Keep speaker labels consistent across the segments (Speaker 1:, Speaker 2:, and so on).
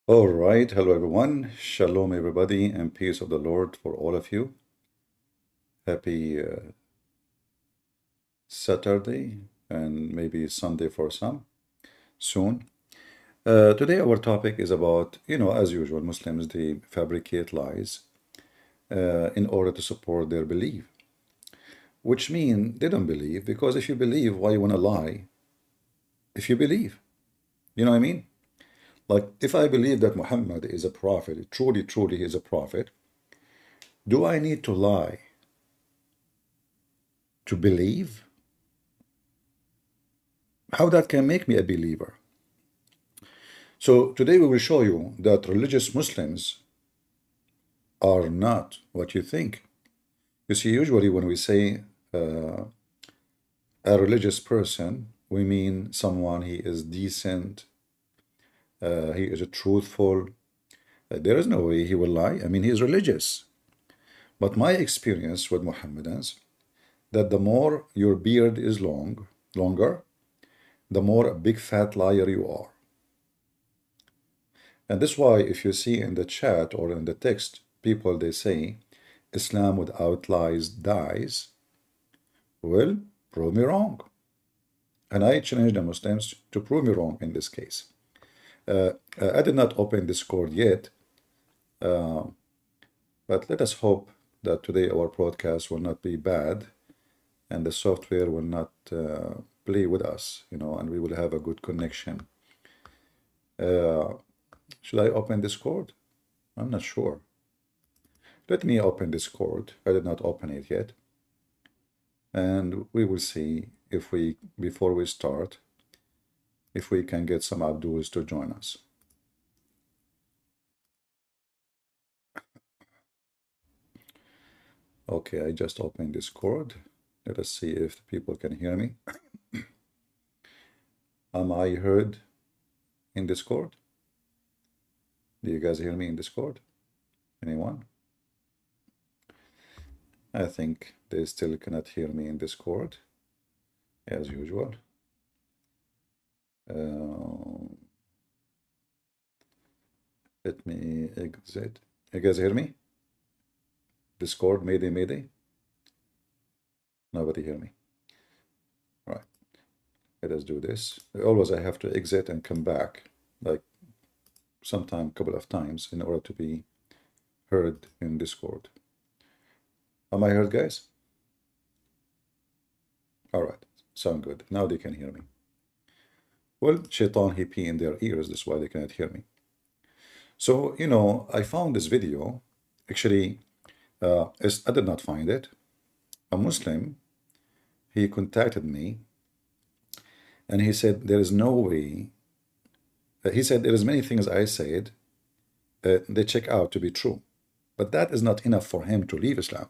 Speaker 1: All right, hello everyone. Shalom, everybody, and peace of the Lord for all of you. Happy Saturday and maybe Sunday for some soon. Today, our topic is about, as usual, Muslims they fabricate lies in order to support their belief, which mean they don't believe because if you believe, why you want to lie? If you believe, you know what I mean? Like, if I believe that Muhammad is a prophet, truly he is a prophet, do I need to lie to believe? How that can make me a believer? So today we will show you that religious Muslims are not what you think. You see, usually when we say a religious person, we mean someone he is decent, he is truthful. There is no way he will lie. I mean, he is religious. But my experience with Mohammedans, that the more your beard is longer, the more a big fat liar you are. And that's why if you see in the chat or in the text, people they say, Islam without lies dies. Well, prove me wrong. And I challenge the Muslims to prove me wrong in this case. I did not open Discord yet, but let us hope that today our broadcast will not be bad and the software will not play with us, and we will have a good connection. Should I open Discord? I'm not sure. Let me open Discord. I did not open it yet. And we will see if before we start, if we can get some Abduls to join us. Okay, I just opened Discord. Let us see if the people can hear me. Am I heard in Discord? Do you guys hear me in Discord? Anyone? I think they still cannot hear me in Discord, as usual. Let me exit. You guys hear me? Discord, mayday. Nobody hear me. All right. Let us do this. Always I have to exit and come back, like sometime, couple of times, in order to be heard in Discord. Am I heard, guys? All right. Sound good. Now they can hear me. Well, shaitan, he pee in their ears. That's why they cannot hear me. So, I found this video. Actually, I did not find it. A Muslim, he contacted me and he said, there is no way. He said, there is many things I said they check out to be true. But that is not enough for him to leave Islam.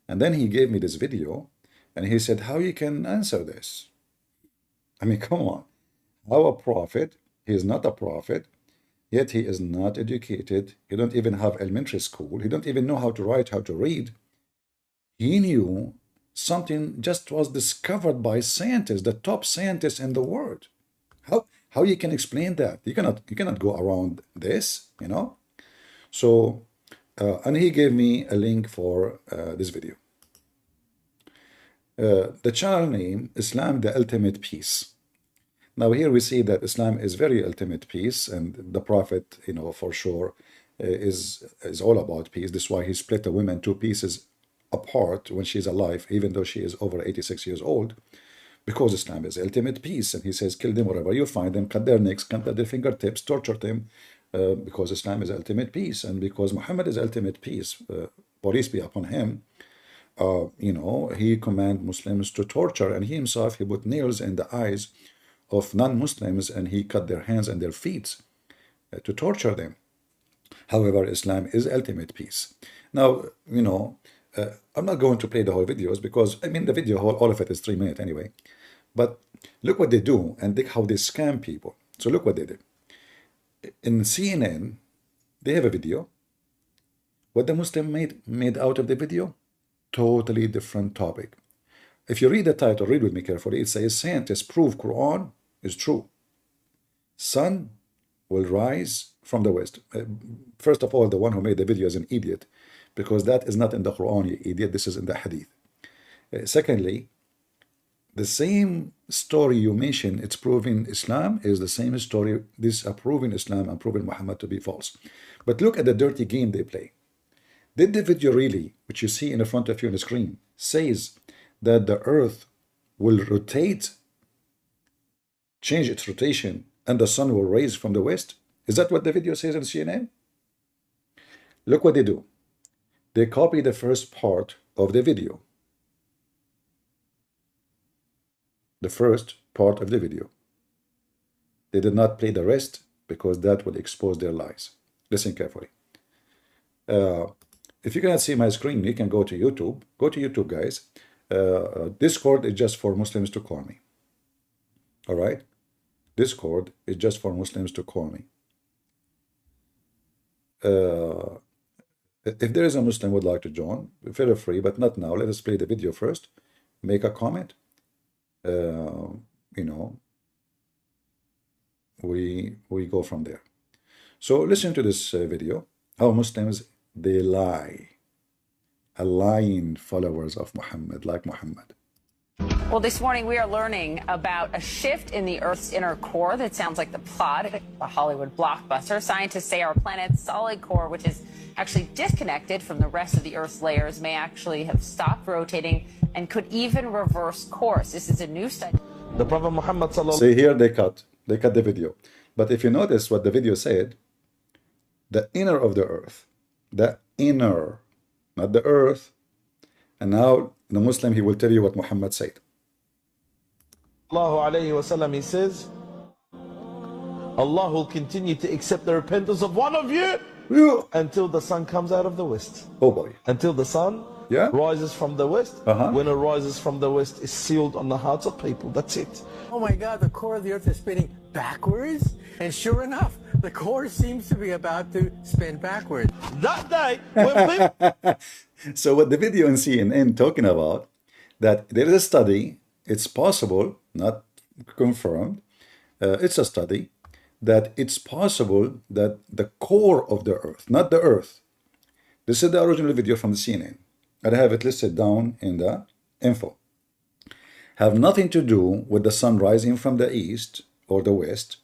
Speaker 1: And then he gave me this video and he said, how you can answer this? I mean, come on. How a prophet, he is not a prophet, yet he is not educated. He don't even have elementary school. He don't even know how to write, how to read. He knew something just was discovered by scientists, the top scientists in the world. How you can explain that? You cannot go around this, So, and he gave me a link for this video. The channel name, Islam, the Ultimate Peace. Now here we see that Islam is very ultimate peace, and the Prophet, for sure, is all about peace. This is why he split the women two pieces apart when she's alive, even though she is over 86 years old, because Islam is ultimate peace. And he says, kill them wherever you find them, cut their necks, cut their fingertips, torture them, because Islam is ultimate peace. And because Muhammad is ultimate peace, peace be upon him, he commanded Muslims to torture. And he himself, he put nails in the eyes of non-Muslims and he cut their hands and their feet to torture them. However, Islam is ultimate peace. Now, I'm not going to play the whole videos because, I mean, the video, all of it is 3 minutes anyway. But look what they do and look how they scam people. So look what they did. In CNN, they have a video. What the Muslim made out of the video? Totally different topic. If you read the title, read with me carefully. It says, scientists prove Quran is true. Sun will rise from the west. First of all, the one who made the video is an idiot, because that is not in the Quran, you idiot. This is in the Hadith. Secondly, the same story you mentioned, it's proving Islam, is the same story disapproving Islam and proving Muhammad to be false. But look at the dirty game they play. Did the video really, which you see in the front of you on the screen, says that the earth will rotate, change its rotation, and the sun will rise from the west? Is that what the video says on CNN? Look what they do. They copy the first part of the video. The first part of the video. They did not play the rest because that would expose their lies. Listen carefully. If you cannot see my screen, you can go to YouTube. Go to YouTube, guys. Discord is just for Muslims to call me. All right? Discord is just for Muslims to call me. If there is a Muslim who would like to join, feel free, but not now. Let us play the video first. Make a comment. You know, we go from there. So listen to this video. How Muslims, they lie. A lying followers of Muhammad, like Muhammad.
Speaker 2: Well, this morning we are learning about a shift in the Earth's inner core that sounds like the plot of a Hollywood blockbuster. Scientists say our planet's solid core, which is actually disconnected from the rest of the Earth's layers, may actually have stopped rotating and could even reverse course. This is a new study.
Speaker 3: The Prophet Muhammad
Speaker 1: See here, they cut the video. But if you notice what the video said, the inner of the earth, the inner, not the earth. And now the Muslim, he will tell you what Muhammad said.
Speaker 3: Sallallahu alayhi wa sallam, he says, Allah will continue to accept the repentance of one of you until the sun comes out of the west.
Speaker 1: Oh boy.
Speaker 3: Until the sun rises from the west. When it rises from the west, it's sealed on the hearts of people. That's it.
Speaker 4: Oh my God, the core of the earth is spinning backwards. And sure enough, the core seems to be about to spin backwards.
Speaker 3: That day, when people...
Speaker 1: So what the video in CNN talking about, that there is a study, it's possible, not confirmed, it's a study, that it's possible that the core of the earth, not the earth, this is the original video from the CNN, I have it listed down in the info, have nothing to do with the sun rising from the east or the west,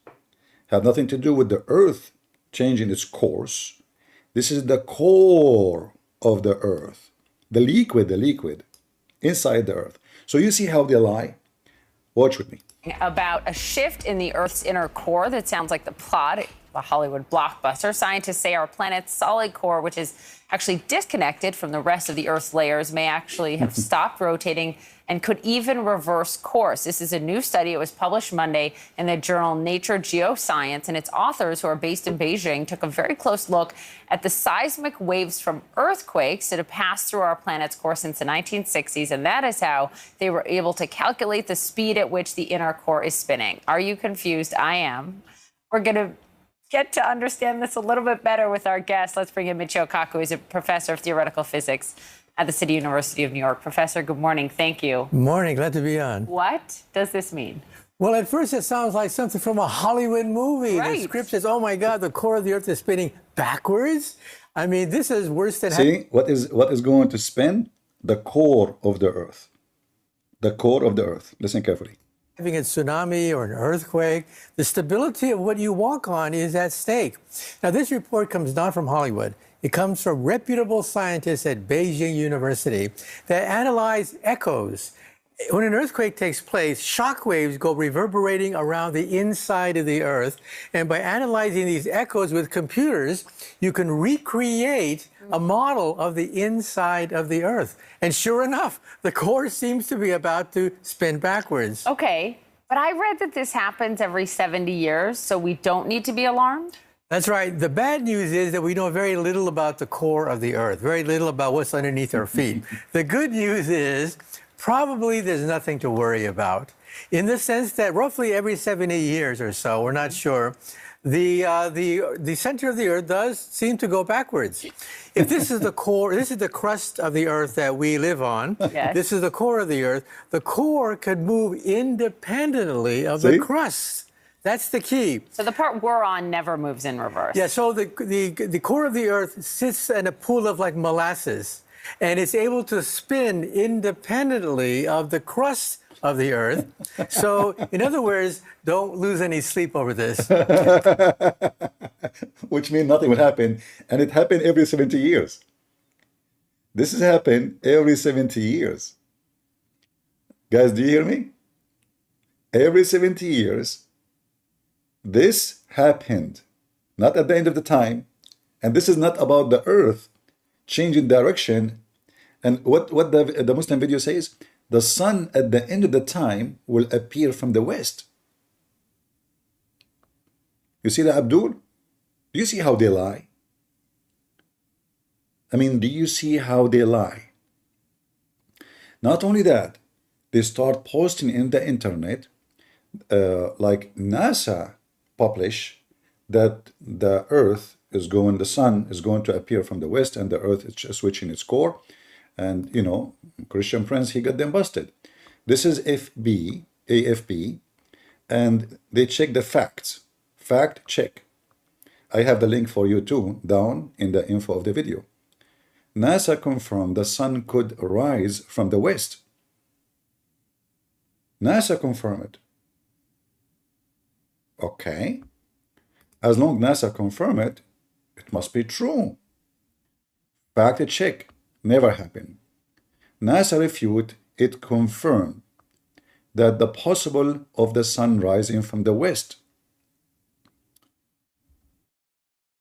Speaker 1: have nothing to do with the earth changing its course. This is the core of the earth, the liquid inside the earth. So you see how they lie? Watch with me.
Speaker 2: About a shift in the Earth's inner core that sounds like the plot of a Hollywood blockbuster. Scientists say our planet's solid core, which is actually disconnected from the rest of the Earth's layers, may actually have stopped rotating and could even reverse course. This is a new study. It was published Monday in the journal Nature Geoscience, and its authors, who are based in Beijing, took a very close look at the seismic waves from earthquakes that have passed through our planet's core since the 1960s, and that is how they were able to calculate the speed at which the inner core is spinning. Are you confused? I am. We're going to get to understand this a little bit better with our guest. Let's bring in Michio Kaku, who's a professor of theoretical physics at the City University of New York. Professor, good morning. Thank you.
Speaker 4: Morning. Glad to be on.
Speaker 2: What does this mean?
Speaker 4: Well, at first it sounds like something from a Hollywood movie.
Speaker 2: Right.
Speaker 4: The script says, oh my God, the core of the earth is spinning backwards. I mean, this is worse than...
Speaker 1: See, what is going to spin? The core of the earth. The core of the earth. Listen carefully.
Speaker 4: Having a tsunami or an earthquake, the stability of what you walk on is at stake. Now, this report comes not from Hollywood. It comes from reputable scientists at Beijing University that analyze echoes. When an earthquake takes place, shock waves go reverberating around the inside of the earth. And by analyzing these echoes with computers, you can recreate a model of the inside of the earth. And sure enough, the core seems to be about to spin backwards.
Speaker 2: Okay, but I read that this happens every 70 years, so we don't need to be alarmed?
Speaker 4: That's right. The bad news is that we know very little about the core of the earth, very little about what's underneath our feet. The good news is probably there's nothing to worry about, in the sense that roughly every 70 years or so, we're not sure, the center of the earth does seem to go backwards. If this is the core, this is the crust of the earth that we live on,
Speaker 2: yes.
Speaker 4: This is the core of the earth, the core could move independently of the crust. That's the key.
Speaker 2: So the part we're on never moves in reverse.
Speaker 4: Yeah, so the core of the Earth sits in a pool of like molasses, and it's able to spin independently of the crust of the Earth. So, in other words, don't lose any sleep over this.
Speaker 1: Which means nothing will happen. And it happened every 70 years. This has happened every 70 years. Guys, do you hear me? Every 70 years, this happened. Not at the end of the time. And this is not about the earth changing direction. And what the Muslim video says, the sun at the end of the time will appear from the west. You see that, Abdul? Do you see how they lie? I mean, do you see how they lie? Not only that, they start posting in the internet, like NASA publish that the earth is going, the sun is going to appear from the west and the earth is just switching its core. And, you know, Christian Prince, he got them busted. This is AFP, and they check the facts. Fact check. I have the link for you too, down in the info of the video. NASA confirmed the sun could rise from the west. NASA confirmed it. Okay. As long as NASA confirmed it, it must be true. Fact check. Never happened. NASA refute, it confirmed that the possible of the sun rising from the west.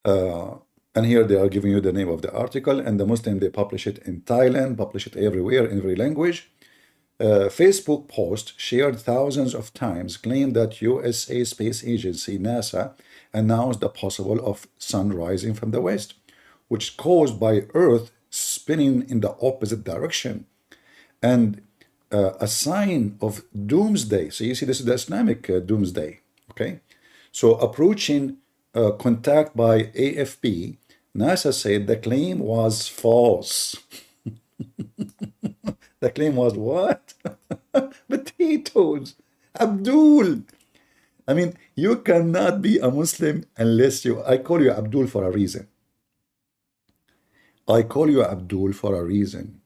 Speaker 1: And here they are giving you the name of the article, and the Muslim, they publish it in Thailand, publish it everywhere in every language. Facebook post shared thousands of times claim that USA Space Agency, NASA, announced the possible of sun rising from the west, which is caused by Earth spinning in the opposite direction, and a sign of doomsday. So you see, this is the Islamic doomsday. Okay, so approaching contact by AFP, NASA said the claim was false. The claim was what? Potatoes. Abdul. I mean, you cannot be a Muslim unless you, I call you Abdul for a reason. I call you Abdul for a reason.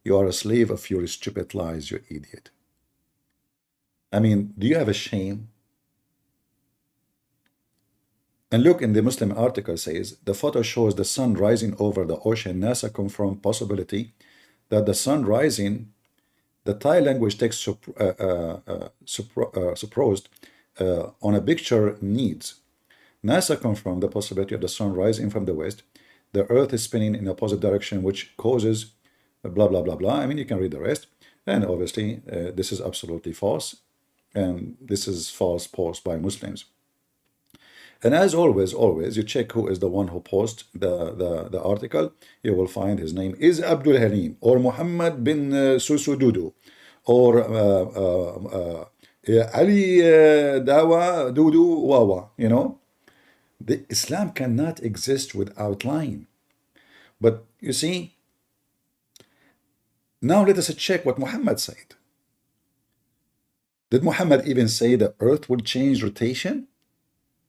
Speaker 1: You are a slave of your stupid lies, you idiot. I mean, do you have a shame? And look, in the Muslim article says, the photo shows the sun rising over the ocean. NASA confirmed possibility that the sun rising, the Thai language text supposed on a picture needs. NASA confirmed the possibility of the sun rising from the west. The earth is spinning in opposite direction, which causes blah, blah, blah, blah. I mean, you can read the rest. And obviously, this is absolutely false. And this is false post by Muslims. And as always, you check who is the one who posts the article. You will find his name is Abdul Halim, or Muhammad bin Susu Dudu, or Ali Dawa Dudu Wawa, you know. The Islam cannot exist without lying. But you see, now let us check what Muhammad said. Did Muhammad even say the earth would change rotation?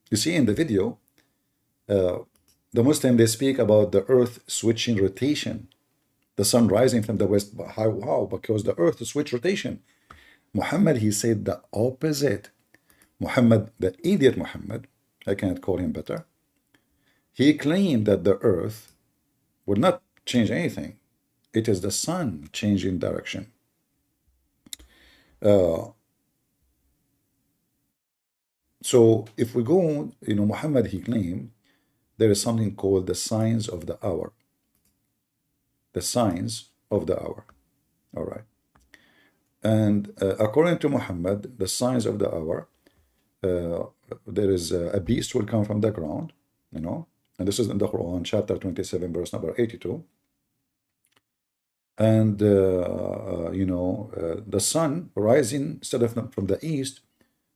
Speaker 1: You see in the video, the Muslim, they speak about the earth switching rotation, the sun rising from the west. How? Wow, because the earth switch rotation. Muhammad, he said the opposite. Muhammad, the idiot Muhammad, I can't call him better. He claimed that the earth would not change anything. It is the sun changing direction. So if we go on, you know, Muhammad, he claimed there is something called the signs of the hour. The signs of the hour. All right. And according to Muhammad, the signs of the hour, there is a beast will come from the ground, you know, and this is in the Quran, chapter 27, verse number 82. And, you know, the sun rising instead of from the east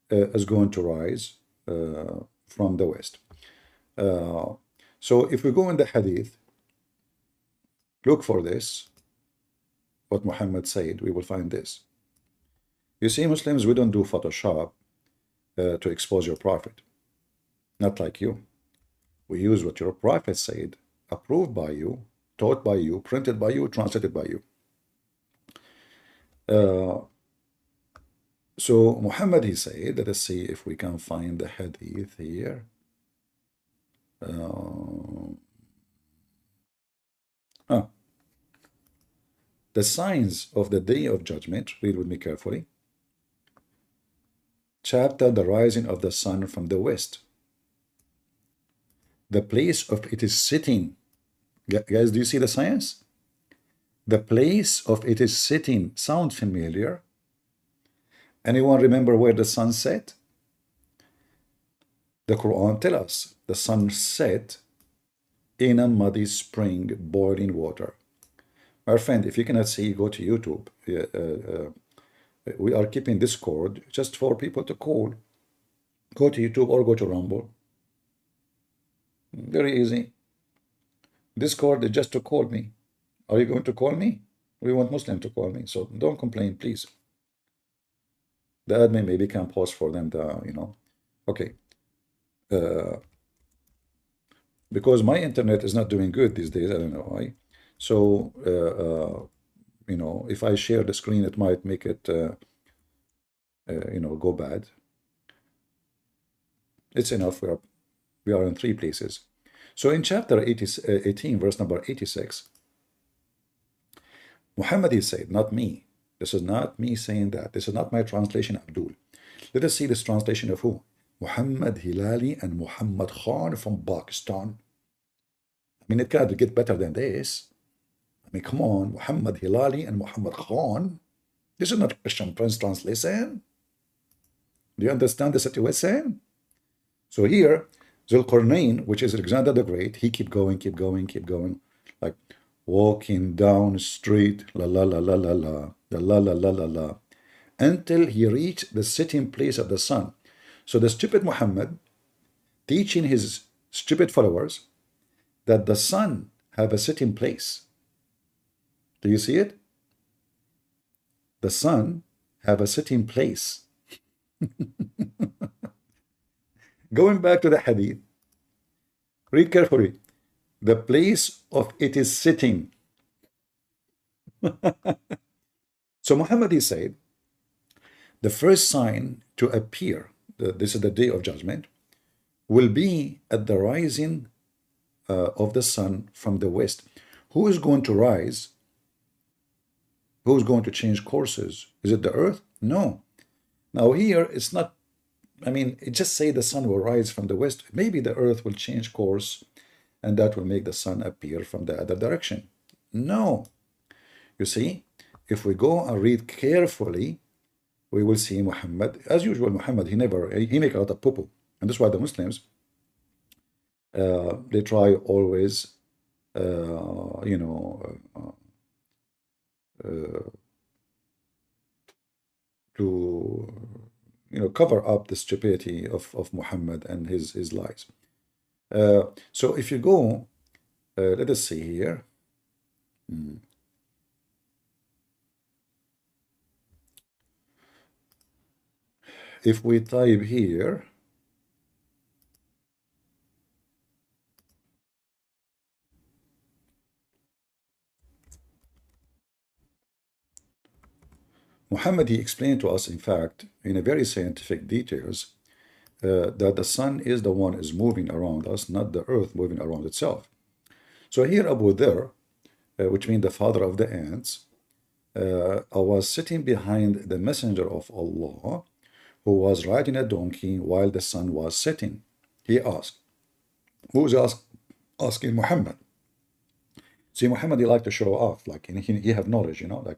Speaker 1: is going to rise from the west. So if we go in the hadith, look for this, what Muhammad said, we will find this. You see, Muslims, we don't do Photoshop. to expose your prophet. Not like you. We use what your prophet said, approved by you, taught by you, printed by you, translated by you. So Muhammad, he said, let us see if we can find the hadith here. The signs of the day of judgment, read with me carefully. Chapter, the rising of the sun from the west. The place of it is sitting. Guys, do you see the science? The place of it is sitting. Sound familiar? Anyone remember where the sun set? The Quran tells us the sun set in a muddy spring, boiling water. My friend, if you cannot see, go to YouTube. We are keeping Discord just for people to call. Go to YouTube or go to Rumble. Very easy. Discord is just to call me. Are you going to call me? We want Muslim to call me, so don't complain, please. The admin maybe can post for them the, Okay. Because my internet is not doing good these days, I don't know why. So, if I share the screen, it might make it, go bad. It's enough. We are in 3 places. So in chapter 18, verse number 86, Muhammad, he said, not me. This is not me saying that. This is not my translation, Abdul. Let us see this translation of who? Muhammad Hilali and Muhammad Khan from Pakistan. I mean, it cannot get better than this. I mean, come on, Muhammad Hilali and Muhammad Khan. This is not Christian Prince translation. Do you understand the situation? So here, Zulqarnain, which is Alexander the Great, he keep going, like walking down street, la la la la la la, la la la la la, until he reached the sitting place of the sun. So the stupid Muhammad teaching his stupid followers that the sun have a sitting place. Do you see it? The sun have a sitting place. Going back to the hadith, read carefully. The place of it is sitting. So Muhammad, he said, the first sign to appear, this is the day of judgment, will be at the rising of the sun from the west. Who is going to rise? Who is going to change courses? Is it the earth? No. Now here, it's not, I mean, it just say the sun will rise from the west. Maybe the earth will change course and that will make the sun appear from the other direction. No. You see, if we go and read carefully, we will see Muhammad, as usual, Muhammad, he make a lot of poo-poo. And that's why the Muslims, they try always, to cover up the stupidity of Muhammad and his lies. So if you go, let us see here. If we type here, Muhammad, he explained to us, in fact, in a very scientific details, that the sun is the one is moving around us, not the earth moving around itself. So here Abu Dharr, which means the father of the ants, was sitting behind the messenger of Allah, who was riding a donkey while the sun was setting. He asked, who's asking Muhammad? See, Muhammad, he liked to show off, like he have knowledge, like.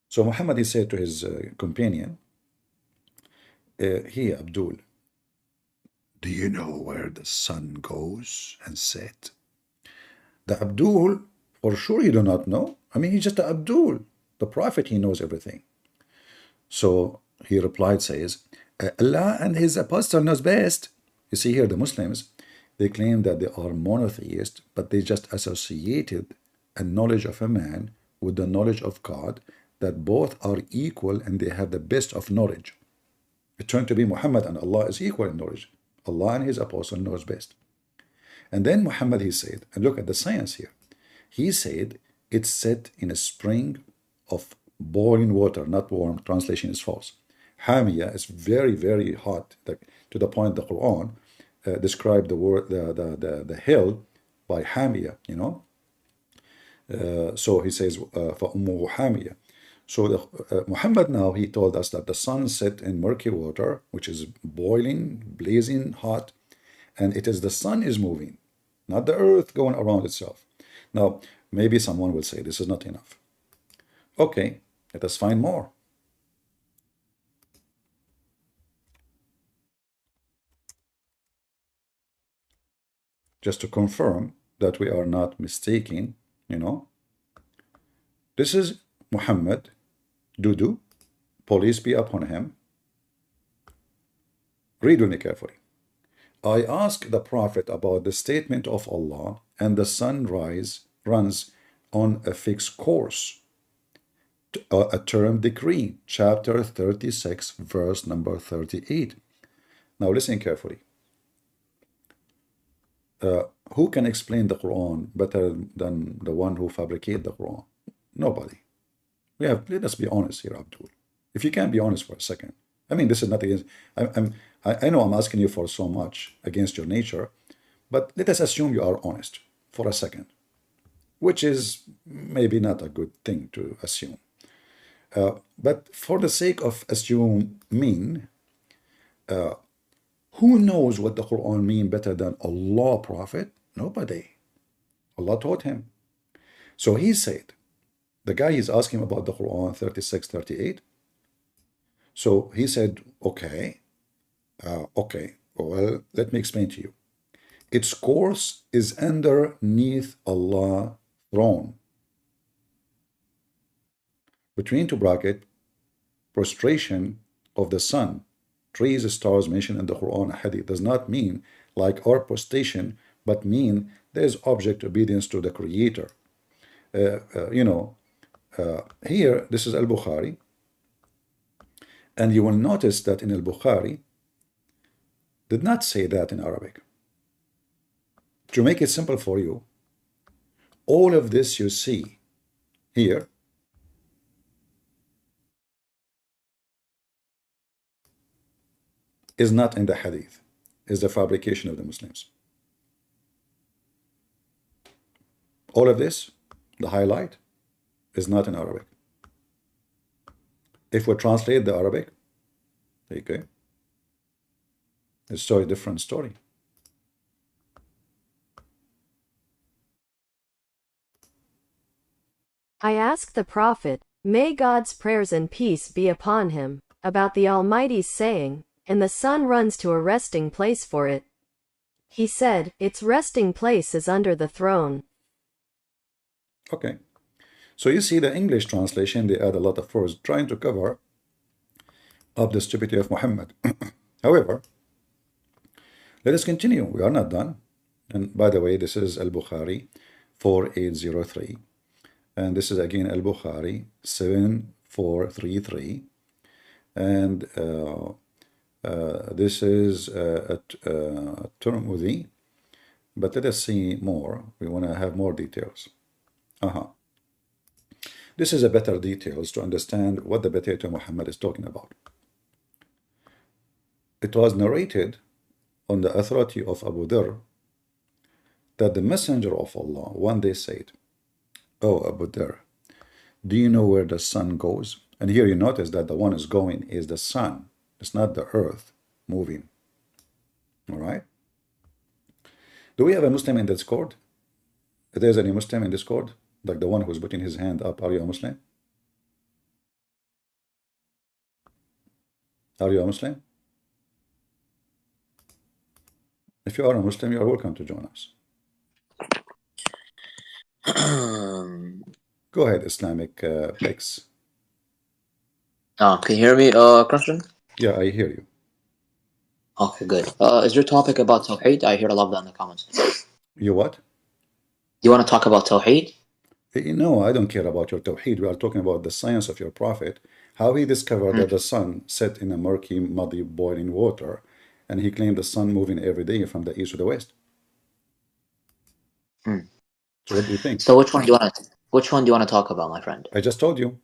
Speaker 1: So Muhammad, he said to his companion, here, Abdul, do you know where the sun goes and set? The Abdul, for sure he do not know. I mean, he's just the Abdul. The Prophet, he knows everything. So he replied, says, Allah and his apostle knows best. You see here, the Muslims, they claim that they are monotheists, but they just associated a knowledge of a man with the knowledge of God, that both are equal and they have the best of knowledge. It turned to be Muhammad and Allah is equal in knowledge. Allah and his apostle knows best. And then Muhammad, he said, and look at the science here. He said it's set in a spring of boiling water, not warm. Translation is false. Hamia is very, very hot, to the point the Quran described the hill by Hamia, you know. So he says, فَأُمُّهُ حَامِيَةٌ. So Muhammad now, he told us that the sun set in murky water, which is boiling, blazing hot, and it is the sun is moving, not the earth going around itself. Now, maybe someone will say this is not enough. Okay, let us find more. Just to confirm that we are not mistaken, you know. This is Muhammad, Dudu, police be upon him. Read with me carefully. I asked the Prophet about the statement of Allah, and the sun runs on a fixed course, a term decree, chapter 36, verse number 38. Now listen carefully. Who can explain the Quran better than the one who fabricated the Quran? Nobody. Let us be honest here, Abdul. If you can't be honest for a second. I mean, this is not against, I know I'm asking you for so much against your nature, but let us assume you are honest for a second, which is maybe not a good thing to assume. But for the sake of assuming, who knows what the Quran means better than Allah, Prophet? Nobody. Allah taught him. So he said, the guy is asking about the Quran 36, 38. So he said, okay, well, let me explain to you. Its course is underneath Allah's throne. Between two brackets, prostration of the sun, trees, stars mentioned in the Quran Hadith does not mean like our prostration, but mean there is object obedience to the Creator. Here, this is Al-Bukhari, and you will notice that in Al-Bukhari did not say that in Arabic. To make it simple for you, all of this you see here is not in the Hadith, is the fabrication of the Muslims. All of this, the highlight, is not in Arabic. If we translate the Arabic, okay, it's a different story.
Speaker 5: I asked the Prophet, may God's prayers and peace be upon him, about the Almighty's saying, and the sun runs to a resting place for it. He said, its resting place is under the throne.
Speaker 1: Okay. So you see the English translation, they add a lot of words trying to cover up the stupidity of Muhammad. However, let us continue. We are not done. And by the way, this is Al-Bukhari 4803. And this is again Al-Bukhari 7433. And this is Tirmidhi. But let us see more. We want to have more details. This is a better details to understand what the potato Muhammad is talking about. It was narrated on the authority of Abu Dharr that the messenger of Allah one day said, "Oh Abu Dharr, do you know where the sun goes?" And here you notice that the one is going is the sun. It's not the earth moving. All right. Do we have a Muslim in Discord? If there's any Muslim in Discord, like the one who's putting his hand up, are you a Muslim? Are you a Muslim? If you are a Muslim, you are welcome to join us. Go ahead, Islamic Flex.
Speaker 6: Can you hear me, Christian?
Speaker 1: Yeah, I hear you.
Speaker 6: Okay, good. Is your topic about Tawheed? I heard a lot of that in the comments.
Speaker 1: You what?
Speaker 6: You want to talk about Tawheed?
Speaker 1: No, I don't care about your Tawheed. We are talking about the science of your Prophet, How he discovered that the sun set in a murky, muddy, boiling water, and he claimed the sun moving every day from the east to the west. So what do you think?
Speaker 6: So which one do you want to talk about, my friend?
Speaker 1: I just told you.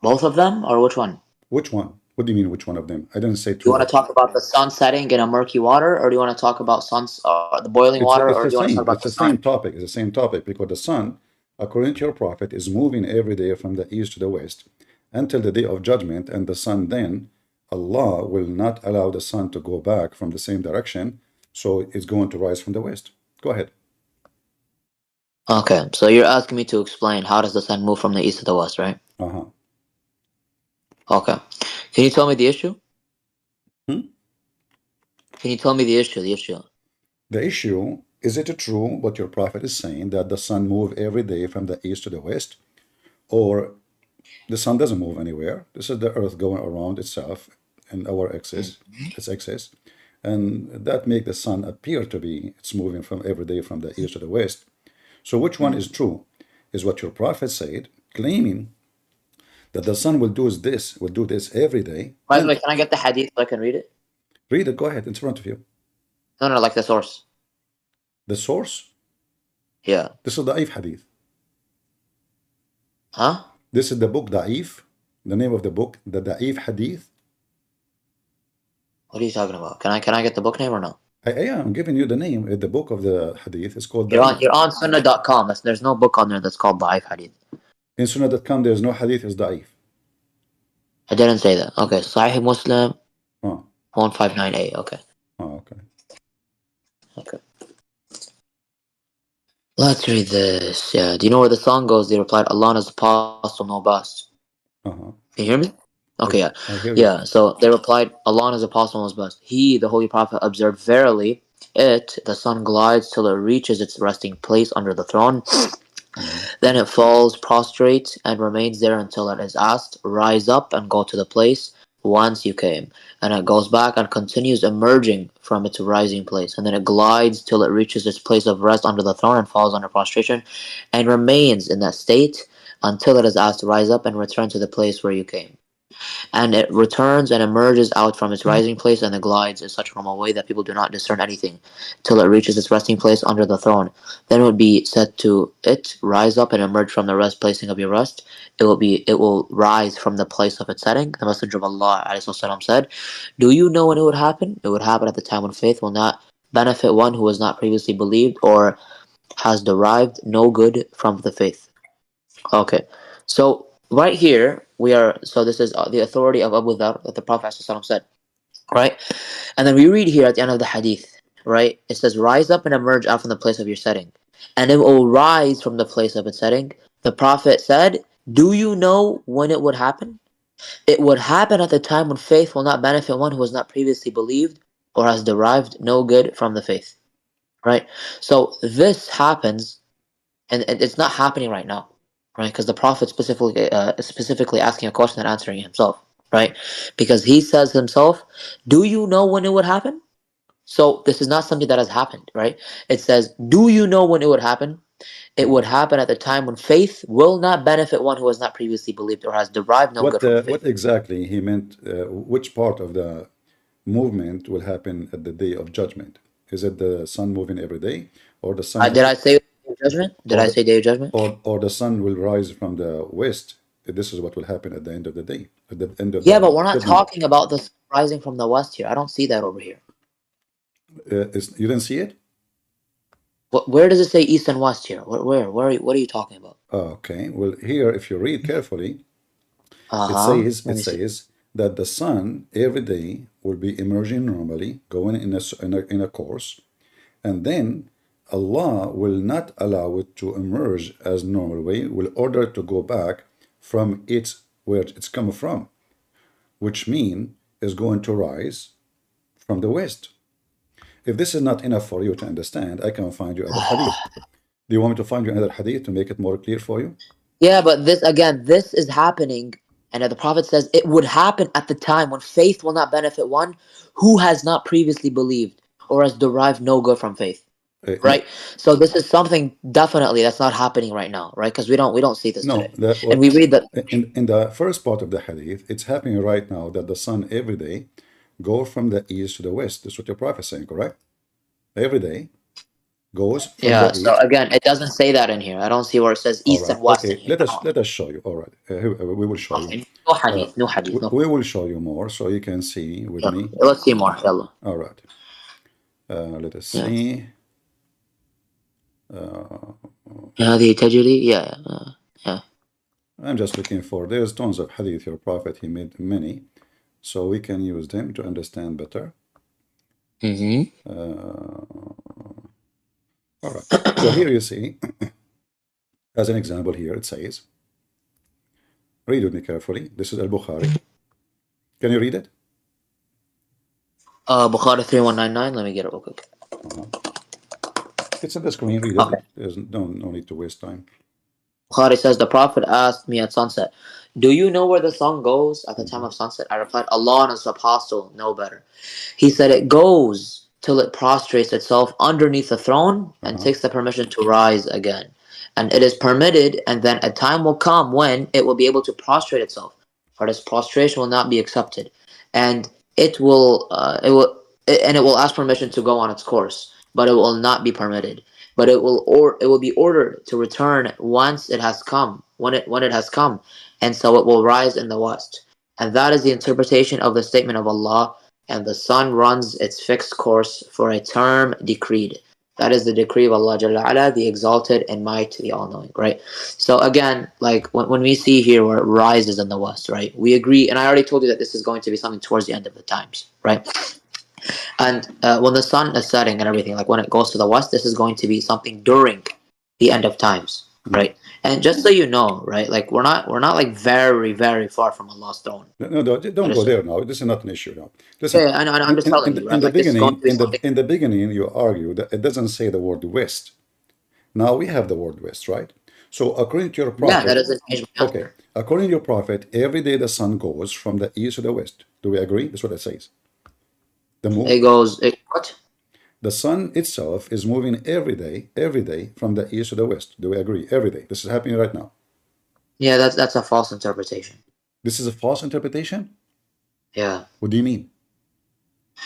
Speaker 6: Both of them, or which one?
Speaker 1: Which one? What do you mean, which one of them? I didn't say two.
Speaker 6: Do you want to talk about the sun setting in a murky water, or do you want to talk about the boiling water, or do you want to talk about
Speaker 1: the same topic? It's the same topic because the sun, according to your prophet, is moving every day from the east to the west until the day of judgment, and the sun then, Allah will not allow the sun to go back from the same direction, so it's going to rise from the west. Go ahead.
Speaker 6: Okay, so you're asking me to explain how does the sun move from the east to the west, right?
Speaker 1: Uh-huh.
Speaker 6: Okay. Can you tell me the issue?
Speaker 1: Hmm?
Speaker 6: Can you tell me the issue?
Speaker 1: The issue, is it true what your prophet is saying, that the sun moves every day from the east to the west? Or the sun doesn't move anywhere? This is the earth going around itself and our axis, its axis. And that makes the sun appear to be, it's moving from every day from the east to the west. So which one is true? Is what your prophet said, claiming that the sun will do this every day.
Speaker 6: By the way, can I get the hadith so I can read it?
Speaker 1: Read it, go ahead, it's in front of you.
Speaker 6: No, like the source.
Speaker 1: The source?
Speaker 6: Yeah.
Speaker 1: This is Da'if hadith.
Speaker 6: Huh?
Speaker 1: This is the book Da'if, the name of the book, the Da'if hadith.
Speaker 6: What are you talking about? Can I get the book name or no?
Speaker 1: I am giving you the name. The book of the hadith is called
Speaker 6: You're
Speaker 1: Da'if.
Speaker 6: on sunnah.com. There's no book on there that's called Da'if hadith.
Speaker 1: In sunnah.com there's no hadith is Da'if.
Speaker 6: I didn't say that. Okay, Sahih Muslim 159A. Okay.
Speaker 1: Oh, okay.
Speaker 6: Okay. Let's read this. Yeah. Do you know where the song goes? They replied, Allah is apostle, no bust.
Speaker 1: Uh-huh.
Speaker 6: Can you hear me? Okay, yeah.
Speaker 1: I hear you.
Speaker 6: Yeah, so they replied, Allah is apostle, no bust. He, the Holy Prophet, observed, verily, the sun glides till it reaches its resting place under the throne. Then it falls prostrate and remains there until it is asked, rise up and go to the place whence you came. And it goes back and continues emerging from its rising place. And then it glides till it reaches its place of rest under the throne and falls under prostration and remains in that state until it is asked to rise up and return to the place where you came. And it returns and emerges out from its rising place, and it glides in such a normal way that people do not discern anything till it reaches its resting place under the throne. Then it would be said to it, rise up and emerge from the rest placing of your rest. It will rise from the place of its setting. The Messenger of Allah ﷺ said, do you know when it would happen? It would happen at the time when faith will not benefit one who has not previously believed or has derived no good from the faith. Okay, so right here so this is the authority of Abu Dhar that the Prophet ﷺ said, right? And then we read here at the end of the hadith, right? It says, rise up and emerge out from the place of your setting, and it will rise from the place of its setting. The Prophet said, do you know when it would happen? It would happen at the time when faith will not benefit one who has not previously believed or has derived no good from the faith, right? So this happens, and it's not happening right now, right? Because the Prophet specifically asking a question and answering it himself, right? Because he says himself, do you know when it would happen? So this is not something that has happened, right? It says, do you know when it would happen? It would happen at the time when faith will not benefit one who has not previously believed or has derived no good from faith.
Speaker 1: What exactly he meant, which part of the movement will happen at the day of judgment? Is it the sun moving every day, or the sun...
Speaker 6: Did I say day of judgment? Did I say day of judgment?
Speaker 1: Or the sun will rise from the west? This is what will happen at the end of the day. At the end of
Speaker 6: yeah, but we're not talking about the sun rising from the west here. I don't see that over here.
Speaker 1: You didn't see it?
Speaker 6: Where does it say east and west here? What are you talking about?
Speaker 1: Okay, well, here, if you read carefully, it says that the sun every day will be emerging normally, going in a course, and then Allah will not allow it to emerge as normal way, will order it to go back from where it's come from, which mean is going to rise from the west. If this is not enough for you to understand, I can find you other hadith. Do you want me to find you another hadith to make it more clear for you?
Speaker 6: Yeah, but this is happening, and the Prophet says it would happen at the time when faith will not benefit one who has not previously believed or has derived no good from faith. right? So this is something definitely that's not happening right now, right? Because we don't see this
Speaker 1: No,
Speaker 6: today, and we read that.
Speaker 1: in the first part of the hadith, it's happening right now that the sun every day go from the east to the west. That's what your prophet is saying, correct? Every day goes from
Speaker 6: Yeah.
Speaker 1: the
Speaker 6: So
Speaker 1: east.
Speaker 6: again, it doesn't say that in here. I don't see where it says
Speaker 1: All
Speaker 6: east
Speaker 1: right.
Speaker 6: and west in
Speaker 1: Okay.
Speaker 6: here. No.
Speaker 1: Let us show you. All right. We will show you.
Speaker 6: Okay. No hadith. No hadith. No.
Speaker 1: We will show you more so you can see with
Speaker 6: Yeah.
Speaker 1: me.
Speaker 6: Let's see more. Yalla.
Speaker 1: All right. Let us
Speaker 6: Yeah.
Speaker 1: see.
Speaker 6: هذه تجري. Yeah. Yeah.
Speaker 1: I'm just looking for. There's tons of hadith. Your prophet, he made many, so we can use them to understand better. All right. So here you see, as an example here, it says, read with me carefully. This is Al-Bukhari. Can you read it?
Speaker 6: Bukhari 3199. Let me get it real quick.
Speaker 1: It's on the screen. Read it.
Speaker 6: Okay.
Speaker 1: There's no need to waste time.
Speaker 6: Bukhari says, the Prophet asked me at sunset, do you know where the sun goes at the time of sunset? I replied, Allah and His Apostle know better. He said, it goes till it prostrates itself underneath the throne and takes the permission to rise again. And it is permitted, and then a time will come when it will be able to prostrate itself, for this prostration will not be accepted. And it will ask permission to go on its course, but it will not be permitted. But it will be ordered to return once it has come, when it has come, and so it will rise in the west. And that is the interpretation of the statement of Allah, and the sun runs its fixed course for a term decreed. That is the decree of Allah Jalla Ala, the exalted and might, the all-knowing, right? So again, like when we see here where it rises in the west, right? We agree, and I already told you that this is going to be something towards the end of the times, right? And when the sun is setting and everything, like when it goes to the west, this is going to be something during the end of times, right? And just so you know, right, like we're not like very, very far from Allah's throne.
Speaker 1: No, don't go there now. This is not an issue now. Listen,
Speaker 6: Yeah, I'm just telling you, right?
Speaker 1: in the
Speaker 6: Like, this is going to be something.
Speaker 1: in the beginning, you argue that it doesn't say the word west. Now we have the word west, right? So according to your prophet,
Speaker 6: Yeah, that doesn't change my answer.
Speaker 1: okay. According to your prophet, every day the sun goes from the east to the west. Do we agree? That's what it says. The moon.
Speaker 6: What?
Speaker 1: The sun itself is moving every day from the east to the west. Do we agree? Every day. This is happening right now.
Speaker 6: Yeah, that's a false interpretation.
Speaker 1: This is a false interpretation?
Speaker 6: Yeah.
Speaker 1: What do you mean?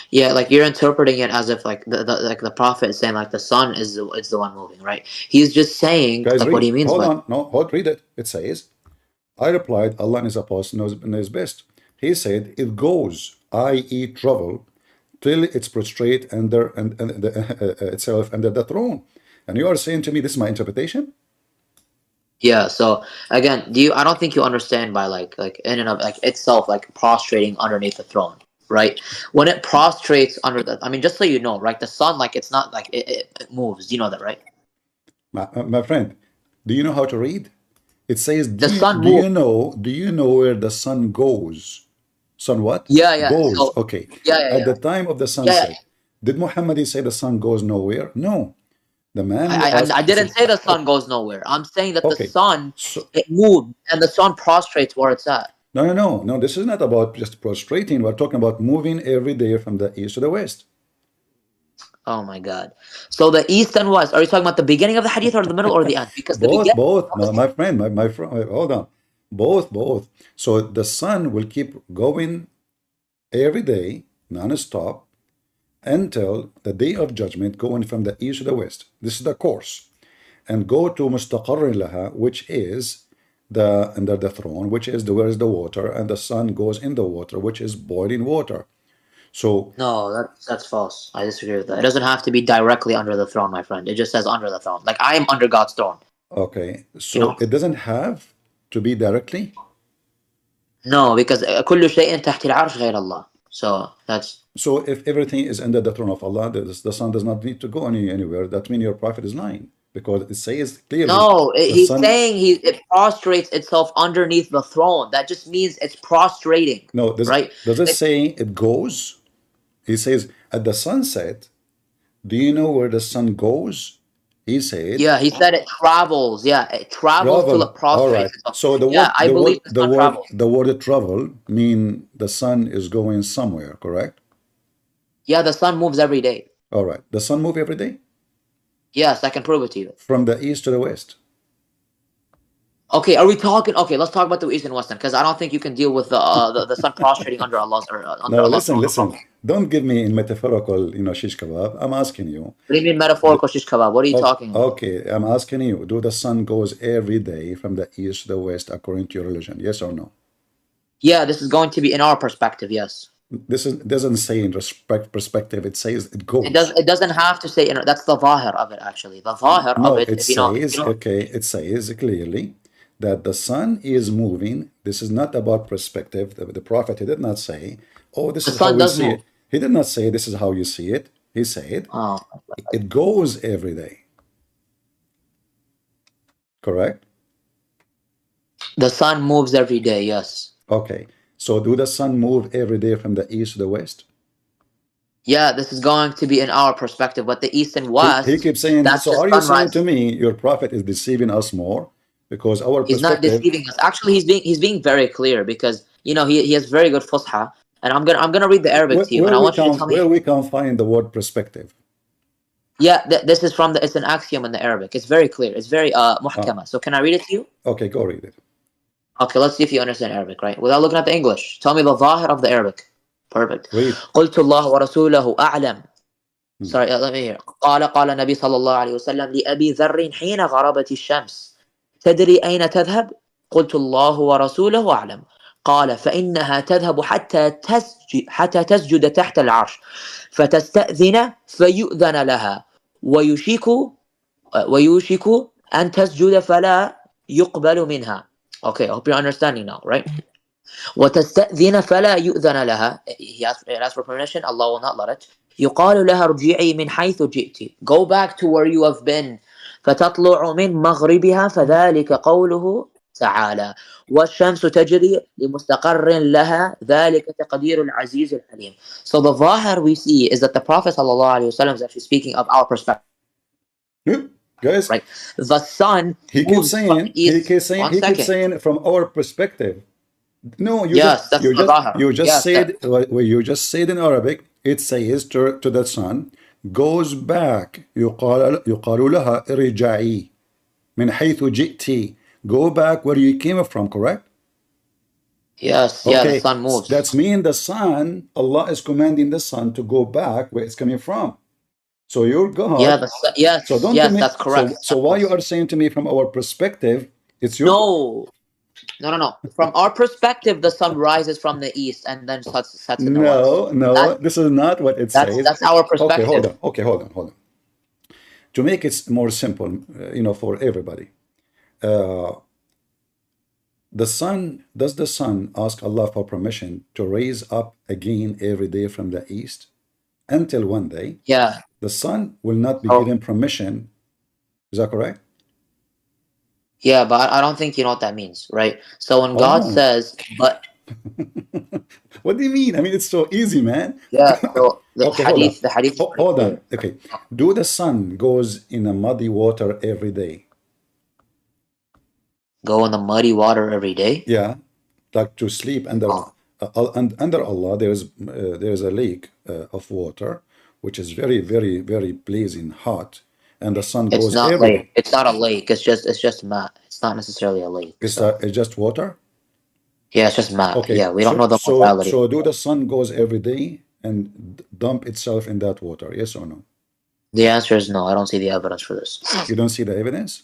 Speaker 6: Yeah, like you're interpreting it as if like the prophet is saying like the sun is the one moving, right? He's just saying
Speaker 1: Guys,
Speaker 6: like
Speaker 1: read.
Speaker 6: what he means.
Speaker 1: Hold on. No, read it. It says, I replied, Allah and His Apostle knows best. He said, it goes, i.e. travel, till it's prostrate under itself under the throne. And you are saying to me, this is my interpretation?
Speaker 6: Yeah. So again, I don't think you understand by like in and of like itself like prostrating underneath the throne, right? When it prostrates under I mean, just so you know, right? The sun, like it's not like it moves. You know that, right?
Speaker 1: My friend, do you know how to read? It says,
Speaker 6: The sun
Speaker 1: do
Speaker 6: moves.
Speaker 1: you know where the sun goes? Sun what?
Speaker 6: Yeah.
Speaker 1: Goes.
Speaker 6: So,
Speaker 1: Okay.
Speaker 6: yeah.
Speaker 1: At the time of the sunset, did Muhammad say the sun goes nowhere? No. The man who asked,
Speaker 6: I didn't say the sun goes nowhere. I'm saying that the
Speaker 1: okay.
Speaker 6: sun, it moved, and the sun prostrates where it's at.
Speaker 1: No. This is not about just prostrating. We're talking about moving every day from the east to the west.
Speaker 6: Oh my God! So the east and west. Are you talking about the beginning of the hadith or the middle or the end? Because
Speaker 1: both. No, my friend, my friend. Hold on. Both. So the sun will keep going every day, non-stop, until the day of judgment, going from the east to the west. This is the course, and go to mustaqarrin laha, which is the under the throne, which is where is the water, and the sun goes in the water, which is boiling water. So
Speaker 6: no, that's false. I disagree with that. It doesn't have to be directly under the throne, my friend. It just says under the throne. Like I am under God's throne.
Speaker 1: Okay, so it doesn't have to be directly.
Speaker 6: No, because كل شيء تحت العرش غير الله. So that's.
Speaker 1: So if everything is under the throne of Allah, the sun does not need to go anywhere. That means your prophet is lying, because it says clearly.
Speaker 6: No, he's saying it prostrates itself underneath the throne. That just means it's prostrating.
Speaker 1: No,
Speaker 6: right?
Speaker 1: Does it say it goes? He says at the sunset. Do you know where the sun goes? He said.
Speaker 6: Yeah, he said it travels. Yeah, it travels till it prostrates.
Speaker 1: All right.
Speaker 6: Itself.
Speaker 1: So the word travel mean the sun is going somewhere, correct?
Speaker 6: Yeah, the sun moves every day.
Speaker 1: All right. The sun move every day?
Speaker 6: Yes, I can prove it to you.
Speaker 1: From the east to the west.
Speaker 6: Okay, are we talking? Okay, let's talk about the East and Western, because I don't think you can deal with the sun prostrating under Allah's or under
Speaker 1: No,
Speaker 6: Allah's
Speaker 1: listen,
Speaker 6: throne. No
Speaker 1: listen.
Speaker 6: problem.
Speaker 1: Don't give me in metaphorical, shish kebab. I'm asking you.
Speaker 6: What do you mean metaphorical shish kebab? What are you talking about?
Speaker 1: Okay, I'm asking you. Do the sun goes every day from the east to the west according to your religion? Yes or no?
Speaker 6: Yeah, this is going to be in our perspective. Yes.
Speaker 1: This doesn't say in perspective. It says it goes.
Speaker 6: It doesn't have to say. That's the zahir of it. Actually, the zahir
Speaker 1: No,
Speaker 6: of it.
Speaker 1: it
Speaker 6: If you know,
Speaker 1: says, okay, it says clearly that the sun is moving. This is not about perspective. The prophet, he did not say, oh, this
Speaker 6: the
Speaker 1: is how
Speaker 6: sun
Speaker 1: we
Speaker 6: does
Speaker 1: see
Speaker 6: move.
Speaker 1: it. He did not say this is how you see it. He said
Speaker 6: Oh,
Speaker 1: it goes every day. Correct?
Speaker 6: the sun moves every day. Yes.
Speaker 1: Okay. So do the sun move every day from the east to the west?
Speaker 6: Yeah, this is going to be in our perspective, but the East and
Speaker 1: He
Speaker 6: West,
Speaker 1: keeps saying,
Speaker 6: that's
Speaker 1: so
Speaker 6: just
Speaker 1: are you saying
Speaker 6: sunrise.
Speaker 1: to me your prophet is deceiving us more? Because our
Speaker 6: He's not
Speaker 1: perspective,
Speaker 6: deceiving us. Actually, he's being very clear, because he has very good fusha, and I'm gonna read the Arabic to you, and I want you to tell me.
Speaker 1: where we can find the word perspective.
Speaker 6: Yeah, this is from it's an axiom in the Arabic. It's very clear. It's very muhkama. So can I read it to you?
Speaker 1: Okay, go read it.
Speaker 6: Okay, let's see if you understand Arabic, right? Without looking at the English. Tell me the zahir of the Arabic. Perfect.
Speaker 1: Read.
Speaker 6: قلت الله ورسوله أعلم. Sorry, let me hear. قال النبي صلى الله عليه وسلم لأبي ذر حين غربت الشمس تدري أين تذهب؟ قلت الله ورسوله أعلم. قال فإنها تذهب حتى تسجد تحت العرش فتستأذن فيؤذن لها ويوشك أن تسجد فلا يقبل منها. Okay, I hope you're understanding now, right? وتستأذن فلا يؤذن لها. He asked for permission, Allah will not let it. يقال لها ارجعي من حيث جئت. Go back to where you have been. فتطلع من مغربها فذلك قوله تعالى والشمس تجري لمستقر لها ذلك تقدير العزيز الحليم. So the zahir we see is that the Prophet ﷺ is actually speaking of our perspective.
Speaker 1: Guys,
Speaker 6: right? The sun
Speaker 1: he keeps saying,
Speaker 6: keeps
Speaker 1: saying from our perspective. No,
Speaker 6: that's the zahir.
Speaker 1: you just said what you just said in Arabic. It says to the sun, goes back. يقال لها ارجعي من حيث جئتي. Go back where you came from, correct?
Speaker 6: Yes,
Speaker 1: okay.
Speaker 6: The sun moves.
Speaker 1: That's mean the sun, Allah is commanding the sun to go back where it's coming from. So your God. So don't
Speaker 6: that's correct.
Speaker 1: So why you are saying to me from our perspective, it's your
Speaker 6: No. From our perspective, the sun rises from the east and then sets in the west.
Speaker 1: No, this is not what it says.
Speaker 6: That's our perspective.
Speaker 1: Hold on. To make it more simple, for everybody. Does the sun ask Allah for permission to raise up again every day from the east until one day?
Speaker 6: Yeah.
Speaker 1: The sun will not be given permission. Is that correct?
Speaker 6: Yeah, but I don't think you know what that means, right? So when God says, but
Speaker 1: what do you mean? I mean, it's so easy, man.
Speaker 6: Yeah. So the hadith.
Speaker 1: Hold on. Okay. Do the sun goes in a muddy water every day?
Speaker 6: Go in the muddy water every day?
Speaker 1: Yeah, like to sleep under under Allah. There's a lake of water which is very, very, very blazing hot, and the sun goes every day.
Speaker 6: It's not a lake. It's just mat. It's not necessarily a lake.
Speaker 1: It's just water.
Speaker 6: Yeah, it's just mat.
Speaker 1: Okay.
Speaker 6: Yeah, we don't know the mortality.
Speaker 1: So do the sun goes every day and dump itself in that water? Yes or no?
Speaker 6: The answer is no. I don't see the evidence for this.
Speaker 1: You don't see the evidence?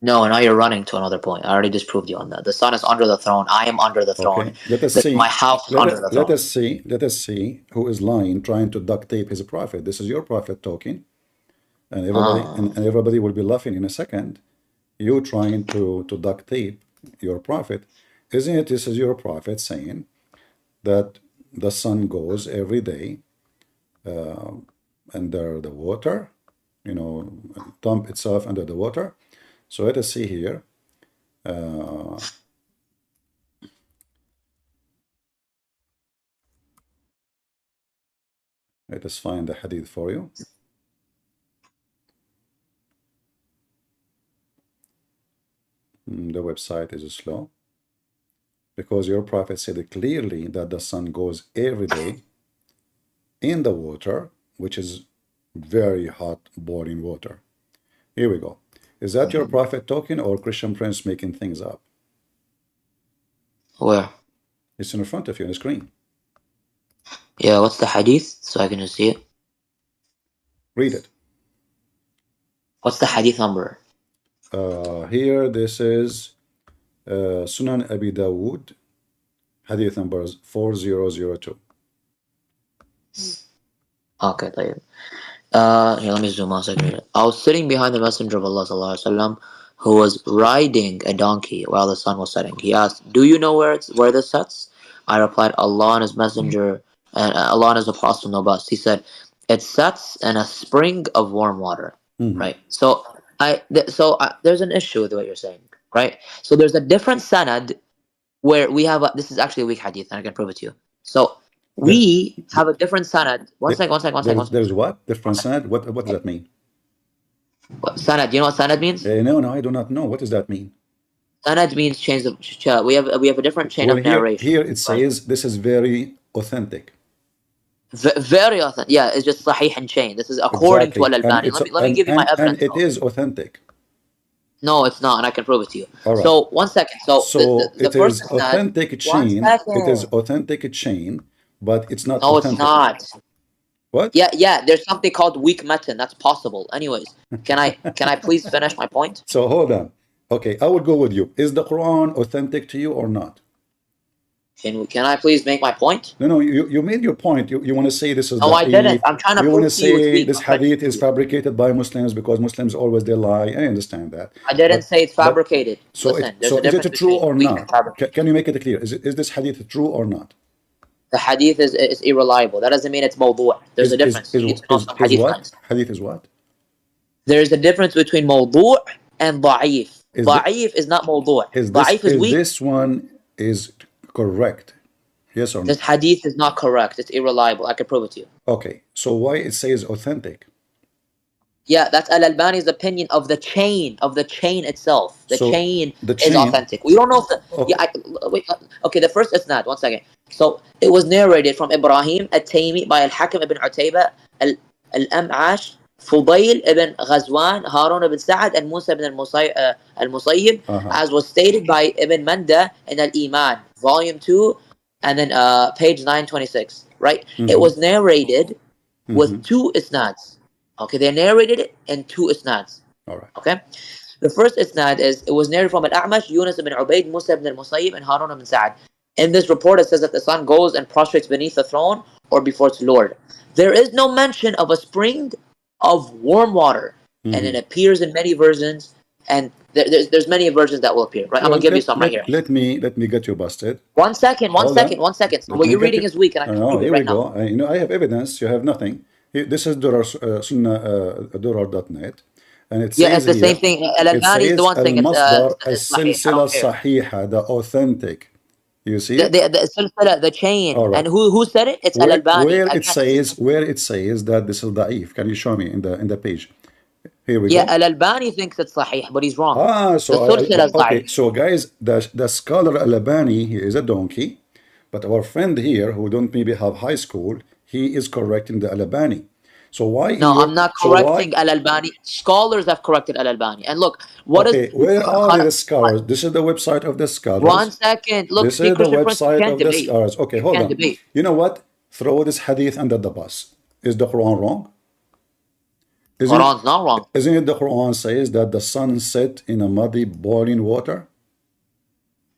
Speaker 6: No, now you're running to another point. I already disproved you on that. The sun is under the throne. I am under the throne.
Speaker 1: Okay. Let us see.
Speaker 6: My house is under the throne.
Speaker 1: Let us see who is lying, trying to duct tape his prophet. This is your prophet talking, and everybody will be laughing in a second. You trying to duct tape your prophet. Isn't it? This is your prophet saying that the sun goes every day under the water, dump itself under the water. So let us see here. Let us find the hadith for you. The website is slow because your prophet said clearly that the sun goes every day in the water, which is very hot boiling water. Here we go. Is that your prophet talking or Christian Prince making things up?
Speaker 6: Where?
Speaker 1: It's in front of you on the screen.
Speaker 6: Yeah, what's the hadith so I can just see it?
Speaker 1: Read it.
Speaker 6: What's the hadith number?
Speaker 1: Here, this is Sunan Abi Dawood, hadith number 4002.
Speaker 6: Okay, طيب. Here, let me zoom out so I can read it. I was sitting behind the Messenger of Allah sallallahu alaihi wasallam, who was riding a donkey while the sun was setting. He asked, "Do you know where this sets?" I replied, "Allah and His Messenger and Allah and His Apostle know best." He said, "It sets in a spring of warm water." Right. So there's an issue with what you're saying, right? So there's a different sanad where we have this is actually a weak hadith, and I can prove it to you. So we have a different sanad. One second.
Speaker 1: There's what? Different sanad? What does that mean?
Speaker 6: What, sanad? You know what sanad means?
Speaker 1: No, I do not know. What does that mean?
Speaker 6: Sanad means chains of. We have a different chain of narration.
Speaker 1: Here it says this is very authentic.
Speaker 6: Very authentic. Yeah, it's just sahih and chain. This is according to Al-Albani. Let me give you my evidence.
Speaker 1: And it is authentic.
Speaker 6: No, it's not, and I can prove it to you.
Speaker 1: All right.
Speaker 6: So 1 second. So the
Speaker 1: it is authentic chain. It is authentic chain, but it's not.
Speaker 6: No,
Speaker 1: authentic.
Speaker 6: it's not.
Speaker 1: What?
Speaker 6: Yeah. There's something called weak matan. That's possible. Anyways, can I please finish my point?
Speaker 1: So hold on. Okay, I will go with you. Is the Quran authentic to you or not?
Speaker 6: Can I please make my point?
Speaker 1: No, you made your point. You want to say this is.
Speaker 6: No, I didn't. I'm trying to prove to you.
Speaker 1: You want to say this hadith is fabricated by Muslims because Muslims always they lie. I understand that.
Speaker 6: I didn't say it's fabricated. Listen,
Speaker 1: so is it true or not? Can you make it clear? Is this hadith true or not?
Speaker 6: The hadith is irreliable. That doesn't mean it's mawdu'. There's a difference.
Speaker 1: Hadith is what?
Speaker 6: There's a difference between mawdu' and da'if. Da'if is not mawdu'. Da'if is weak.
Speaker 1: This one is correct. Yes or no?
Speaker 6: This hadith is not correct. It's irreliable. I can prove it to you.
Speaker 1: Okay. So why it says authentic?
Speaker 6: Yeah, that's Al-Albani's opinion of the chain itself. The chain is authentic. We don't know if okay, the first isnad. 1 second. So it was narrated from Ibrahim at-Taymi by Al-Hakim ibn Utayba, Al-Am'ash, Fudayl ibn Ghazwan, Harun ibn Sa'ad, and Musa ibn al-Musayyib, as was stated by Ibn Manda in Al-Iman, volume 2, and then page 926, right? It was narrated with 2 isnads. Okay, they narrated it in 2 isnads.
Speaker 1: All right.
Speaker 6: Okay? The first isnad is, it was narrated from Al-A'mash, Yunus ibn Ubayd, Musa ibn al-Musayyib, and Harun ibn Sa'ad. In this report, it says that the sun goes and prostrates beneath the throne or before its Lord. There is no mention of a spring of warm water, and it appears in many versions, and there's many versions that will appear. Right? I'm gonna give you some right here.
Speaker 1: Let me get you busted.
Speaker 6: 1 second. So what you're reading is weak, and I can prove it right now.
Speaker 1: I have evidence. You have nothing. This is Durar.net, and it says
Speaker 6: it's the same thing. Al-Albani is the one saying it's
Speaker 1: Sahiha, the authentic. You see
Speaker 6: the chain, right. And who said it? It's Al-Albani.
Speaker 1: Where it says that this is da'if. Can you show me in the page? Here we go.
Speaker 6: Yeah, Al-Albani thinks it's sahih, but he's wrong.
Speaker 1: Okay. So guys, the scholar Al-Albani, he is a donkey, but our friend here who don't maybe have high school, he is correcting the Al-Albani. So why?
Speaker 6: No, I'm not correcting Al-Albani. Scholars have corrected Al-Albani. And look, where
Speaker 1: are the scholars? This is the website of the scholars.
Speaker 6: 1 second. Look,
Speaker 1: this is the website of the scholars. Okay, hold on. You know what? Throw this hadith under the bus. Is the Quran wrong?
Speaker 6: Quran's not wrong.
Speaker 1: Isn't it the Quran says that the sun set in a muddy boiling water?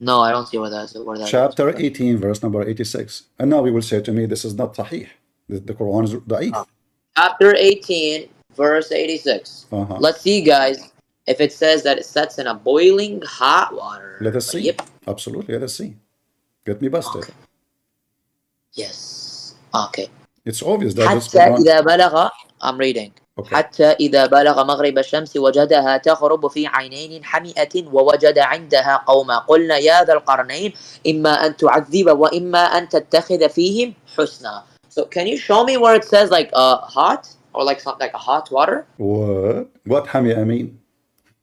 Speaker 6: No, I don't see where that is.
Speaker 1: Chapter 18, verse number 86. And now we will say to me, this is not sahih. The Quran is da'if.
Speaker 6: Chapter 18, verse 86. Let's see, guys, if it says that it sets in a boiling hot water.
Speaker 1: Let us see. Yep. Absolutely, let us see. Get me busted.
Speaker 6: Okay. Yes. Okay.
Speaker 1: It's obvious that this
Speaker 6: Quran... إذا بلغ, I'm reading.
Speaker 1: Okay.
Speaker 6: حتى إذا بلغ مغرب الشمس وجدها تغرب في عينين حمئة ووجد عندها قوما قلنا يا ذا القرنين إما أن تعذب وإما أن تتخذ فيهم حسنا. So can you show me where it says like hot or like something like a hot water?
Speaker 1: What حمئة mean?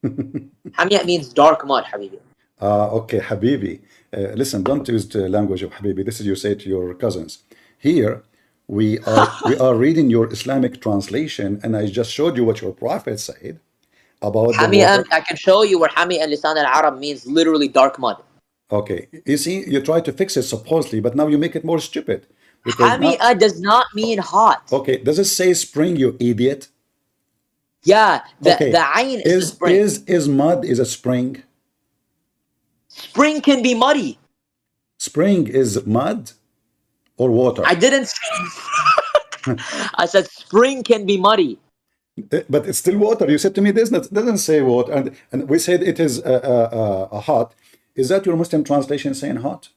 Speaker 6: حمئة means dark mud, Habibi.
Speaker 1: Okay, Habibi. Listen, don't use the language of Habibi. This is you say to your cousins. Here we are reading your Islamic translation, and I just showed you what your prophet said, about the
Speaker 6: Hami'an,
Speaker 1: water.
Speaker 6: I can show you where Hami'an lisan al-Arab means literally dark mud.
Speaker 1: Okay, you see, you try to fix it supposedly, but now you make it more stupid. Because now,
Speaker 6: Hami'a does not mean hot.
Speaker 1: okay, does it say spring, you idiot?
Speaker 6: Yeah, the
Speaker 1: Okay,
Speaker 6: ayn is the spring.
Speaker 1: is mud is a spring?
Speaker 6: Spring can be muddy.
Speaker 1: Spring is mud or water?
Speaker 6: I didn't say I said spring can be muddy.
Speaker 1: But it's still water. You said to me, this doesn't say water, and we said it is hot. Is that your Muslim translation saying hot?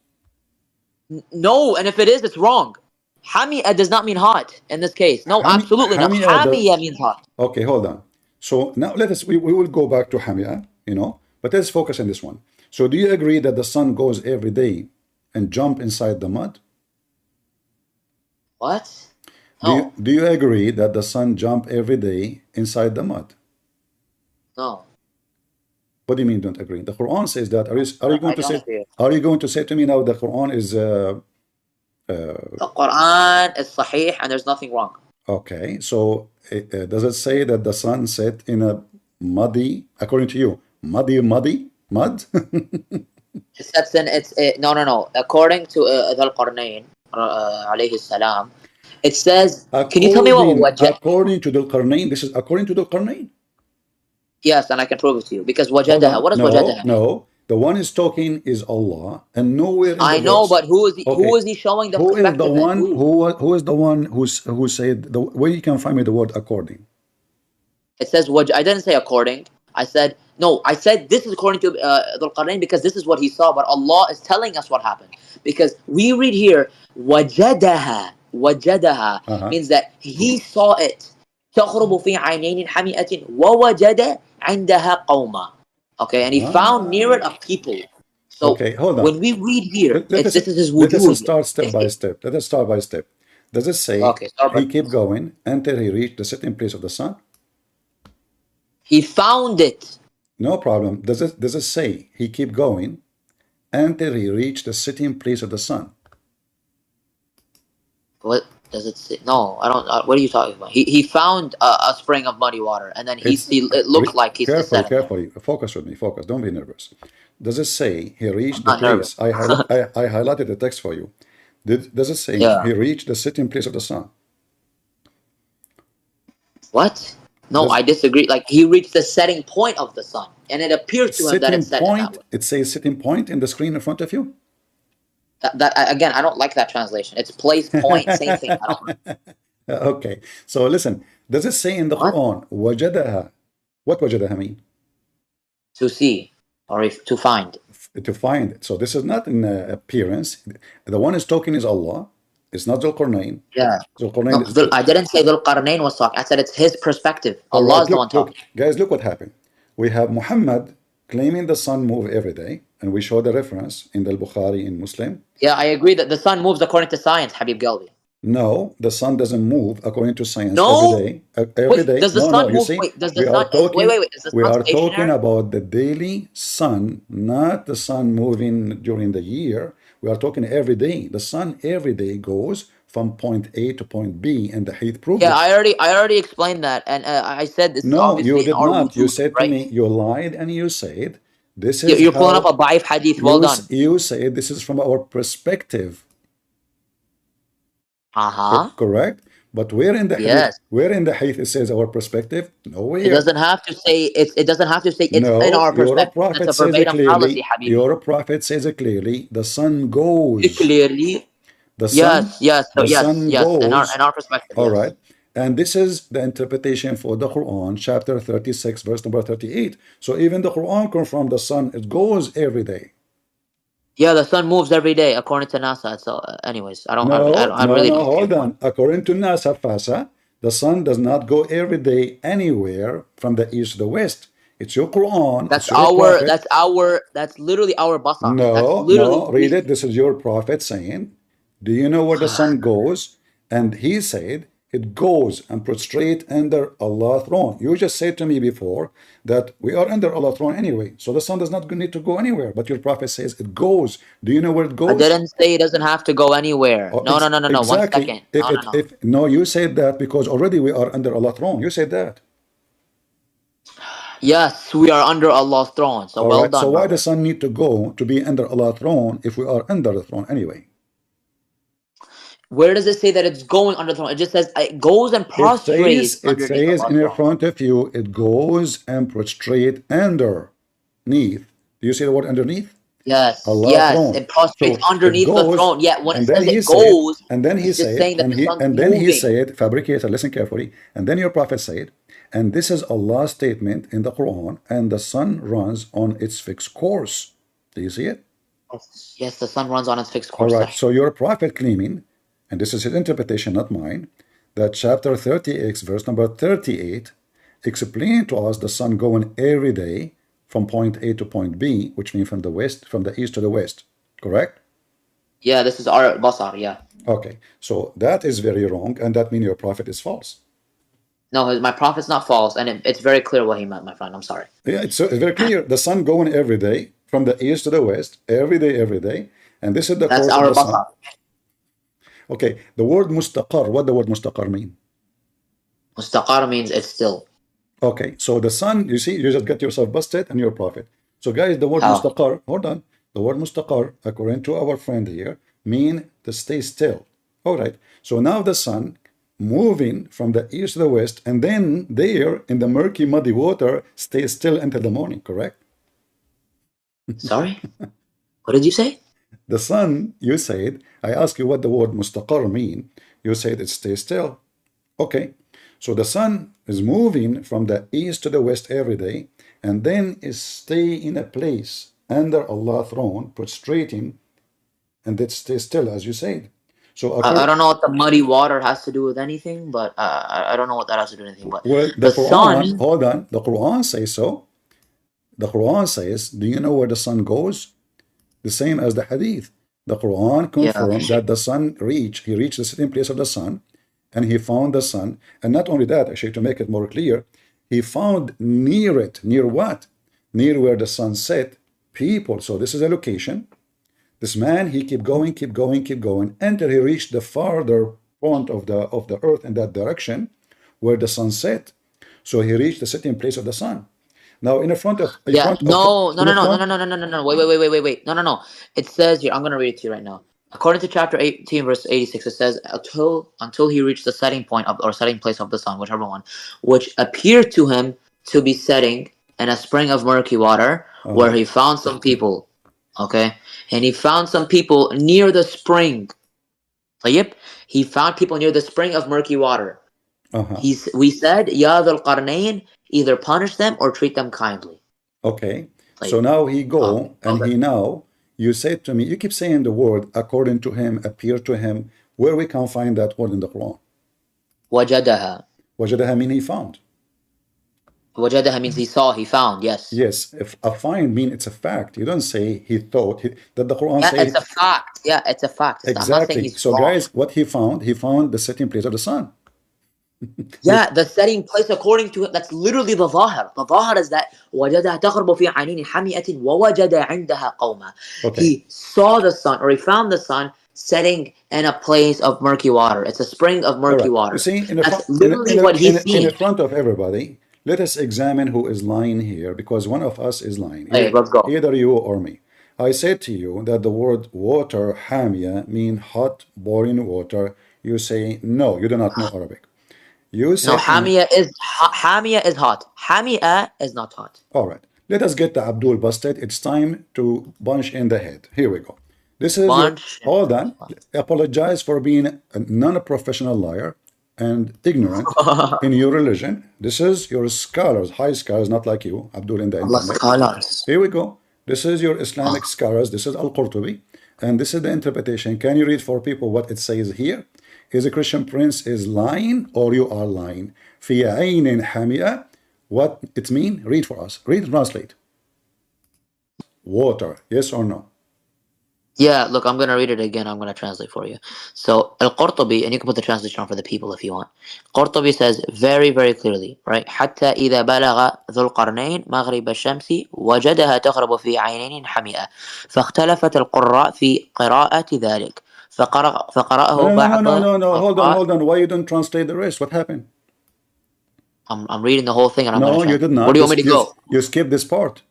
Speaker 6: No, and if it is, it's wrong. Hami'a does not mean hot in this case. No, absolutely not. Hami'a means hot.
Speaker 1: Okay, hold on. So now we will go back to Hami'a, but let's focus on this one. So do you agree that the sun goes every day and jump inside the mud?
Speaker 6: What? No.
Speaker 1: Do you agree that the sun jump every day inside the mud?
Speaker 6: No.
Speaker 1: What do you mean don't agree? The Quran says that. Are you going to say to me now the Quran is
Speaker 6: the Quran is sahih and there's nothing wrong.
Speaker 1: Okay, so does it say that the sun set in a muddy, according to you, mud?
Speaker 6: It sets in no. According to Al-Qarnayn, alayhi salam, it says. Can you tell me what
Speaker 1: according to Al-Qarnayn? This is according to Al-Qarnayn.
Speaker 6: Yes, and I can prove it to you because wajadaha. What does wajadaha mean?
Speaker 1: No, the one is talking is Allah, and nowhere in
Speaker 6: I
Speaker 1: the
Speaker 6: know,
Speaker 1: verse,
Speaker 6: but who is he showing the perspective?
Speaker 1: Who is the one who said where you can find me the word according?
Speaker 6: It says I didn't say according. I said no. I said this is according to Al-Qarnayn because this is what he saw. But Allah is telling us what happened because we read here wajadaha. Wajadaha means that he saw it. تغرب في عينين حمئة ووجد عندها قوما. Okay, and he found near it a people. So
Speaker 1: okay, hold on.
Speaker 6: When we read here, this is his
Speaker 1: wujud. Let us start step by step. Does it say he kept going until he reached the sitting place of the sun?
Speaker 6: He found it.
Speaker 1: No problem. Does it say he kept going until he reached the sitting place of the sun?
Speaker 6: What does it say? No, I don't. What are you talking about? He found a spring of muddy water, and then it looked like he's
Speaker 1: carefully. Focus with me. Focus. Don't be nervous. Does it say he reached the place? I highlighted the text for you. Does it say he reached the sitting place of the sun?
Speaker 6: What? No, I disagree. Like he reached the setting point of the sun, and it appeared to him that it set that way.
Speaker 1: It says sitting point in the screen in front of you.
Speaker 6: That again, I don't like that translation. It's place point, same thing. I don't.
Speaker 1: Okay, so listen. Does it say in the Quran wajadaha? What wajadaha mean?
Speaker 6: To see or to find.
Speaker 1: To find it. So this is not in appearance. The one is talking is Allah. It's not Dhul-Qarnayn.
Speaker 6: Yeah. I didn't say Dhul-Qarnayn was talking. I said it's his perspective. Allah is the one talking.
Speaker 1: Guys, look what happened. We have Muhammad claiming the sun move every day, and we show the reference in the Bukhari in Muslim.
Speaker 6: Yeah, I agree that the sun moves according to science, Habib Galbi.
Speaker 1: No, the sun doesn't move according to science
Speaker 6: every
Speaker 1: day. Every day.
Speaker 6: Does the sun move? Wait, does the sun? Wait. Is the sun
Speaker 1: we are talking about the daily sun, not the sun moving during the year. We are talking every day. The sun every day goes from point A to point B, and the heat proves it.
Speaker 6: I already explained that, and I said this.
Speaker 1: No, you did not. You said to me, you lied, and you said this is.
Speaker 6: You're pulling up a da'if hadith. Well done.
Speaker 1: You said this is from our perspective. Correct. But where in the hadith it says our perspective? Nowhere.
Speaker 6: It doesn't have to say it's. It doesn't have to say it's in our perspective. That's a verbatim fallacy, Habib.
Speaker 1: Your prophet says it clearly. The sun goes.
Speaker 6: Clearly.
Speaker 1: The sun.
Speaker 6: Yes. In our perspective.
Speaker 1: All right. And this is the interpretation for the Quran, chapter 36, verse number 38. So even the Quran confirms the sun, it goes every day.
Speaker 6: Yeah, the sun moves every day according to NASA. So, anyways, I really don't.
Speaker 1: Hold on. According to NASA, FASA, the sun does not go every day anywhere from the east to the west. It's your Quran.
Speaker 6: That's literally our basar.
Speaker 1: No, read it. This is your prophet saying, do you know where the sun goes? And he said, it goes and prostrate under Allah's throne. You just said to me before that we are under Allah's throne anyway. So the sun does not need to go anywhere. But your prophet says it goes. Do you know where it goes?
Speaker 6: I didn't say it doesn't have to go anywhere. No.
Speaker 1: Exactly. 1 second. You said that because already we are under Allah's throne. You said that.
Speaker 6: Yes, we are under Allah's throne. So
Speaker 1: All
Speaker 6: well
Speaker 1: right. So
Speaker 6: done,
Speaker 1: why the
Speaker 6: brother.
Speaker 1: sun need to go to be under Allah's throne if we are under the throne anyway?
Speaker 6: Where does it say that it's going under the throne? It just says it goes and prostrates
Speaker 1: It
Speaker 6: underneath
Speaker 1: says
Speaker 6: Allah's
Speaker 1: in
Speaker 6: throne.
Speaker 1: front of you, it goes and prostrate underneath. Do you see the word underneath?
Speaker 6: Yes,
Speaker 1: Allah's
Speaker 6: yes,
Speaker 1: throne.
Speaker 6: it prostrates
Speaker 1: So it
Speaker 6: underneath the
Speaker 1: goes,
Speaker 6: throne. Yet when it
Speaker 1: and then
Speaker 6: says
Speaker 1: he
Speaker 6: it
Speaker 1: said,
Speaker 6: goes,
Speaker 1: and then he
Speaker 6: it's just
Speaker 1: said,
Speaker 6: saying that the sun's
Speaker 1: and then he
Speaker 6: moving.
Speaker 1: said, fabricator, listen carefully, and then your prophet said, and this is Allah's statement in the Quran, and the sun runs on its fixed course. Do you see it?
Speaker 6: Yes, the sun runs on its fixed
Speaker 1: All
Speaker 6: course.
Speaker 1: right. So your prophet claiming, and this is his interpretation, not mine, that chapter 30x, verse number 38, explain to us the sun going every day from point A to point B, which means from the east to the west. Correct?
Speaker 6: Yeah, this is our basar, yeah.
Speaker 1: Okay. So that is very wrong, and that means your prophet is false.
Speaker 6: No, my prophet's not false, and it's very clear what he meant, my friend. I'm sorry.
Speaker 1: Yeah, it's very clear. The sun going every day from the east to the west, every day, and this is the
Speaker 6: That's
Speaker 1: course of
Speaker 6: our
Speaker 1: the sun.
Speaker 6: basar.
Speaker 1: Okay. The word mustaqar, what the word mustaqar mean?
Speaker 6: Mustaqar means it's still.
Speaker 1: Okay, so the sun, you see, you just get yourself busted and your prophet. So guys, the word
Speaker 6: How?
Speaker 1: mustaqar, hold on. The word mustaqar, according to our friend here, mean to stay still. All right, so now the sun moving from the east to the west, and then there in the murky, muddy water, stay still until the morning, correct?
Speaker 6: Sorry? What did you say?
Speaker 1: The sun, you said, I asked you what the word mustaqar mean. You said it stays still. Okay, so the sun is moving from the east to the west every day, and then is stay in a place under Allah's throne, prostrating, and it stays still, as you said. So
Speaker 6: I don't know what the muddy water has to do with anything, but I don't know what that has to do with anything. But
Speaker 1: well, the
Speaker 6: the
Speaker 1: Quran,
Speaker 6: sun,
Speaker 1: hold on, the Quran says so. The Quran says, do you know where the sun goes? The same as the Hadith. The Quran confirmed that the sun he reached the sitting place of the sun, and he found the sun. And not only that, actually, to make it more clear, he found near it, near what? Near where the sun set, people. So this is a location. This man, he keep going until he reached the farther point of the earth in that direction where the sun set. So he reached the sitting place of the sun. Now in front of
Speaker 6: no. Wait. No. It says here, I'm going to read it to you right now. According to chapter 18, verse 86, it says, until he reached the setting point of, or setting place of the sun, whichever one, which appeared to him to be setting in a spring of murky water, where he found some people. Okay? And he found some people near the spring. Yep. He found people near the spring of murky water. We said, Ya Dhul Qarnayn, either punish them or treat them kindly.
Speaker 1: Okay. So now he go, and he now, you said to me, you keep saying the word, according to him, appear to him. Where we can find that word in the Quran?
Speaker 6: Wajadaha.
Speaker 1: Wajadaha mean he found.
Speaker 6: Wajadaha means he saw, he found, yes.
Speaker 1: Yes, if a find mean it's a fact. You don't say he thought. That the Quran
Speaker 6: yeah,
Speaker 1: say
Speaker 6: it's a fact. Yeah, it's a fact.
Speaker 1: Exactly.
Speaker 6: I'm not saying he's
Speaker 1: so
Speaker 6: wrong.
Speaker 1: Guys, what he found the setting place of the sun.
Speaker 6: Yeah, the setting place according to it, that's literally the zahir. The zahir is that وَجَدَهَا تَغْرُبُ فِي عَيْنِينِ حَمِيَةٍ وَوَجَدَ عِنْدَهَا قَوْمًا. He saw the sun, or he found the sun setting in a place of murky water. It's a spring of murky water.
Speaker 1: You see,
Speaker 6: that's literally what he's seeing.
Speaker 1: In front of everybody, let us examine who is lying here, because one of us is lying.
Speaker 6: Hey, let's go.
Speaker 1: Either you or me. I said to you that the word water, hamia, mean hot, boiling water. You say, no, you do not know Arabic. You say,
Speaker 6: no, hamia is hot. Hamia is not hot.
Speaker 1: All right. Let us get the Abdul busted. It's time to punch in the head. Here we go. This is all done. Apologize for being a non-professional liar and ignorant in your religion. This is your scholars, high scholars, not like you, Abdul, in the internet.
Speaker 6: Scholars.
Speaker 1: Here we go. This is your Islamic scholars. This is Al-Qurtubi. And this is the interpretation. Can you read for people what it says here? Is a Christian prince is lying or you are lying? في عين حامئة. What it mean? Read for us. Read and translate. Water. Yes or no?
Speaker 6: Yeah, look, I'm going to read it again. I'm going to translate for you. So, Al-Qurtubi, and you can put the translation on for the people if you want. Qurtubi says very, very clearly, right? حتى إذا بلغ ذو القرنين مغرب الشمس وجدها تغرب في عينين حمئة فاختلفت القراء في قراءة ذلك فقرأه بعض
Speaker 1: No. Hold on. Why you don't translate the rest? What happened?
Speaker 6: I'm reading the whole thing and I'm
Speaker 1: No,
Speaker 6: going to
Speaker 1: you
Speaker 6: translate.
Speaker 1: did not.
Speaker 6: Where do you want me to go?
Speaker 1: You skipped this part.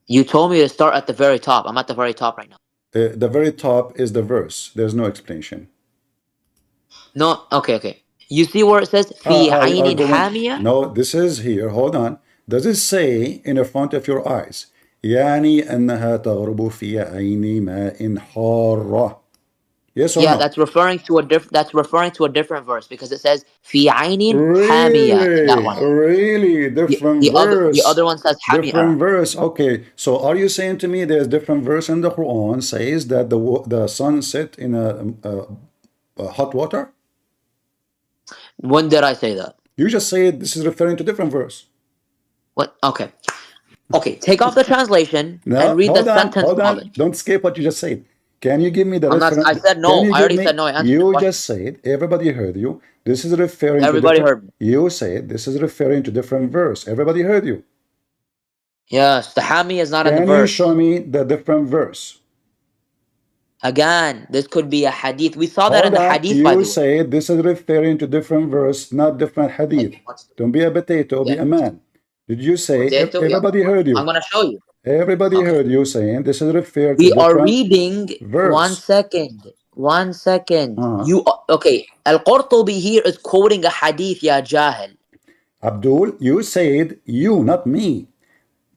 Speaker 6: You told me to start at the very top. I'm at the very top right now.
Speaker 1: The very top is the verse. There's no explanation.
Speaker 6: No, okay. You see where it says في
Speaker 1: You are
Speaker 6: عين
Speaker 1: going.
Speaker 6: حامية?
Speaker 1: No, this is here. Hold on. Does it say in the front of your eyes يعني أنها تغرب في عين ماء حارة? Yes or
Speaker 6: Yeah,
Speaker 1: no?
Speaker 6: that's referring to a different verse because it says في عين حامية in that one.
Speaker 1: Really? Different verse.
Speaker 6: The other one says
Speaker 1: Different
Speaker 6: حامية.
Speaker 1: verse. Okay. So are you saying to me there's different verse in the Quran says that the sun set in a hot water?
Speaker 6: When did I say that?
Speaker 1: You just said this is referring to different verse.
Speaker 6: What? Okay. Take off the translation and read the sentence
Speaker 1: Hold
Speaker 6: of
Speaker 1: on.
Speaker 6: it.
Speaker 1: Don't skip what you just said. Can you give me the reference?
Speaker 6: I said no. I already said no. I answered
Speaker 1: You
Speaker 6: the question.
Speaker 1: just said, everybody heard you. This is referring
Speaker 6: Everybody
Speaker 1: to
Speaker 6: heard me.
Speaker 1: You said this is referring to different verse. Everybody heard you.
Speaker 6: Yes, the hami is not in the
Speaker 1: Can you
Speaker 6: verse.
Speaker 1: show me the different verse?
Speaker 6: Again, this could be a hadith. We saw that in the hadith, by the
Speaker 1: You
Speaker 6: way.
Speaker 1: said this is referring to different verse, not different hadith. Don't be a potato, be a man. Did you say
Speaker 6: Potato?
Speaker 1: everybody heard you?
Speaker 6: I'm going to show you.
Speaker 1: Everybody heard you saying this is referred to
Speaker 6: We are
Speaker 1: different
Speaker 6: reading.
Speaker 1: verse.
Speaker 6: One second. Al-Qurtubi here is quoting a hadith, ya jahil.
Speaker 1: Abdul, you said, you, not me,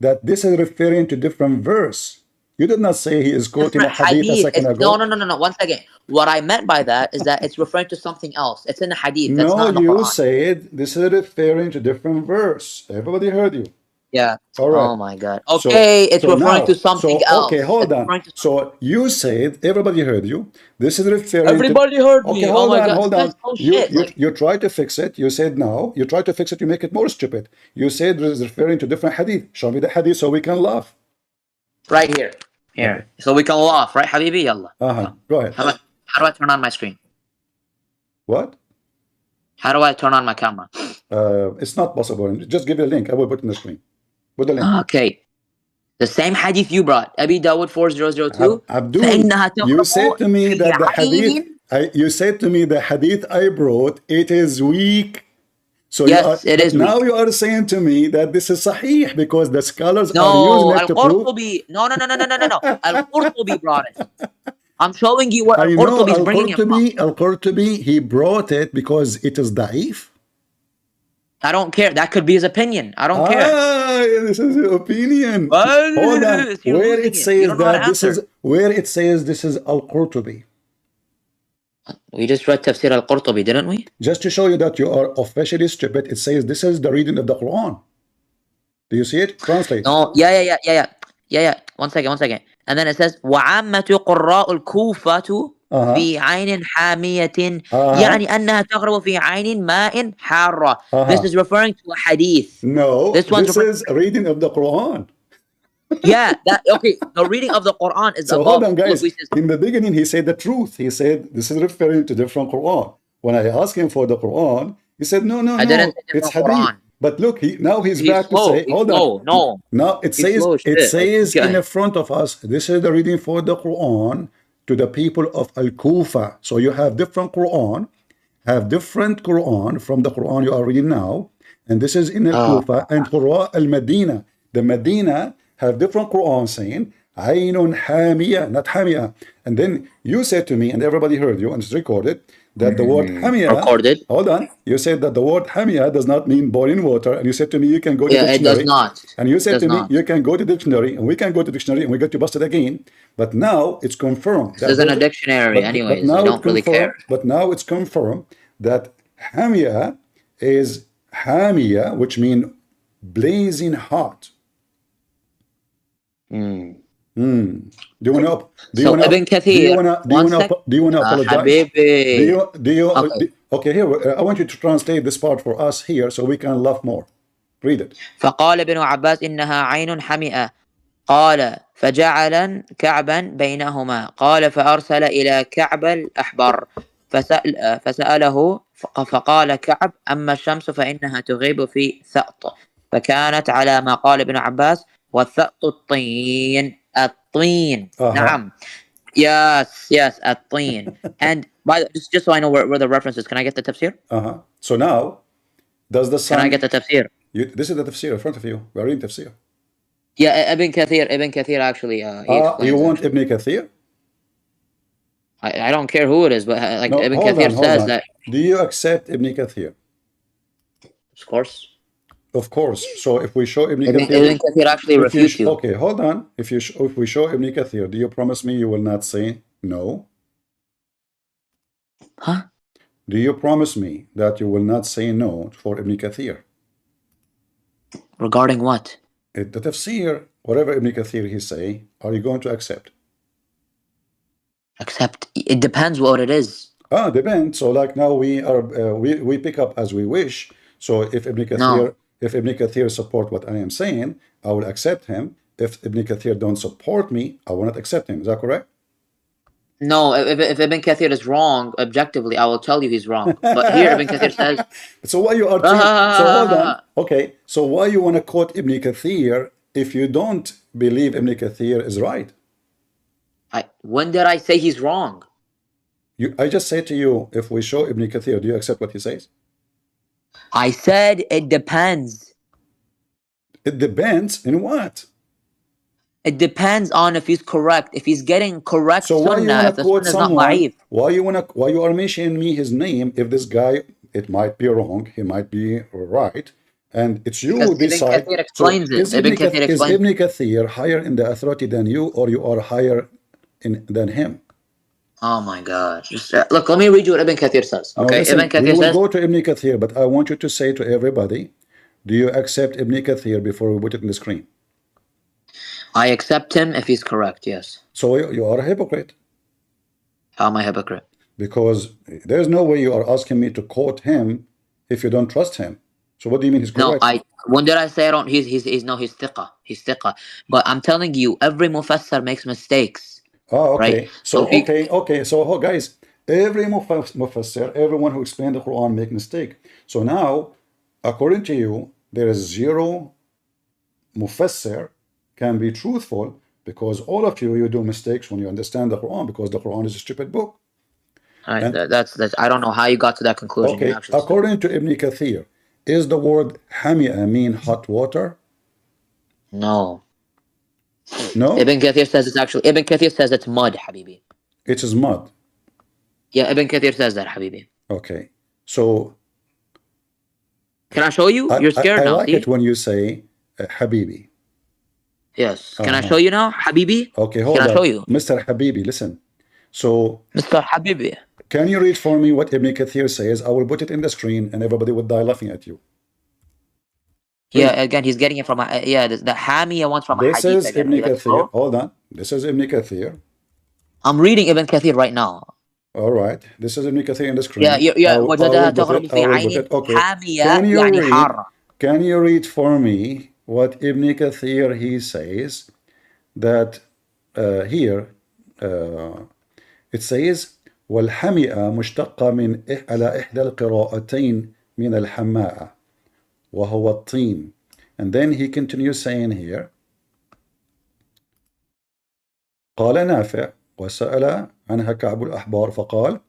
Speaker 1: that this is referring to different verse. You did not say he is quoting a hadith a second ago.
Speaker 6: No. 1 second. What I meant by that is that it's referring to something else. It's in the hadith. That's
Speaker 1: No,
Speaker 6: not in the
Speaker 1: you
Speaker 6: Quran.
Speaker 1: said this is referring to different verse. Everybody heard you.
Speaker 6: Yeah.
Speaker 1: All right.
Speaker 6: Oh my God. Okay, it's referring to something else.
Speaker 1: Okay, hold on. So you said everybody heard you. This is referring
Speaker 6: Everybody
Speaker 1: to.
Speaker 6: heard me. Oh my God.
Speaker 1: Hold on.
Speaker 6: Shit.
Speaker 1: You try to fix it. You said no. You try to fix it. You make it more stupid. You said this is referring to different hadith. Show me the hadith so we can laugh.
Speaker 6: Right here. Okay. So we can laugh, right, Habibi? Yalla.
Speaker 1: Go ahead.
Speaker 6: How do I turn on my screen?
Speaker 1: What?
Speaker 6: How do I turn on my camera?
Speaker 1: It's not possible. Just give me a link. I will put it in the screen. Put the link.
Speaker 6: Okay. The same hadith you brought, Abi Dawud 4002.
Speaker 1: Abdul, you said to me that the hadith. You said to me the hadith I brought, it is weak. So
Speaker 6: yes, it is
Speaker 1: now
Speaker 6: weak.
Speaker 1: You are saying to me that this is sahih because the scholars are using it to prove.
Speaker 6: No. Al-Qurtubi brought it. I'm showing you what Al-Qurtubi is bringing it from.
Speaker 1: Al-Qurtubi, he brought it because it is da'if.
Speaker 6: I don't care. That could be his opinion. I don't care.
Speaker 1: This is your opinion. Hold on. Where it says this is Al-Qurtubi.
Speaker 6: We just read Tafsir Al-Qurtubi, didn't we?
Speaker 1: Just to show you that you are officially stupid, it says this is the reading of the Quran. Do you see it? Translate.
Speaker 6: No, yeah. One second. And then it says وَعَامَّةُ قُرَّاءُ الْكُوفَةُ في عين حامية يعني أنها تغرب في عين ماء حارة. This is referring to a hadith.
Speaker 1: No, this is a reading of the Quran.
Speaker 6: Yeah, the reading of the Quran is
Speaker 1: so
Speaker 6: above.
Speaker 1: Hold on, guys. In the beginning, he said the truth. He said this is referring to different Quran. When I asked him for the Quran, he said no, it's hadith. Quran. But look, now he's back
Speaker 6: slow.
Speaker 1: to say, hold on.
Speaker 6: No.
Speaker 1: Now it says in the front of us, this is the reading for the Quran to the people of Al-Kufa. So you have different Quran, from the Quran you are reading now. And this is in Al-Kufa and Qura Al-Madina. The Medina have different Quran saying, Aynun Hamiyah, not Hamiyah. And then you said to me, and everybody heard you, and it's recorded, that the word Hamiyah,
Speaker 6: recorded.
Speaker 1: Hold on. You said that the word Hamiyah does not mean boiling water. And you said to me, you can go to dictionary.
Speaker 6: It does not.
Speaker 1: And you said to me, you can go to dictionary, and we can go to dictionary, and we get you busted again. But now it's confirmed.
Speaker 6: This isn't a dictionary anyways. But now we don't really care.
Speaker 1: But now it's confirmed that Hamiyah is Hamiyah, which means blazing hot. Do you want to? Do you want to apologize? Okay, here I want you to translate this part for us here so we can laugh more. Read it.
Speaker 6: فقال ابن عباس إنها عين حمئة قال فجعل كعبا بينهما قال فأرسل إلى كعب الأحبر فسأله فقال كعب أما الشمس فإنها تغيب في ثأط فكانت على ما قال ابن عباس والثأط الطين نعم yes الطين and just so I know where the reference is, can I get the tafsir?
Speaker 1: So now Does the
Speaker 6: Can I
Speaker 1: sun...
Speaker 6: get the tafsir?
Speaker 1: This is the tafsir in front of you. We are reading tafsir.
Speaker 6: Yeah, Ibn Kathir actually, he explains.
Speaker 1: You want
Speaker 6: actually.
Speaker 1: Ibn Kathir?
Speaker 6: I don't care who it is, but like
Speaker 1: No,
Speaker 6: Ibn
Speaker 1: hold
Speaker 6: Kathir
Speaker 1: on, hold
Speaker 6: says
Speaker 1: on.
Speaker 6: that.
Speaker 1: Do you accept Ibn Kathir?
Speaker 6: Of course.
Speaker 1: Of course. So if we show Ibn
Speaker 6: Ibn
Speaker 1: Kathir...
Speaker 6: Kathir actually refutes you.
Speaker 1: Okay, hold on. If we show Ibn Kathir, do you promise me you will not say no?
Speaker 6: Huh?
Speaker 1: Do you promise me that you will not say no for Ibn Kathir?
Speaker 6: Regarding what?
Speaker 1: The tafsir, whatever Ibn Kathir he say, are you going to accept?
Speaker 6: Accept. It depends what it is.
Speaker 1: Depends. So like now we are we pick up as we wish. So if Ibn Kathir support what I am saying, I will accept him. If Ibn Kathir don't support me, I will not accept him. Is that correct?
Speaker 6: No, if Ibn Kathir is wrong, objectively, I will tell you he's wrong. But here Ibn Kathir says...
Speaker 1: So why you are... So hold on. Okay. So why you want to quote Ibn Kathir if you don't believe Ibn Kathir is right?
Speaker 6: When did I say he's wrong?
Speaker 1: I just say to you, if we show Ibn Kathir, do you accept what he says?
Speaker 6: I said it depends.
Speaker 1: It depends in what?
Speaker 6: It depends on if he's correct. If he's getting correct
Speaker 1: so why you want to quote someone? Why you are mentioning me his name if this guy, it might be wrong, he might be right, and it's you who decide.
Speaker 6: Ibn Kathir explains it. Ibn
Speaker 1: Kathir higher in the authority than you, or you are higher than him?
Speaker 6: Oh my God! Look, let me read you what Ibn Kathir says. Okay,
Speaker 1: no, listen,
Speaker 6: Ibn Kathir
Speaker 1: we will
Speaker 6: says,
Speaker 1: go to Ibn Kathir, but I want you to say to everybody, do you accept Ibn Kathir before we put it in the screen?
Speaker 6: I accept him if he's correct, yes.
Speaker 1: So you are a hypocrite.
Speaker 6: How am I a hypocrite?
Speaker 1: Because there's no way you are asking me to quote him if you don't trust him. So what do you mean he's correct?
Speaker 6: No, when did I say I don't? He's thiqa. He's thiqa. But I'm telling you, every mufassir makes mistakes.
Speaker 1: Oh, okay.
Speaker 6: Right?
Speaker 1: So okay. So guys, every mufassir, everyone who explained the Quran make mistake. So now, according to you, there is zero mufassir can be truthful, because all of you do mistakes when you understand the Quran, because the Quran is a stupid book.
Speaker 6: That's I don't know how you got to that conclusion.
Speaker 1: Okay, according to Ibn Kathir, is the word hamia mean hot water?
Speaker 6: No.
Speaker 1: No?
Speaker 6: Ibn Kathir says it's mud, Habibi.
Speaker 1: It is mud.
Speaker 6: Yeah, Ibn Kathir says that, Habibi.
Speaker 1: Okay. So
Speaker 6: can I show you? You're scared now.
Speaker 1: I like it when you say Habibi.
Speaker 6: Yes. Can I show you now, Habibi?
Speaker 1: Okay, hold on.
Speaker 6: Can I show you?
Speaker 1: Mr. Habibi, listen. So,
Speaker 6: Mr. Habibi,
Speaker 1: can you read for me what Ibn Kathir says? I will put it in the screen and everybody will die laughing at you. Please.
Speaker 6: Yeah, again, he's getting it from the Hamiya one's from
Speaker 1: this
Speaker 6: a hadith.
Speaker 1: This is Ibn Kathir. Hold on. This is Ibn Kathir.
Speaker 6: I'm reading Ibn Kathir right now.
Speaker 1: All right. This is Ibn Kathir in the screen.
Speaker 6: Yeah.
Speaker 1: Okay. Can you read for me what Ibn Kathir he says that here it says والحمئة مشتقة من على إحدى القراءتين من الحماءة وهو الطين. And then he continues saying here قال نافع وسأل عنها كعب الأحبار فقال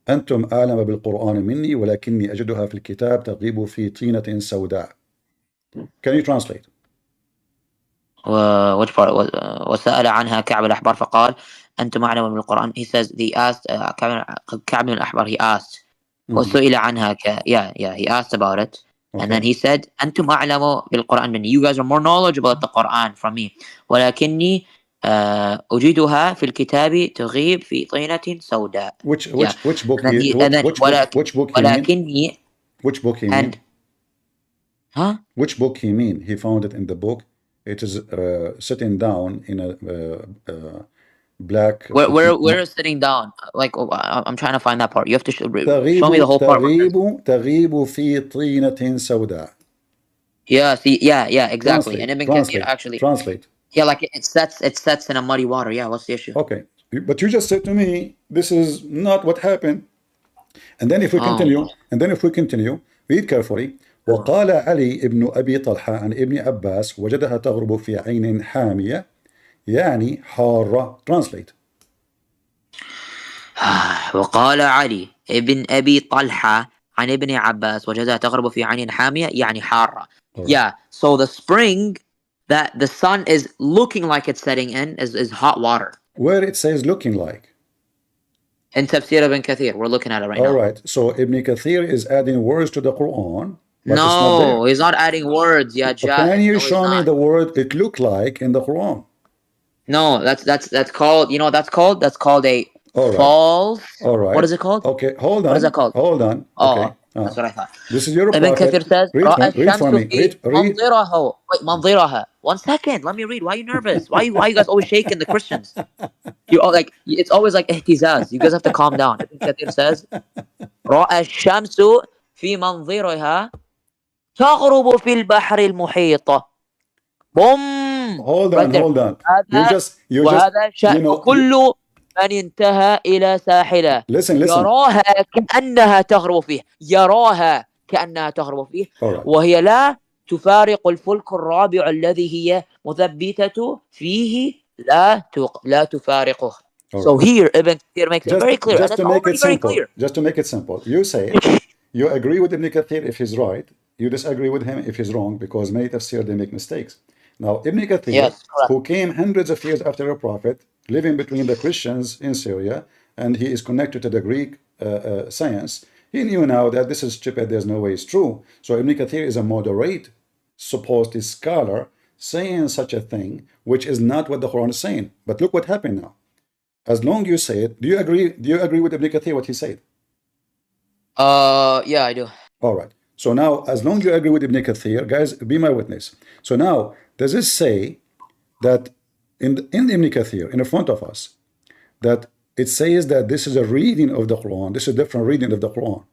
Speaker 1: أنتم أعلم بالقرآن مني ولكني أجدها في الكتاب تغيب في طينة سوداء. Can you translate?
Speaker 6: Which part? وسأل عنها كعب الأحبار فقال أنتم أعلم بالقرآن. He says he asked كعب الأحبار, he asked وسئل عنها he asked about it. Okay. And then he said أنتم أعلم بالقرآن مني, you guys are more knowledgeable about the Quran from me. ولكني أجدها في الكتاب تغيب في طينة سوداء.
Speaker 1: Which book he mean?
Speaker 6: Huh?
Speaker 1: Which book he mean? He found it in the book. It is sitting down in a black.
Speaker 6: Where is sitting down? Like I'm trying to find that part. You have to show me the whole part.
Speaker 1: تغيب في طينة سوداء.
Speaker 6: Yeah. See. Yeah. Exactly.
Speaker 1: Translate.
Speaker 6: And Ibn Kathir actually
Speaker 1: translate.
Speaker 6: Yeah, like it sets in a muddy water. Yeah. What's the issue?
Speaker 1: Okay, but you just said to me this is not what happened. And then if we continue, read carefully. وقال علي ابن أبي طلحة عن ابن عباس وجدها تغرب في عين حامية يعني حارة. Translate.
Speaker 6: وقال علي ابن أبي طلحة عن ابن عباس وجدها تغرب في عين حامية يعني حارة.
Speaker 1: All right.
Speaker 6: Yeah, so the spring that the sun is looking like it's setting in is hot water.
Speaker 1: Where it says looking like.
Speaker 6: In Tafsir ibn Kathir, we're looking at it right
Speaker 1: All
Speaker 6: now.
Speaker 1: right. So Ibn Kathir is adding words to the Quran, but it's not there.
Speaker 6: No, he's not adding words. Yeah,
Speaker 1: But can
Speaker 6: Jahil.
Speaker 1: you
Speaker 6: No, he's
Speaker 1: show me
Speaker 6: not.
Speaker 1: the word it looked like in the Quran?
Speaker 6: No, that's called. You know what that's called? That's called a
Speaker 1: All right.
Speaker 6: false.
Speaker 1: All right.
Speaker 6: What is it called?
Speaker 1: Okay, hold on.
Speaker 6: What is that called?
Speaker 1: Hold on.
Speaker 6: Oh,
Speaker 1: Okay.
Speaker 6: that's what I thought.
Speaker 1: This is your
Speaker 6: Ibn
Speaker 1: prophet.
Speaker 6: Kathir says,
Speaker 1: Read,
Speaker 6: رأى
Speaker 1: read for
Speaker 6: الشمس
Speaker 1: me.
Speaker 6: في
Speaker 1: Read.
Speaker 6: منظرها. Wait, منظرها. 1 second. Let me read. Why are you nervous? Why you guys always shaking, the Christians? You all like, it's always like ihtizaz. You guys have to calm down. Ibn Kathir says, رأى الشمس في منظرها تغرب في البحر المحيط. Boom.
Speaker 1: Hold
Speaker 6: Right
Speaker 1: on,
Speaker 6: there.
Speaker 1: hold on. You
Speaker 6: وهذا
Speaker 1: just,
Speaker 6: شأن كل من انتهى إلى ساحله.
Speaker 1: listen.
Speaker 6: يراها كأنها تغرب فيه. يراها كأنها تغرب فيه.
Speaker 1: All right.
Speaker 6: وهي لا تفارق الفلك الرابع الذي هي مثبتة فيه لا تفارقه.
Speaker 1: All
Speaker 6: So
Speaker 1: right.
Speaker 6: here Ibn Kathir makes it very clear.
Speaker 1: Just
Speaker 6: And
Speaker 1: to
Speaker 6: it's
Speaker 1: make
Speaker 6: already
Speaker 1: it
Speaker 6: very
Speaker 1: simple.
Speaker 6: clear.
Speaker 1: Just to make it simple. You say you agree with Ibn Kathir if he's right. You disagree with him if he's wrong, because many tafsir they make mistakes. Now Ibn Kathir,
Speaker 6: Yes, correct.
Speaker 1: who came hundreds of years after the Prophet, living between the Christians in Syria, and he is connected to the Greek science, he knew now that this is stupid, there's no way it's true. So Ibn Kathir is a moderate, supposed scholar, saying such a thing, which is not what the Quran is saying. But look what happened now. As long you say it, do you agree with Ibn Kathir what he said?
Speaker 6: Yeah, I do.
Speaker 1: All right. So now, as long you agree with Ibn Kathir, guys, be my witness. So now, does it say that in Ibn Kathir, in front of us, that it says that this is a reading of the Quran, this is a different reading of the Quran?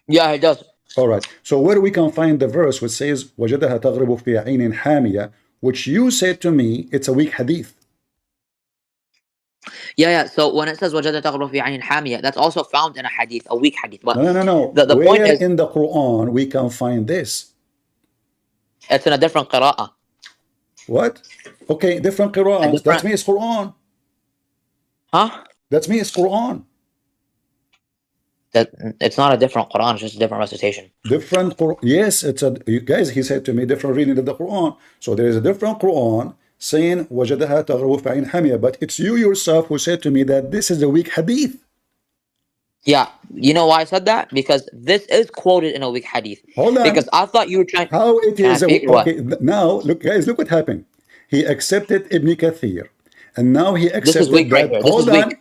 Speaker 6: Yeah, it does.
Speaker 1: All right. So where we can find the verse which says, وَجَدَهَا تَغْرِبُ فِي عَيْنٍ حَامِيَةٍ, which you said to me, it's a weak hadith.
Speaker 6: Yeah. So when it says وَجَدَ تَغْرُبُ فِي عَيْنٍ حَامِيَةٍ, that's also found in a hadith, a weak hadith. But
Speaker 1: No.
Speaker 6: The
Speaker 1: Where
Speaker 6: point is,
Speaker 1: in the Quran we can find this?
Speaker 6: it's in a different qira'ah.
Speaker 1: What? Okay, different qira'ah. That means Quran.
Speaker 6: Huh?
Speaker 1: That means Quran.
Speaker 6: That it's not a different Quran, it's just a different recitation.
Speaker 1: Different Quran. Yes, it's a, you guys, he said to me, different reading of the Quran. So there is a different Quran saying وَجَدَهَا تَغْرِبُ فِي عَيْنٍ حَامِيَةٍ, but it's you yourself who said to me that this is a weak hadith.
Speaker 6: Yeah, you know why I said that? Because this is quoted in a weak hadith.
Speaker 1: Hold on.
Speaker 6: Because I thought you were trying.
Speaker 1: How it is a,
Speaker 6: okay,
Speaker 1: okay, now look, guys, look what happened. He accepted Ibn Kathir, and now he accepted
Speaker 6: this is weak
Speaker 1: that.
Speaker 6: Right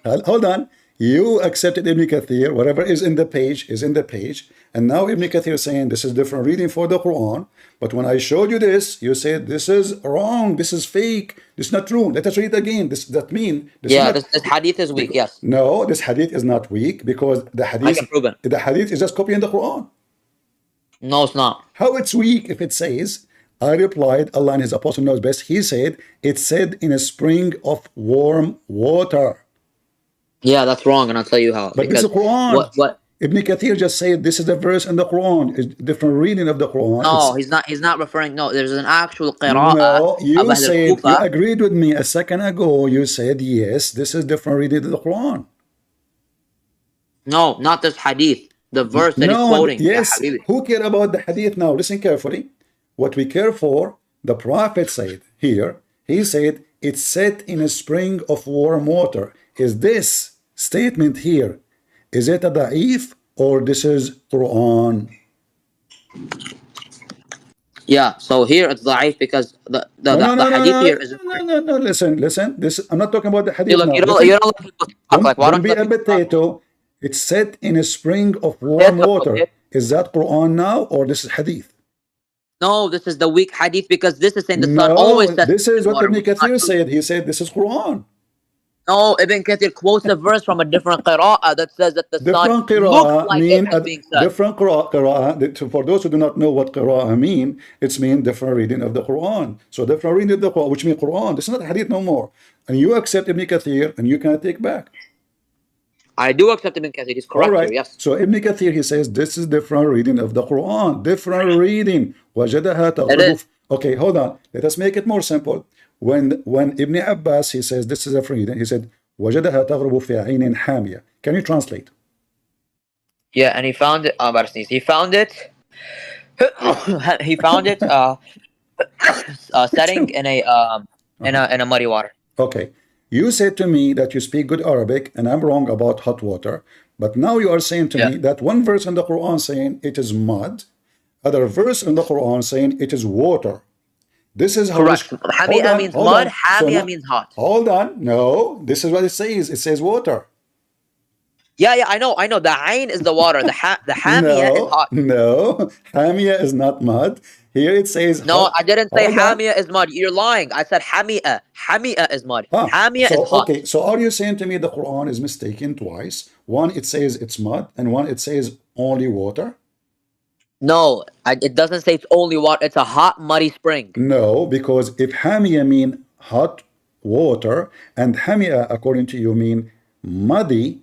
Speaker 6: here.
Speaker 1: Hold on. You accepted Ibn Kathir, whatever is in the page is in the page, and now Ibn Kathir is saying this is different reading for the Quran. But when I showed you this, you said this is wrong, this is fake, this is not true. Let us read it again. This
Speaker 6: hadith is weak. Yes.
Speaker 1: No, this hadith is not weak because the hadith.
Speaker 6: I can prove it.
Speaker 1: The hadith is just copying the Quran.
Speaker 6: No, it's not.
Speaker 1: How it's weak if it says? I replied, Allah and His Apostle knows best. He said it said in a spring of warm water.
Speaker 6: Yeah, that's wrong, and I'll tell you how.
Speaker 1: But this is the Quran.
Speaker 6: What?
Speaker 1: Ibn Kathir just said this is the verse in the Quran. It's different reading of the Quran.
Speaker 6: No, he's not referring. No, there's an actual qira'ah.
Speaker 1: No, you said,
Speaker 6: Kufa.
Speaker 1: you agreed with me a second ago. You said, yes, this is different reading of the Quran.
Speaker 6: No, not this hadith. The verse that he's quoting.
Speaker 1: Yes, who care about the hadith now? Listen carefully. What we care for, the Prophet said here, he said, it's set in a spring of warm water. Is this statement here, is it a da'if or this is Quran?
Speaker 6: Yeah, so here it's da'if because the hadith here is...
Speaker 1: No, listen. This, I'm not talking about the hadith now.
Speaker 6: You don't let people talk. Like, why
Speaker 1: don't be a potato. It's set in a spring of warm water. Is that Quran now or this is hadith?
Speaker 6: No, this is the weak hadith because this is saying the sun always sets.
Speaker 1: This is what Ibn Kathir said. He said this is Quran.
Speaker 6: No, Ibn Kathir quotes a verse from a different qira'ah that says that the sun looks like it is being said.
Speaker 1: Different qira'ah. For those who do not know what qira'ah mean, it's mean different reading of the Quran. So different reading of the Quran, which means Quran. This is not hadith no more. And you accept Ibn Kathir and you cannot take back.
Speaker 6: I do accept Ibn Kathir. He's correct here, yes.
Speaker 1: So Ibn Kathir, he says, this is different reading of the Quran. Different reading. Okay, hold on. Let us make it more simple. When Ibn Abbas, he says, this is a reading, he said, وَجَدَهَا تَغْرُبُ فِي عَيْنٍ حَامِيَةٍ. Can you translate?
Speaker 6: Yeah, and he found it. I'm about to sneeze. He found it. He found it setting in a muddy water.
Speaker 1: Okay. You said to me that you speak good Arabic, and I'm wrong about hot water. But now you are saying to
Speaker 6: Yeah.
Speaker 1: me that one verse in the Quran saying it is mud, other verse in the Quran saying it is water. This is how
Speaker 6: Correct.
Speaker 1: hold
Speaker 6: Hamia
Speaker 1: on,
Speaker 6: means
Speaker 1: hold
Speaker 6: mud.
Speaker 1: on. So
Speaker 6: Hamia
Speaker 1: now,
Speaker 6: means hot.
Speaker 1: hold on. No, this is what it says. It says water.
Speaker 6: Yeah, yeah, I know. The ain is the water. The hamia is
Speaker 1: No,
Speaker 6: hot.
Speaker 1: no. Hamia is not mud. Here it says
Speaker 6: No,
Speaker 1: hot.
Speaker 6: I didn't say
Speaker 1: Hold on.
Speaker 6: hamia is mud. You're lying. I said hamia. Hamia is mud. Hamia is
Speaker 1: So
Speaker 6: hot.
Speaker 1: okay. So are you saying to me the Quran is mistaken twice? One it says it's mud, and one it says only water.
Speaker 6: No, it doesn't say it's only water. It's a hot, muddy spring.
Speaker 1: No, because if hamia mean hot water, and hamia according to you mean muddy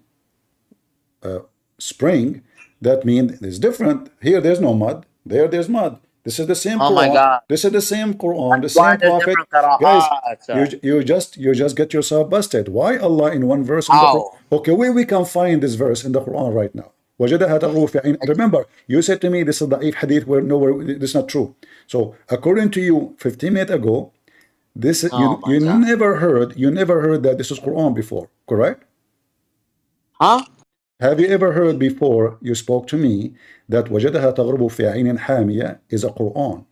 Speaker 1: spring, that means it's different. Here there's no mud. There's mud. This is the same
Speaker 6: Oh my
Speaker 1: Quran.
Speaker 6: God.
Speaker 1: This is the same Quran, the
Speaker 6: Why
Speaker 1: same
Speaker 6: there's
Speaker 1: prophet.
Speaker 6: different
Speaker 1: Guys,
Speaker 6: qira'at?
Speaker 1: you just get yourself busted. Why Allah in one verse in the Quran?
Speaker 6: How?
Speaker 1: Okay, where we can find this verse in the Quran right now? وجدها تغرو في عين. Remember, you said to me this is the hadith where nowhere this is not true. So according to you, 15 minutes ago, this
Speaker 6: Oh my
Speaker 1: you
Speaker 6: God.
Speaker 1: never heard that this is Quran before, correct?
Speaker 6: Huh?
Speaker 1: Have you ever heard before you spoke to me that وجدها تغرب في عين حامية is a Quran?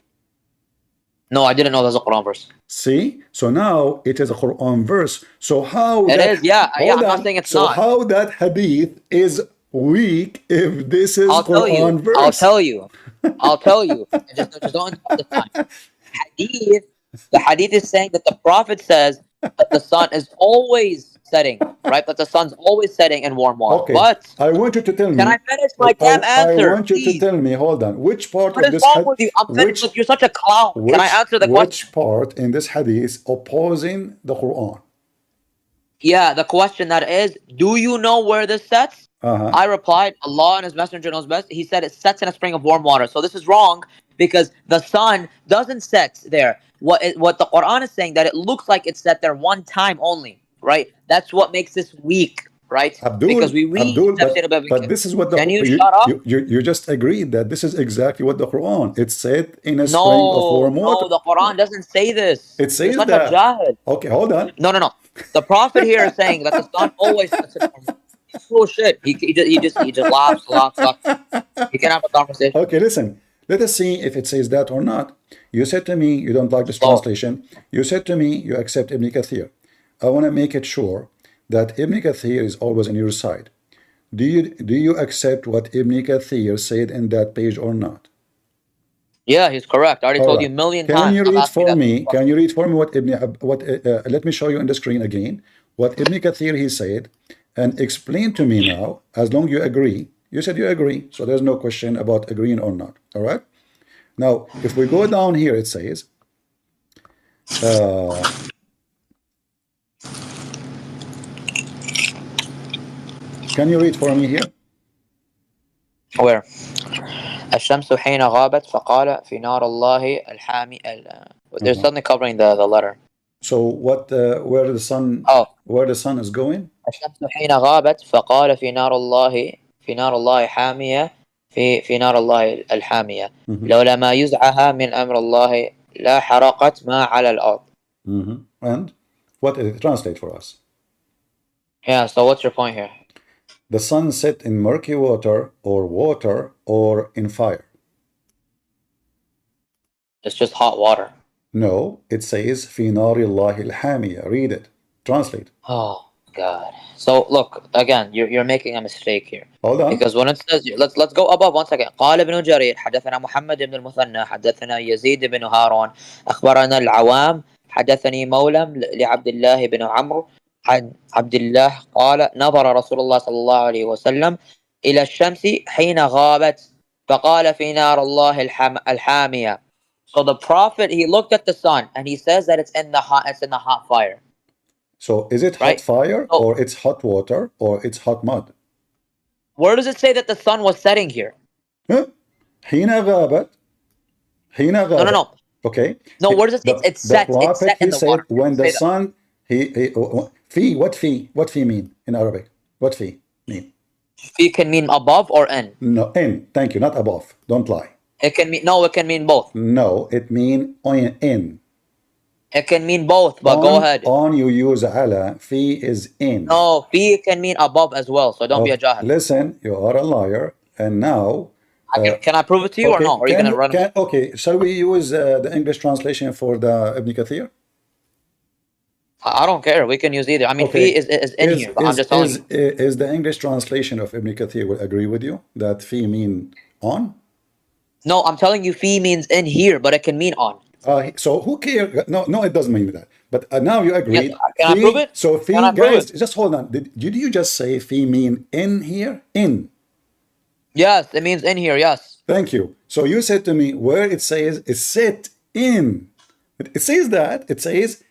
Speaker 6: No, I didn't know there's a Quran verse.
Speaker 1: See? So now it is a Quran verse. So how
Speaker 6: It
Speaker 1: that
Speaker 6: is, yeah. Yeah,
Speaker 1: hold
Speaker 6: I'm not
Speaker 1: on.
Speaker 6: saying it's
Speaker 1: So
Speaker 6: not.
Speaker 1: how that hadith is weak if this is
Speaker 6: I'll tell you.
Speaker 1: Quran verse?
Speaker 6: I'll tell you. I'll tell you. Just don't interrupt the time. Hadith, the hadith is saying that the Prophet says that the sun is always setting, right? That the sun's always setting in warm water.
Speaker 1: Okay,
Speaker 6: But
Speaker 1: I want you to tell me.
Speaker 6: can I finish my damn
Speaker 1: I
Speaker 6: answer,
Speaker 1: want you to
Speaker 6: please?
Speaker 1: tell me. Hold on. Which part
Speaker 6: What
Speaker 1: of
Speaker 6: is
Speaker 1: this
Speaker 6: wrong with you? I'm finished. Look, you're such a clown. Can I answer the question?
Speaker 1: which part in this hadith opposing the Quran?
Speaker 6: Yeah, the question that is, do you know where this sets? I replied, Allah and His Messenger knows best. He said it sets in a spring of warm water. So this is wrong because the sun doesn't set there. What the Quran is saying that it looks like it's set there one time only, right? That's what makes this weak, right? Because we read
Speaker 1: but this is what
Speaker 6: Can you shut up?
Speaker 1: you just agreed that this is exactly what the Quran. It's said in a spring of warm water.
Speaker 6: No, the Quran doesn't say this.
Speaker 1: It says
Speaker 6: You're such
Speaker 1: that.
Speaker 6: a jahil.
Speaker 1: Okay, hold on.
Speaker 6: No. The Prophet here is saying that the sun always sets in warm water. Bullshit. He just laughs. He can have a conversation.
Speaker 1: Okay, listen. Let us see if it says that or not. You said to me you don't like this translation. You said to me you accept Ibn Kathir. I want to make it sure that Ibn Kathir is always on your side. Do you accept what Ibn Kathir said in that page or not?
Speaker 6: Yeah, he's correct. I already told you a million times.
Speaker 1: Can you read for me? Can you read for me what let me show you on the screen again what Ibn Kathir he said, and explain to me now. As long you agree, you said you agree, so there's no question about agreeing or not. All right. Now, if we go down here, it says. Can you read for me here?
Speaker 6: Where? الشمس حين غابت فقال في نار الله الحامي. There's something covering the letter.
Speaker 1: So what? Where the sun? Where the sun is going?
Speaker 6: الشمس حين غابت فقال في نار الله حامية في نار الله الحامية لولا ما يزعها من أمر الله لا حرقت ما على الأرض.
Speaker 1: And what did it translate for us?
Speaker 6: Yeah. So what's your point here?
Speaker 1: The sun set in murky water or in fire.
Speaker 6: It's just hot water.
Speaker 1: No, it says في نار الله الحامية. Read it. Translate.
Speaker 6: Oh God. So look again. You're making a mistake here.
Speaker 1: Hold on.
Speaker 6: Because when it says, let's go above one second. قال ابن جرير حدثنا محمد بن المثنى حدثنا يزيد بن هارون أخبرنا العوام حدثني مولى لعبد الله بن عمرو عن عبد الله قال نظر رسول الله صلى الله عليه وسلم إلى الشمس حين غابت فقال في نار الله الحامية. So the Prophet, he looked at the sun and he says that it's in the hot fire.
Speaker 1: So is it hot fire or it's hot water or it's hot mud?
Speaker 6: Where does it say that the sun was setting here?
Speaker 1: حين غابت.
Speaker 6: No.
Speaker 1: Okay.
Speaker 6: No, where does it say it's set? It's set in the water.
Speaker 1: When the sun, what fi mean in Arabic? What fi mean?
Speaker 6: Fi can mean above or in.
Speaker 1: No, in. Thank you. Not above. Don't lie.
Speaker 6: It can mean no. It can mean both.
Speaker 1: No, it mean in.
Speaker 6: It can mean both. But go ahead.
Speaker 1: On you use ala. Fi is in.
Speaker 6: No, fi can mean above as well. So don't be a jahil.
Speaker 1: Listen, you are a liar. And now,
Speaker 6: Can I prove it to you or no? Or are you gonna run?
Speaker 1: Okay, shall we use the English translation for the Ibn Kathir?
Speaker 6: I don't care. We can use either. I mean, fi is in here, but I'm just telling you.
Speaker 1: Is the English translation of Ibn Kathir will agree with you that fi mean on?
Speaker 6: No, I'm telling you, fi means in here, but it can mean on.
Speaker 1: So who cares? No, it doesn't mean that. But now you agreed.
Speaker 6: Yes, can I prove it?
Speaker 1: So fi, guys, just hold on. Did you just say fi mean in here? In.
Speaker 6: Yes, it means in here. Yes.
Speaker 1: Thank you. So you said to me where it says it's set in. It says that. It says.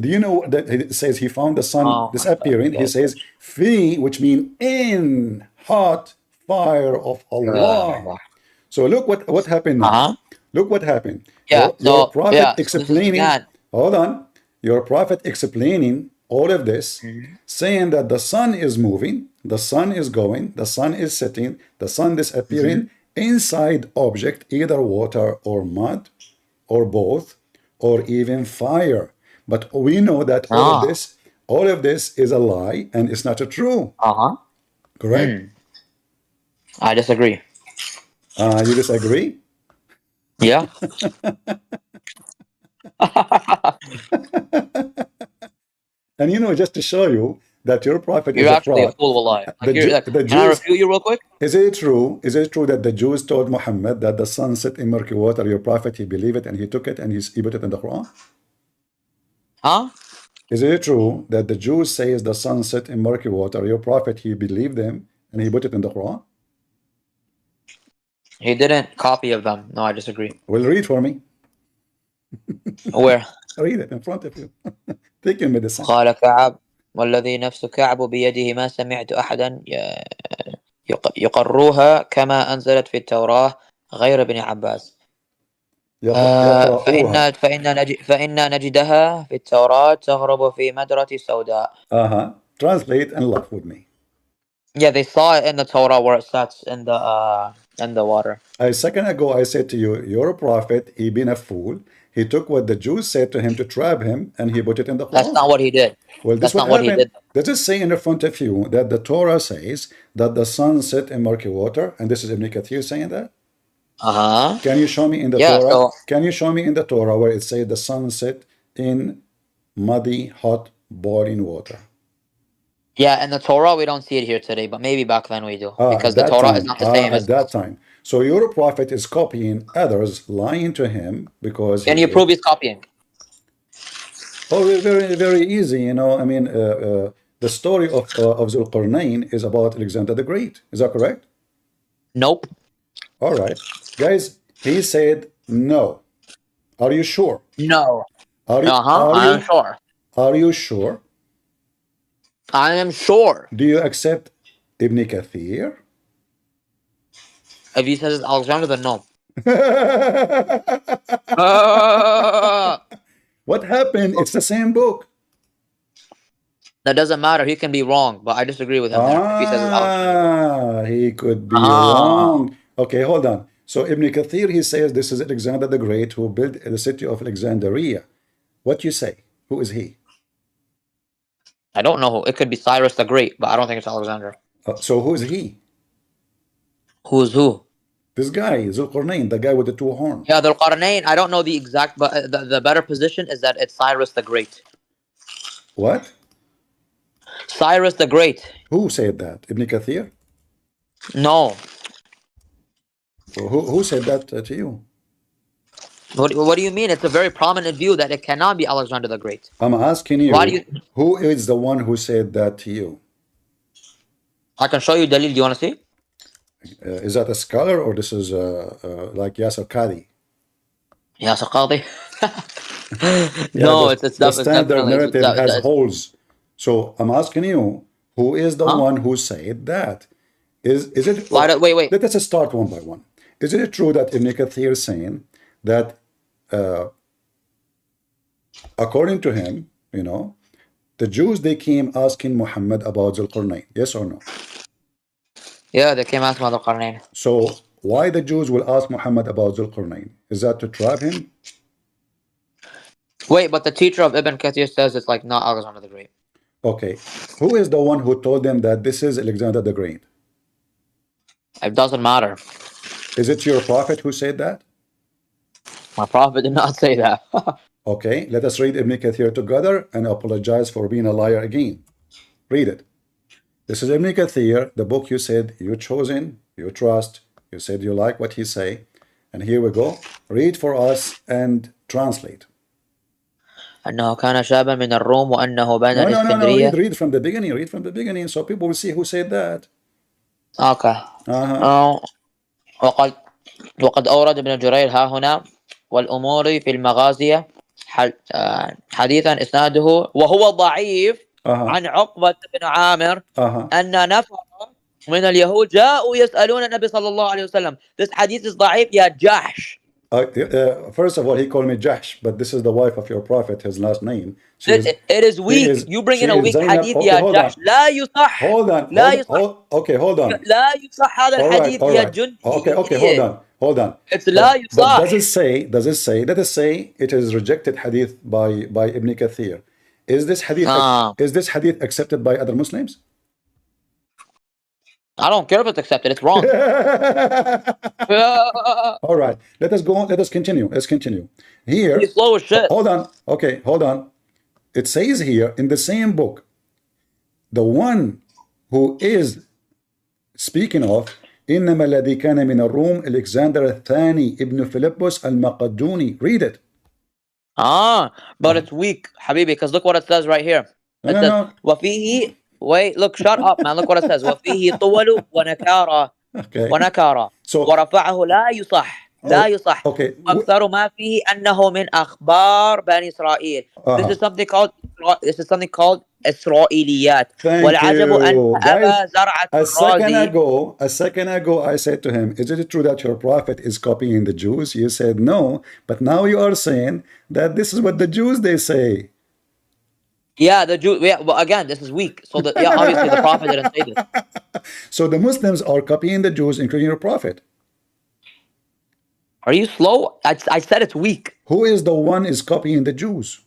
Speaker 1: Do you know that it says he found the sun disappearing? He says fi, which means in hot fire of Allah. So look what happened now. Look what happened.
Speaker 6: Yeah.
Speaker 1: Your prophet explaining.
Speaker 6: So
Speaker 1: Hold on. Your prophet explaining all of this, saying that the sun is moving, the sun is going, the sun is setting, the sun disappearing inside object, either water or mud, or both, or even fire. But we know that all of this is a lie and it's not true. Correct?
Speaker 6: I disagree.
Speaker 1: You disagree?
Speaker 6: Yeah.
Speaker 1: And just to show you that your prophet
Speaker 6: You're
Speaker 1: is
Speaker 6: actually
Speaker 1: a fraud.
Speaker 6: a fool of a lie.
Speaker 1: Can
Speaker 6: I refute you real quick?
Speaker 1: Is it true? Is it true that the Jews told Muhammad that the sun set in murky water? Your prophet, he believed it and he took it and he put it in the Quran?
Speaker 6: Huh?
Speaker 1: Is it true that the Jews says the sun set in murky water? Your prophet, he believed them and he put it in the Quran?
Speaker 6: He didn't copy of them. No, I disagree.
Speaker 1: Well, read for me.
Speaker 6: Where?
Speaker 1: Read it in front of you. Take your medicine.
Speaker 6: قال كعب والذي نفس كعب بيده ما سمعت أحدا يقروها كما أنزلت في التوراة غير ابن عباس. فإن نجدها في التوراة تغرب في مدرة سوداء.
Speaker 1: Translate and laugh with me.
Speaker 6: Yeah, they saw it in the Torah where it sets in the water.
Speaker 1: A second ago, I said to you, you're a prophet. He been a fool. He took what the Jews said to him to trap him, and he put it in the Quran.
Speaker 6: That's not what he did.
Speaker 1: Well, that's not what he did. Does it say in front of you that the Torah says that the sun set in murky water? And this is Ibn Kathir saying that? Can you show me in the Torah? Can you show me in the Torah where it says the sun set in muddy, hot, boiling water?
Speaker 6: Yeah, in the Torah we don't see it here today, but maybe back then we do, because the Torah is not the same
Speaker 1: as that time. So your prophet is copying others, lying to him because.
Speaker 6: Can you prove he's copying?
Speaker 1: Oh, very, very easy. I mean, the story of Zulqarnain is about Alexander the Great. Is that correct?
Speaker 6: Nope.
Speaker 1: All right, guys. He said no. Are you sure?
Speaker 6: No.
Speaker 1: I
Speaker 6: am sure.
Speaker 1: Are you sure?
Speaker 6: I am sure.
Speaker 1: Do you accept Ibn Kathir?
Speaker 6: If he says it's Alexander, then no.
Speaker 1: What happened? It's the same book.
Speaker 6: That doesn't matter. He can be wrong, but I disagree with him there. If he says it's Alexander.
Speaker 1: He could be wrong. Okay, hold on. So Ibn Kathir, he says this is Alexander the Great who built the city of Alexandria. What you say? Who is he?
Speaker 6: I don't know who. It could be Cyrus the Great, but I don't think it's Alexander.
Speaker 1: So who is he?
Speaker 6: Who's who?
Speaker 1: This guy, Zulqarnain, the guy with the two horns.
Speaker 6: Yeah, Zulqarnain. I don't know the exact, but the better position is that it's Cyrus the Great.
Speaker 1: What?
Speaker 6: Cyrus the Great.
Speaker 1: Who said that? Ibn Kathir?
Speaker 6: No.
Speaker 1: Who said that to you?
Speaker 6: What do you mean? It's a very prominent view that it cannot be Alexander the Great.
Speaker 1: I'm asking you, who is the one who said that to you?
Speaker 6: I can show you Dalil. Do you want to see?
Speaker 1: Is that a scholar or this is like Yasser Qadi?
Speaker 6: Yasser Qadi?
Speaker 1: No, it's the standard narrative has holes. So I'm asking you, who is the one who said that? Is it?
Speaker 6: Wait.
Speaker 1: Let us start one by one. Is it true that Ibn Kathir is saying that according to him, the Jews, they came asking Muhammad about Zulqarnain? Yes or no?
Speaker 6: Yeah, they came asking about the Qarnayn.
Speaker 1: So why the Jews will ask Muhammad about Zulqarnain? Is that to trap him?
Speaker 6: Wait, but the teacher of Ibn Kathir says it's like not Alexander the Great.
Speaker 1: Okay. Who is the one who told them that this is Alexander the Great?
Speaker 6: It doesn't matter.
Speaker 1: Is it your prophet who said that?
Speaker 6: My prophet did not say that.
Speaker 1: Okay, let us read Ibn Kathir together and apologize for being a liar again. Read it. This is Ibn Kathir, the book you said you chosen, you trust, you said you like what he say. And here we go. Read for us and translate.
Speaker 6: أنه كان شابا من الروم وأنه بنى
Speaker 1: No,
Speaker 6: الإسكندرية.
Speaker 1: read from the beginning. Read from the beginning so people will see who said that.
Speaker 6: Okay. وقد وقد أورد ابن جرير ها هنا والأمور في المغازية حديثا إسناده وهو ضعيف عن عقبة بن عامر أن نفر من اليهود جاءوا يسألون النبي صلى الله عليه وسلم. This hadith is ضعيف يا جحش.
Speaker 1: First of all, he called me Jahsh, but this is the wife of your prophet, his last name.
Speaker 6: It is weak. You bring in a weak hadith يا جحش. لا يصح.
Speaker 1: Hold on.
Speaker 6: لا يصح.
Speaker 1: Okay, hold on.
Speaker 6: لا يصح هذا الحديث يا جندي.
Speaker 1: Okay, hold on.
Speaker 6: It's لا يصح.
Speaker 1: But does it say, let us say it is rejected hadith by Ibn Kathir. Is this hadith accepted by other Muslims?
Speaker 6: I don't care if it's accepted. It's wrong.
Speaker 1: All right. Let us go on. Let us continue. Let's continue. Here.
Speaker 6: He's slow as shit.
Speaker 1: Hold on. Okay, hold on. It says here in the same book, the one who is speaking of إنما الذي كان من الروم Alexander الثاني ابن فيلبس المقدوني. Read it.
Speaker 6: But it's weak, Habibi, because look what it says right here. It says وفيه. Wait, look, shut up, man. Look what it says. وفيه طول ونكارة. ونكارة.
Speaker 1: So
Speaker 6: ورفعه لا يصح. لا يصح.
Speaker 1: Okay.
Speaker 6: أكثر ما فيه أنه من أخبار بني إسرائيل. This is something called إسرائيليات. والعجب أن أبا زرعة الرازي.
Speaker 1: A second ago, I said to him, is it true that your prophet is copying the Jews? You said no, but now you are saying that this is what the Jews they say.
Speaker 6: Yeah, the Jew. Yeah, well, again, this is weak. So obviously the prophet didn't say this.
Speaker 1: So the Muslims are copying the Jews, including your prophet.
Speaker 6: Are you slow? I said it's weak.
Speaker 1: Who is the one is copying the Jews?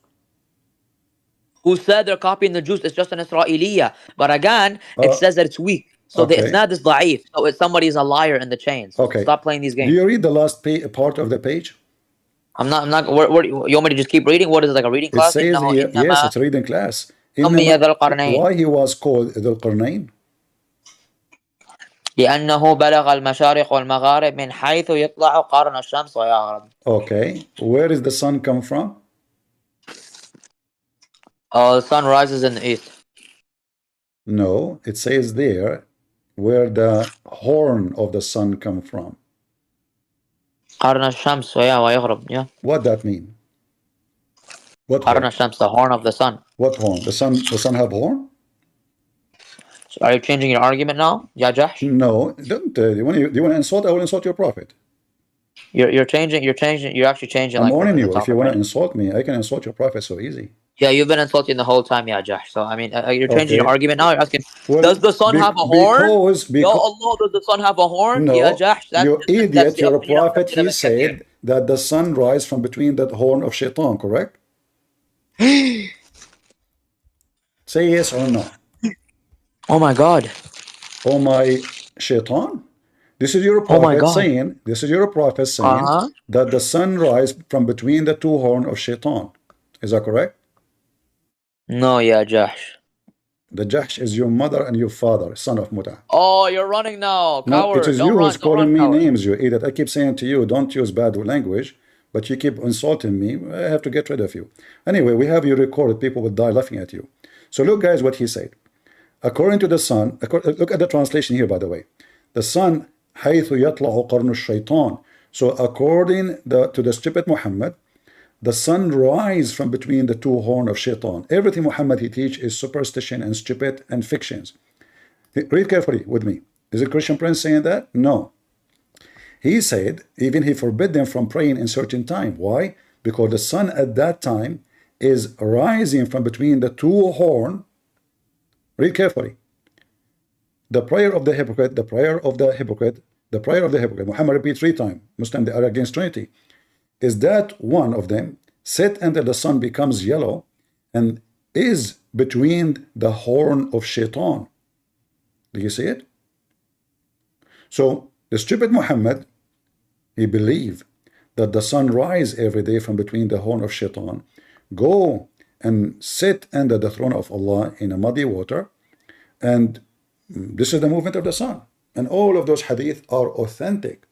Speaker 6: Who said they're copying the Jews? It's just an Israeliyah. But again, it says that it's weak. So it's not this da'if. So somebody is a liar in the chains.
Speaker 1: Okay.
Speaker 6: Stop playing these games.
Speaker 1: Do you read the last part of the page?
Speaker 6: I'm not. What, you want me to just keep reading? What is it, like a reading class?
Speaker 1: It says here, yes, it's a reading class. Why he was called Dhul Qarnayn?
Speaker 6: لأنه بلغ المشارق والمغارب من حيث يطلع قرن الشمس ويغرب.
Speaker 1: Okay, where does the sun come from?
Speaker 6: The sun rises in the east.
Speaker 1: No, it says there where the horn of the sun come from.
Speaker 6: قرن الشمس ويغرب. Yeah.
Speaker 1: What that mean? What
Speaker 6: قرن الشمس, the horn of the sun.
Speaker 1: What horn? The sun have horn?
Speaker 6: So are you changing your argument now, Ya Jahsh?
Speaker 1: No, don't. Do you want to insult? I will insult your prophet.
Speaker 6: You're changing. You're actually changing.
Speaker 1: I'm warning you. If you want to insult me, I can insult your prophet so easy.
Speaker 6: Yeah, you've been insulting the whole time, Ya Jahsh. So I mean, you're changing your argument now. You're asking, does the sun have a horn? Ya Allah, does the sun have a horn?
Speaker 1: No,
Speaker 6: Ya Jahsh,
Speaker 1: you idiot. Your prophet, he said that the sun rise from between the horn of Shaitan, correct? Say yes or no.
Speaker 6: Oh my God.
Speaker 1: Oh my Shaitan. This is your prophet saying. This is your prophet saying that the sun rise from between the two horns of Shaitan. Is that correct?
Speaker 6: No, Ya Jahsh.
Speaker 1: The Jahsh is your mother and your father, son of Mut'ah.
Speaker 6: Oh, you're running now, coward.
Speaker 1: No, it is you who's calling me names, you idiot. I keep saying to you, don't use bad language, but you keep insulting me. I have to get rid of you. Anyway, we have you recorded. People will die laughing at you. So look, guys, what he said. According to the sun, look at the translation here, by the way. The sun, حيث يطلع قرن الشيطان. So according to the stupid Muhammad, the sun rise from between the two horns of Shaitan. Everything Muhammad he teach is superstition and stupid and fictions. Read carefully with me. Is a Christian prince saying that? No. He said, even he forbid them from praying in certain time. Why? Because the sun at that time is rising from between the two horns. Read carefully. the prayer of the hypocrite, the prayer of the hypocrite, the prayer of the hypocrite, Muhammad repeat 3 times, Muslim, they are against Trinity, is that one of them sit until the sun becomes yellow and is between the horn of shaitan. Do you see it? So the stupid Muhammad, he believed that the sun rise every day from between the horn of shaitan, go and sit under the throne of Allah in a muddy water, and this is the movement of the sun. And all of those hadith are authentic.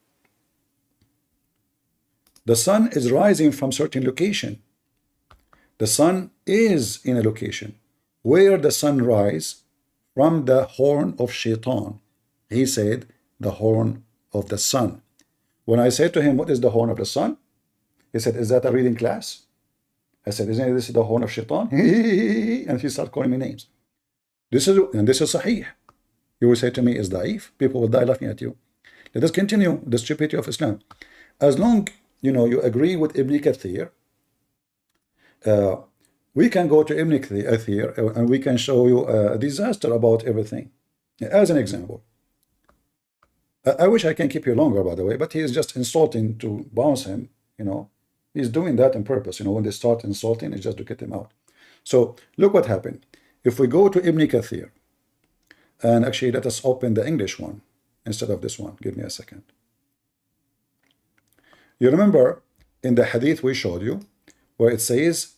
Speaker 1: The sun is rising from certain location. The sun is in a location where the sun rise from the horn of shaitan. He said the horn of the sun. When I said to him, what is the horn of the sun? He said, is that a reading class? I said, isn't this the horn of shaitan? And he started calling me names. This is sahih. You will say to me, is da'if? People will die laughing at you. Let us continue the stupidity of Islam. As long you agree with Ibn Kathir, we can go to Ibn Kathir and we can show you a disaster about everything. As an example, I wish I can keep you longer, by the way, but he is just insulting to bounce him. He's doing that on purpose. When they start insulting, it's just to get him out. So look what happened. If we go to Ibn Kathir, and actually let us open the English one instead of this one. Give me a second. You remember in the hadith we showed you where it says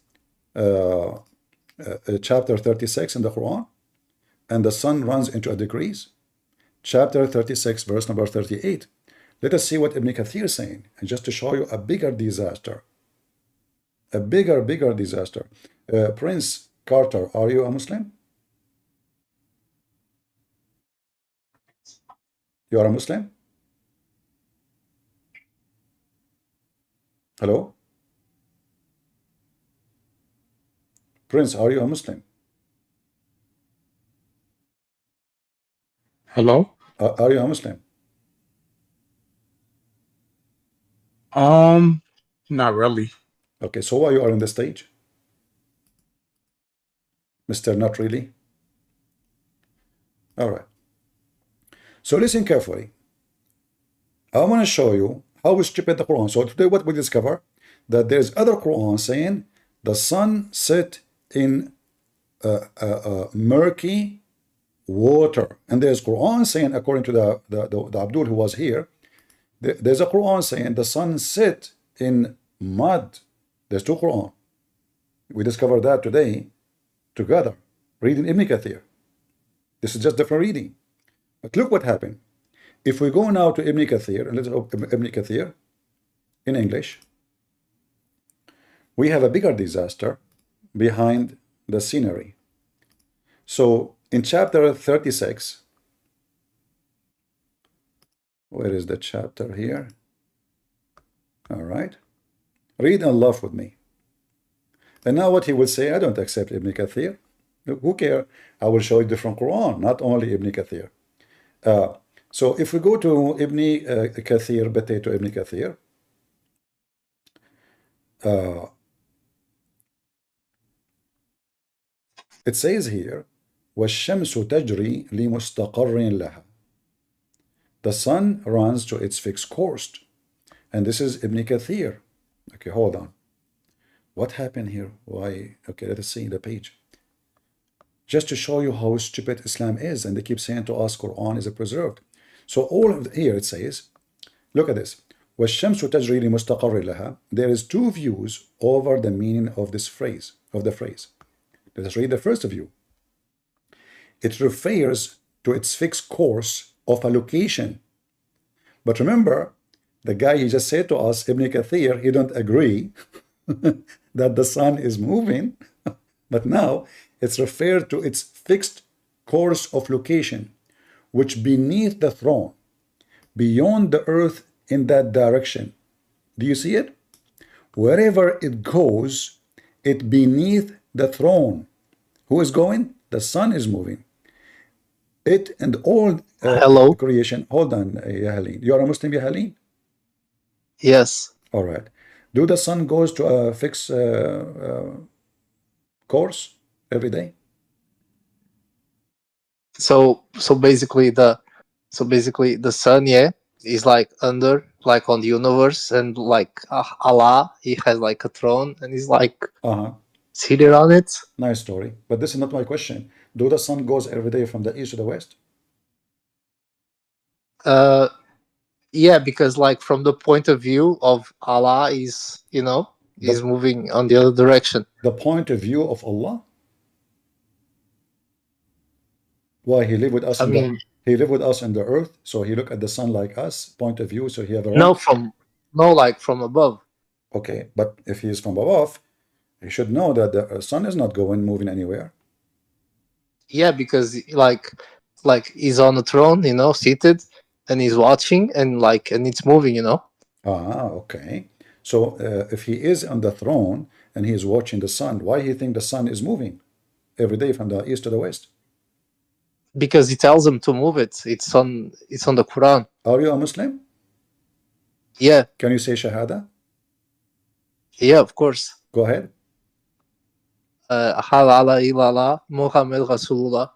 Speaker 1: chapter 36 in the Quran, and the sun runs into a decrease. Chapter 36 verse number 38. Let us see what Ibn Kathir is saying, and just to show you a bigger disaster, a bigger disaster. Prince Carter, are you a Muslim? You are a Muslim? Hello? Prince, are you a Muslim?
Speaker 7: Hello?
Speaker 1: Are you a Muslim?
Speaker 7: Not really.
Speaker 1: Okay, so why you are on the stage? Mr. Not really? All right. So listen carefully. I want to show you how stupid the Quran. So today what we discover, that there's other Quran saying the sun set in murky water. And there's Quran saying, according to the Abdul who was here, there's a Quran saying the sun set in mud. There's 2 Quran. We discovered that today together, reading Ibn Kathir. This is just different reading. But look what happened. If we go now to Ibn Kathir, and let's open Ibn Kathir in English, we have a bigger disaster behind the scenery. So in chapter 36, where is the chapter here? All right. Read and laugh with me. And now what he will say, I don't accept Ibn Kathir. Who care? I will show you different Quran, not only Ibn Kathir. So if we go to Ibn Kathir, to Ibn Kathir, it says here, وَالشَّمْسُ تَجْرِي لِمُسْتَقَرٍ لَهَا. The sun runs to its fixed course. And this is Ibn Kathir. Okay, hold on. What happened here? Why? Okay, let us see the page. Just to show you how stupid Islam is, and they keep saying to us Quran is preserved. So all of here it says, look at this. وَالشَّمْسُ تَجْرِي لِمُسْتَقَرٍ لَهَا. There is 2 views over the meaning of this phrase, of the phrase. Let us read the first view. It refers to its fixed course of a location. But remember, the guy he just said to us, Ibn Kathir, he don't agree that the sun is moving. But now it's referred to its fixed course of location, which beneath the throne, beyond the earth in that direction. Do you see it? Wherever it goes, it beneath the throne. Who is going? The sun is moving. It and all
Speaker 7: Hello?
Speaker 1: creation. Hold on, Yahalin. You are a Muslim, Yahalin?
Speaker 7: Yes.
Speaker 1: All right. Do the sun goes to a fixed course every day?
Speaker 7: So basically the sun, yeah, is like under, like on the universe, and like Allah, he has like a throne, and he's like seated on it.
Speaker 1: Nice story. But this is not my question. Do the sun goes every day from the east to the west?
Speaker 7: Yeah, because like from the point of view of Allah, is, you know, is moving on the other direction.
Speaker 1: The point of view of Allah? Why he live with us? He live with us in the earth, so he look at the sun like us. Point of view, so he have a
Speaker 7: like from above.
Speaker 1: Okay, but if he is from above, he should know that the sun is not moving anywhere.
Speaker 7: Yeah, because like he's on the throne, you know, seated, and he's watching, and it's moving, you know.
Speaker 1: Okay. So if he is on the throne and he is watching the sun, why he think the sun is moving every day from the east to the west?
Speaker 7: Because he tells him to move it. It's on the Quran.
Speaker 1: Are you a Muslim?
Speaker 7: Yeah.
Speaker 1: Can you say Shahada?
Speaker 7: Yeah, of course.
Speaker 1: Go ahead.
Speaker 7: Muhammed Rasulullah.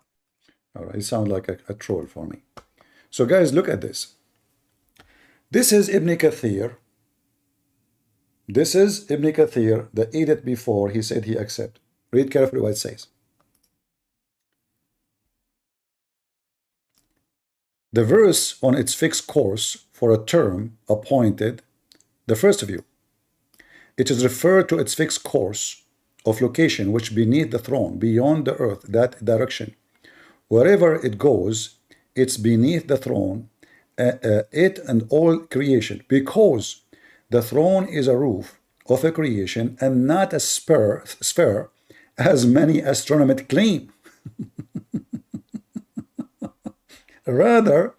Speaker 1: All right, it sounds like a troll for me. So guys, look at this. This is Ibn Kathir. This is Ibn Kathir, the edit before he said he accept. Read carefully what it says. The verse on its fixed course for a term appointed, the first view. It is referred to its fixed course of location which beneath the throne, beyond the earth, that direction. Wherever it goes, it's beneath the throne, it and all creation, because the throne is a roof of a creation and not a sphere, as many astronomers claim. Rather,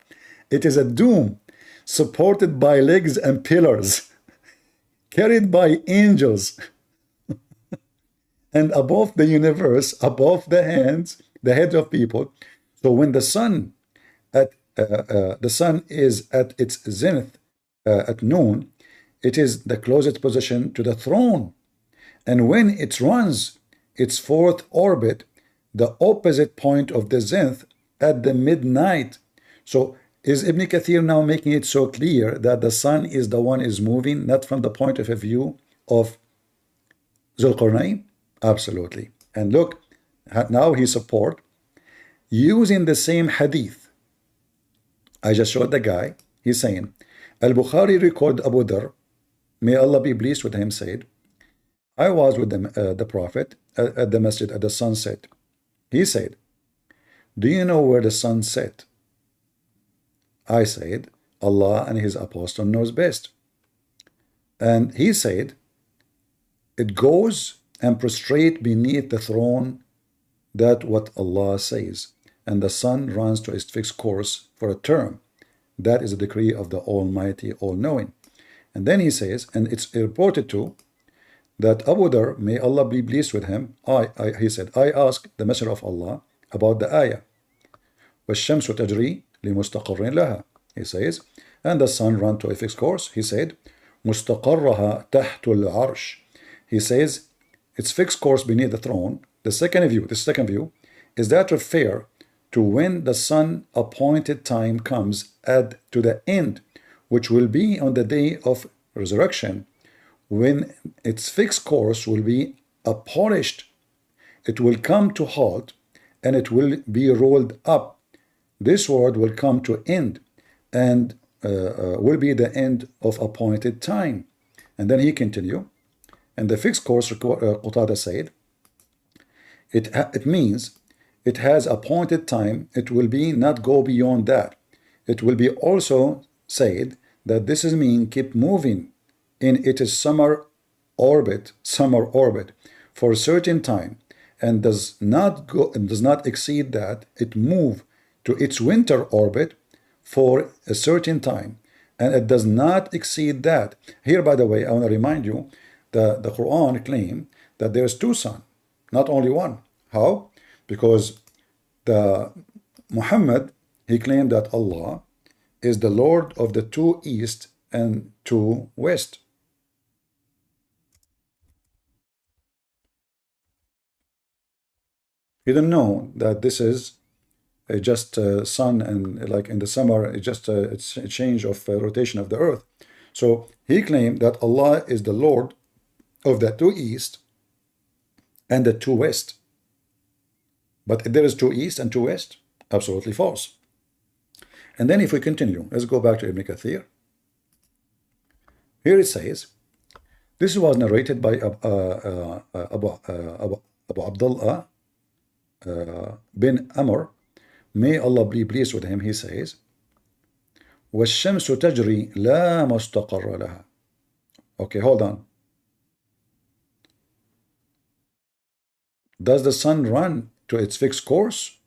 Speaker 1: it is a dome supported by legs and pillars, carried by angels, and above the universe, above the heads of people. So when the sun is at its zenith at noon, it is the closest position to the throne. And when it runs its fourth orbit, the opposite point of the zenith at the midnight. So is Ibn Kathir now making it so clear that the sun is the one is moving, not from the point of view of Zulqarnain? Absolutely. And look, now he support using the same hadith. I just showed the guy. He's saying, Al-Bukhari record Abu Dhar, may Allah be pleased with him, said, I was with the Prophet at the masjid at the sunset. He said, do you know where the sun set? I said, Allah and his apostle knows best. And he said, it goes and prostrate beneath the throne, that what Allah says, and the sun runs to its fixed course for a term. That is a decree of the Almighty, all-knowing. And then he says, and it's reported to, that Abu Dhar, may Allah be pleased with him, he said, I asked the Messenger of Allah about the ayah. وَالشَّمْسُ تَجْرِي لِمُسْتَقَرٍ لَهَا. He says, and the sun ran to a fixed course. He said, مُسْتَقَرَّهَا تَحْتُ الْعَرْشِ. He says, its fixed course beneath the throne. The second view is that refer to when the sun appointed time comes to the end, which will be on the day of resurrection, when its fixed course will be abolished. It will come to halt, and it will be rolled up. This world will come to end, and will be the end of appointed time. And then he continue, and the fixed course, Qatada said, it means it has appointed time. It will be not go beyond that. It will be also said that this is mean keep moving in its summer orbit for a certain time, and does not exceed that. It move to its winter orbit for a certain time, and it does not exceed that. Here, by the way, I want to remind you that the Quran claim that there's two suns, not only one. How? Because the Muhammad, he claimed that Allah is the Lord of the two east and two west. You don't know that this is just sun, and like in the summer, it's a change of rotation of the earth. So he claimed that Allah is the Lord of the two east and the two west. But there is two east and two west? Absolutely false. And then if we continue, let's go back to Ibn Kathir. Here it says, this was narrated by Abu Abdullah bin Amr, may Allah be pleased with him. He says, وَالشَّمْسُ تَجْرِي لَا مُسْتَقَرَّ لَهَا. Okay, hold on. Does the sun run to its fixed course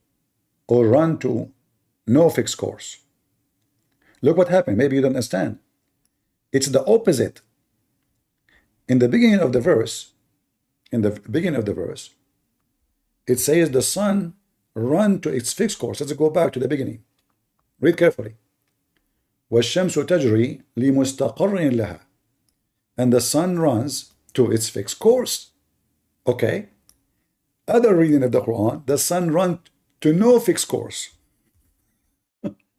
Speaker 1: or run to no fixed course? Look what happened. Maybe you don't understand. It's the opposite. In the beginning of the verse, it says the sun run to its fixed course. Let's go back to the beginning. Read carefully. وَالشَّمْسُ تَجْرِي لِمُسْتَقَرٍ لَهَا. And the sun runs to its fixed course. Okay. Other reading of the Quran, the sun runs to no fixed course.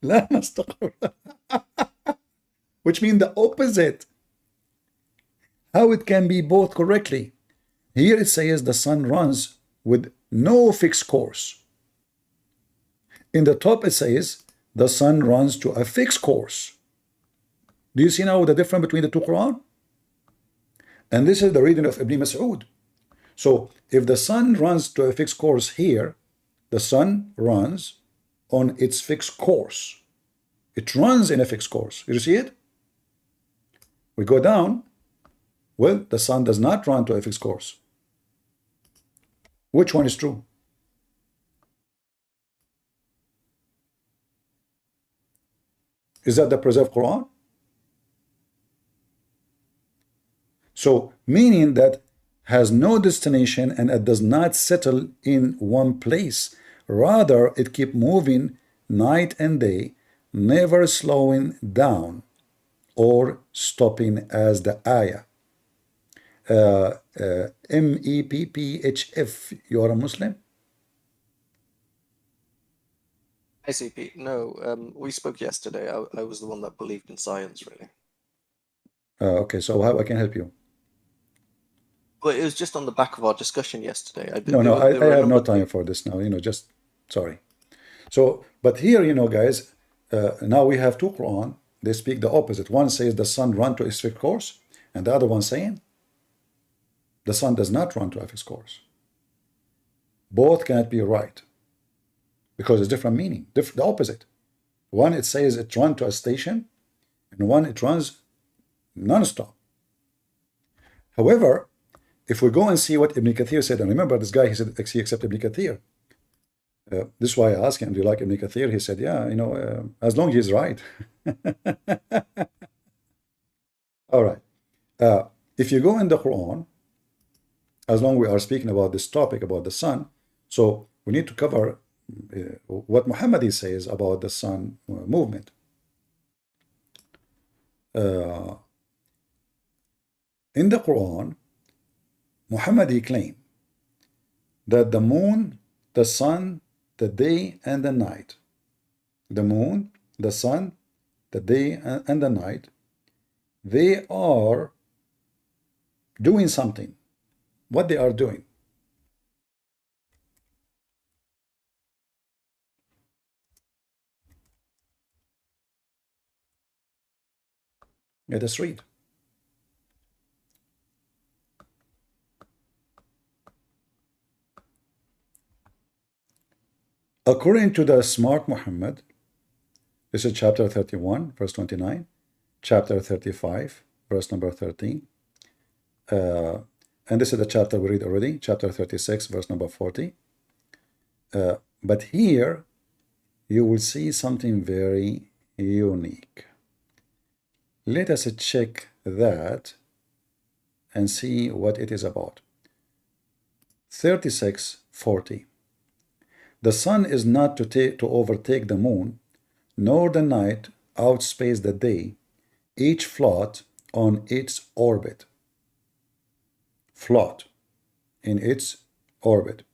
Speaker 1: لا مستقر. Which means the opposite. How it can be both correctly? Here it says the sun runs with no fixed course. In the top it says the sun runs to a fixed course. Do you see now the difference between the two Quran? And this is the reading of Ibn Mas'ud. So if the sun runs to a fixed course here, the sun runs on its fixed course. It runs in a fixed course. You see it? We go down. Well, the sun does not run to a fixed course. Which one is true? Is that the preserved Quran? So, meaning that has no destination and it does not settle in one place. Rather, it keeps moving night and day, never slowing down or stopping, as the ayah. MEPPHF, you are a Muslim?
Speaker 8: ICP, no, we spoke yesterday. I was the one that believed in science, really.
Speaker 1: Okay, so how I can help you?
Speaker 8: Well, it was just on the back of our discussion yesterday.
Speaker 1: I have no time for this now, just, sorry. So, but here, guys, now we have two Quran. They speak the opposite. One says the sun run to its fixed course, and the other one saying the sun does not run to a fixed course. Both cannot be right because it's different meaning, the opposite. One, it says it runs to a station, and one, it runs non-stop. However, if we go and see what Ibn Kathir said, and remember this guy, he said he accepted Ibn Kathir. This is why I asked him, do you like Ibn Kathir? He said, yeah, as long as he's right. All right. If you go in the Quran, as long as we are speaking about this topic, about the sun, so we need to cover what Muhammad says about the sun movement. In the Quran, Muhammad claimed that the moon, the sun, the day and the night, the moon, the sun, the day and the night, they are doing something. What they are doing? Let us read. According to the smart Muhammad, this is chapter 31, verse 29, chapter 35, verse number 13, and this is the chapter we read already, chapter 36, verse number 40. But here you will see something very unique. Let us check that and see what it is about. 36:40. The sun is not to overtake the moon, nor the night outspace the day, each float on its orbit. Float in its orbit.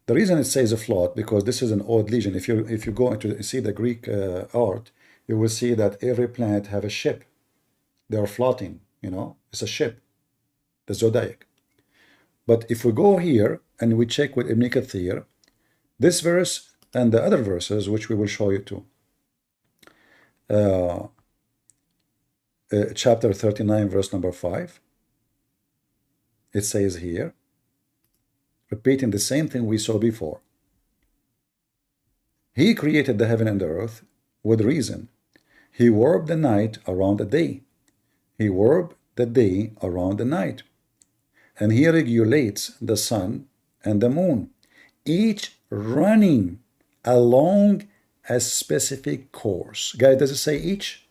Speaker 1: The reason it says a float, because this is an odd legion. If you go into see the Greek art, you will see that every planet have a ship. They are floating, you know, it's a ship, the zodiac. But if we go here and we check with Ibn Kathir, this verse and the other verses, which we will show you too, chapter 39, verse number 5, it says here, repeating the same thing we saw before. He created the heaven and the earth with reason. He warped the night around the day. He warped the day around the night. And he regulates the sun and the moon, each running along a specific course. Guys, does it say each?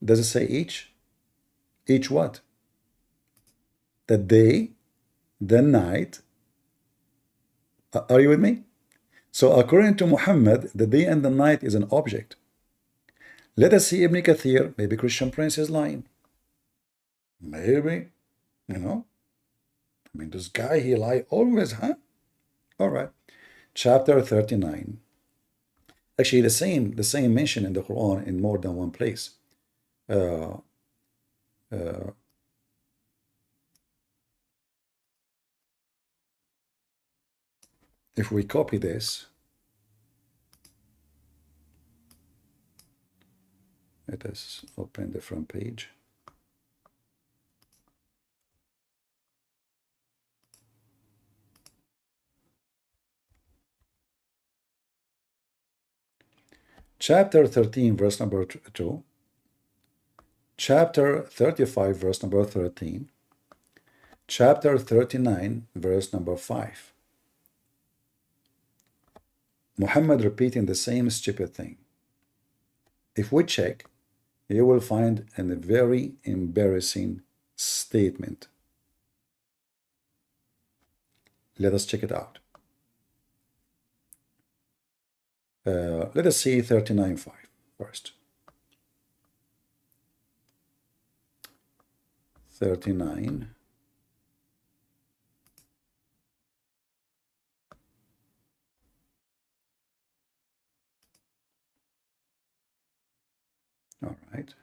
Speaker 1: Does it say each? Each what? The day, the night. Are you with me? So according to Muhammad, the day and the night is an object. Let us see Ibn Kathir. Maybe Christian Prince is lying. Maybe, you know. I mean, this guy, he lie always, huh? All right. Chapter 39. Actually, the same mention in the Quran in more than one place. If we copy this, let us open the front page. Chapter 13, verse number 2. Chapter 35, verse number 13. Chapter 39, verse number 5. Muhammad repeating the same stupid thing. If we check, you will find a very embarrassing statement. Let us check it out. Let us see 39:5 first. 39. All right.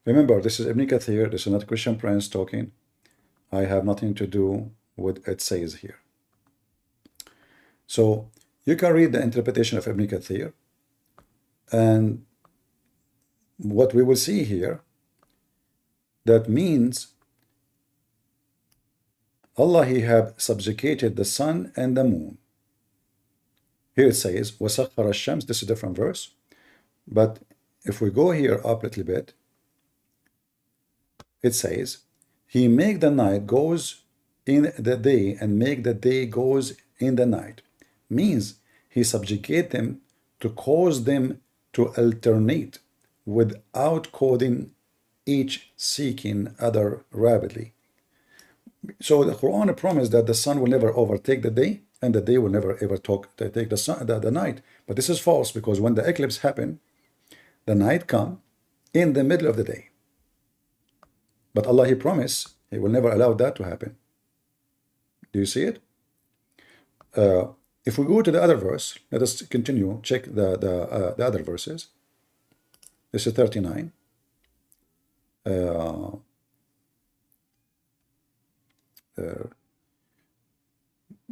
Speaker 1: Remember, this is Ibn Kathir. This is not Christian Prince talking. I have nothing to do with what it says here. So you can read the interpretation of Ibn Kathir, and what we will see here, that means Allah, He have subjugated the sun and the moon. Here it says, وَسَخَّرَ الشَّمْسِ. This is a different verse. But if we go here up a little bit, it says, He make the night goes in the day and make the day goes in the night. Means He subjugate them to cause them to alternate without causing each seeking other rapidly. So the Quran promised that the sun will never overtake the day, and the day will never ever take the night. But this is false, because when the eclipse happen, the night come in the middle of the day. But Allah, He promised He will never allow that to happen. Do you see it? If we go to the other verse, let us continue, check the other verses. This is 39.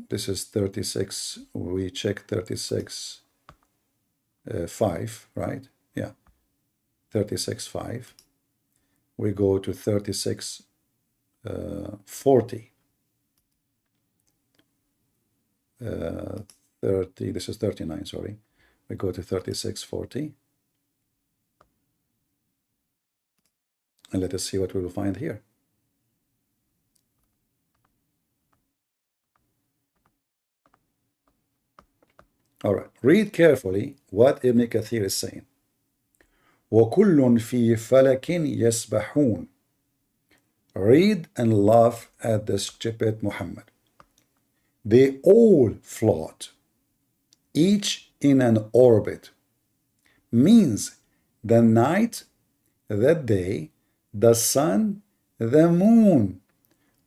Speaker 1: This is 36. We check 36, 5, right? Yeah, 36, 5. We go to 36, 40. 30. This is 39. Sorry. We go to 36, 40. And let us see what we will find here. All right, read carefully what Ibn Kathir is saying. وَكُلٌّ فِي فَلَكٍ يَسْبَحُونَ. Read and laugh at the stupid Muhammad. They all float, each in an orbit. Means the night, the day, the sun, the moon,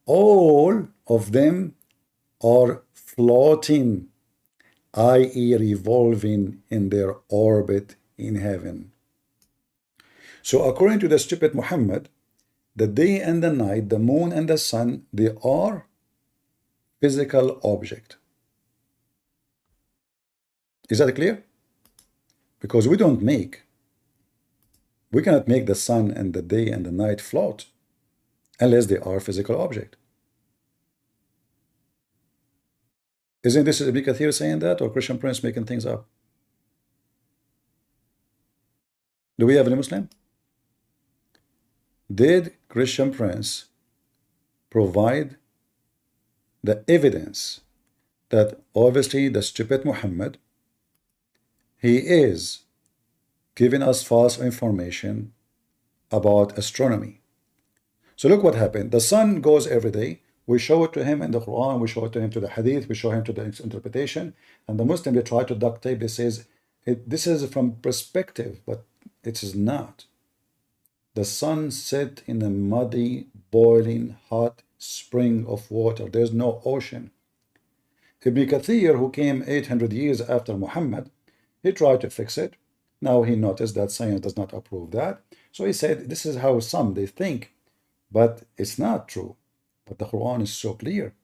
Speaker 1: all of them are floating, i.e. revolving in their orbit in heaven. So according to the stupid Muhammad, the day and the night, the moon and the sun, they are physical object. Is that clear? Because we cannot make the sun and the day and the night float unless they are physical object. Isn't this Ibn Kathir saying that, or Christian Prince making things up? Do we have any Muslim? Did Christian Prince provide the evidence that obviously the stupid Muhammad, he is giving us false information about astronomy? So look what happened. The sun goes every day. We show it to him in the Quran, we show it to him to the Hadith, we show him to the interpretation, and the Muslim, they try to duct tape. They says this is from perspective, but it is not. The sun set in a muddy, boiling, hot spring of water. There's no ocean. Ibn Kathir, who came 800 years after Muhammad, he tried to fix it. Now he noticed that science does not approve that. So he said, this is how some they think, but it's not true. But the Quran is so clear.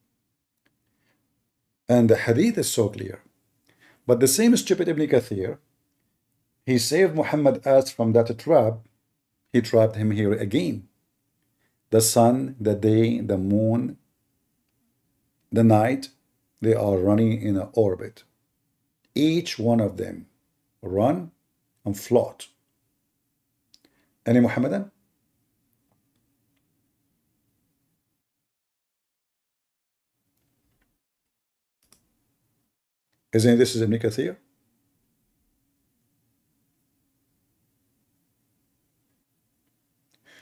Speaker 1: And the Hadith is so clear. But the same stupid Ibn Kathir, he saved Muhammad as from that trap. He trapped him here again. The sun, the day, the moon, the night, they are running in an orbit. Each one of them run and float. Any Muhammadan? Isn't this Ibn Kathir?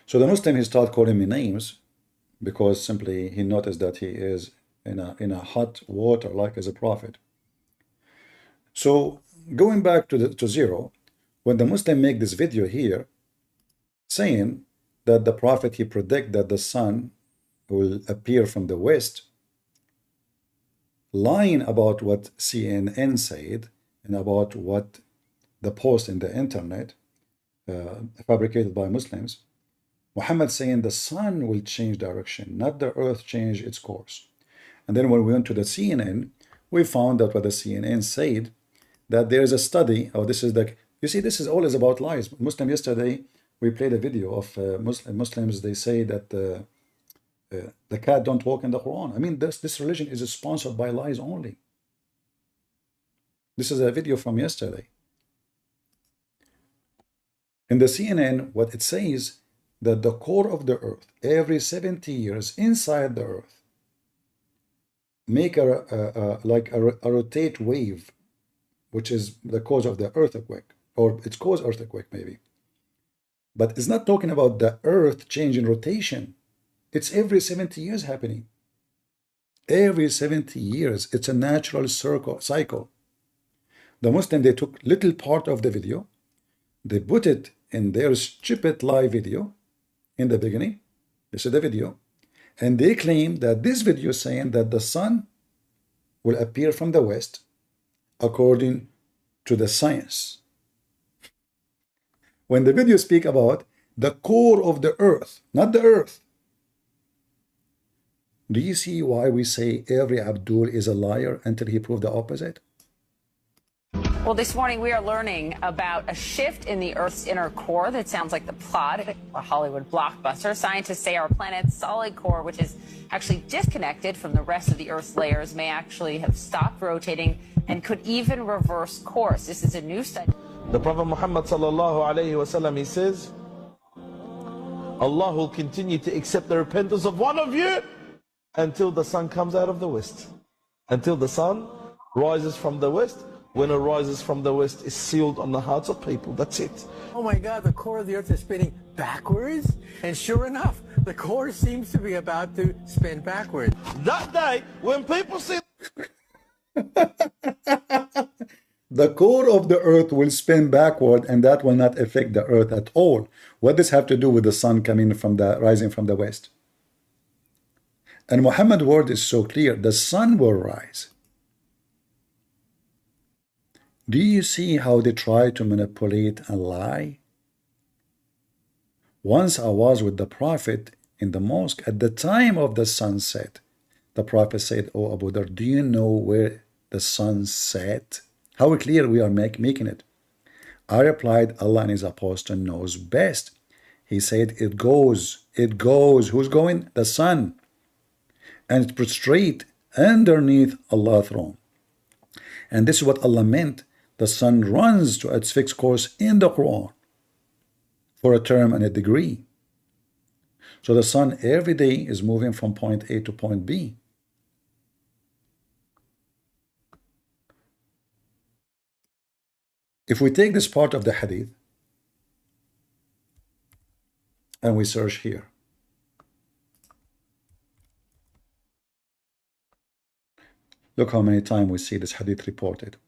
Speaker 1: So the Muslim, he started calling me names because simply he noticed that he is in a hot water like as a prophet. So going back to zero, when the Muslim make this video here saying that the prophet, he predict that the sun will appear from the west, lying about what CNN said and about what the post in the internet fabricated by Muslims, Muhammad saying the sun will change direction, not the earth change its course. And then when we went to the CNN, we found that what the CNN said, that there is a study, oh, this is like, you see, this is always about lies. Muslim, yesterday, we played a video of Muslims, they say that the cat don't walk in the Quran. I mean, this religion is sponsored by lies only. This is a video from yesterday. In the CNN, what it says, that the core of the earth, every 70 years inside the earth, make like a rotate wave, which is the cause of the earthquake, or it's caused earthquake maybe. But it's not talking about the earth changing rotation. It's every 70 years happening. Every 70 years, it's a natural cycle. The Muslim, they took little part of the video, they put it in their stupid live video in the beginning. This is the video. And they claim that this video is saying that the sun will appear from the west according to the science. When the video speak about the core of the earth, not the earth. Do you see why we say every Abdul is a liar until he proved the opposite?
Speaker 2: Well, this morning we are learning about a shift in the Earth's inner core that sounds like the plot of a Hollywood blockbuster. Scientists say our planet's solid core, which is actually disconnected from the rest of the Earth's layers, may actually have stopped rotating and could even reverse course. This is a new study.
Speaker 3: The Prophet Muhammad sallallahu alayhi wasallam, he says, Allah will continue to accept the repentance of one of you until the sun comes out of the west. Until the sun rises from the west. When it rises from the west, is sealed on the hearts of people. That's it.
Speaker 4: Oh my God, the core of the earth is spinning backwards? And sure enough, the core seems to be about to spin backwards.
Speaker 3: That day, when people see
Speaker 1: the core of the earth will spin backward, and that will not affect the earth at all. What does have to do with the sun coming from the rising from the west? And Muhammad's word is so clear, the sun will rise. Do you see how they try to manipulate and lie? Once I was with the Prophet in the mosque at the time of the sunset. The Prophet said, "Oh Abu Dhar, do you know where the sun set?" How clear we are making it. I replied, Allah and his apostle knows best. He said, it goes. Who's going? The sun. And it prostrate underneath Allah's throne. And this is what Allah meant. The sun runs to its fixed course in the Quran for a term and a degree. So the sun every day is moving from point A to point B. If we take this part of the hadith and we search here, look how many times we see this hadith reported.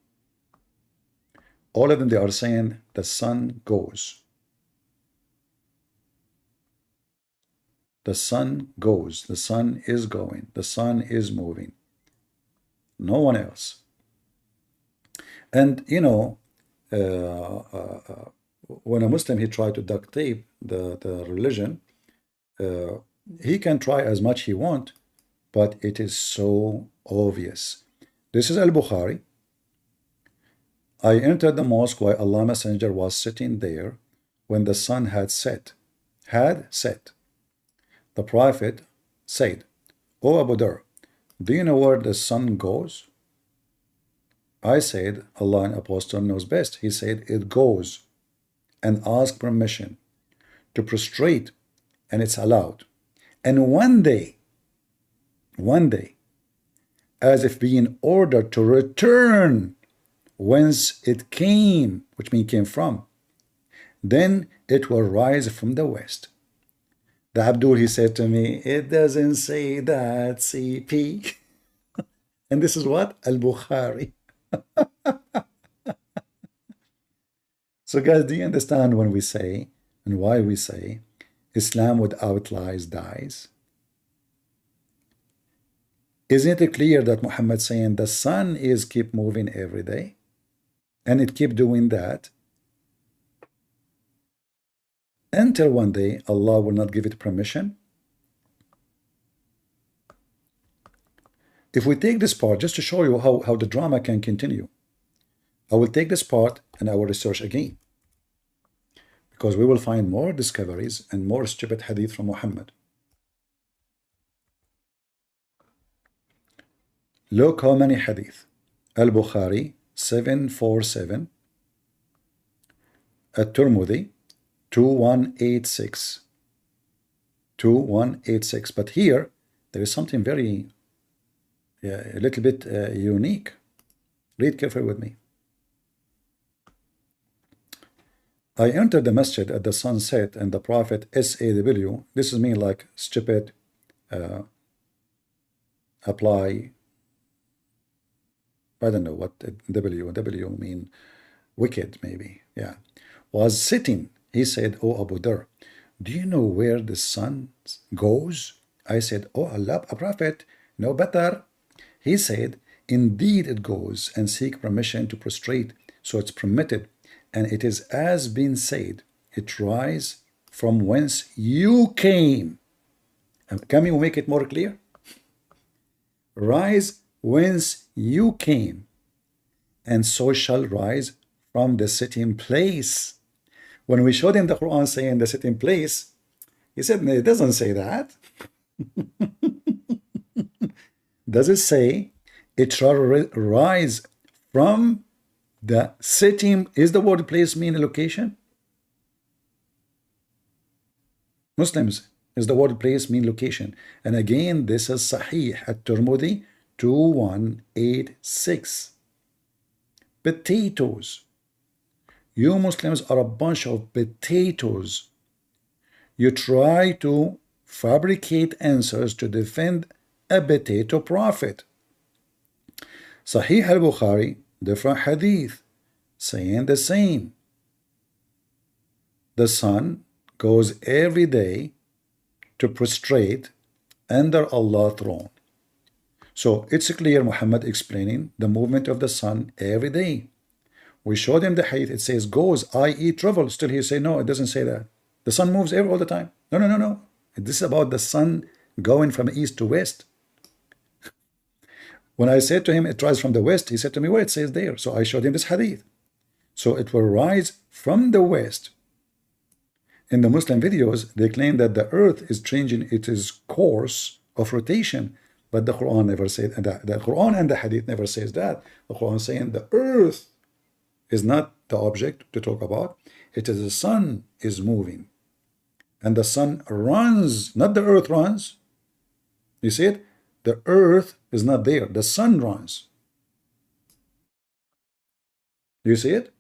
Speaker 1: All of them, they are saying the sun goes. The sun goes. The sun is going. The sun is moving. No one else. And, you know, when a Muslim, he tried to duct tape the religion, he can try as much he want, but it is so obvious. This is Al-Bukhari. I entered the mosque while Allah's Messenger was sitting there when the sun had set. The Prophet said, "O Abu Dhar, do you know where the sun goes?" I said, Allah and Apostle knows best. He said, it goes, and ask permission to prostrate, and it's allowed. And one day, as if being ordered to return whence it came, which means came from, then it will rise from the west. The Abdul, he said to me, it doesn't say that, CP. And this is what? Al-Bukhari. So guys, do you understand when we say, and why we say, Islam without lies dies? Isn't it clear that Muhammad saying the sun is keep moving every day? And it keep doing that until one day Allah will not give it permission? If we take this part, just to show you how the drama can continue, I will take this part and I will research again, because we will find more discoveries and more stupid hadith from Muhammad. Look how many hadith. Al-Bukhari 747, At-Tirmidhi 2186, but here there is something very a little bit unique. Read carefully with me. I entered the masjid at the sunset, and the Prophet SAW, this is mean like stupid, apply, I don't know what W mean, wicked maybe, yeah, was sitting. He said, "Oh Abu Dhar, do you know where the sun goes?" I said, "Oh Allah, a Prophet, no better." He said, "Indeed it goes, and seek permission to prostrate, so it's permitted. And it is as been said, it rise from whence you came." And can we make it more clear? Rise whence you came, and so shall rise from the sitting place. When we showed him the Quran saying the sitting place, he said, "No, it doesn't say that." Does it say it shall rise from the sitting? Is the word place mean a location? Muslims, is the word place mean location? And again, this is Sahih at-Tirmidhi 2186. Potatoes. You Muslims are a bunch of potatoes. You try to fabricate answers to defend a potato prophet. Sahih al-Bukhari, different hadith, saying the same. The sun goes every day to prostrate under Allah's throne. So it's clear Muhammad explaining the movement of the sun every day. We showed him the hadith. It says goes, i.e. travel. Still he say no, it doesn't say that. The sun moves all the time. No, no, no, no. This is about the sun going from east to west. When I said to him it rises from the west, he said to me, well, it says there. So I showed him this hadith. So it will rise from the west. In the Muslim videos, they claim that the earth is changing its course of rotation. But the Quran never said that. The Quran and the hadith never says that. The Quran is saying the earth is not the object to talk about. It is the sun is moving. And the sun runs, not the earth runs. You see it? The earth is not there. The sun runs. You see it?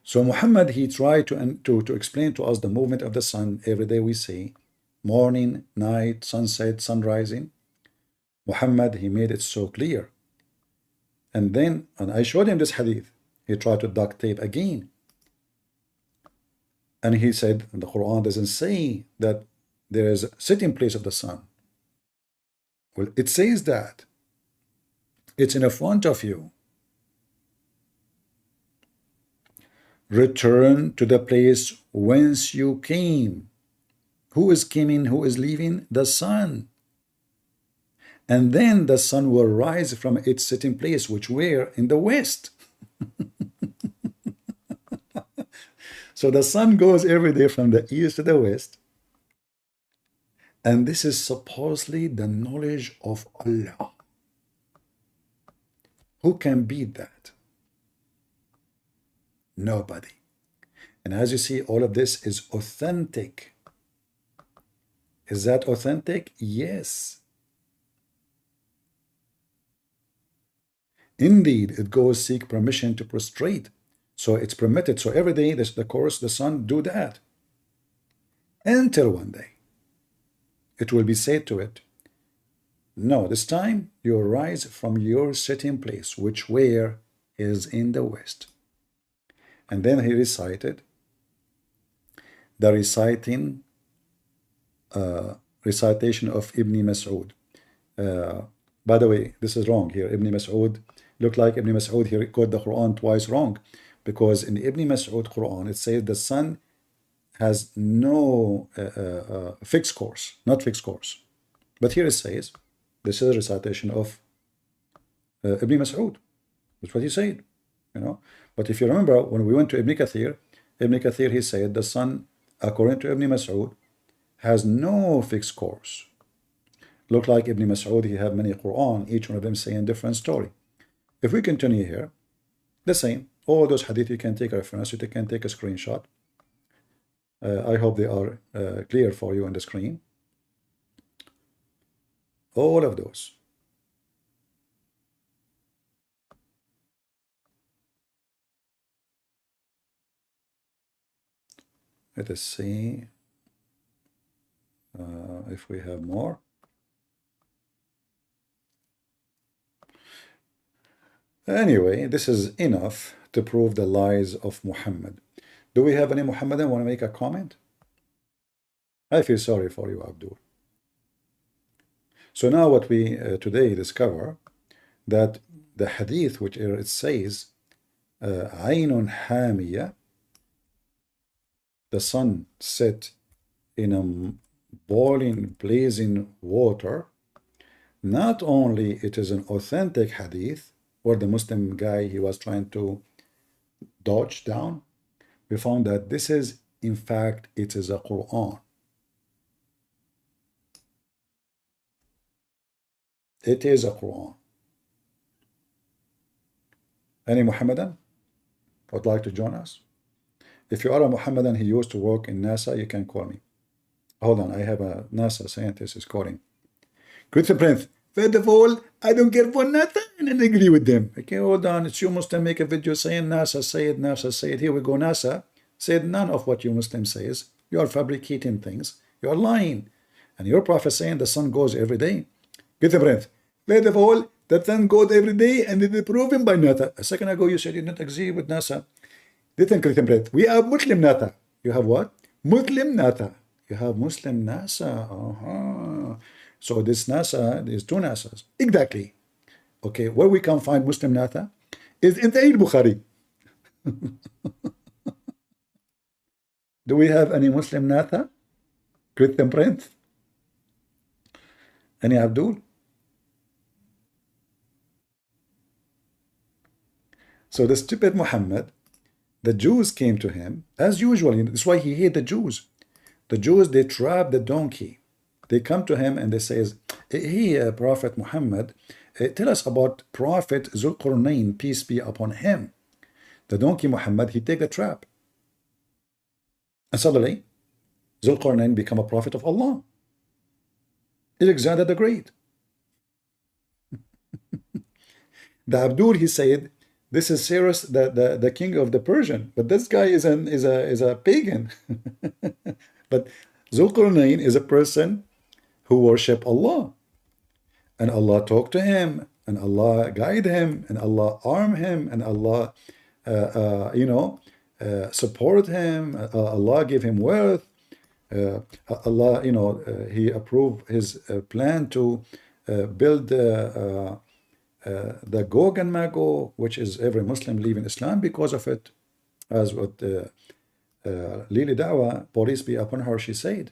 Speaker 1: So Muhammad, he tried to explain to us the movement of the sun every day we see. Morning, night, sunset, sun rising. Muhammad, he made it so clear. And then, and I showed him this hadith. He tried to duct tape again. And he said, the Quran doesn't say that there is a sitting place of the sun. Well, it says that. It's in front of you. Return to the place whence you came. Who is coming? Who is leaving? The sun. And then the sun will rise from its sitting place, which were in the west. So the sun goes every day from the east to the west. And this is supposedly the knowledge of Allah. Who can beat that? Nobody. And as you see, all of this is authentic. Is that authentic? Yes. Indeed, it goes seek permission to prostrate. So it's permitted. So every day, the course, the sun do that. Until one day, it will be said to it, no, this time you rise from your sitting place, which where is in the west. And then he recited the recitation of Ibn Mas'ud. By the way, this is wrong here. Ibn Mas'ud, looked like Ibn Mas'ud here quoted the Quran twice wrong, because in Ibn Mas'ud Quran it says the sun has no fixed course, not fixed course. But here it says, this is a recitation of Ibn Mas'ud. That's what he said, you know. But if you remember, when we went to Ibn Kathir, he said the sun, according to Ibn Mas'ud, has no fixed course. Look like Ibn Mas'ud, he had many Quran, each one of them saying different story. If we continue here, the same. All those hadith, you can take a reference, you can take a screenshot. I hope they are clear for you on the screen. All of those. Let us see if we have more. Anyway, this is enough to prove the lies of Muhammad. Do we have any Muhammadan want to make a comment? I feel sorry for you, Abdul. So now what we today discover, that the hadith which it says, Aynun Hamiya, the sun set in a boiling, blazing water, not only it is an authentic hadith, or the Muslim guy, he was trying to dodge down, we found that this is, in fact, it is a Quran. It is a Quran. Any Muhammadan would like to join us? If you are a Muhammadan, he used to work in NASA, you can call me. Hold on, I have a NASA scientist is calling. Good Prince, first of all, I don't care for nothing and I agree with them. Okay, hold on, it's you Muslim make a video saying NASA said, NASA said. Here we go, NASA said none of what you Muslim says. You are fabricating things. You are lying. And your prophet saying the sun goes every day. Good Prince, first of all, the sun goes every day and it is proven by NASA. A second ago you said you didn't agree with NASA. Listen, Christian Prince, we are Muslim NASA. You have what? Muslim NASA. You have Muslim NASA. So this NASA, there's two NASAs. Exactly. Okay, where we can find Muslim NASA is in Sahih Bukhari. Do we have any Muslim NASA? Christian Prince? Any Abdul? So the stupid Muhammad, the Jews came to him, as usual. That's why he hated the Jews. The Jews, they trap the donkey. They come to him and they say, hey, Prophet Muhammad, tell us about Prophet Zulqarnain, peace be upon him. The donkey Muhammad, he take the trap. And suddenly, Zulqarnain become a prophet of Allah. Alexander the Great. The Abdul, he said, this is Cyrus, the king of the Persian, but this guy is a pagan. But Zulqarnain is a person who worship Allah, and Allah talk to him, and Allah guide him, and Allah arm him, and Allah, support him. Allah give him wealth. Allah, He approved his plan to build the Gog and Magog, which is every Muslim leaving Islam because of it, as what Lili Dawah, peace be upon her, she said.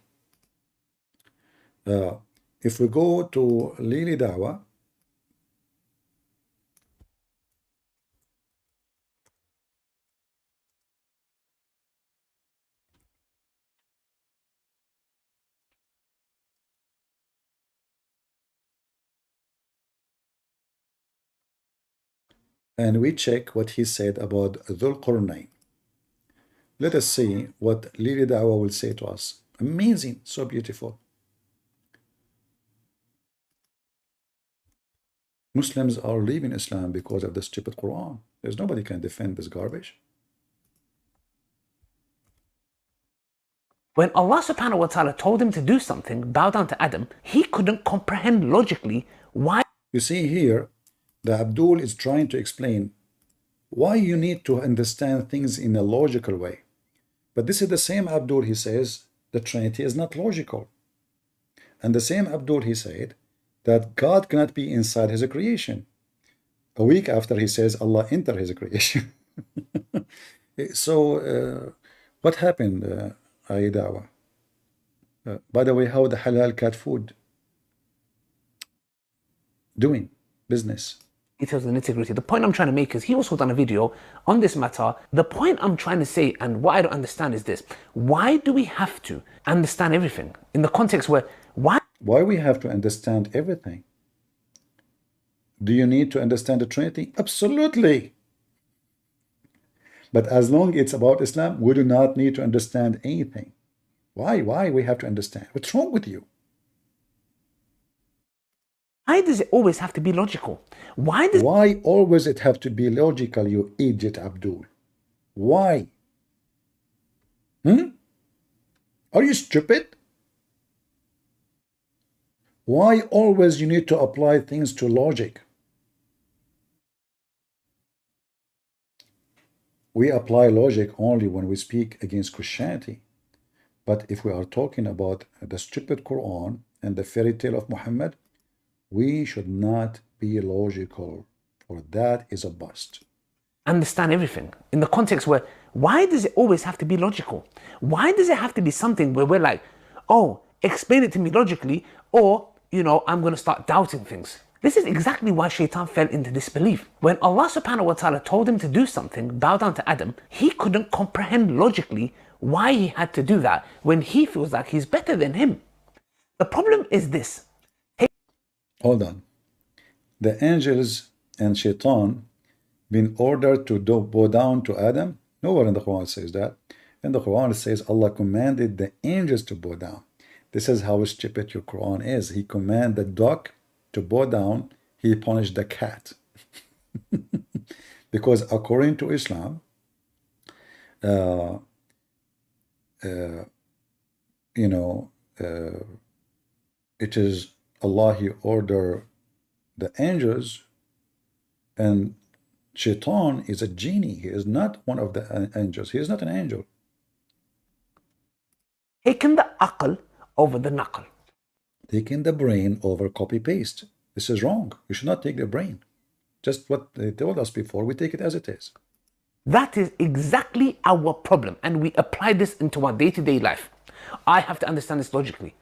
Speaker 1: If we go to Lili Dawah, and we check what he said about Dhul Qurnayn. Let us see what Lili Dawah will say to us. Amazing, so beautiful. Muslims are leaving Islam because of the stupid Quran. There's nobody can defend this garbage.
Speaker 9: When Allah subhanahu wa ta'ala told him to do something, bow down to Adam, he couldn't comprehend logically why.
Speaker 1: You see here, the Abdul is trying to explain why you need to understand things in a logical way. But this is the same Abdul, he says, the Trinity is not logical. And the same Abdul, he said, that God cannot be inside his creation. A week after, he says Allah entered his creation. So, what happened, Aidawa? By the way, how the halal cat food doing business?
Speaker 9: Details and nitty-gritty. The point I'm trying to make is he also done a video on this matter. The point I'm trying to say, and what I don't understand, is this: why do we have to understand everything in the context where
Speaker 1: why we have to understand everything? Do you need to understand the Trinity? Absolutely. But as long as it's about Islam, we do not need to understand anything. Why we have to understand? What's wrong with you?
Speaker 9: Why does it always have to be logical? Why
Speaker 1: always it have to be logical, you idiot Abdul? Why? Are you stupid? Why always you need to apply things to logic? We apply logic only when we speak against Christianity. But if we are talking about the stupid Quran and the fairy tale of Muhammad, we should not be logical, for that is a bust.
Speaker 9: Understand everything in the context where why does it always have to be logical? Why does it have to be something where we're like, oh, explain it to me logically, or, I'm going to start doubting things? This is exactly why Shaitan fell into disbelief. When Allah subhanahu wa ta'ala told him to do something, bow down to Adam, he couldn't comprehend logically why he had to do that when he feels like he's better than him. The problem is this.
Speaker 1: Hold on. The angels and Shaitan been ordered to bow down to Adam? Nowhere in the Quran says that. In the Quran it says Allah commanded the angels to bow down. This is how stupid your Quran is. He commanded the dog to bow down. He punished the cat. Because according to Islam, it is Allah, He ordered the angels, and Shaitan is a genie. He is not one of the angels. He is not an angel.
Speaker 9: taking the aql over the naql.
Speaker 1: Taking the brain over copy-paste. This is wrong. You should not take the brain. Just what they told us before, we take it as it is.
Speaker 9: That is exactly our problem, and we apply this into our day-to-day life. I have to understand this logically.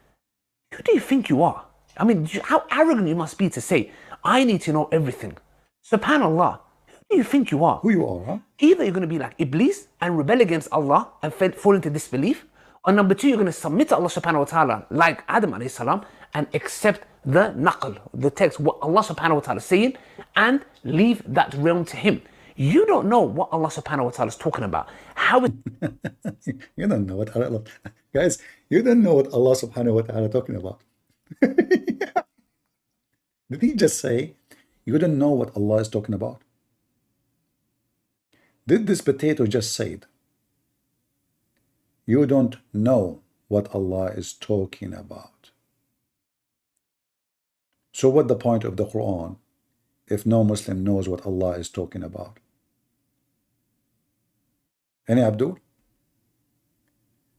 Speaker 9: Who do you think you are? I mean, how arrogant you must be to say, I need to know everything. SubhanAllah, who do you think you are?
Speaker 1: Who you are, huh?
Speaker 9: Either you're going to be like Iblis and rebel against Allah and fall into disbelief, or number two, you're going to submit to Allah subhanahu wa ta'ala like Adam alayhi salam and accept the naql, the text, what Allah subhanahu wa ta'ala is saying, and leave that realm to Him. You don't know what Allah subhanahu wa ta'ala is talking about. How is
Speaker 1: You don't know what Allah, guys, you don't know what Allah subhanahu wa ta'ala is talking about. Did he just say, you don't know what Allah is talking about? Did this potato just say it? You don't know what Allah is talking about. So what's the point of the Quran if no Muslim knows what Allah is talking about? Any Abdul?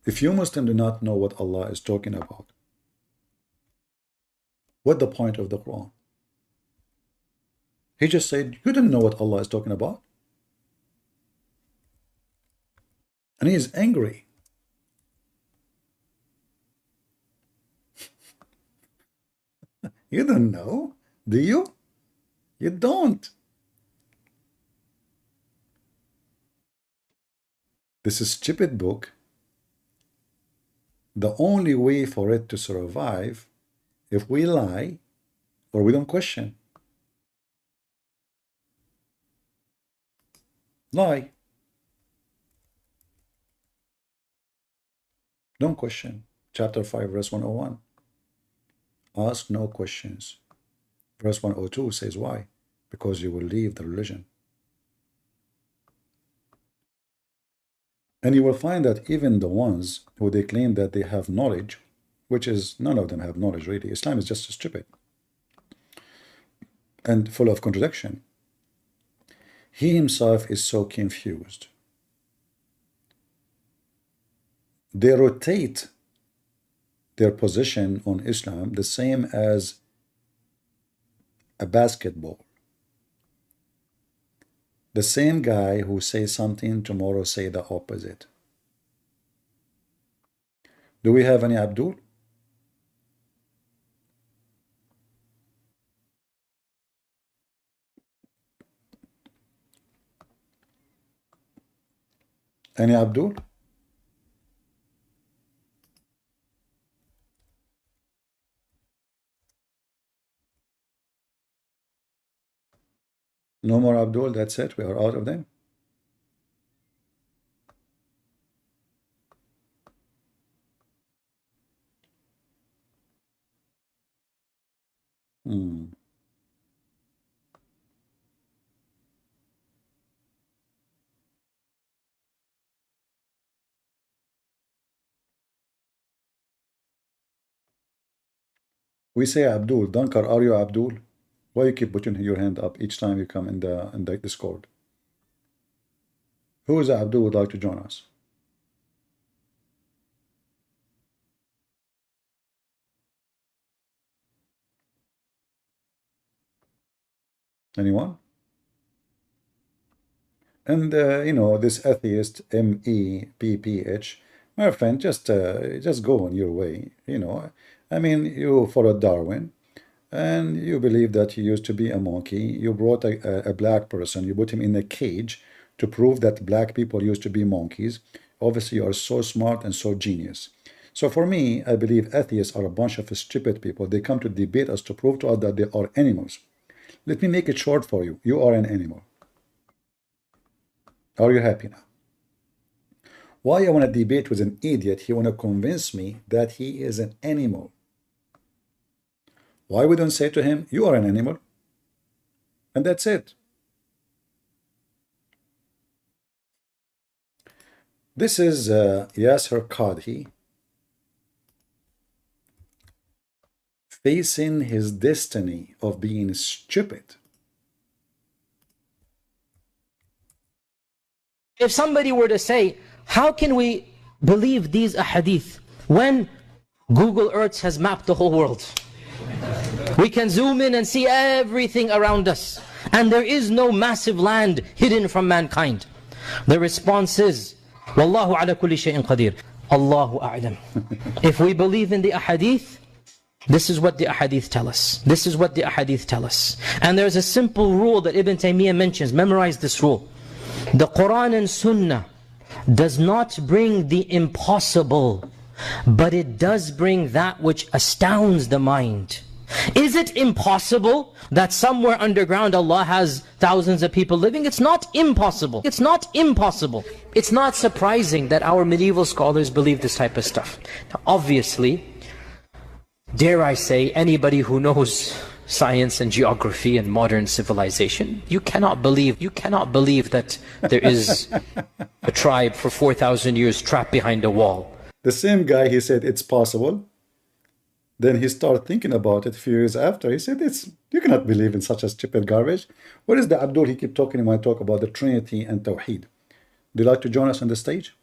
Speaker 1: If you Muslim do not know what Allah is talking about, what's the point of the Quran? He just said, you don't know what Allah is talking about. And he is angry. You don't know, do you? You don't. This is a stupid book. The only way for it to survive, if we lie or we don't question. Lie. Don't question. Chapter 5, verse 101. Ask no questions. Verse 102 says why? Because you will leave the religion. And you will find that even the ones who they claim that they have knowledge, which is none of them have knowledge really. Islam is just stupid and full of contradiction. He himself is so confused. They rotate their position on Islam the same as a basketball. The same guy who says something tomorrow say the opposite. Do we have any Abdul? Any Abdul? No more Abdul, that's it, we are out of them. We say Abdul. Dankar, are you Abdul? Why you keep putting your hand up each time you come in the Discord? Who is Abdul would like to join us? Anyone? And you know, this atheist MEPPH, my friend, just go on your way. You know, I mean, you follow Darwin, and you believe that he used to be a monkey. You brought a black person, you put him in a cage to prove that black people used to be monkeys. Obviously, you are so smart and so genius. So for me, I believe atheists are a bunch of stupid people. They come to debate us to prove to us that they are animals. Let me make it short for you. You are an animal. Are you happy now? Why I want to debate with an idiot? He want to convince me that he is an animal. Why we don't say to him, you are an animal? And that's it. This is Yasser Qadhi facing his destiny of being stupid.
Speaker 10: If somebody were to say, how can we believe these ahadith when Google Earth has mapped the whole world. We can zoom in and see everything around us, and there is no massive land hidden from mankind. The response is, Wallahu ala kulli shay'in qadir. Allahu a'lam. If we believe in the ahadith, this is what the ahadith tell us. This is what the ahadith tell us. And there's a simple rule that Ibn Taymiyyah mentions. Memorize this rule. The Quran and Sunnah does not bring the impossible, but it does bring that which astounds the mind. Is it impossible that somewhere underground Allah has thousands of people living? It's not impossible. It's not impossible. It's not surprising that our medieval scholars believe this type of stuff. Now, obviously, dare I say, anybody who knows science and geography and modern civilization, you cannot believe that there is a tribe for 4,000 years trapped behind a wall.
Speaker 1: The same guy, he said it's possible. Then he started thinking about it a few years after. He said, you cannot believe in such a stupid garbage. What is the Abdul he keep talking when I talk about the Trinity and Tawheed? Do you like to join us on the stage?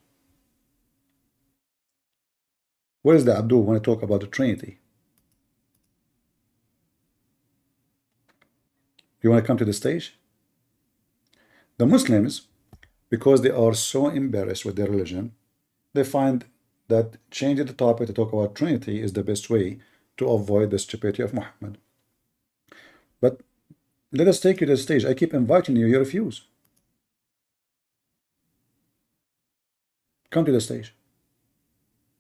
Speaker 1: What is the Abdul when I talk about the Trinity? You want to come to the stage? The Muslims, because they are so embarrassed with their religion, they find that changing the topic to talk about Trinity is the best way to avoid the stupidity of Muhammad. But let us take you to the stage. I keep inviting you, you refuse. Come to the stage.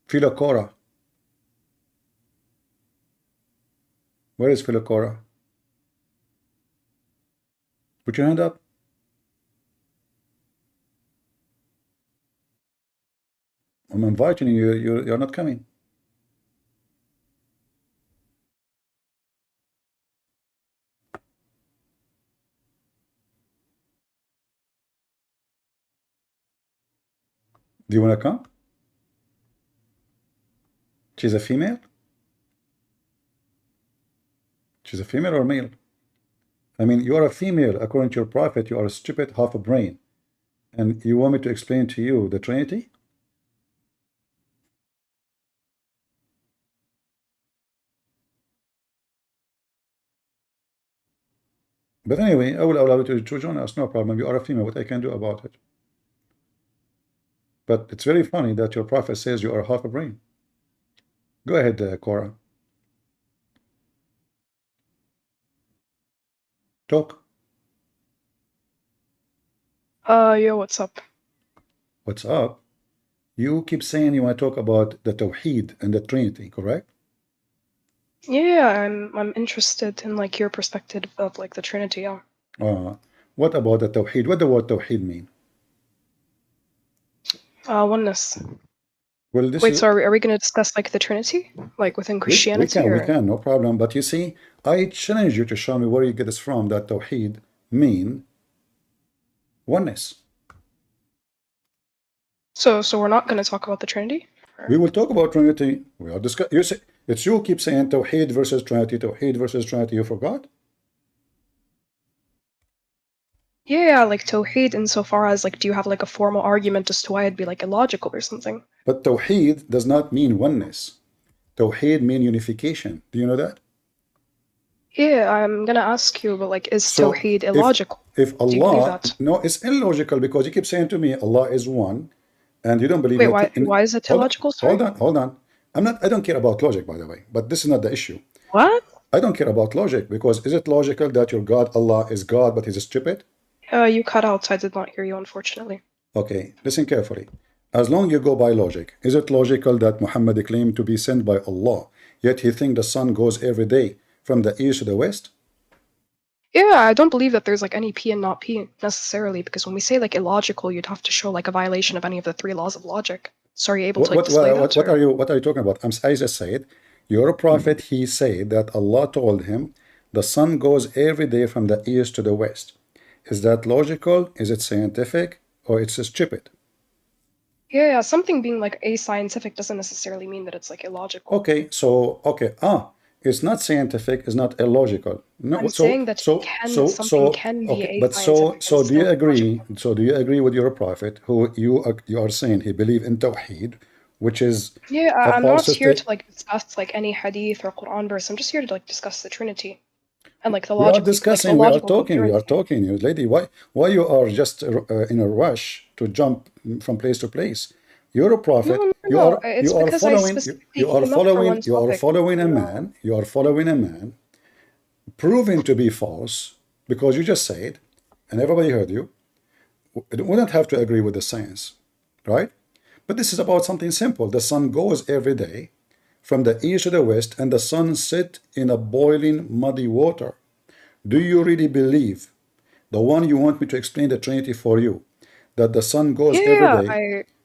Speaker 1: Philokora. Where is Philokora? Put your hand up. I'm inviting you, you're not coming. Do you want to come? She's a female? She's a female or male? I mean, you are a female. According to your prophet, you are a stupid half a brain. And you want me to explain to you the Trinity? But anyway, I will allow you to join us, no problem. You are a female, what I can do about it? But it's very funny that your prophet says you are half a brain. Go ahead, Cora. Talk.
Speaker 11: Yo, what's up?
Speaker 1: What's up? You keep saying you want to talk about the Tawheed and the Trinity, correct?
Speaker 11: Yeah, I'm interested in like your perspective of like the Trinity. Yeah.
Speaker 1: What about the Tawheed? What does the word Tawheed mean?
Speaker 11: Oneness.
Speaker 1: Well, this
Speaker 11: Wait,
Speaker 1: is...
Speaker 11: so are we going to discuss like the Trinity, like within Christianity?
Speaker 1: We can, no problem. But you see, I challenge you to show me where you get this from. That Tawheed mean oneness.
Speaker 11: So we're not going to talk about the Trinity? Or...
Speaker 1: We will talk about Trinity. We are discuss. You say it's you keep saying Tawheed versus Trinity, Tawheed versus Trinity. You forgot?
Speaker 11: Yeah, like Tawheed insofar as like, do you have like a formal argument as to why it'd be like illogical or something?
Speaker 1: But Tawheed does not mean oneness. Tawheed mean unification. Do you know that?
Speaker 11: Yeah, I'm gonna ask you, but like, is Tawheed illogical?
Speaker 1: If Allah,
Speaker 11: do you believe that?
Speaker 1: No, it's illogical because you keep saying to me Allah is one, and you don't believe.
Speaker 11: Wait, why is it illogical?
Speaker 1: Hold on. I don't care about logic, by the way. But this is not the issue.
Speaker 11: What?
Speaker 1: I don't care about logic because is it logical that your God Allah is God, but he's stupid?
Speaker 11: You cut out, so I did not hear you, unfortunately.
Speaker 1: Okay, listen carefully. As long as you go by logic, is it logical that Muhammad claimed to be sent by Allah, yet he thinks the sun goes every day from the east to the west?
Speaker 11: Yeah, I don't believe that there's like any P and not P necessarily, because when we say like illogical, you'd have to show like a violation of any of the 3 laws of logic. So are you able to like display that?
Speaker 1: What are you talking about? I just said, your prophet, he said that Allah told him the sun goes every day from the east to the west. Is that logical? Is it scientific? Or it's stupid?
Speaker 11: Yeah, something being like ascientific doesn't necessarily mean that it's like illogical.
Speaker 1: Okay, it's not scientific, it's not illogical. No,
Speaker 11: I'm saying that something can be ascientific.
Speaker 1: But so do you agree? So do you agree with your prophet, who you are saying he believed in Tawheed, which is
Speaker 11: Yeah,
Speaker 1: a
Speaker 11: I'm not here
Speaker 1: falsity.
Speaker 11: to like discuss like any hadith or Quran verse. I'm just here to like discuss the Trinity and like the
Speaker 1: We are
Speaker 11: logical, like the
Speaker 1: discussing,
Speaker 11: logical
Speaker 1: we are
Speaker 11: coherence.
Speaker 1: talking, you lady. Why you are just in a rush to jump from place to place? You're a prophet.
Speaker 11: No. It's because I specifically came up for one
Speaker 1: You are
Speaker 11: topic.
Speaker 1: following a man. You are following a man, proven to be false because you just said, and everybody heard you. We don't have to agree with the science, right? But this is about something simple. The sun goes every day from the east to the west, and the sun sits in a boiling, muddy water. Do you really believe, the one you want me to explain the Trinity for you, that the sun goes every
Speaker 11: Yeah,
Speaker 1: day?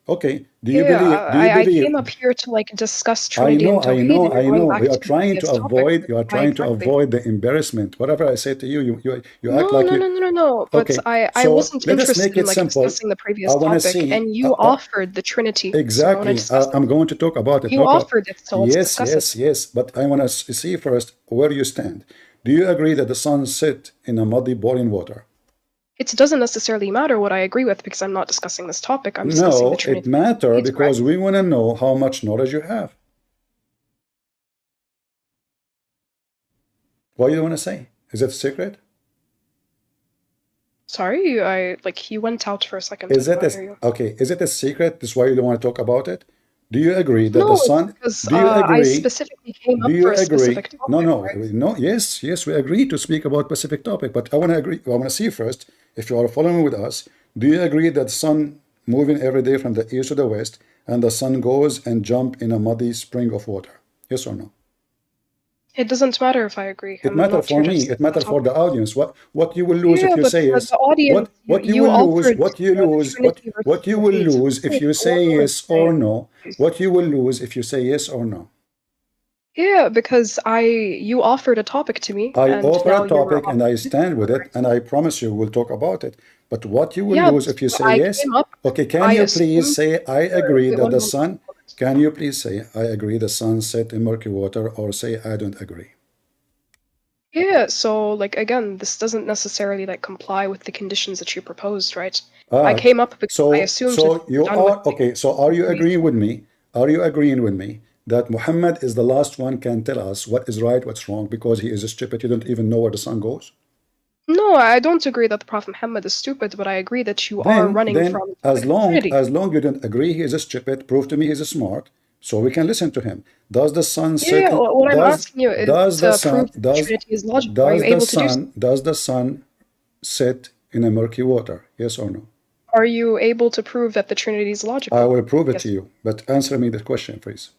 Speaker 1: Okay.
Speaker 11: I came up here to like discuss
Speaker 1: I
Speaker 11: Trinity
Speaker 1: know,
Speaker 11: and
Speaker 1: I
Speaker 11: Tawheed,
Speaker 1: know,
Speaker 11: and you're
Speaker 1: I
Speaker 11: going
Speaker 1: know.
Speaker 11: back
Speaker 1: We are
Speaker 11: to the
Speaker 1: trying to
Speaker 11: previous topic.
Speaker 1: avoid. You are
Speaker 11: Why
Speaker 1: trying to
Speaker 11: exactly?
Speaker 1: avoid the embarrassment. Whatever I say to you, you act
Speaker 11: No,
Speaker 1: like
Speaker 11: no,
Speaker 1: you.
Speaker 11: no, no, no, no. But
Speaker 1: Okay.
Speaker 11: I
Speaker 1: So
Speaker 11: wasn't
Speaker 1: let us make
Speaker 11: interested in
Speaker 1: it
Speaker 11: like
Speaker 1: simple.
Speaker 11: discussing the
Speaker 1: I
Speaker 11: previous
Speaker 1: want to
Speaker 11: topic,
Speaker 1: see.
Speaker 11: and you offered the Trinity. So I want to
Speaker 1: Exactly.
Speaker 11: discuss it.
Speaker 1: I'm going to talk about it.
Speaker 11: You offered it, so let's
Speaker 1: Yes,
Speaker 11: discuss
Speaker 1: yes,
Speaker 11: it.
Speaker 1: yes. But I want to see first where you stand. Do you agree that the sun sits in a muddy, boiling water?
Speaker 11: It doesn't necessarily matter what I agree with because I'm not discussing this topic. I'm discussing the
Speaker 1: No, it
Speaker 11: Trinity.
Speaker 1: matters
Speaker 11: It's
Speaker 1: because
Speaker 11: correct.
Speaker 1: we want to know how much knowledge you have. What do you want to say? Is it a secret?
Speaker 11: Sorry, you went out for a second.
Speaker 1: Is
Speaker 11: I
Speaker 1: it
Speaker 11: did not hear you.
Speaker 1: okay? Is it a secret? This is why you don't want to talk about it? Do you agree that the
Speaker 11: No, it's
Speaker 1: sun?
Speaker 11: because
Speaker 1: Do you
Speaker 11: I
Speaker 1: agree?
Speaker 11: specifically came
Speaker 1: Do
Speaker 11: up
Speaker 1: you
Speaker 11: for a
Speaker 1: agree?
Speaker 11: specific
Speaker 1: No,
Speaker 11: topic,
Speaker 1: no,
Speaker 11: right?
Speaker 1: no. Yes, yes, we agree to speak about specific topic, but I want to agree. I want to see first if you are following with us. Do you agree that sun moving every day from the east to the west, and the sun goes and jump in a muddy spring of water? Yes or no?
Speaker 11: It doesn't matter if I agree.
Speaker 1: It
Speaker 11: I'm
Speaker 1: matters
Speaker 11: not here
Speaker 1: for
Speaker 11: to
Speaker 1: me. It
Speaker 11: discuss the
Speaker 1: matters for
Speaker 11: topic.
Speaker 1: the audience. What you will lose if
Speaker 11: Yeah,
Speaker 1: you
Speaker 11: but
Speaker 1: say
Speaker 11: for
Speaker 1: yes.
Speaker 11: the audience,
Speaker 1: What you
Speaker 11: you
Speaker 1: will lose.
Speaker 11: offered
Speaker 1: What you
Speaker 11: the
Speaker 1: lose.
Speaker 11: Trinity versus
Speaker 1: What you will
Speaker 11: Tawheed.
Speaker 1: lose if
Speaker 11: Wait,
Speaker 1: you
Speaker 11: one
Speaker 1: say
Speaker 11: moment,
Speaker 1: yes
Speaker 11: right?
Speaker 1: or no. What you will lose if you say yes or no.
Speaker 11: Yeah, because you offered a topic to me,
Speaker 1: I
Speaker 11: and
Speaker 1: offer
Speaker 11: now
Speaker 1: a
Speaker 11: you're
Speaker 1: topic and I stand with it, and I promise you we'll talk about it. But what you will
Speaker 11: Yeah,
Speaker 1: lose
Speaker 11: but
Speaker 1: if you say
Speaker 11: I
Speaker 1: yes.
Speaker 11: came up.
Speaker 1: Okay, can
Speaker 11: I
Speaker 1: you please
Speaker 11: assumed.
Speaker 1: say I agree
Speaker 11: Wait,
Speaker 1: that
Speaker 11: one
Speaker 1: the
Speaker 11: moment.
Speaker 1: sun? Can you please say I agree the sun set in murky water, or say I don't agree?
Speaker 11: Yeah, so like again, this doesn't necessarily like comply with the conditions that you proposed, right? I came up because I assumed that
Speaker 1: So
Speaker 11: you were
Speaker 1: you
Speaker 11: done with
Speaker 1: are okay. So are you
Speaker 11: previous
Speaker 1: agreeing with
Speaker 11: topic.
Speaker 1: me? Are you agreeing with me that Muhammad is the last one can tell us what is right, what's wrong, because he is stupid. You don't even know where the sun goes.
Speaker 11: No, I don't agree that the Prophet Muhammad is stupid, but I agree that you are running
Speaker 1: Then
Speaker 11: from the topic of Trinity.
Speaker 1: as long you don't agree he is stupid, prove to me he's smart, so we can listen to him. Does the sun
Speaker 11: Yeah,
Speaker 1: set?
Speaker 11: what I'm asking you is
Speaker 1: Does the
Speaker 11: to
Speaker 1: sun
Speaker 11: prove that the Trinity is logical. Are you
Speaker 1: does the
Speaker 11: able to do so?
Speaker 1: does the sun set in a murky water? Yes or no?
Speaker 11: Are you able to prove that the Trinity is logical?
Speaker 1: I will prove it
Speaker 11: Yes.
Speaker 1: to you, but answer me the question, please.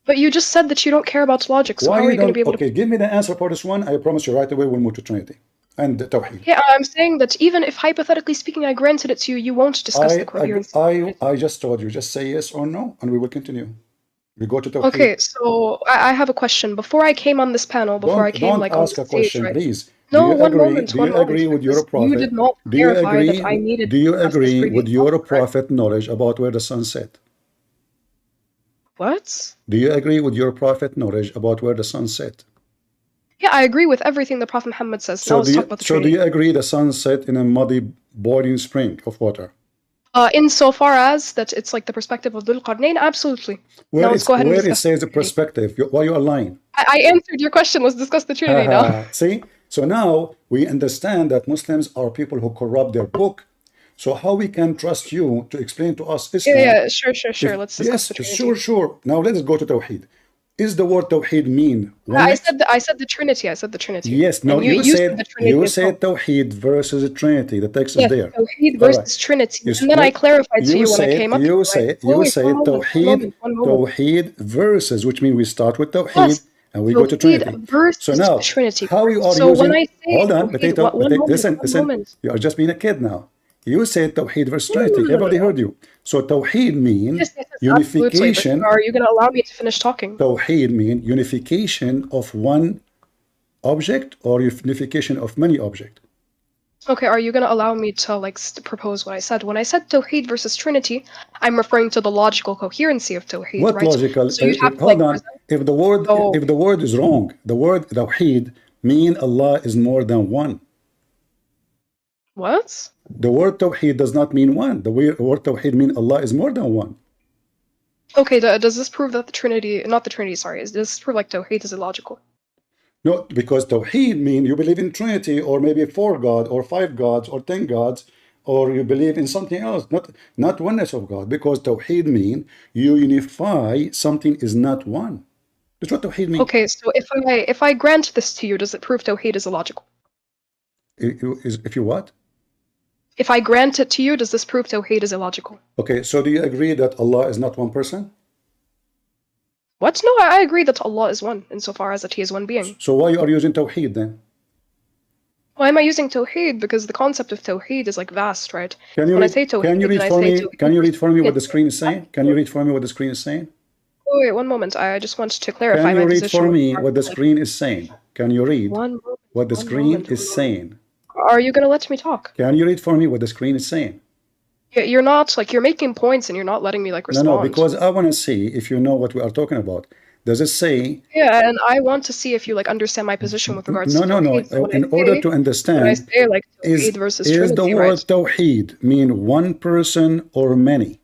Speaker 11: But you just said that you don't care about logic, so
Speaker 1: Why
Speaker 11: how are
Speaker 1: you
Speaker 11: you going to
Speaker 1: don't?
Speaker 11: be able
Speaker 1: Okay,
Speaker 11: to?
Speaker 1: give me the answer for this one. I promise you right away we'll move to Trinity and Tawheed.
Speaker 11: Yeah, I'm saying that even if hypothetically speaking I granted it to you, you won't discuss the coherence.
Speaker 1: I just told you, just say yes or no, and we will continue. We go to Tawheed.
Speaker 11: Okay, so I have a question. Before I came on this panel, before I came
Speaker 1: Don't
Speaker 11: like on
Speaker 1: ask
Speaker 11: the
Speaker 1: a
Speaker 11: stage,
Speaker 1: question,
Speaker 11: right?
Speaker 1: please.
Speaker 11: No, one moment,
Speaker 1: Do you agree with your
Speaker 11: because you
Speaker 1: prophet?
Speaker 11: did not
Speaker 1: Do you
Speaker 11: clarify that
Speaker 1: agree?
Speaker 11: I needed
Speaker 1: Do
Speaker 11: to
Speaker 1: you
Speaker 11: discuss this
Speaker 1: agree
Speaker 11: previous
Speaker 1: with your
Speaker 11: topic, right?
Speaker 1: prophet knowledge about where the sun set?
Speaker 11: What?
Speaker 1: Do you agree with your prophet knowledge about where the sun set?
Speaker 11: Yeah, I agree with everything the Prophet Muhammad says. Now let's talk about the
Speaker 1: So do
Speaker 11: Trinity.
Speaker 1: you agree the sun set in a muddy, boiling spring of water?
Speaker 11: Insofar as that it's like the perspective of Dhul Qarnayn, absolutely. Now let's go ahead and
Speaker 1: Where it
Speaker 11: discuss
Speaker 1: says
Speaker 11: the
Speaker 1: the
Speaker 11: Trinity.
Speaker 1: perspective, why you are lying?
Speaker 11: I answered your question. Let's discuss the Trinity now.
Speaker 1: See? So now we understand that Muslims are people who corrupt their book. So how we can trust you to explain to us Islam?
Speaker 11: Yeah, sure. Let's discuss the Trinity.
Speaker 1: Sure. Now let's go to Tawheed. Is the word Tawheed mean oneness?
Speaker 11: I said the Trinity. I said the Trinity.
Speaker 1: Yes, no,
Speaker 11: and
Speaker 1: you said
Speaker 11: the Trinity.
Speaker 1: you said Tawheed versus Trinity. The text is there.
Speaker 11: Tawheed versus Trinity. And then I clarified to you when I came up.
Speaker 1: You say
Speaker 11: Tawheed.
Speaker 1: Tawheed versus, which means we start with Tawheed and we go to Trinity.
Speaker 11: So
Speaker 1: now,
Speaker 11: Trinity.
Speaker 1: how you are
Speaker 11: so
Speaker 1: using?
Speaker 11: When I say
Speaker 1: Hold on,
Speaker 11: Tawheed,
Speaker 1: potato. Listen.
Speaker 11: Moment.
Speaker 1: You are just being a kid now. You said Tawheed versus Trinity. Everybody heard you. So Tawheed means unification.
Speaker 11: Are you going to allow me to finish talking?
Speaker 1: Tawheed means unification of one object or unification of many objects.
Speaker 11: Okay, are you going to allow me to propose what I said? When I said Tawheed versus Trinity, I'm referring to the logical coherency of Tawheed,
Speaker 1: what
Speaker 11: right?
Speaker 1: Logical?
Speaker 11: So you'd have to,
Speaker 1: hold on. If the word is wrong, the word Tawheed mean Allah is more than one.
Speaker 11: What?
Speaker 1: The word Tawheed does not mean one. The word Tawheed mean Allah is more than one.
Speaker 11: Okay, does this prove that the Trinity, not the Trinity, sorry, does this prove like Tawheed is illogical?
Speaker 1: No, because Tawheed means you believe in Trinity, or maybe 4 God, or 5 gods, or 10 gods, or you believe in something else, not oneness of God. Because Tawheed means you unify something is not one. That's what Tawheed means.
Speaker 11: Okay, so if I grant this to you, does it prove Tawheed is illogical?
Speaker 1: If you what?
Speaker 11: If I grant it to you, does this prove Tawheed is illogical?
Speaker 1: Okay, so do you agree that Allah is not one person?
Speaker 11: What? No, I agree that Allah is one, insofar as that He is one being.
Speaker 1: So why are you using Tawheed then?
Speaker 11: Why am I using Tawheed? Because the concept of Tawheed is like vast, right?
Speaker 1: Can you
Speaker 11: When I
Speaker 1: read,
Speaker 11: say Tawheed,
Speaker 1: can you read
Speaker 11: then I
Speaker 1: for
Speaker 11: say
Speaker 1: me?
Speaker 11: Tawheed.
Speaker 1: Can you read for me what the screen is saying? Can you read for me what the screen is saying?
Speaker 11: Oh, wait, one moment. I just want to clarify
Speaker 1: Can you
Speaker 11: my
Speaker 1: read
Speaker 11: position.
Speaker 1: for me what the screen is saying? Can you read what the screen is saying?
Speaker 11: Are you gonna let me talk?
Speaker 1: Can you read for me what the screen is saying?
Speaker 11: You're not, like, you're making points and you're not letting me, like, respond.
Speaker 1: No, because I want to see if you know what we are talking about. Does it say?
Speaker 11: Yeah, and I want to see if you, like, understand my position with regards to
Speaker 1: No.
Speaker 11: Tawheed. So
Speaker 1: In order to understand,
Speaker 11: when I say, like,
Speaker 1: is
Speaker 11: Tawheed versus
Speaker 1: the
Speaker 11: Trinity,
Speaker 1: word
Speaker 11: right?
Speaker 1: Tawheed mean one person or many?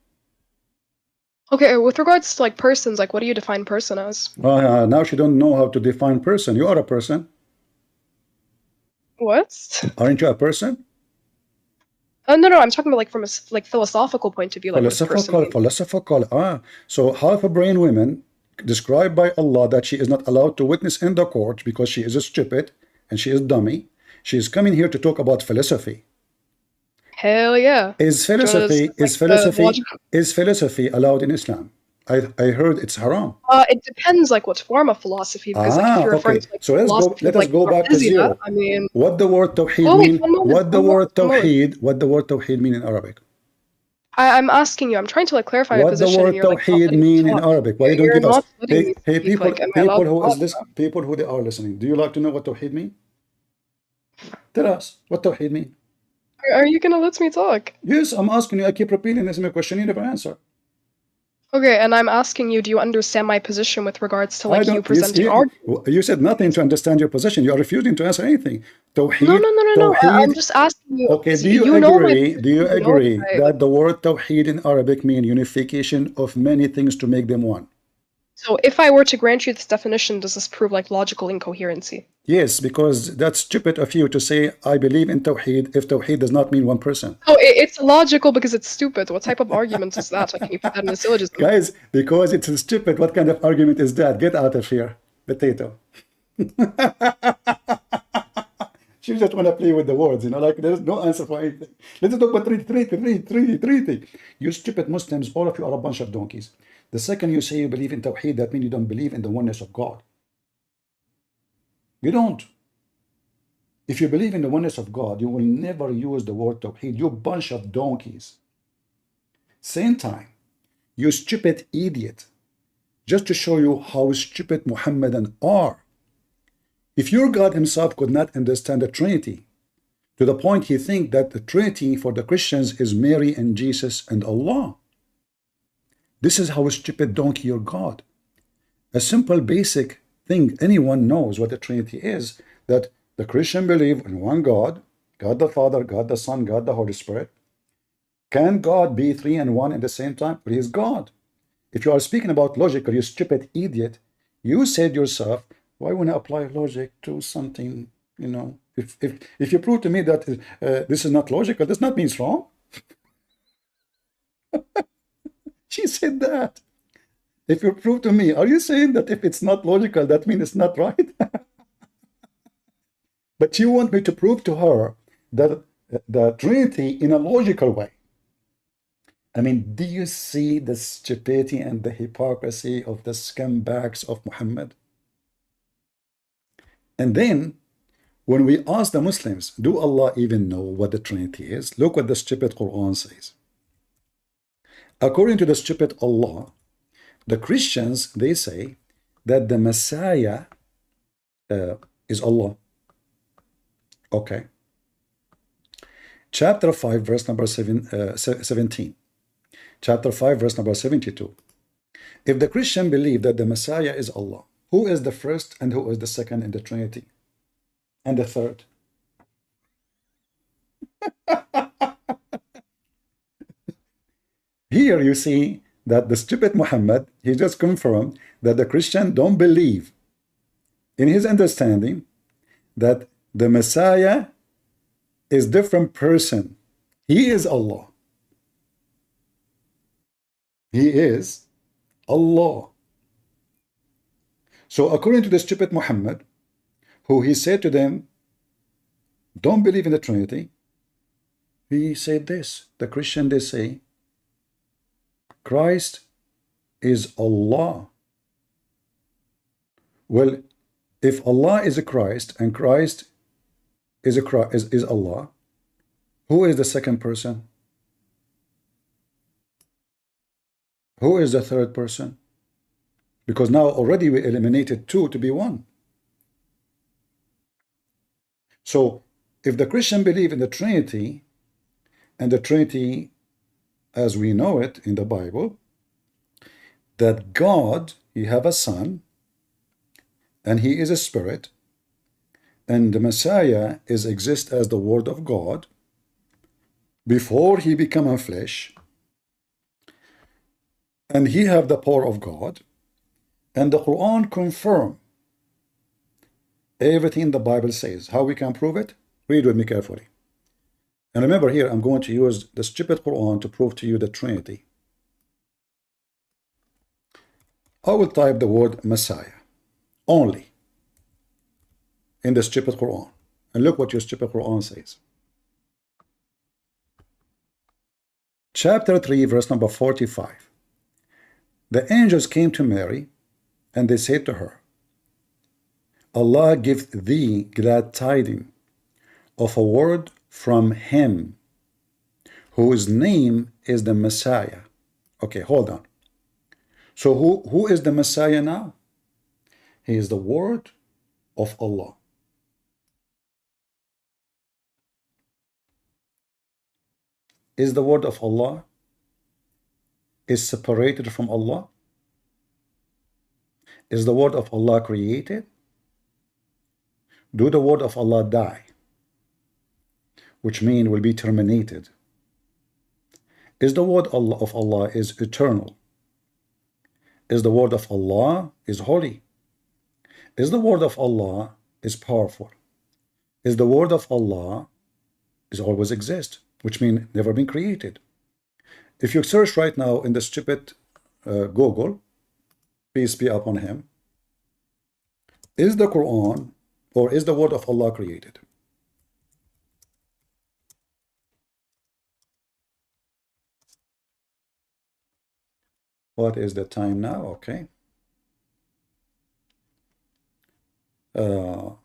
Speaker 11: Okay, with regards to, like, persons, like, what do you define person as?
Speaker 1: Now she don't know how to define person. You are a person.
Speaker 11: What?
Speaker 1: Aren't you a person?
Speaker 11: No, I'm talking about, like, from a like philosophical point of view, like
Speaker 1: Philosophical. So half a brain women described by Allah that she is not allowed to witness in the court because she is stupid and she is dummy. She is coming here to talk about philosophy.
Speaker 11: Hell yeah.
Speaker 1: Is philosophy allowed in Islam? I heard it's haram.
Speaker 11: It depends, like, what form of philosophy, because like, if you're referring to, like,
Speaker 1: so let us go back to zero.
Speaker 11: I mean,
Speaker 1: what the word Tawheed mean? What the word Tawheed mean in Arabic?
Speaker 11: I'm asking you. I'm trying to, like, clarify my position.
Speaker 1: What the word Tawheed mean in Arabic? Why you don't give us? Hey, people who they are listening. Do you like to know what Tawheed mean? Tell us what Tawheed mean.
Speaker 11: Are you gonna let me talk?
Speaker 1: Yes, I'm asking you. I keep repeating this in my question. You never answer.
Speaker 11: Okay, and I'm asking you, do you understand my position with regards to, like, you presenting arguments?
Speaker 1: You said nothing to understand your position. You are refusing to answer anything. Tawheed,
Speaker 11: No. I'm just asking you.
Speaker 1: Okay, do you agree that the word Tawheed in Arabic means unification of many things to make them one?
Speaker 11: So if I were to grant you this definition, does this prove, like, logical incoherency?
Speaker 1: Yes, because that's stupid of you to say, I believe in Tawheed, if Tawheed does not mean one person.
Speaker 11: Oh, it's illogical because it's stupid. What type of argument is that? Like, can you put that in a syllogism?
Speaker 1: Guys, because it's stupid, what kind of argument is that? Get out of here, potato. She just want to play with the words, you know, like there's no answer for anything. Let's talk about treaty. You stupid Muslims, all of you are a bunch of donkeys. The second you say you believe in Tawheed, that means you don't believe in the oneness of God. You don't. If you believe in the oneness of God, you will never use the word Tawheed. You bunch of donkeys. Same time, you stupid idiot. Just to show you how stupid Muhammadan are. If your God himself could not understand the Trinity, to the point he think that the Trinity for the Christians is Mary and Jesus and Allah. This is how stupid donkey your God. A simple basic thing anyone knows what the Trinity is, that the Christian believe in one God, God the Father, God the Son, God the Holy Spirit. Can God be three and one at the same time? But he is God. If you are speaking about logic, you stupid idiot, you said yourself, why would I apply logic to something, you know? If you prove to me that this is not logical, does not mean it's wrong. She said that. If you prove to me, are you saying that if it's not logical, that means it's not right? But you want me to prove to her that the Trinity in a logical way. I mean, do you see the stupidity and the hypocrisy of the scumbags of Muhammad? And then, when we ask the Muslims, do Allah even know what the Trinity is? Look what the stupid Quran says. According to the stupid Allah, the Christians, they say that the Messiah is Allah. Okay. Chapter 5, verse number 17. Chapter 5, verse number 72. If the Christian believe that the Messiah is Allah, who is the first and who is the second in the Trinity? And the third? Here you see that the stupid Muhammad, he just confirmed that the Christian don't believe in his understanding that the Messiah is different person. He is Allah. He is Allah. So according to the stupid Muhammad, who he said to them, don't believe in the Trinity, he said this. The Christian, they say, Christ is Allah. Well, if Allah is a Christ and Christ is Allah, who is the second person? Who is the third person? Because now already we eliminated two to be one. So if the Christian believe in the Trinity, and the Trinity as we know it in the Bible, that God, he have a son, and he is a spirit, and the Messiah is exist as the word of God before he become a flesh, and he have the power of God, and the Quran confirm everything the Bible says. How we can prove it? Read with me carefully. And remember here, I'm going to use the stupid Quran to prove to you the Trinity. I will type the word Messiah only in the stupid Quran. And look what your stupid Quran says. Chapter 3, verse number 45. The angels came to Mary, and they said to her, Allah give thee glad tidings of a word from him, whose name is the Messiah. Okay, hold on. So who is the Messiah now? He is the word of Allah. Is the word of Allah is separated from Allah? Is the word of Allah created? Do the word of Allah die? Which means will be terminated. Is the word of Allah is eternal? Is the word of Allah is holy? Is the word of Allah is powerful? Is the word of Allah is always exist, which means never been created? If you search right now in the stupid Google, peace be upon him, is the Quran or is the word of Allah created? What is the time now? Okay. The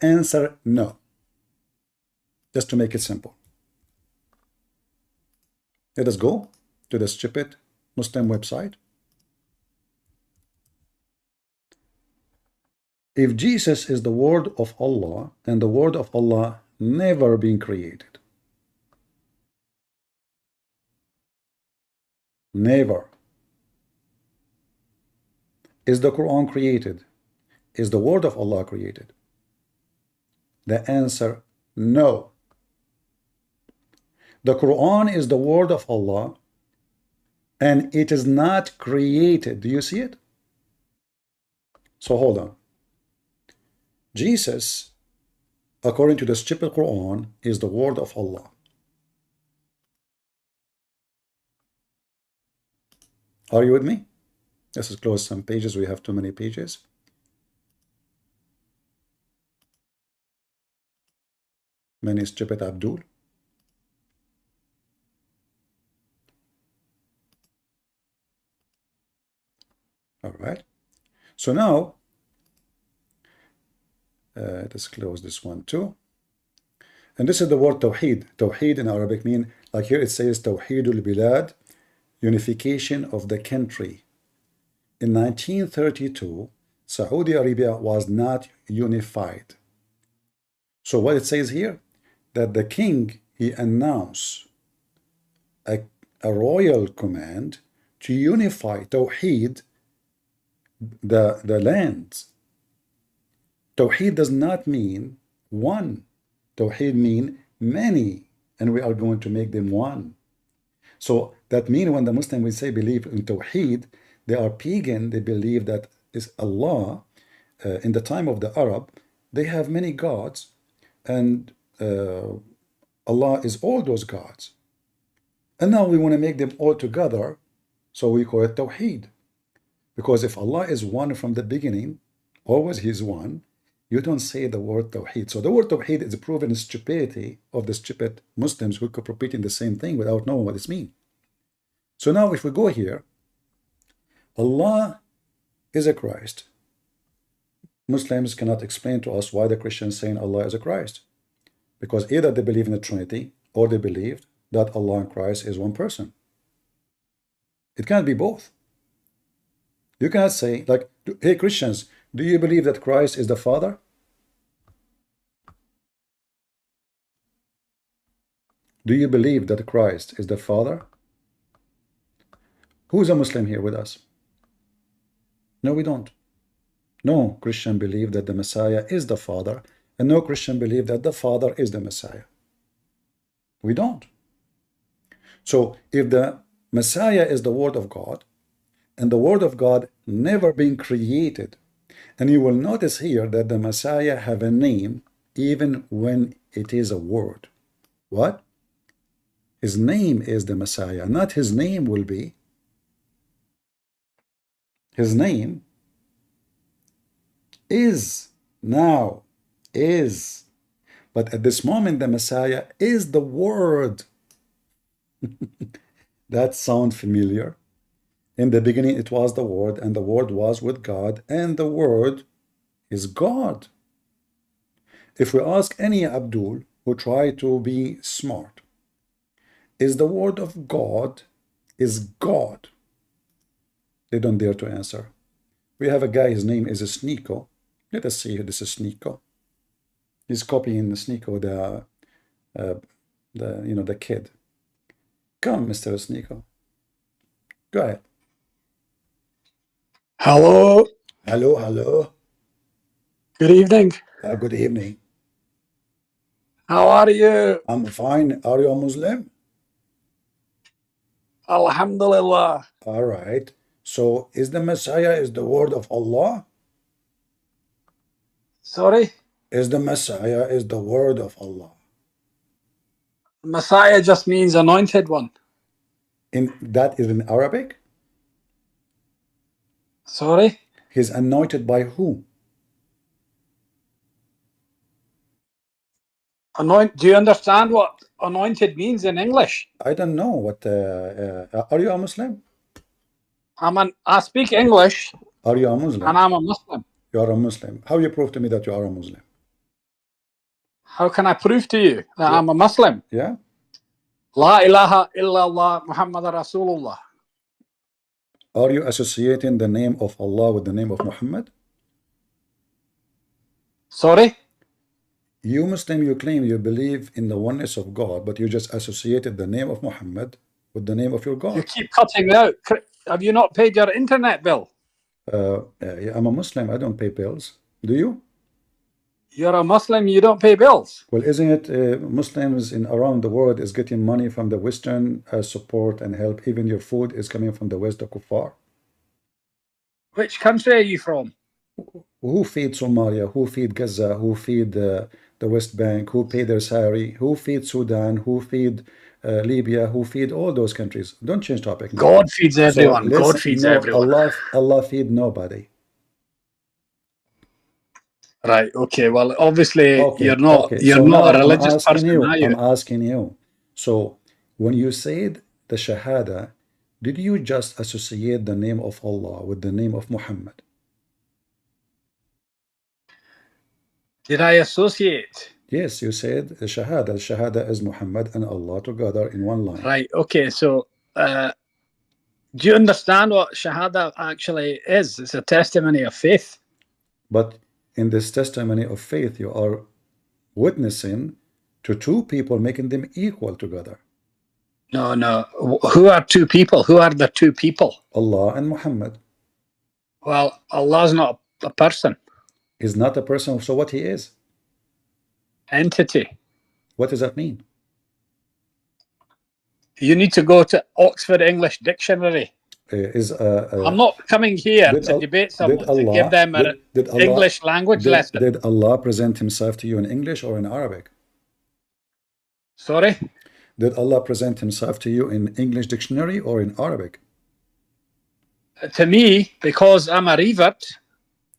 Speaker 1: answer, no. Just to make it simple. Let us go to the stupid Muslim website. If Jesus is the word of Allah, then the word of Allah never been created. Never. Is the Quran created? Is the word of Allah created? The answer, no. The Quran is the word of Allah and it is not created. Do you see it? So hold on. Jesus, according to the stupid Quran, is the word of Allah. Are you with me? Let's close some pages. We have too many pages. Many stupid Abdul. All right. So now, let's close this one too. And this is the word Tawheed. Tawheed in Arabic means, like here it says, Tawheedul Bilad, unification of the country. In 1932, Saudi Arabia was not unified. So what it says here, that the king, he announced a royal command to unify Tawheed, the land. Tawheed does not mean one. Tawheed mean many. and we are going to make them one. So that means when the Muslim will say believe in Tawheed, they are pagan. They believe that is Allah. In the time of the Arab, they have many gods, and Allah is all those gods. And now we want to make them all together, so we call it Tawheed. Because if Allah is one from the beginning, always He's one, you don't say the word Tawheed. So the word Tawheed is proven stupidity of the stupid Muslims who could repeating the same thing without knowing what it means. So now if we go here, Allah is a Christ. Muslims cannot explain to us why the Christians saying Allah is a Christ. Because either they believe in the Trinity, or they believe that Allah and Christ is one person. It can't be both. You cannot say, like, hey Christians, do you believe that Christ is the Father? Do you believe that Christ is the Father? Who's a Muslim here with us? No, we don't. No Christian believe that the Messiah is the Father, and no Christian believe that the Father is the Messiah. We don't. So if the Messiah is the Word of God, and the Word of God never been created, and you will notice here that the Messiah have a name even when it is a word. What? His name is the Messiah, not his name will be. His name is now, is. But at this moment, the Messiah is the Word. That sounds familiar. In the beginning, it was the Word, and the Word was with God, and the Word is God. If we ask any Abdul who try to be smart, is the Word of God is God? They don't dare to answer. We have a guy, his name is Sneeko. Let us see who this is Sneeko. He's copying Sneeko, the kid. Come, Mr. Sneeko. Go ahead.
Speaker 12: Hello.
Speaker 1: Hello, hello.
Speaker 12: Good evening.
Speaker 1: Good evening.
Speaker 12: How are you?
Speaker 1: I'm fine. Are you a Muslim?
Speaker 12: Alhamdulillah.
Speaker 1: All right. So is the Messiah is the word of Allah?
Speaker 12: Sorry?
Speaker 1: Is the Messiah is the word of Allah?
Speaker 12: Messiah just means anointed one.
Speaker 1: In that is in Arabic?
Speaker 12: Sorry?
Speaker 1: He's anointed by who?
Speaker 12: Do you understand what anointed means in English?
Speaker 1: I don't know what. Are you a Muslim?
Speaker 12: I speak English.
Speaker 1: Are you a Muslim?
Speaker 12: And I'm a Muslim.
Speaker 1: You are a Muslim. How you prove to me that you are a Muslim?
Speaker 12: How can I prove to you that I'm a Muslim?
Speaker 1: Yeah.
Speaker 12: La ilaha illallah Muhammad Rasulullah.
Speaker 1: Are you associating the name of Allah with the name of Muhammad?
Speaker 12: Sorry?
Speaker 1: You Muslim, you claim you believe in the oneness of God, but you just associated the name of Muhammad with the name of your God.
Speaker 12: You keep cutting out. Have you not paid your internet bill?
Speaker 1: I'm a Muslim. I don't pay bills. Do you?
Speaker 12: You're a Muslim, you don't pay bills.
Speaker 1: Well, isn't it Muslims in around the world is getting money from the Western support and help? Even your food is coming from the West, the kuffar.
Speaker 12: Which country are you from?
Speaker 1: Who feed Somalia? Who feed Gaza? Who feed the West Bank? Who pay their salary? Who feed Sudan? Who feed Libya? Who feed all those countries? Don't change topic.
Speaker 12: God feeds everyone.
Speaker 1: So
Speaker 12: God feeds everyone.
Speaker 1: Allah feed nobody.
Speaker 12: Right. Okay. Well, obviously you're not a religious person, are you?
Speaker 1: I'm asking you. So when you said the Shahada, did you just associate the name of Allah with the name of Muhammad?
Speaker 12: Did I associate?
Speaker 1: Yes, you said the Shahada. The Shahada is Muhammad and Allah together in one line.
Speaker 12: Right. Okay. So do you understand what Shahada actually is? It's a testimony of faith.
Speaker 1: But in this testimony of faith, you are witnessing to two people, making them equal together.
Speaker 12: No, no. Who are two people? Who are the two people?
Speaker 1: Allah and Muhammad.
Speaker 12: Well, Allah's not a person.
Speaker 1: He's not a person, so what he is?
Speaker 12: Entity.
Speaker 1: What does that mean?
Speaker 12: You need to go to Oxford English Dictionary. I'm not coming here to debate someone, to give them an English language lesson.
Speaker 1: Did Allah present himself to you in English or in Arabic?
Speaker 12: Sorry?
Speaker 1: Did Allah present himself to you in English dictionary or in Arabic?
Speaker 12: To me, because I'm a revert,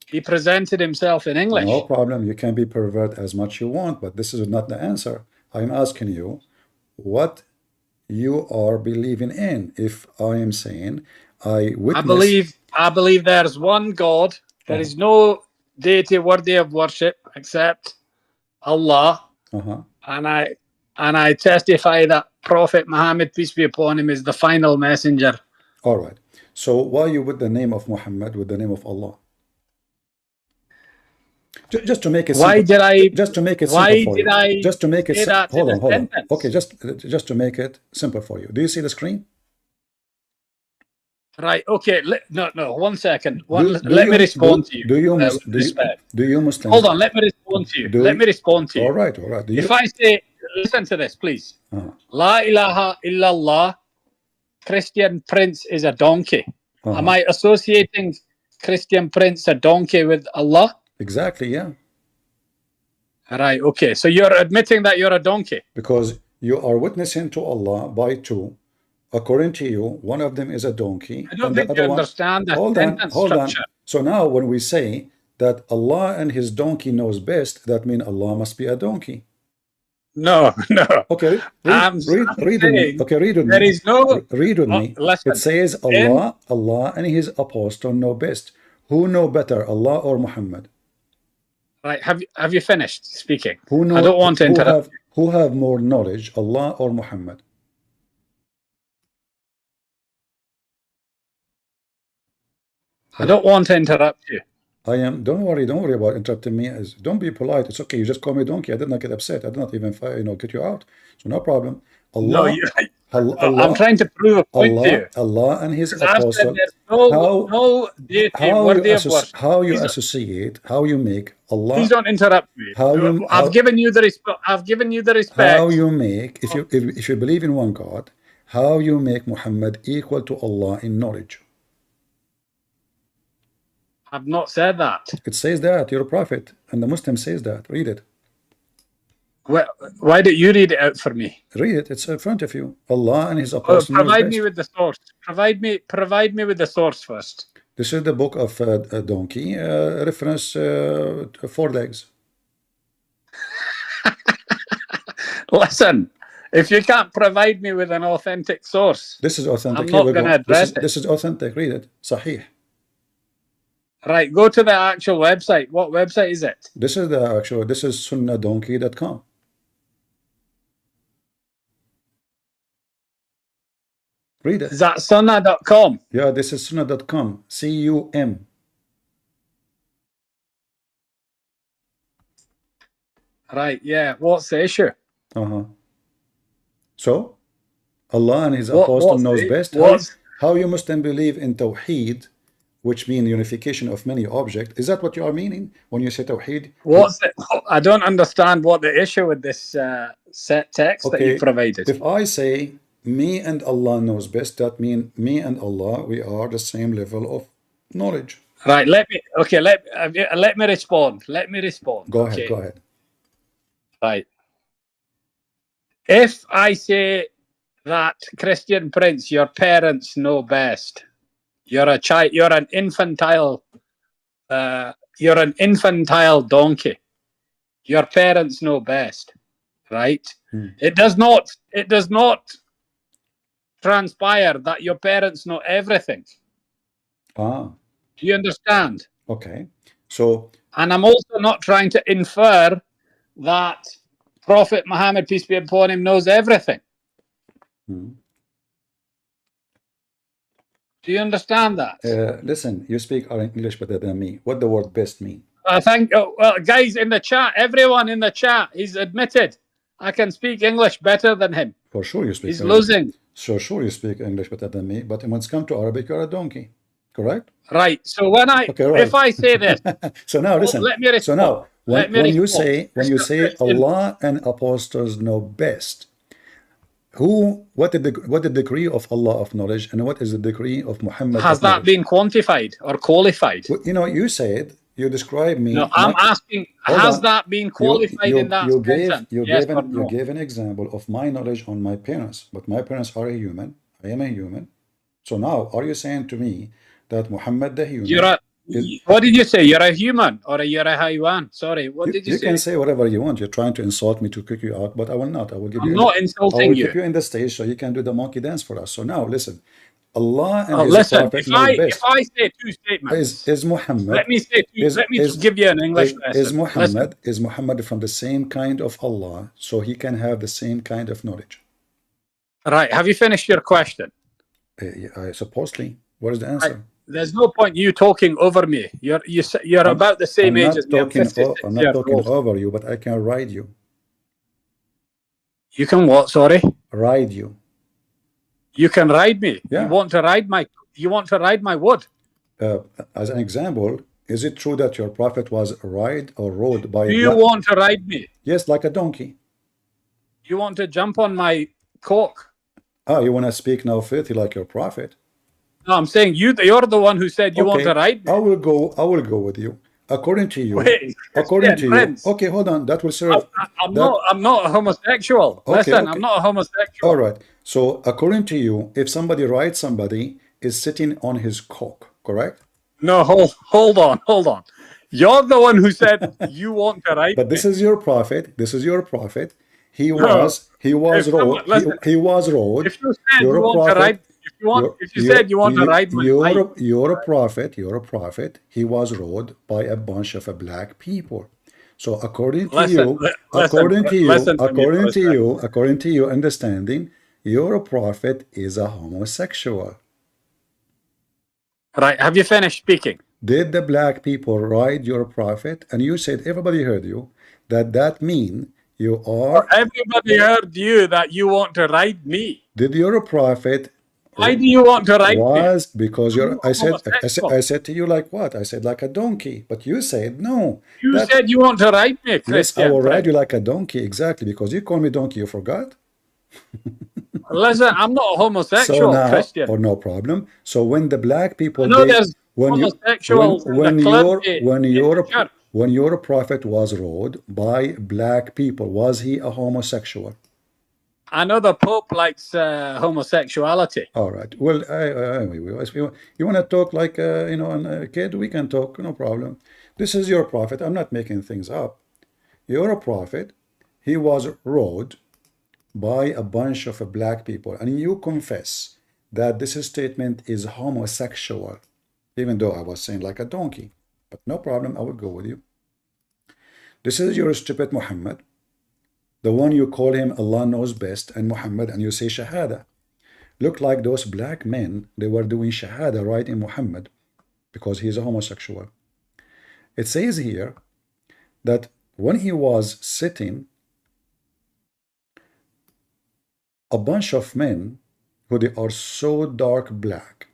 Speaker 12: he presented himself in English.
Speaker 1: No problem. You can be pervert as much you want, but this is not the answer. I'm asking you what you are believing in. If I am saying I
Speaker 12: believe there's one God. There is no deity worthy of worship except Allah. And I testify that Prophet Muhammad, peace be upon him, is the final messenger.
Speaker 1: All right. So why you with the name of Muhammad with the name of Allah? Just to make it simple. Just to make it simple for you. Just to make it simple. Hold on. Okay, just to make it simple for you. Do you see the screen?
Speaker 12: Right. Okay. No. 1 second. Let me respond to you.
Speaker 1: Do you Muslims?
Speaker 12: Hold on. Let me respond to you. Let me respond to you.
Speaker 1: All right.
Speaker 12: If I say, listen to this, please. La ilaha illallah. Christian Prince is a donkey. Am I associating Christian Prince, a donkey, with Allah?
Speaker 1: Exactly. Yeah.
Speaker 12: Right. Okay. So you're admitting that you're a donkey
Speaker 1: because you are witnessing to Allah by two. According to you, one of them is a donkey.
Speaker 12: I don't think you understand that sentence structure.
Speaker 1: So now when we say that Allah and his donkey knows best, that means Allah must be a donkey.
Speaker 12: No.
Speaker 1: Okay, read with me. Okay, read with me.
Speaker 12: There is no...
Speaker 1: Read with me.
Speaker 12: Listen,
Speaker 1: it says Allah and his apostle know best. Who know better, Allah or Muhammad?
Speaker 12: Right, have you finished speaking? I don't want to interrupt.
Speaker 1: Who have more knowledge, Allah or Muhammad?
Speaker 12: I don't want to interrupt you.
Speaker 1: Don't worry about interrupting me. Don't be polite. It's okay. You just call me donkey. I did not get upset. I did not even get you out. So no problem. Allah,
Speaker 12: I'm trying to prove a point to you.
Speaker 1: Allah and his apostle.
Speaker 12: No deity worthy of worship.
Speaker 1: How you associate? How you make Allah?
Speaker 12: Please don't interrupt me. I've given you the respect.
Speaker 1: How you make if you believe in one God? How you make Muhammad equal to Allah in knowledge?
Speaker 12: I've not said that.
Speaker 1: It says that you're a prophet, and the Muslim says that. Read it.
Speaker 12: Why don't you read it out for me?
Speaker 1: Read it. It's in front of you. Allah and his apostle.
Speaker 12: Provide me with the source. Provide me with the source first.
Speaker 1: This is the book of a donkey, reference 4 legs.
Speaker 12: Listen, if you can't provide me with an authentic source,
Speaker 1: this is authentic.
Speaker 12: I'm not going to address it.
Speaker 1: This is authentic. Read it. Sahih.
Speaker 12: Right, go to the actual website. What website is it?
Speaker 1: This is the actual. This is sunnahdonkey.com. Read it.
Speaker 12: Is that sunnah.com?
Speaker 1: Yeah, this is sunnah.com. C-U-M.
Speaker 12: Right, yeah. What's the issue?
Speaker 1: So, Allah and his apostle knows best. How you Muslim believe in Tawheed, which means unification of many objects. Is that what you are meaning when you say Tawheed?
Speaker 12: I don't understand what the issue with this set text that you provided.
Speaker 1: If I say me and Allah knows best, that means me and Allah, we are the same level of knowledge.
Speaker 12: Right, let me respond.
Speaker 1: Go ahead.
Speaker 12: Right. If I say that, Christian Prince, your parents know best. You're a child. You're an infantile. You're an infantile donkey. Your parents know best, right? It does not transpire that your parents know everything. Do you understand?
Speaker 1: Okay. So,
Speaker 12: and I'm also not trying to infer that Prophet Muhammad, peace be upon him, knows everything. Do you understand that?
Speaker 1: Listen, you speak English better than me. What the word best mean?
Speaker 12: Well, guys in the chat, everyone in the chat, he's admitted I can speak English better than him.
Speaker 1: For sure you speak
Speaker 12: He's English. Losing.
Speaker 1: So sure you speak English better than me, but when it's come to Arabic, you're a donkey. Correct?
Speaker 12: Right. So when if I say this.
Speaker 1: So now listen.
Speaker 12: Let me respond.
Speaker 1: So now when you say Allah and apostles know best, what the degree of Allah of knowledge and what is the degree of Muhammad
Speaker 12: Has
Speaker 1: of
Speaker 12: that
Speaker 1: knowledge?
Speaker 12: been quantified or qualified?
Speaker 1: Well, you know, you said, you described me.
Speaker 12: No, I'm asking, has that been qualified in that sentence? Yes or no?
Speaker 1: You gave an example of my knowledge on my parents, but my parents are a human. I am a human. So now, are you saying to me that Muhammad the human
Speaker 12: what did you say? You're a human or you're a haywan? Sorry, what did you say?
Speaker 1: You can say whatever you want. You're trying to insult me to kick you out, but I will not. I will give
Speaker 12: I'm
Speaker 1: you.
Speaker 12: not insulting
Speaker 1: I will
Speaker 12: you.
Speaker 1: keep you in the stage so you can do the monkey dance for us. So now, listen. Allah and His
Speaker 12: listen,
Speaker 1: Prophet know best.
Speaker 12: if I say two statements,
Speaker 1: is Muhammad?
Speaker 12: Let me say two, let me give you an English lesson.
Speaker 1: Is Muhammad from the same kind of Allah, so he can have the same kind of knowledge?
Speaker 12: Right. Have you finished your question?
Speaker 1: Supposedly. What is the answer?
Speaker 12: There's no point you talking over me. You're about the same age as me.
Speaker 1: I'm not talking over you, but I can ride you.
Speaker 12: You can what? Sorry.
Speaker 1: Ride you.
Speaker 12: You can ride me.
Speaker 1: Yeah.
Speaker 12: You want to ride my what?
Speaker 1: As an example, is it true that your prophet was rode by?
Speaker 12: Do you want to ride me?
Speaker 1: Yes, like a donkey.
Speaker 12: You want to jump on my cock?
Speaker 1: Oh, you want to speak now filthy like your prophet?
Speaker 12: No, I'm saying you're the one who said you want to ride me.
Speaker 1: I will go with you. According to you.
Speaker 12: Wait,
Speaker 1: according to you. Okay, hold on. That will serve.
Speaker 12: I'm not a homosexual.
Speaker 1: Okay,
Speaker 12: Listen, I'm not a homosexual.
Speaker 1: All right. So according to you, if somebody rides somebody, is sitting on his cock, correct?
Speaker 12: No, hold on. You're the one who said you want to ride.
Speaker 1: But this is your prophet. This is your prophet. He was rode. He was rode.
Speaker 12: If you said you want to ride, if you said you want to ride my bike,
Speaker 1: you're a prophet. You're a prophet. He was rode by a bunch of black people. So according to you, understanding, your prophet is a homosexual.
Speaker 12: Right. Have you finished speaking?
Speaker 1: Did the black people ride your prophet? And you said, everybody heard you, that mean you are...
Speaker 12: Everybody heard you that you want to ride me.
Speaker 1: Did your prophet...
Speaker 12: Why do you want to ride me?
Speaker 1: Because you're... I said to you like what? I said like a donkey. But you said no.
Speaker 12: You said you want to ride me, Christian.
Speaker 1: Yes, I will ride you like a donkey, exactly. Because you call me donkey, you forgot?
Speaker 12: Listen, I'm not a homosexual, Christian.
Speaker 1: Or no problem. So when the black people...
Speaker 12: when
Speaker 1: your prophet was rode by black people, was he a homosexual?
Speaker 12: I know the Pope likes homosexuality.
Speaker 1: All right. Well, you want to talk like a kid? We can talk, no problem. This is your prophet. I'm not making things up. You're a prophet. He was rode by a bunch of black people, and you confess that this statement is homosexual, even though I was saying like a donkey. But no problem, I will go with you. This is your stupid Muhammad, the one you call him Allah knows best and Muhammad, and you say Shahada. Look like those black men, they were doing Shahada right in Muhammad because he's a homosexual. It says here that when he was sitting, a bunch of men who they are so dark black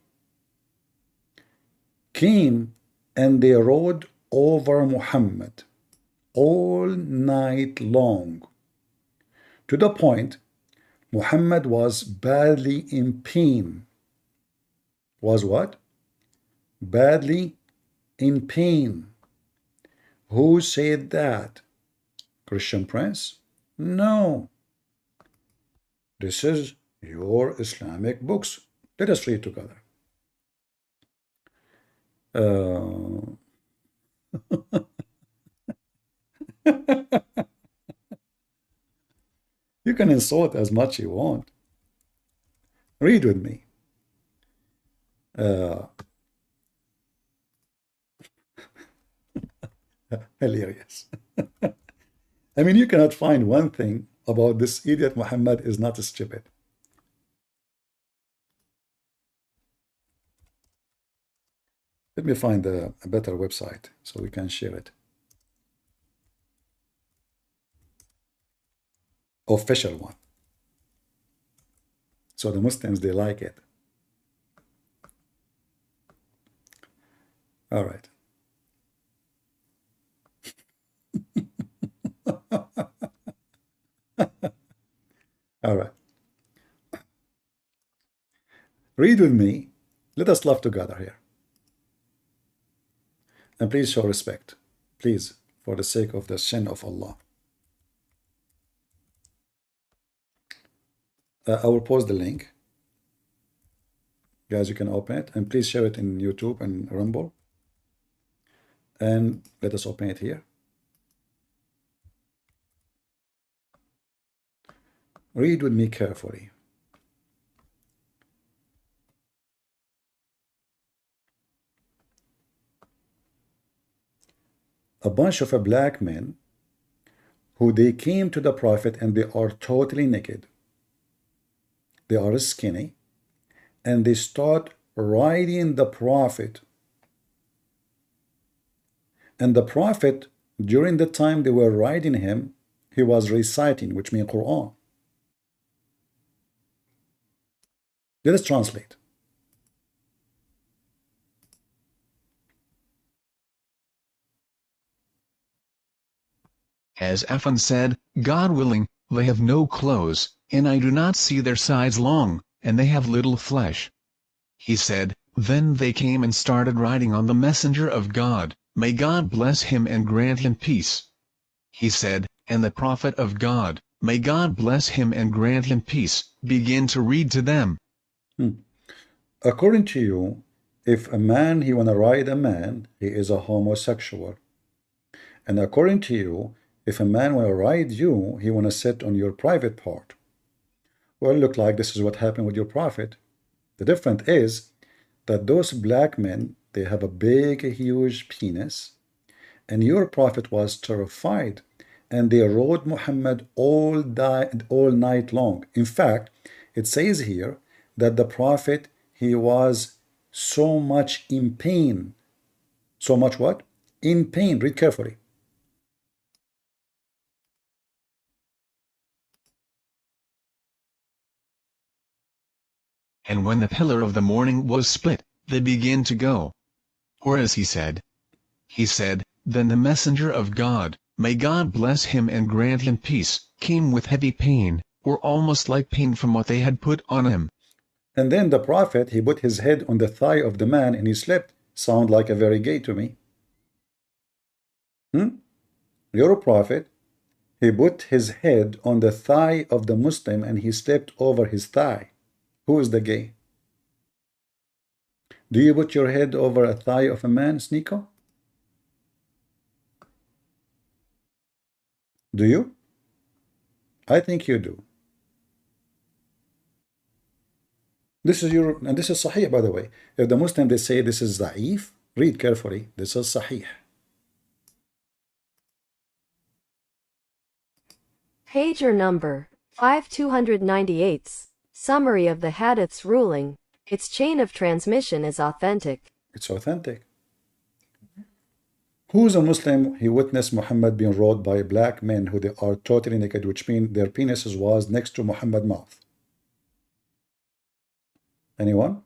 Speaker 1: came and they rode over Muhammad all night long, to the point Muhammad was badly in pain. Was what? Badly in pain. Who said that? Christian Prince? No. This is your Islamic books. Let us read together. You can insult as much you want. Read with me. Hilarious. I mean, you cannot find one thing about this idiot Muhammad is not stupid. Let me find a better website so we can share it. Official one. So the Muslims, they like it. All right. All right. Read with me. Let us love together here. And please show respect. Please, for the sake of the sin of Allah. I will post the link. Guys, you can open it. And please share it in YouTube and Rumble. And let us open it here. Read with me carefully. A bunch of black men who they came to the Prophet and they are totally naked. They are skinny. And they start riding the Prophet. And the Prophet, during the time they were riding him, he was reciting, which means Quran. Let us translate.
Speaker 13: As Ephon said, God willing, they have no clothes, and I do not see their sides long, and they have little flesh. He said, then they came and started riding on the messenger of God, may God bless him and grant him peace. He said, and the prophet of God, may God bless him and grant him peace, begin to read to them.
Speaker 1: According to you, if a man, he want to ride a man, he is a homosexual. And according to you, if a man want to ride you, he want to sit on your private part. Well, look like this is what happened with your prophet. The difference is that those black men, they have a big, huge penis, and your prophet was terrified, and they rode Muhammad all night long. In fact, it says here that the prophet, he was so much in pain. So much what? In pain. Read carefully.
Speaker 13: And when the pillar of the morning was split, they began to go. Or as he said, then the messenger of God, may God bless him and grant him peace, came with heavy pain, or almost like pain from what they had put on him.
Speaker 1: And then the prophet, he put his head on the thigh of the man and he slept. Sound like a very gay to me. Your prophet, he put his head on the thigh of the Muslim and he slept over his thigh. Who is the gay? Do you put your head over a thigh of a man, Sneeko? Do you? I think you do. This is and this is Sahih, by the way. If the Muslim, they say this is Da'if, read carefully. This is Sahih.
Speaker 5: Page or number 5298. Summary of the Hadith's ruling. Its chain of transmission is authentic.
Speaker 1: It's authentic. Who is a Muslim? He witnessed Muhammad being rode by black men who they are totally naked, which means their penises was next to Muhammad's mouth. Anyone?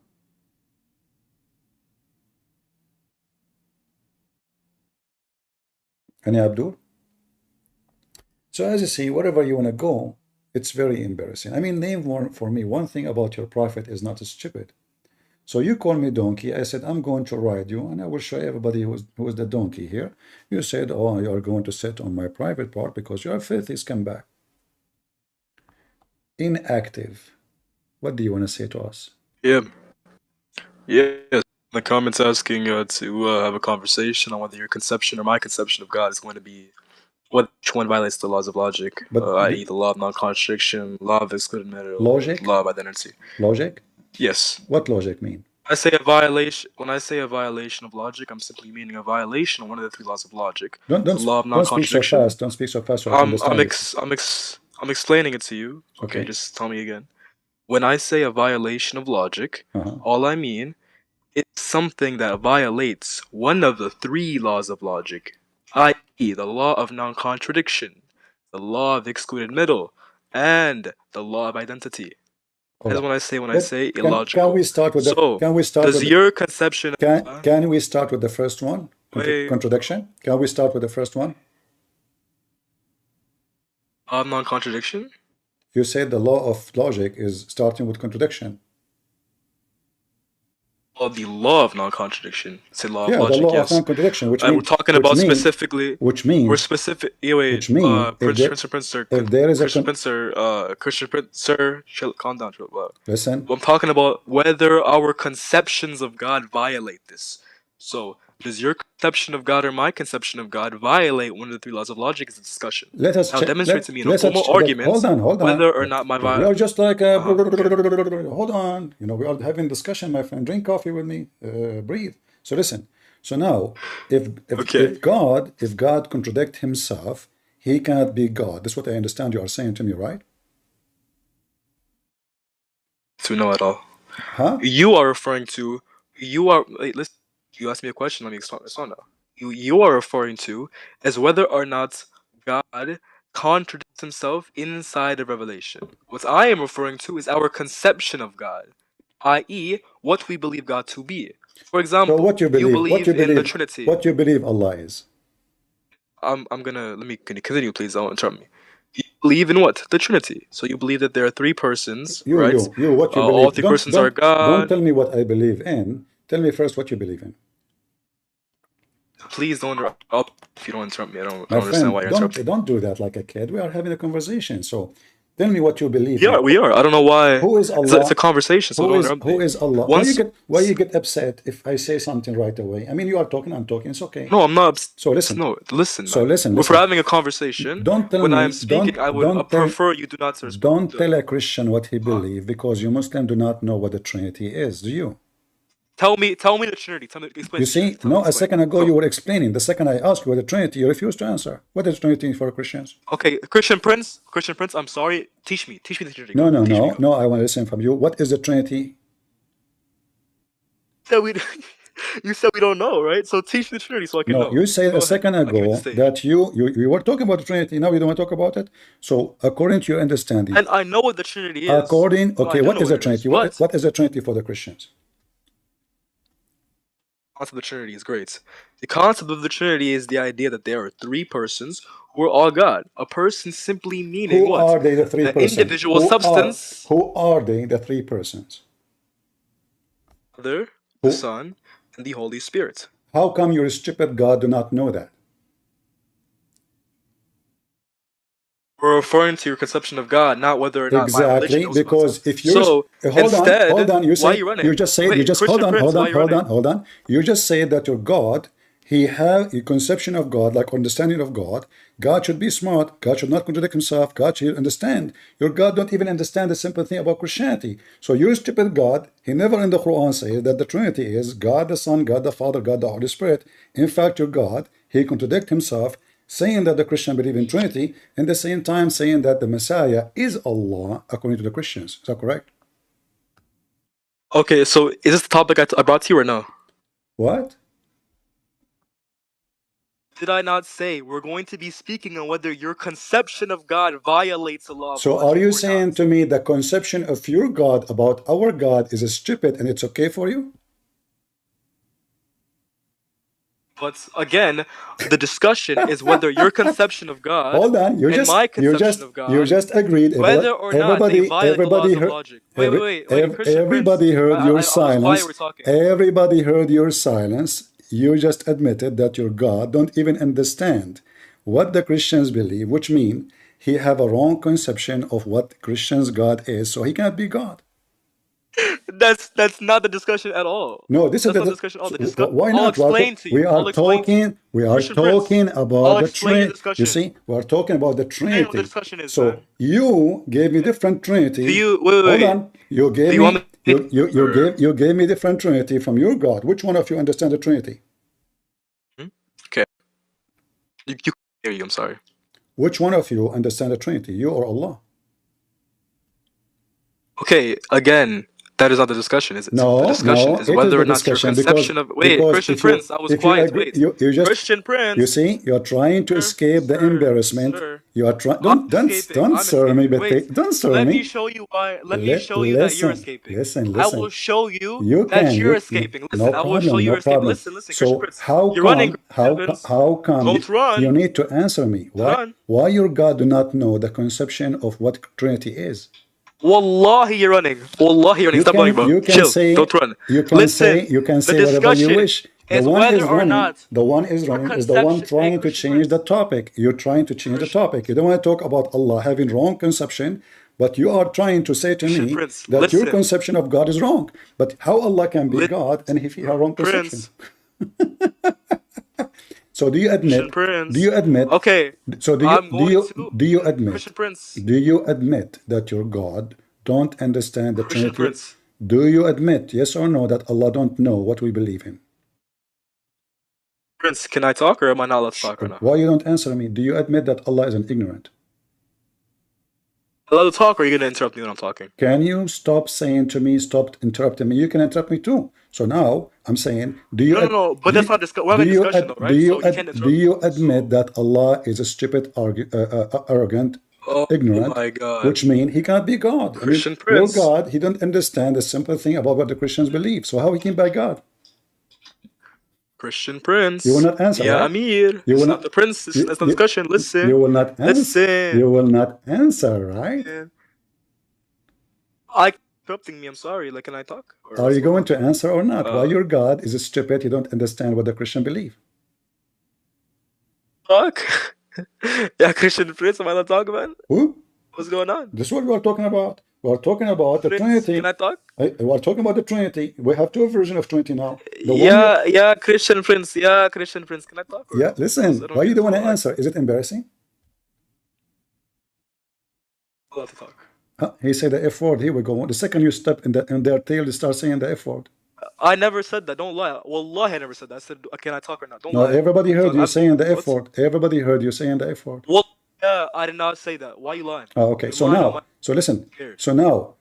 Speaker 1: Any Abdul? So as you see, wherever you want to go, it's very embarrassing. I mean, name for me one thing about your prophet is not stupid. So you call me donkey. I said, I'm going to ride you, and I will show everybody who is the donkey here. You said, oh, you are going to sit on my private part because you are filthy scumbag. Inactive. What do you want to say to us?
Speaker 14: Yeah. The comments asking to have a conversation on whether your conception or my conception of God is going to be which one violates the laws of logic, i.e. the law of non-contradiction, law of excluded matter,
Speaker 1: logic,
Speaker 14: law of identity.
Speaker 1: Logic?
Speaker 14: Yes.
Speaker 1: What logic mean?
Speaker 14: When I say a violation of logic, I'm simply meaning a violation of one of the three laws of logic.
Speaker 1: Don't
Speaker 14: law of non-contradiction.
Speaker 1: Don't speak so fast. So
Speaker 14: I'm explaining it to you. Okay, just tell me again. When I say a violation of logic, all I mean is something that violates one of the three laws of logic, i.e. the law of non-contradiction, the law of excluded middle, and the law of identity. That's when I say illogical.
Speaker 1: Can we start with
Speaker 14: your conception?
Speaker 1: Can we start with the first one? Contradiction? Can we start with the first one?
Speaker 14: Non-contradiction?
Speaker 1: You said the law of logic is starting with contradiction.
Speaker 14: the law of non-contradiction. It's a law of
Speaker 1: Yeah, the
Speaker 14: logic,
Speaker 1: law of
Speaker 14: yes.
Speaker 1: non-contradiction, which
Speaker 14: We're
Speaker 1: means,
Speaker 14: talking about specifically.
Speaker 1: which
Speaker 14: We're
Speaker 1: means,
Speaker 14: specific. Yeah, wait,
Speaker 1: which mean,
Speaker 14: Prince, sir,
Speaker 1: if there is a
Speaker 14: Christian Prince, sir, Christian Prince, sir, chill, calm down, chill.
Speaker 1: listen,
Speaker 14: I'm talking about whether our conceptions of God violate this. So, does your conception of God or my conception of God violate one of the three laws of logic? Is a discussion.
Speaker 1: let us
Speaker 14: Now,
Speaker 1: check.
Speaker 14: demonstrate to me in a
Speaker 1: Let's
Speaker 14: formal argument
Speaker 1: hold on.
Speaker 14: whether or not my
Speaker 1: We are just like
Speaker 14: okay.
Speaker 1: hold on. You know, we are having discussion, my friend. Drink coffee with me. Breathe. So listen. So now, if God contradict himself, he cannot be God. That's what I understand you are saying to me, right?
Speaker 14: To know at all.
Speaker 1: Huh?
Speaker 14: You are referring to wait, listen, you asked me a question, let me explain now. You are referring to as whether or not God contradicts himself inside of Revelation. What I am referring to is our conception of God, i.e., what we believe God to be. For example,
Speaker 1: so what you believe
Speaker 14: in the Trinity.
Speaker 1: What you believe Allah is.
Speaker 14: I'm gonna let me continue, please. Don't interrupt me. You believe in what? The Trinity. So you believe that there are three persons, right?
Speaker 1: What you believe?
Speaker 14: All three persons are God.
Speaker 1: Don't tell me what I believe in. Tell me first what you believe in.
Speaker 14: Please don't interrupt. If you don't interrupt me, I don't understand why you're interrupting.
Speaker 1: Don't do that like a kid. We are having a conversation. So tell me what you believe.
Speaker 14: Yeah, we are. I don't know why.
Speaker 1: Who is Allah?
Speaker 14: It's a conversation, so don't interrupt me.
Speaker 1: Who is Allah? Why you get upset if I say something right away? I mean, you are talking, I'm talking. It's okay.
Speaker 14: No, I'm not.
Speaker 1: So listen.
Speaker 14: No, listen.
Speaker 1: So listen.
Speaker 14: If we're having a conversation,
Speaker 1: don't tell
Speaker 14: when
Speaker 1: me,
Speaker 14: I'm speaking, I would prefer you do not respond.
Speaker 1: Don't tell a Christian what he believes, because you Muslim do not know what the Trinity is. Do you?
Speaker 14: Tell me the Trinity. Explain.
Speaker 1: You see, a second ago you were explaining. The second I asked you what the Trinity, you refused to answer. What is Trinity for Christians?
Speaker 14: Okay, Christian Prince, I'm sorry. Teach me the Trinity.
Speaker 1: No. I want to listen from you. What is the Trinity?
Speaker 14: You said we don't know, right? So teach the Trinity so I can know.
Speaker 1: No, you said a second ago that you were talking about the Trinity. Now you don't want to talk about it. So according to your understanding,
Speaker 14: and I know what the Trinity is.
Speaker 1: What is the Trinity? What is the Trinity for the Christians?
Speaker 14: The concept of the Trinity is great. The concept of the Trinity is the idea that there are three persons who are all God. A person simply meaning
Speaker 1: what? Who are they, the three persons?
Speaker 14: Individual substance.
Speaker 1: Who are they, the three persons?
Speaker 14: Father, the Son, and the Holy Spirit.
Speaker 1: How come your stupid God do not know that?
Speaker 14: We're referring to your conception of God, not whether or not
Speaker 1: exactly, because if you hold on, you just say hold on. You just say that your God, he have a conception of God, like understanding of God. God should be smart. God should not contradict himself. God should understand. Your God don't even understand the simple thing about Christianity. So your stupid God, he never in the Quran says that the Trinity is God the Son, God the Father, God the Holy Spirit. In fact, your God, he contradicts himself, saying that the Christian believe in Trinity, and at the same time saying that the Messiah is Allah, according to the Christians. Is that correct?
Speaker 14: Okay, so is this the topic I brought to you or no?
Speaker 1: What?
Speaker 14: Did I not say we're going to be speaking on whether your conception of God violates the law of
Speaker 1: So are you saying to me the conception of your God about our God is stupid and it's okay for you?
Speaker 14: But again, the discussion is whether your conception of God
Speaker 1: hold on,
Speaker 14: you
Speaker 1: just agreed
Speaker 14: whether or not they violate the laws of logic.
Speaker 1: Everybody heard your silence. Everybody heard your silence. You just admitted that your God don't even understand what the Christians believe, which means he have a wrong conception of what Christians' God is, so he cannot be God.
Speaker 14: That's not the discussion at all.
Speaker 1: No, this is the discussion. Why not? We are talking about the Trinity. You see, we are talking about the Trinity. So you gave me different Trinity. Hold on. You gave me different Trinity from your God. Which one of you understand the Trinity?
Speaker 14: Okay. You hear you. I'm sorry.
Speaker 1: Which one of you understand the Trinity? You or Allah?
Speaker 14: Okay. Again. That is not the discussion, is it?
Speaker 1: No,
Speaker 14: the discussion is whether or not your conception of Christian Prince. I was quiet. Wait, Christian Prince.
Speaker 1: You see, you are trying to escape the embarrassment. You are trying. Don't sir me, but don't sir me.
Speaker 14: Let me show you why. Let me show you that you're escaping.
Speaker 1: Listen.
Speaker 14: I will show you that you're escaping. Listen, I will show you you're escaping. Listen, Christian Prince. You're running.
Speaker 1: How come?
Speaker 14: Don't run.
Speaker 1: You need to answer me. Why your God do not know the conception of what Trinity is?
Speaker 14: Wallahi, you're running. Wallahi, you're running. Stop running, bro.
Speaker 1: You can
Speaker 14: Chill.
Speaker 1: say
Speaker 14: Don't run.
Speaker 1: you can
Speaker 14: Listen.
Speaker 1: say
Speaker 14: The
Speaker 1: whatever you
Speaker 14: discussion
Speaker 1: wish. The
Speaker 14: is
Speaker 1: one
Speaker 14: whether
Speaker 1: is
Speaker 14: or
Speaker 1: running.
Speaker 14: not
Speaker 1: The one is
Speaker 14: your
Speaker 1: running is the one
Speaker 14: conception.
Speaker 1: trying to change the topic. You're trying to change the topic. You don't want to talk about Allah having wrong conception, but you are trying to say to me
Speaker 14: Prince,
Speaker 1: that your
Speaker 14: listen.
Speaker 1: conception of God is wrong. But how Allah can be God and if he has wrong conception? So do you admit?
Speaker 14: Prince.
Speaker 1: Do you admit?
Speaker 14: Okay.
Speaker 1: So do you admit?
Speaker 14: Christian Prince.
Speaker 1: Do you admit that your God don't understand the
Speaker 14: Christian
Speaker 1: Trinity?
Speaker 14: Prince.
Speaker 1: Do you admit, yes or no, that Allah don't know what we believe in?
Speaker 14: Prince, can I talk or am I not allowed to talk right now?
Speaker 1: Why you don't answer me? Do you admit that Allah is an ignorant?
Speaker 14: Allowed to talk or are you going to interrupt me when I'm talking?
Speaker 1: Can you stop saying to me, stop interrupting me? You can interrupt me too. So now I'm saying, do you?
Speaker 14: No, but that's not we're having a discussion though, right?
Speaker 1: Do you admit that Allah is a stupid, arrogant, ignorant,
Speaker 14: my God.
Speaker 1: which means he can't be God?
Speaker 14: Christian
Speaker 1: Your
Speaker 14: Prince.
Speaker 1: God, he don't understand the simple thing about what the Christians believe. So how he can be God?
Speaker 14: Christian Prince.
Speaker 1: You will not answer.
Speaker 14: Yeah,
Speaker 1: right?
Speaker 14: Amir.
Speaker 1: You will
Speaker 14: It's
Speaker 1: not,
Speaker 14: not the Prince. It's not discussion. Listen.
Speaker 1: You will not answer.
Speaker 14: Listen.
Speaker 1: You will not answer, right?
Speaker 14: I interrupting me. I'm sorry. Like, can I talk?
Speaker 1: Are you going to answer or not? Why your God is stupid? You don't understand what the Christian believe.
Speaker 14: Talk. Yeah, Christian Prince. Am I allowed to talk about?
Speaker 1: Who?
Speaker 14: What's going on?
Speaker 1: This is what we are talking about. We are talking about the
Speaker 14: Prince,
Speaker 1: Trinity.
Speaker 14: can I talk?
Speaker 1: We are talking about the Trinity. We have two versions of Trinity now.
Speaker 14: Yeah, Christian Prince. Yeah, Christian Prince. Can I talk?
Speaker 1: Yeah, listen. Why you don't want to answer? Is it embarrassing?
Speaker 14: I'm allowed to talk.
Speaker 1: He said the F word. Here we go. The second you step in their tail, they start saying the F word.
Speaker 14: I never said that. Don't lie. Wallahi, I never said that. I said, can I talk or not? Don't
Speaker 1: No,
Speaker 14: lie.
Speaker 1: everybody heard you saying the F word. Everybody heard you saying the F word.
Speaker 14: Well, yeah, I did not say that. Why are you lying?
Speaker 1: Oh, okay. So now, so listen. So now,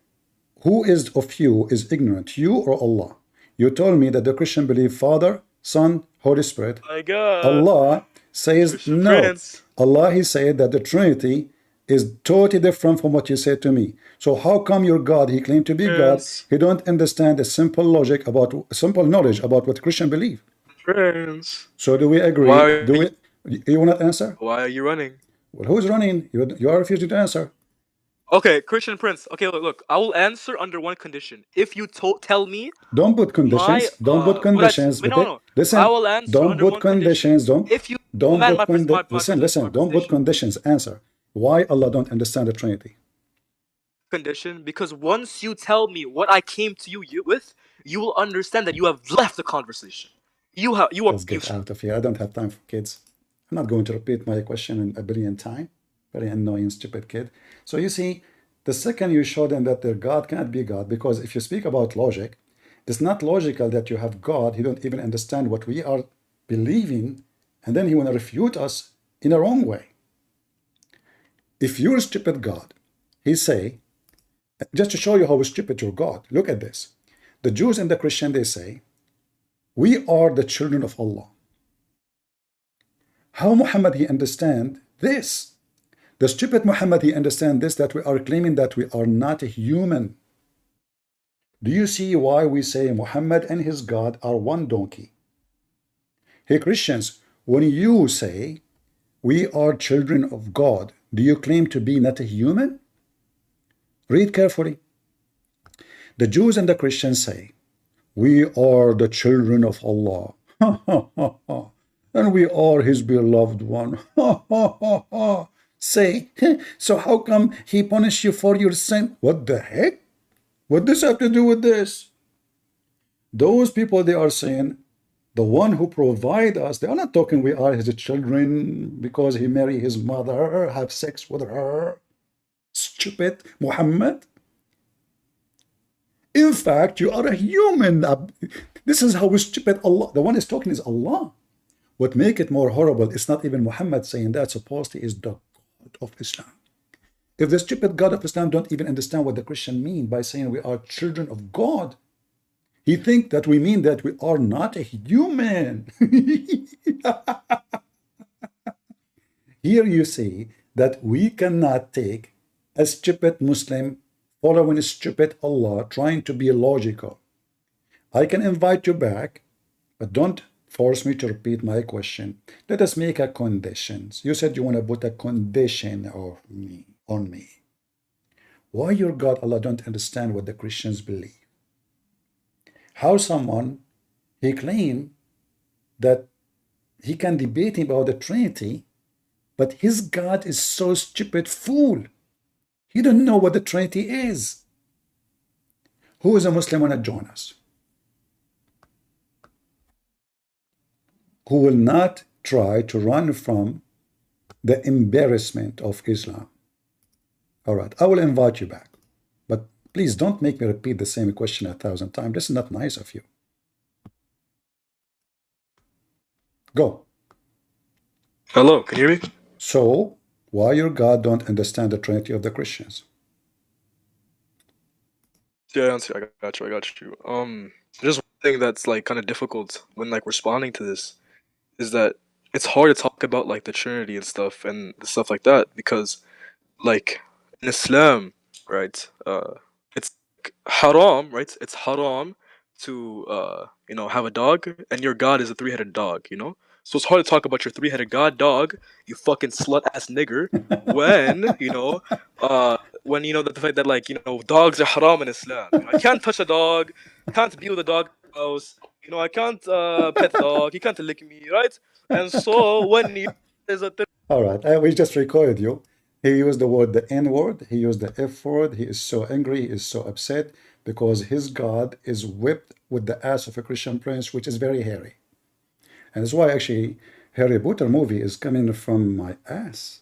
Speaker 1: who is of you is ignorant, you or Allah? You told me that the Christian believe Father, Son, Holy Spirit.
Speaker 14: My God.
Speaker 1: Allah says
Speaker 14: Christian
Speaker 1: no.
Speaker 14: Prince.
Speaker 1: Allah, he said that the Trinity is totally different from what you said to me. So how come your God, he claimed to be God, he don't understand a simple logic about, simple knowledge about what Christian believe?
Speaker 14: Prince.
Speaker 1: So do we agree? You will not answer?
Speaker 14: Why are you running?
Speaker 1: Well, who's running? You are refusing to answer.
Speaker 14: Okay, Christian Prince. Okay, look. I will answer under one condition. If you tell me.
Speaker 1: Don't put conditions. Don't put conditions.
Speaker 14: No.
Speaker 1: Listen.
Speaker 14: I will answer
Speaker 1: don't
Speaker 14: under
Speaker 1: put
Speaker 14: one
Speaker 1: conditions.
Speaker 14: Condition.
Speaker 1: Don't.
Speaker 14: If you.
Speaker 1: Don't put conditions. Listen. Don't put conditions. Answer. Why Allah don't understand the Trinity?
Speaker 14: Condition, because once you tell me what I came to you with, you will understand that you have left the conversation. You are.
Speaker 1: Let's get out of here. I don't have time for kids. I'm not going to repeat my question in a billion times. Very annoying, stupid kid. So you see, the second you show them that their God cannot be God, because if you speak about logic, it's not logical that you have God. He don't even understand what we are believing, and then he want to refute us in a wrong way. If you're a stupid God, he say, just to show you how stupid your God, look at this. The Jews and the Christian, they say, we are the children of Allah. How Muhammad, he understand this? The stupid Muhammad, he understand this, that we are claiming that we are not a human. Do you see why we say Muhammad and his God are one donkey? Hey Christians, when you say we are children of God, do you claim to be not a human? Read carefully. The Jews and the Christians say, we are the children of Allah. And we are his beloved one. Say, so how come he punished you for your sin? What the heck? What does have to do with this? Those people, they are saying, the one who provide us, they are not talking we are his children because he married his mother, have sex with her. Stupid Muhammad. In fact, you are a human. This is how stupid Allah, the one is talking is Allah. What make it more horrible, it's not even Muhammad saying that, supposedly is the God of Islam. If the stupid God of Islam don't even understand what the Christian mean by saying we are children of God, he think that we mean that we are not a human. Here you see that we cannot take a stupid Muslim following a stupid Allah trying to be logical. I can invite you back, but don't force me to repeat my question. Let us make a conditions. You said you want to put a condition on me. Why your God, Allah, don't understand what the Christians believe? How someone, he claimed that he can debate about the Trinity, but his God is so stupid fool. He don't know what the Trinity is. Who is a Muslim want to join us? Who will not try to run from the embarrassment of Islam? All right, I will invite you back. But please don't make me repeat the same question 1,000 times. This is not nice of you. Go.
Speaker 14: Hello, can you hear me?
Speaker 1: So, why your God don't understand the Trinity of the Christians?
Speaker 14: Yeah, I got you. Just one thing that's like kind of difficult when like responding to this is that it's hard to talk about like the Trinity and stuff and stuff like that because like in Islam, right? It's haram, right? It's haram to have a dog, and your God is a three-headed dog, you know. So it's hard to talk about your three-headed God dog, you fucking slut ass nigger, when when you know that the fact that like dogs are haram in Islam. I can't touch a dog, can't be with a dog in the house. I can't pet the dog. He can't lick me, right? And so when you there's a
Speaker 1: All right, we just recorded you. He used the word the N word. He used the F word. He is so angry. He is so upset because his God is whipped with the ass of a Christian prince, which is very hairy. And that's why actually Harry Potter movie is coming from my ass.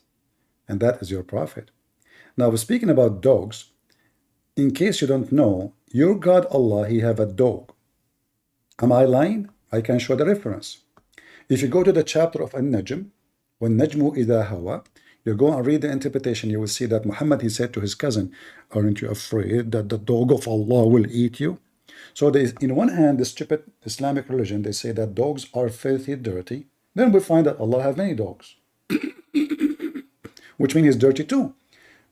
Speaker 1: And that is your prophet. Now, speaking about dogs, in case you don't know, your God Allah, he have a dog. Am I lying? I can show the reference. If you go to the chapter of An-Najm, when Najmu إِذَا هَوَى, you go and read the interpretation, you will see that Muhammad, he said to his cousin, aren't you afraid that the dog of Allah will eat you? So they, in one hand, the stupid Islamic religion, they say that dogs are filthy, dirty. Then we find that Allah have many dogs, which means he's dirty too.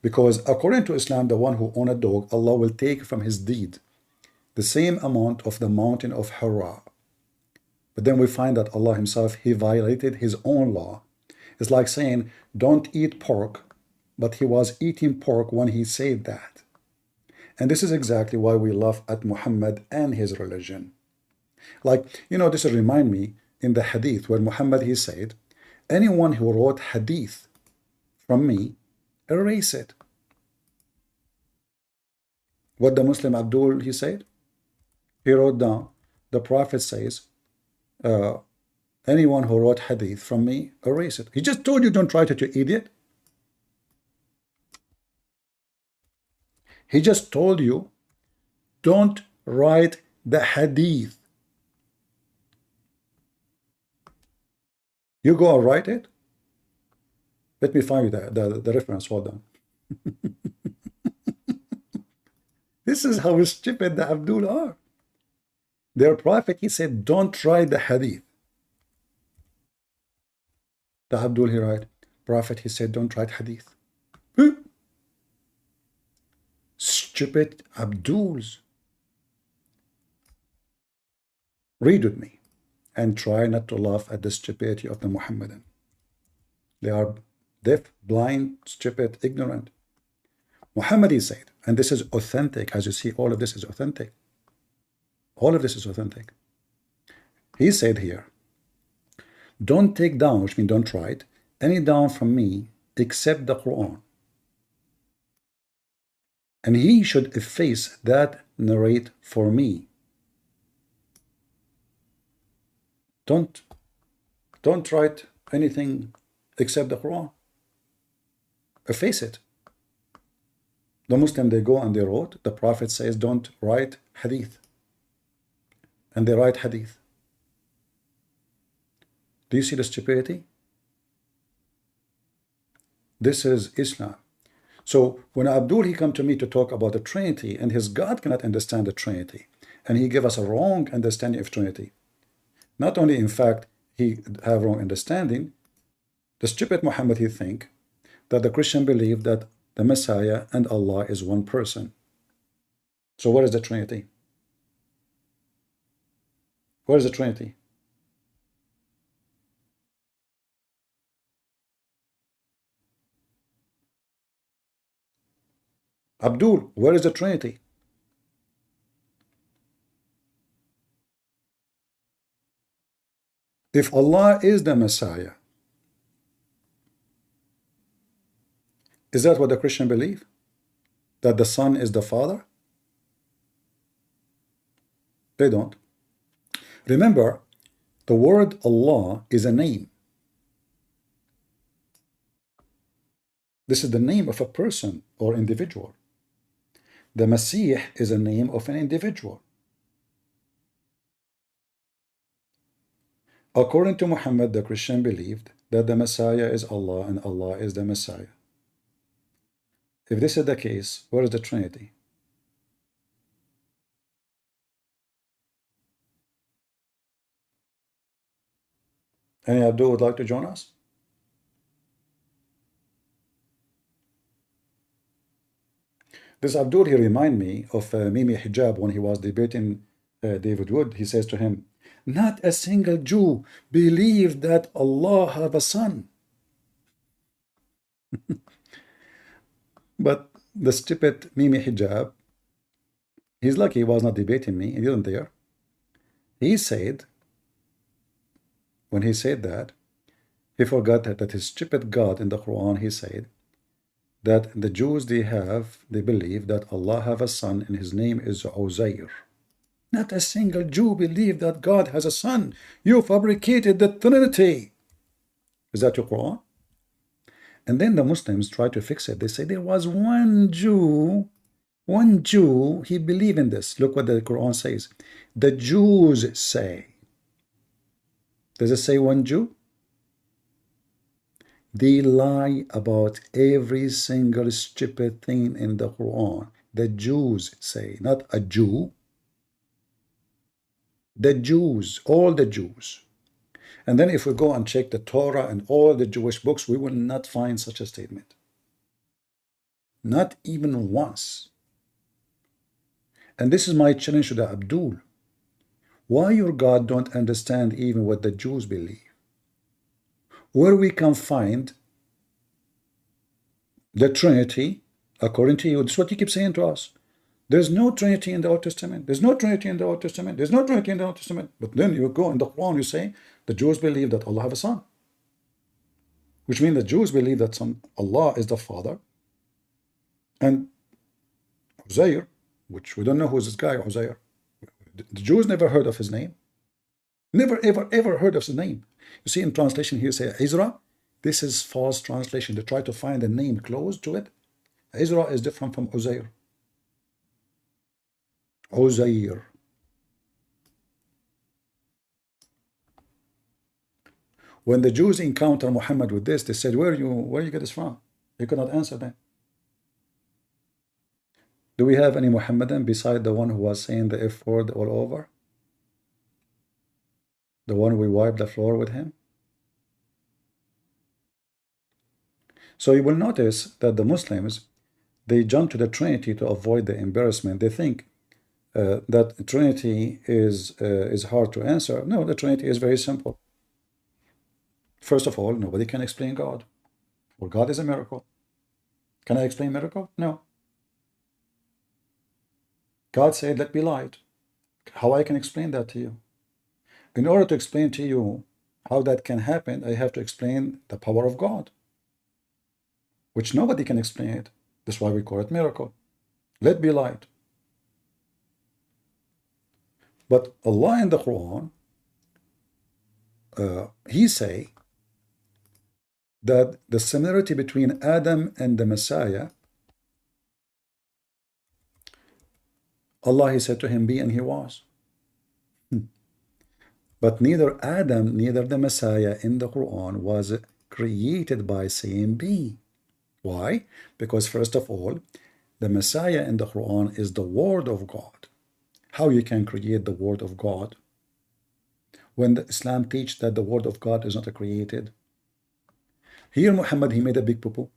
Speaker 1: Because according to Islam, the one who owns a dog, Allah will take from his deed the same amount of the mountain of Hira. But then we find that Allah himself, he violated his own law. It's like saying, don't eat pork, but he was eating pork when he said that. And this is exactly why we laugh at Muhammad and his religion. Like, this will remind me in the hadith where Muhammad, he said, anyone who wrote hadith from me, erase it. What the Muslim Abdul, he said? He wrote down, the Prophet says, anyone who wrote hadith from me, erase it. He just told you don't write it, you idiot. He just told you, don't write the hadith. You go and write it. Let me find you the reference. Hold on. This is how stupid the Abdul are. Their prophet, he said, don't write the hadith. The Abdul, he write, prophet, he said, don't write hadith. Stupid Abduls. Read with me and try not to laugh at the stupidity of the Muhammadan. They are deaf, blind, stupid, ignorant. Muhammad, he said, and this is authentic, as you see, all of this is authentic. All of this is authentic. He said here, don't take down, which means don't write, any down from me except the Quran. And he should efface that narrate for me. Don't write anything except the Quran. Efface it. The Muslim, they go and they wrote, the Prophet says, don't write hadith. And they write hadith. Do you see the stupidity? This is Islam. So when Abdul, he come to me to talk about the Trinity, and his God cannot understand the Trinity, and he gave us a wrong understanding of Trinity. Not only, in fact, he have wrong understanding, the stupid Muhammad, he think that the Christian believe that the Messiah and Allah is one person. So what is the Trinity? What is the Trinity? Abdul, where is the Trinity? If Allah is the Messiah, is that what the Christian believe? That the Son is the Father? They don't. Remember, the word Allah is a name. This is the name of a person or individual. The Messiah is a name of an individual. According to Muhammad, the Christian believed that the Messiah is Allah and Allah is the Messiah. If this is the case, where is the Trinity? Any Abdul would like to join us? This Abdul, he remind me of Mimi Hijab when he was debating David Wood. He says to him, not a single Jew believed that Allah have a son. But the stupid Mimi Hijab, he's lucky he was not debating me, he didn't dare. He said, when he said that, he forgot that his stupid God in the Quran, he said that the Jews, they believe that Allah have a son and his name is Uzair. Not a single Jew believed that God has a son. You fabricated the Trinity. Is that your Quran? And then the Muslims try to fix it. They say there was one Jew, he believed in this. Look what the Quran says. The Jews say. Does it say one Jew? They lie about every single stupid thing in the Quran. The Jews say, not a Jew. The Jews, all the Jews. And then if we go and check the Torah and all the Jewish books, we will not find such a statement. Not even once. And this is my challenge to the Abdul. Why your God don't understand even what the Jews believe? Where we can find the Trinity, according to you, this is what you keep saying to us. There's no Trinity in the Old Testament. There's no Trinity in the Old Testament. There's no Trinity in the Old Testament. But then you go in the Quran, you say, the Jews believe that Allah have a son. Which means the Jews believe that Allah is the Father. And Uzair, which we don't know who is this guy, Uzair. The Jews never heard of his name. Never, ever, ever heard of his name. You see in translation here, say Ezra. This is false translation. They try to find a name close to it. Ezra is different from Uzair. Uzair. When the Jews encounter Muhammad with this, they said, where you get this from? He could not answer them. Do we have any Muhammadan beside the one who was saying the F word all over? The one we wiped the floor with him? So you will notice that the Muslims, they jump to the Trinity to avoid the embarrassment. They think that Trinity is hard to answer. No, the Trinity is very simple. First of all, nobody can explain God. Well, God is a miracle. Can I explain miracle? No. God said, let be light. How I can explain that to you? In order to explain to you how that can happen, I have to explain the power of God, which nobody can explain it. That's why we call it miracle. Let be light. But Allah in the Quran, He say that the similarity between Adam and the Messiah, Allah, He said to him, be, and he was. But neither Adam, neither the Messiah in the Quran was created by saying be. Why? Because first of all, the Messiah in the Quran is the Word of God. How you can create the Word of God when the Islam teach that the Word of God is not created? Here Muhammad, he made a big poo-poo.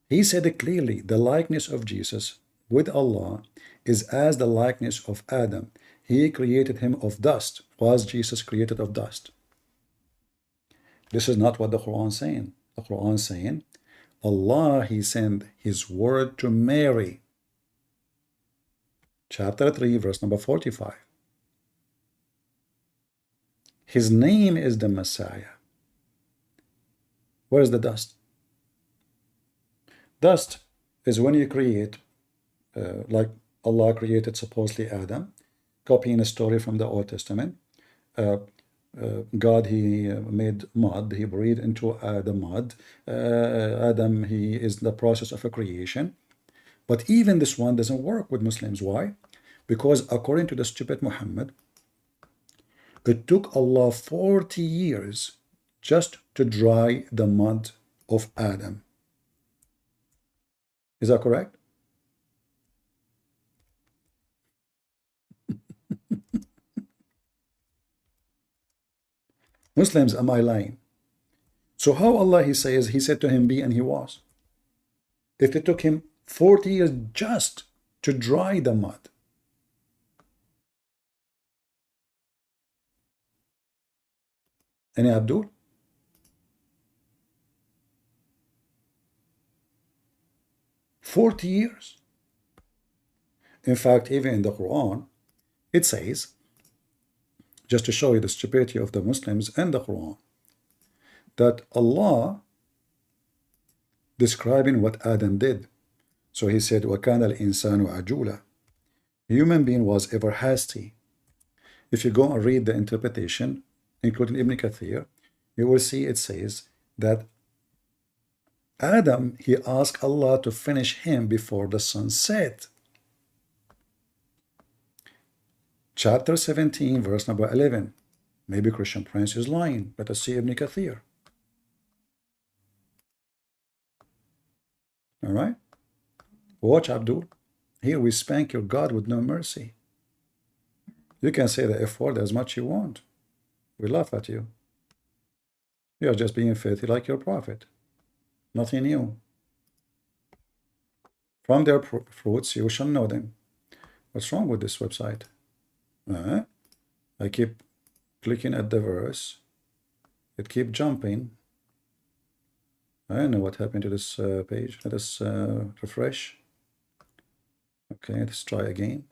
Speaker 1: He said it clearly, the likeness of Jesus with Allah is as the likeness of Adam. He created him of dust. Was Jesus created of dust? This is not what the Quran is saying. The Quran is saying Allah, He sent His word to Mary. Chapter 3, verse number 45. His name is the Messiah. Where is the dust? Dust is when you create, like Allah created supposedly Adam, copying a story from the Old Testament. God, He made mud, He breathed into the mud. Adam, he is the process of a creation. But even this one doesn't work with Muslims. Why? Because according to the stupid Muhammad, it took Allah 40 years just to dry the mud of Adam. Is that correct? Muslims, am I lying? So how Allah, He says, He said to him, be, and he was. If it took him 40 years just to dry the mud. Any Abdul? $40 years. In fact, even in the Quran, it says, just to show you the stupidity of the Muslims and the Quran, that Allah describing what Adam did. So He said, وَكَانَ الْإِنسَانُ عَجُولًا. Human being was ever hasty. If you go and read the interpretation, including Ibn Kathir, you will see it says that Adam, he asked Allah to finish him before the sun set. Chapter 17, verse number 11. Maybe Christian Prince is lying. Let us see Ibn Kathir. All right? Watch, Abdul. Here we spank your God with no mercy. You can say the F word as much you want. We laugh at you. You are just being filthy like your prophet. Nothing new. From their fruits you shall know them. What's wrong with this website? I keep clicking at the verse. It keeps jumping. I don't know what happened to this page. Let us refresh. Okay, let's try again.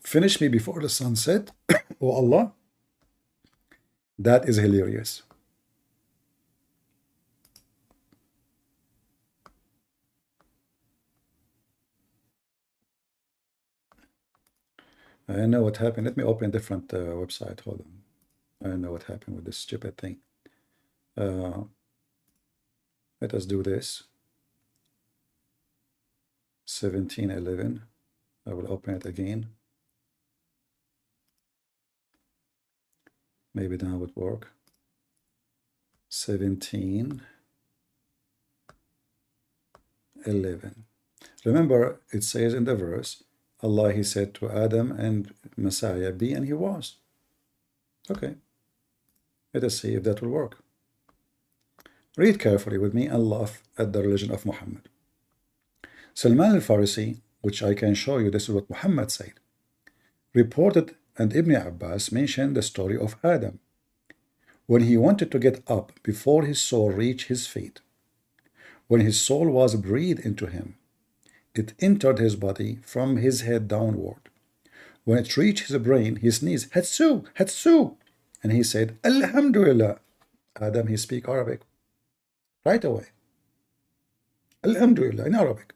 Speaker 1: Finish me before the sunset, oh Allah. That is hilarious. I know what happened. Let me open a different website. Hold on. I know what happened with this stupid thing. Let us do this. 1711. I will open it again. Maybe that would work. 17:11. Remember, it says in the verse, Allah, He said to Adam and Messiah, be, and he was. Okay. Let us see if that will work. Read carefully with me and laugh at the religion of Muhammad. Salman al-Farisi, which I can show you, this is what Muhammad said, reported, and Ibn Abbas mentioned the story of Adam. When he wanted to get up before his soul reached his feet, when his soul was breathed into him, it entered his body from his head downward. When it reached his brain, he sneezed, Hatsu, Hatsu, and he said, Alhamdulillah. Adam, he speak Arabic right away. Alhamdulillah in Arabic.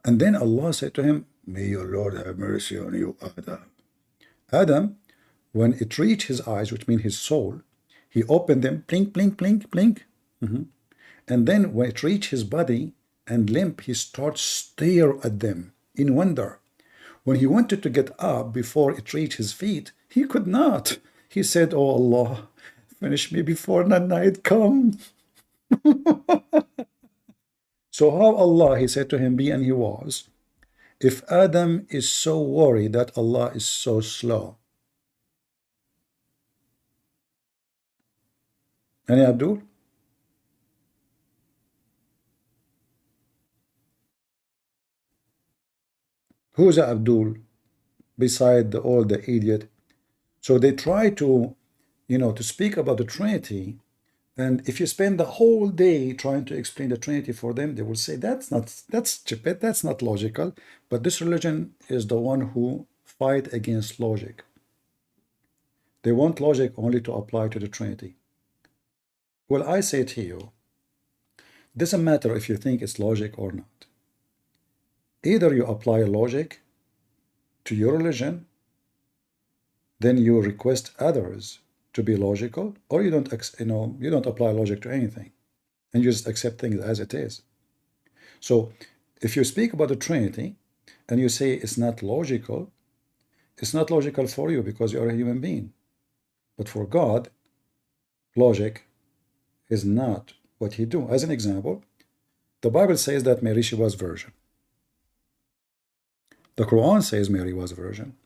Speaker 1: And then Allah said to him, may your Lord have mercy on you, Adam. Adam, when it reached his eyes, which means his soul, he opened them, blink, blink, blink, blink. And then when it reached his body and limp, he started stare at them in wonder. When he wanted to get up before it reached his feet, he could not. He said, oh Allah, finish me before the night come. So how Allah, He said to him, be, and he was. If Adam is so worried that Allah is so slow. Any Abdul? Who's Abdul beside all the idiot? So they try to, to speak about the Trinity. And if you spend the whole day trying to explain the Trinity for them, they will say, that's stupid, that's not logical. But this religion is the one who fight against logic. They want logic only to apply to the Trinity. Well, I say to you, doesn't matter if you think it's logic or not. Either you apply logic to your religion, then you request others to be logical, or you don't, you don't apply logic to anything, and you just accept things as it is. So, if you speak about the Trinity and you say it's not logical for you because you are a human being. But for God, logic is not what He do. As an example, the Bible says that Mary, she was virgin. The Quran says Mary was a virgin.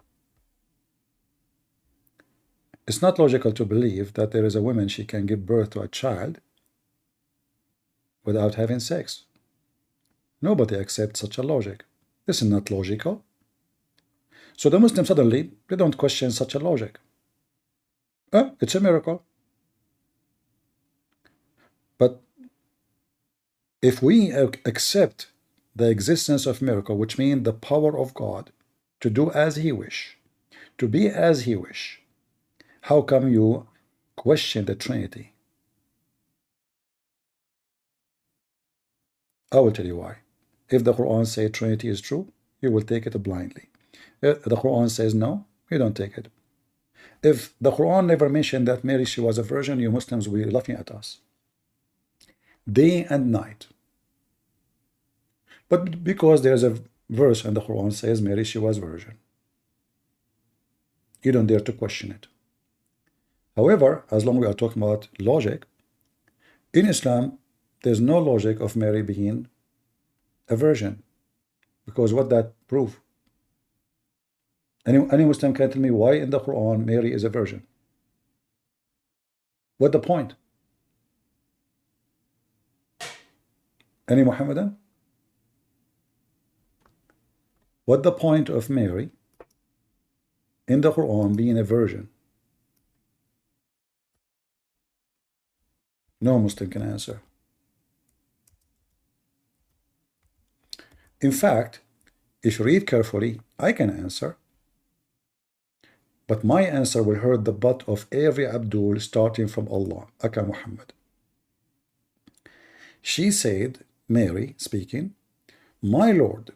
Speaker 1: It's not logical to believe that there is a woman, she can give birth to a child without having sex. Nobody accepts such a logic. This is not logical. So the Muslims suddenly, they don't question such a logic. It's a miracle. But if we accept the existence of miracle, which means the power of God to do as He wish, to be as He wish, how come you question the Trinity? I will tell you why. If the Quran says Trinity is true, you will take it blindly. If the Quran says no, you don't take it. If the Quran never mentioned that Mary, she was a virgin, you Muslims will be laughing at us day and night. But because there's a verse in the Quran says Mary, she was virgin, you don't dare to question it. However, as long as we are talking about logic, in Islam, there's no logic of Mary being a virgin, because what that prove? Any Muslim can tell me why in the Quran Mary is a virgin? What the point? Any Muhammadan? What the point of Mary in the Quran being a virgin? No Muslim can answer. In fact, if you read carefully, I can answer. But my answer will hurt the butt of every Abdul starting from Allah, Aka Muhammad. She said, Mary speaking, my Lord,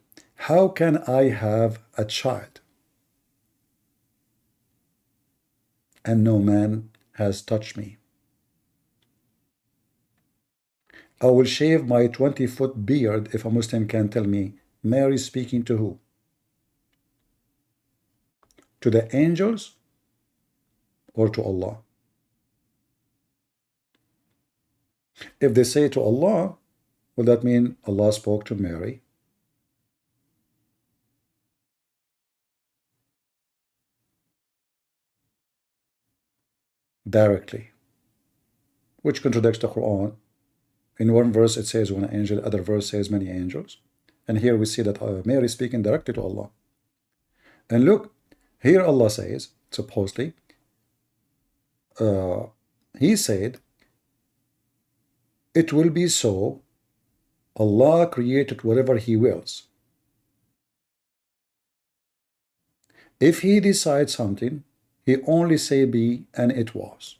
Speaker 1: how can I have a child? And no man has touched me. I will shave my 20-foot beard if a Muslim can tell me, Mary speaking to who? To the angels or to Allah? If they say to Allah, will that mean Allah spoke to Mary? Directly, which contradicts the Quran. In one verse it says one angel, other verse says many angels. And here we see that Mary is speaking directly to Allah. And look, here Allah says, supposedly, He said, it will be so, Allah created whatever He wills. If He decides something, He only say be, and it was.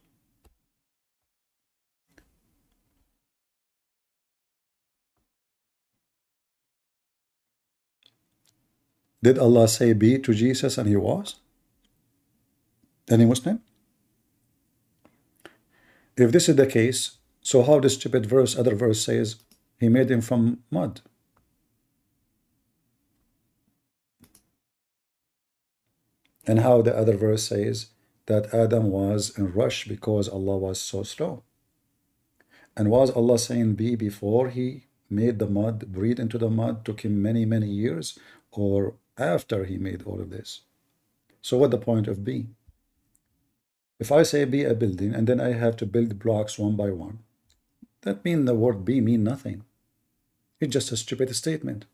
Speaker 1: Did Allah say be to Jesus and He was? Any Muslim? If this is the case, so how this stupid verse, other verse says, He made him from mud? And how the other verse says that Adam was in rush because Allah was so slow? And was Allah saying be before He made the mud, breathed into the mud, took Him many, many years, or after He made all of this? So what the point of be? If I say be a building and then I have to build blocks one by one, that means the word be mean nothing. It's just a stupid statement.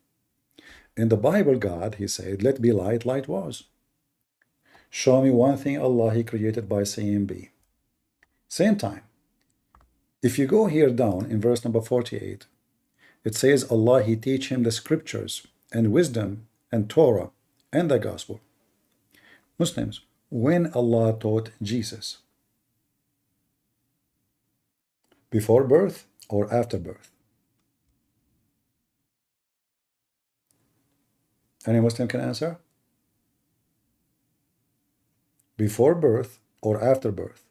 Speaker 1: In the Bible, God, he said, let be light, light was. Show me one thing Allah, he created by saying be. Same time, if you go here down in verse number 48, it says Allah, he teach him the scriptures and wisdom and Torah and the gospel. Muslims, when Allah taught Jesus? Before birth or after birth? Any Muslim can answer? Before birth or after birth?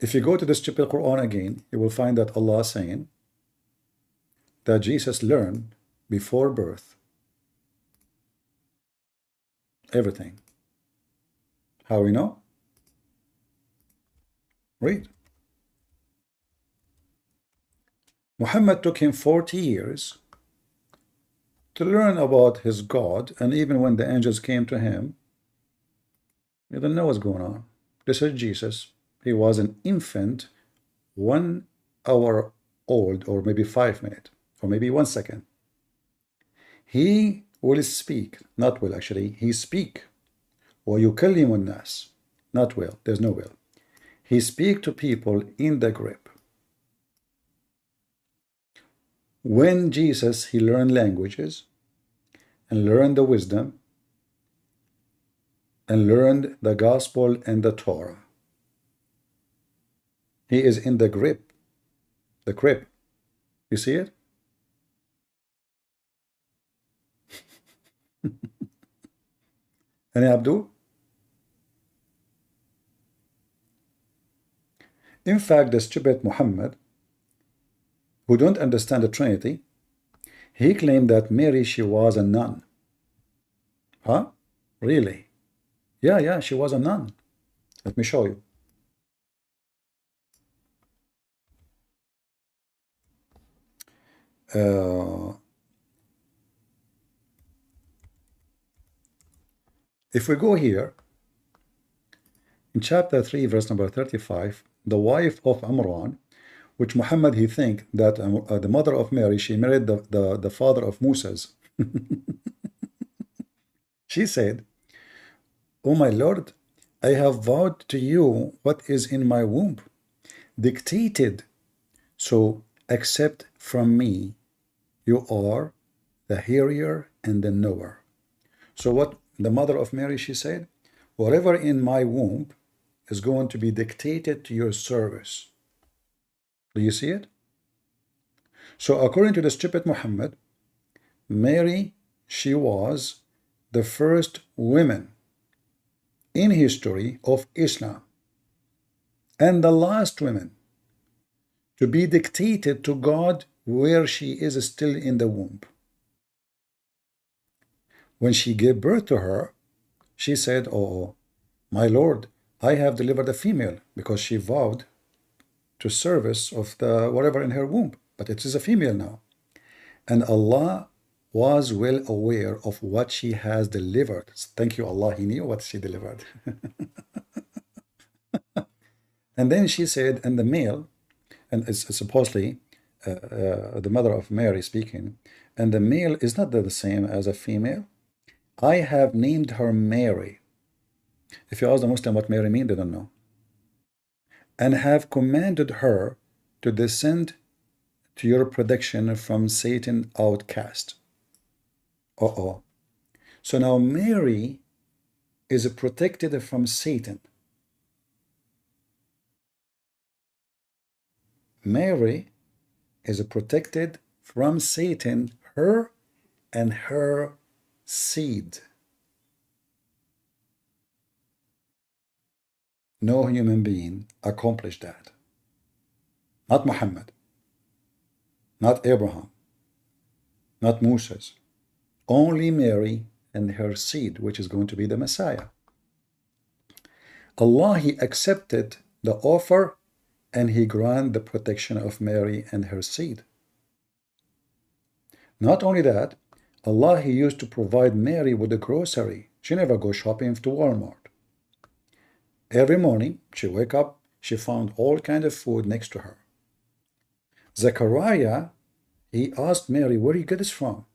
Speaker 1: If you go to the stupid Quran again, you will find that Allah saying that Jesus learned before birth everything. How we know? Read. Muhammad took him 40 years to learn about his God, and even when the angels came to him, he didn't know what's going on. This is Jesus. He was an infant, 1 hour old, or maybe 5 minutes, or maybe 1 second. He will speak, not will actually, he speak. وَيُكَلِّمُ النَّاسِ, not will, there's no will. He speak to people in the grip. When Jesus, he learned languages and learned the wisdom and learned the gospel and the Torah. He is in the grip, the crib. You see it? Any Abdul? In fact, the stupid Muhammad, who don't understand the Trinity, he claimed that Mary, she was a nun. Huh? Really? Yeah, she was a nun. Let me show you. If we go here, in chapter 3, verse number 35, the wife of Amran, which Muhammad, he think that the mother of Mary, she married the father of Moses. She said, "Oh my Lord, I have vowed to you what is in my womb, dictated, so accept from me, you are the hearer and the knower." So what the mother of Mary, she said, whatever in my womb is going to be dictated to your service. Do you see it? So according to the stupid Muhammad, Mary, she was the first woman in history of Islam and the last woman to be dictated to God where she is still in the womb. When she gave birth to her, she said, "Oh, my Lord, I have delivered a female," because she vowed to service of the whatever in her womb, but it is a female now. And Allah was well aware of what she has delivered. Thank you, Allah, he knew what she delivered. And then she said, and the male, and it's supposedly the mother of Mary speaking, and the male is not the same as a female. I have named her Mary. If you ask the Muslim what Mary means, they don't know. And have commanded her to descend to your protection from Satan outcast. So now Mary is protected from Satan. Mary is protected from Satan, her and her seed. No human being accomplished that. Not Muhammad, not Abraham, not Moses. Only Mary and her seed, which is going to be the Messiah. Allah, he accepted the offer and he granted the protection of Mary and her seed. Not only that, Allah, he used to provide Mary with the grocery. She never goes shopping to Walmart. Every morning, she wake up, she found all kind of food next to her. Zechariah, He asked Mary, where you get this from?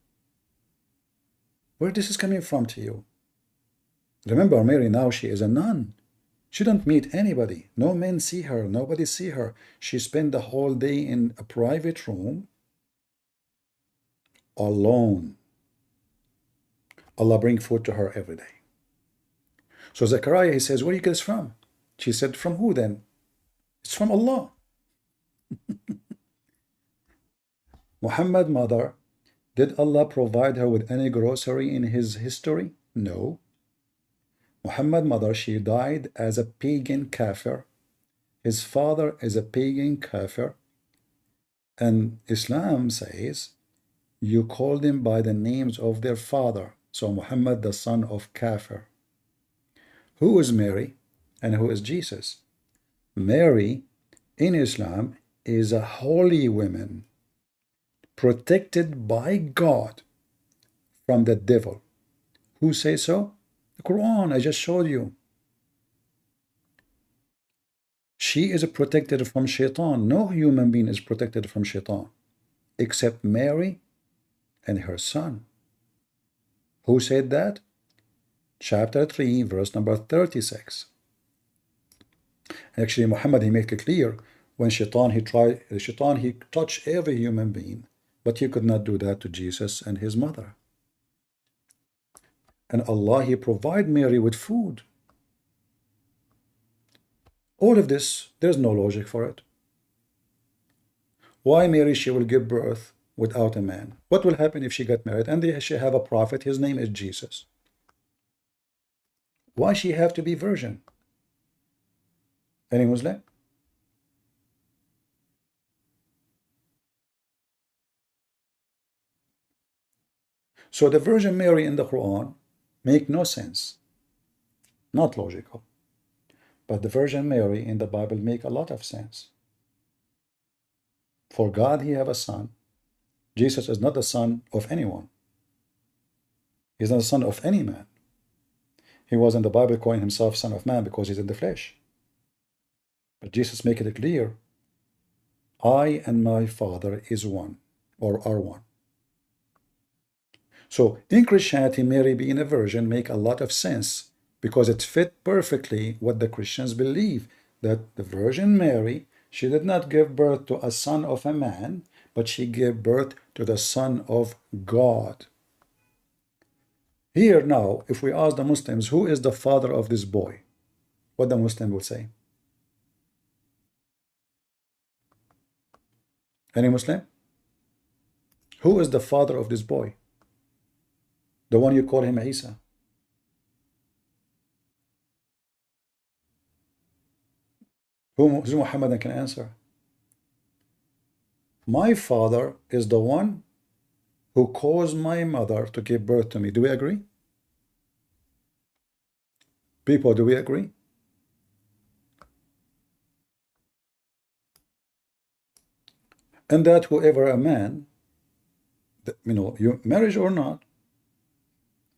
Speaker 1: Where this is coming from to you? Remember, Mary now, she is a nun. She don't meet anybody. No men see her. Nobody see her. She spent the whole day in a private room alone. Allah bring food to her every day. So Zechariah, he says, where you get this from? She said, from who then? It's from Allah. Muhammad mother, did Allah provide her with any grocery in his history? No. Muhammad mother, she died as a pagan kafir. His father is a pagan kafir. And Islam says, you call them by the names of their father. So Muhammad, the son of kafir. Who is Mary and who is Jesus? Mary in Islam is a holy woman protected by God from the devil. Who says so? The Quran, I just showed you. She is protected from shaitan. No human being is protected from shaitan except Mary and her son. Who said that? Chapter 3, verse number 36. Actually, Muhammad, he made it clear when shaitan, he touched every human being, but he could not do that to Jesus and his mother. And Allah, he provide Mary with food. All of this, there's no logic for it. Why Mary, she will give birth without a man? What will happen if she got married and she have a prophet, his name is Jesus? Why she have to be virgin? Any Muslim? So the Virgin Mary in the Quran make no sense. Not logical. But the Virgin Mary in the Bible make a lot of sense. For God, he have a son. Jesus is not the son of anyone. He's not the son of any man. He was in the Bible calling himself son of man because he's in the flesh. But Jesus make it clear, I and my Father is one, or are one. So in Christianity, Mary being a virgin make a lot of sense because it fit perfectly what the Christians believe, that the Virgin Mary, she did not give birth to a son of a man, but she gave birth to the Son of God. Here now, if we ask the Muslims, who is the father of this boy? What the Muslim will say? Any Muslim? Who is the father of this boy? The one you call him Isa. Who's Muhammad can answer? My father is the one who caused my mother to give birth to me. Do we agree? People, do we agree? And that whoever a man, you marriage or not,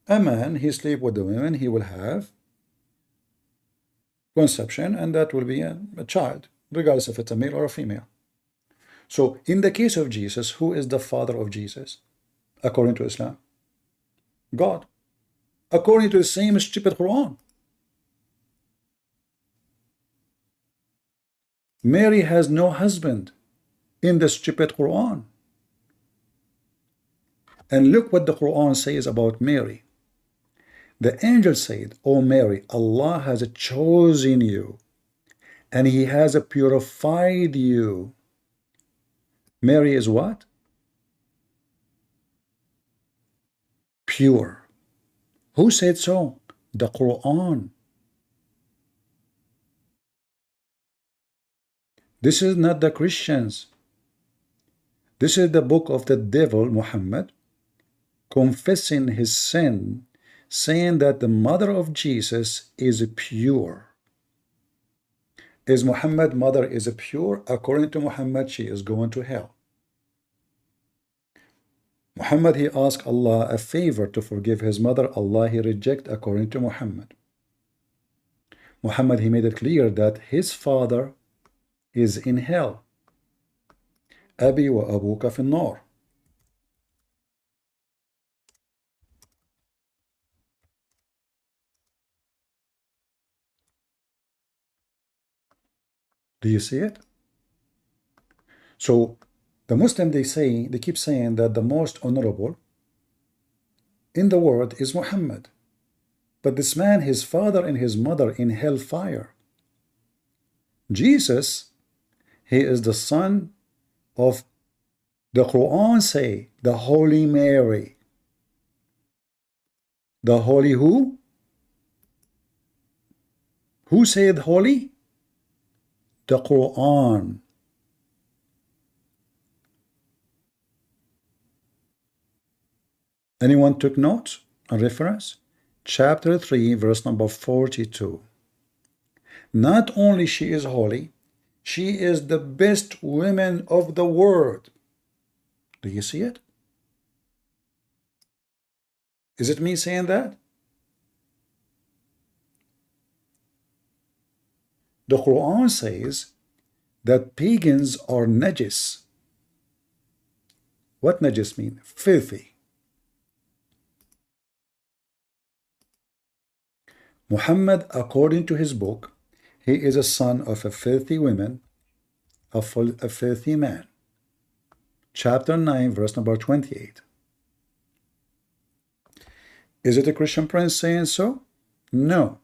Speaker 1: a man, he sleep with the women, he will have conception, and that will be a child, regardless if it's a male or a female. So in the case of Jesus, who is the father of Jesus? According to Islam, God. According to the same stupid Quran. Mary has no husband in the stupid Quran. And look what the Quran says about Mary. The angel said, O Mary, Allah has chosen you and he has purified you. Mary is what? Pure. Who said so? The Quran. This is not the Christians. This is the book of the devil, Muhammad, confessing his sin, saying that the mother of Jesus is pure. Is Muhammad's mother is pure? According to Muhammad, she is going to hell. Muhammad, he asked Allah a favor to forgive his mother. Allah, he reject according to Muhammad. Muhammad, he made it clear that his father is in hell. Abi wa abuka fi nar. Do you see it? So the Muslim, they keep saying that the most honorable in the world is Muhammad. But this man, his father and his mother in hellfire. Jesus, he is the son of, the Quran say, the Holy Mary. The holy who? Who said holy? The Quran. Anyone took notes? A reference? Chapter 3, verse number 42. Not only she is holy, she is the best woman of the world. Do you see it? Is it me saying that? The Quran says that pagans are najis. What najis mean? Filthy. Muhammad, according to his book, he is a son of a filthy woman, a filthy man. Chapter 9, verse number 28. Is it a Christian prince saying so? No.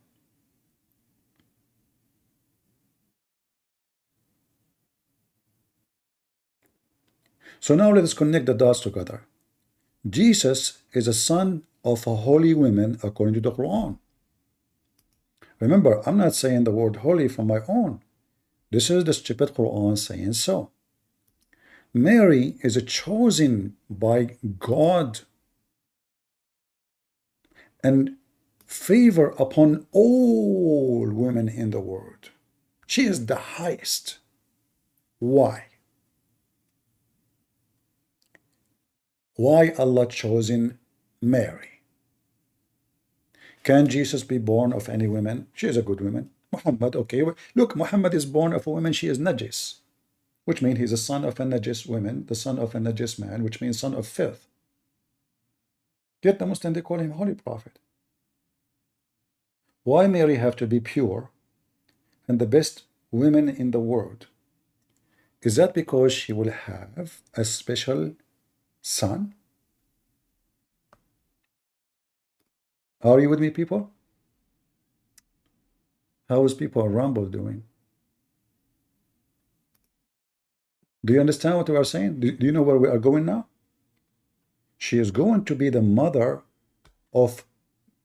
Speaker 1: So now let us connect the dots together. Jesus is a son of a holy woman according to the Quran. Remember, I'm not saying the word holy from my own. This is the stupid Quran saying so. Mary is chosen by God and favor upon all women in the world. She is the highest. Why? Why Allah chosen Mary? Can Jesus be born of any woman? She is a good woman. Muhammad, okay. Look, Muhammad is born of a woman, she is najis, which means he's a son of a najis woman, the son of a najis man, which means son of filth. Yet the Muslim, they call him holy prophet. Why Mary have to be pure and the best women in the world? Is that because she will have a special son? Are you with me, people? How is people at Rumble doing? Do you understand what we are saying? Do you know where we are going now? She is going to be the mother of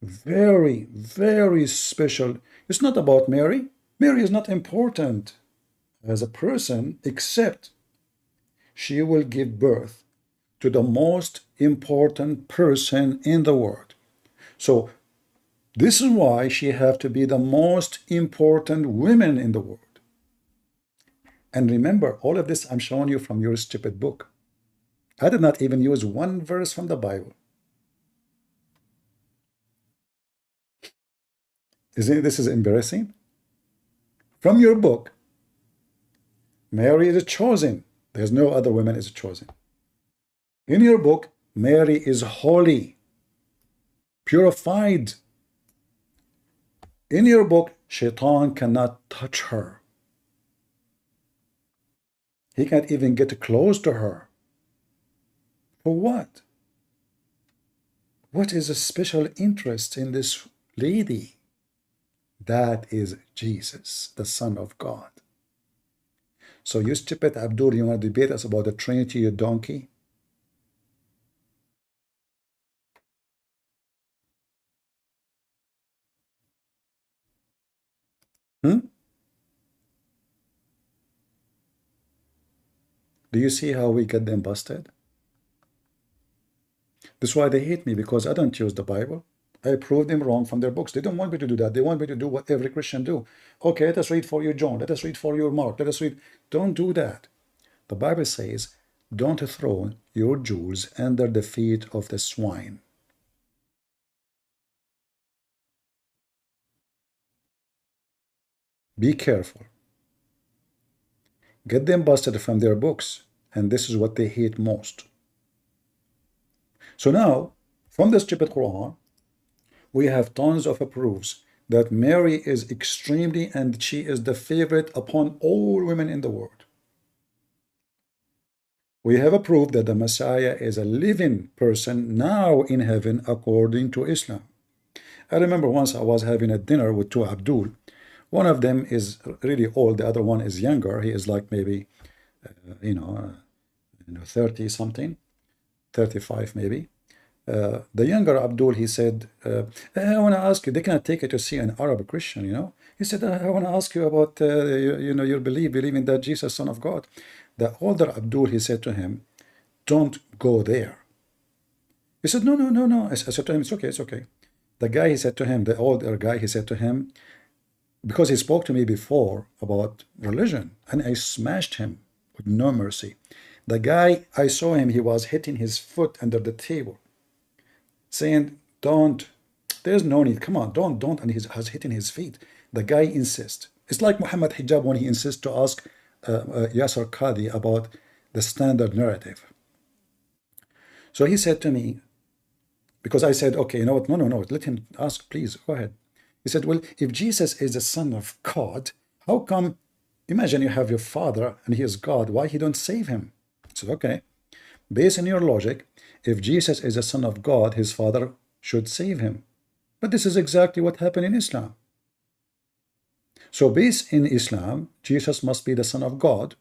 Speaker 1: very, very special. It's not about Mary. Mary is not important as a person, except she will give birth to the most important person in the world. So this is why she have to be the most important woman in the world. And remember, all of this I'm showing you from your stupid book. I did not even use one verse from the Bible. Isn't this is embarrassing? From your book, Mary is chosen. There's no other woman is chosen. In your book, Mary is holy, purified. In your book, Shaitan cannot touch her. He can't even get close to her. For what? What is a special interest in this lady? That is Jesus, the Son of God. So you stupid Abdul, you want to debate us about the Trinity, you donkey? Do you see how we get them busted? That's why they hate me, because I don't use the Bible. I prove them wrong from their books. They don't want me to do that. They want me to do what every Christian do. Okay, let us read for you John. Let us read for you Mark. Let us read. Don't do that. The Bible says, don't throw your jewels under the feet of the swine. Be careful. Get them busted from their books. And this is what they hate most. So now, from the stupid Quran, we have tons of proofs that Mary is extremely, and she is the favorite upon all women in the world. We have a proof that the Messiah is a living person now in heaven according to Islam. I remember once I was having a dinner with two Abdul. One of them is really old, the other one is younger. He is like maybe, 30 something, 35 maybe. The younger Abdul, he said, I want to ask you, they cannot take it to see an Arab Christian, He said, I want to ask you about, your believing that Jesus, Son of God. The older Abdul, he said to him, don't go there. He said, no. I said to him, it's okay. The guy, he said to him, the older guy, he said to him, because he spoke to me before about religion, and I smashed him with no mercy. The guy, I saw him, he was hitting his foot under the table, saying, don't, there's no need, come on, don't, and he was hitting his feet. The guy insists. It's like Muhammad Hijab when he insists to ask Yasser Qadi about the standard narrative. So he said to me, because I said, okay, you know what, no, let him ask, please, go ahead. He said, well, if Jesus is the Son of God, how come, imagine you have your father and he is God, why he don't save him? I said, okay, based on your logic, if Jesus is the Son of God, his father should save him. But this is exactly what happened in Islam. So based in Islam, Jesus must be the Son of God,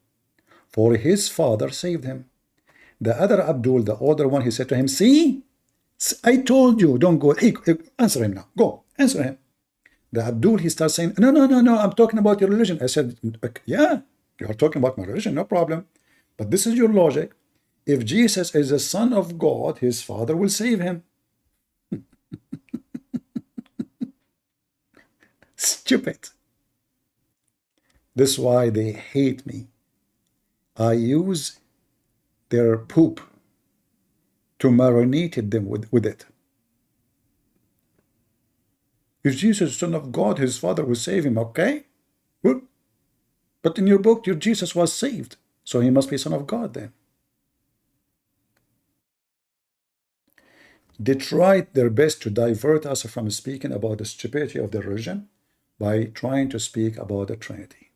Speaker 1: for his father saved him. The other Abdul, the older one, he said to him, see, I told you, don't go. Hey, answer him now. Go, answer him. The Abdul, he starts saying, no, I'm talking about your religion. I said, yeah, you're talking about my religion, no problem. But this is your logic. If Jesus is the Son of God, his father will save him. Stupid. This is why they hate me. I use their poop to marinate them with it. If Jesus is Son of God, his father will save him, okay? Good. But in your book, your Jesus was saved, so he must be Son of God then. They tried their best to divert us from speaking about the stupidity of the religion by trying to speak about the Trinity.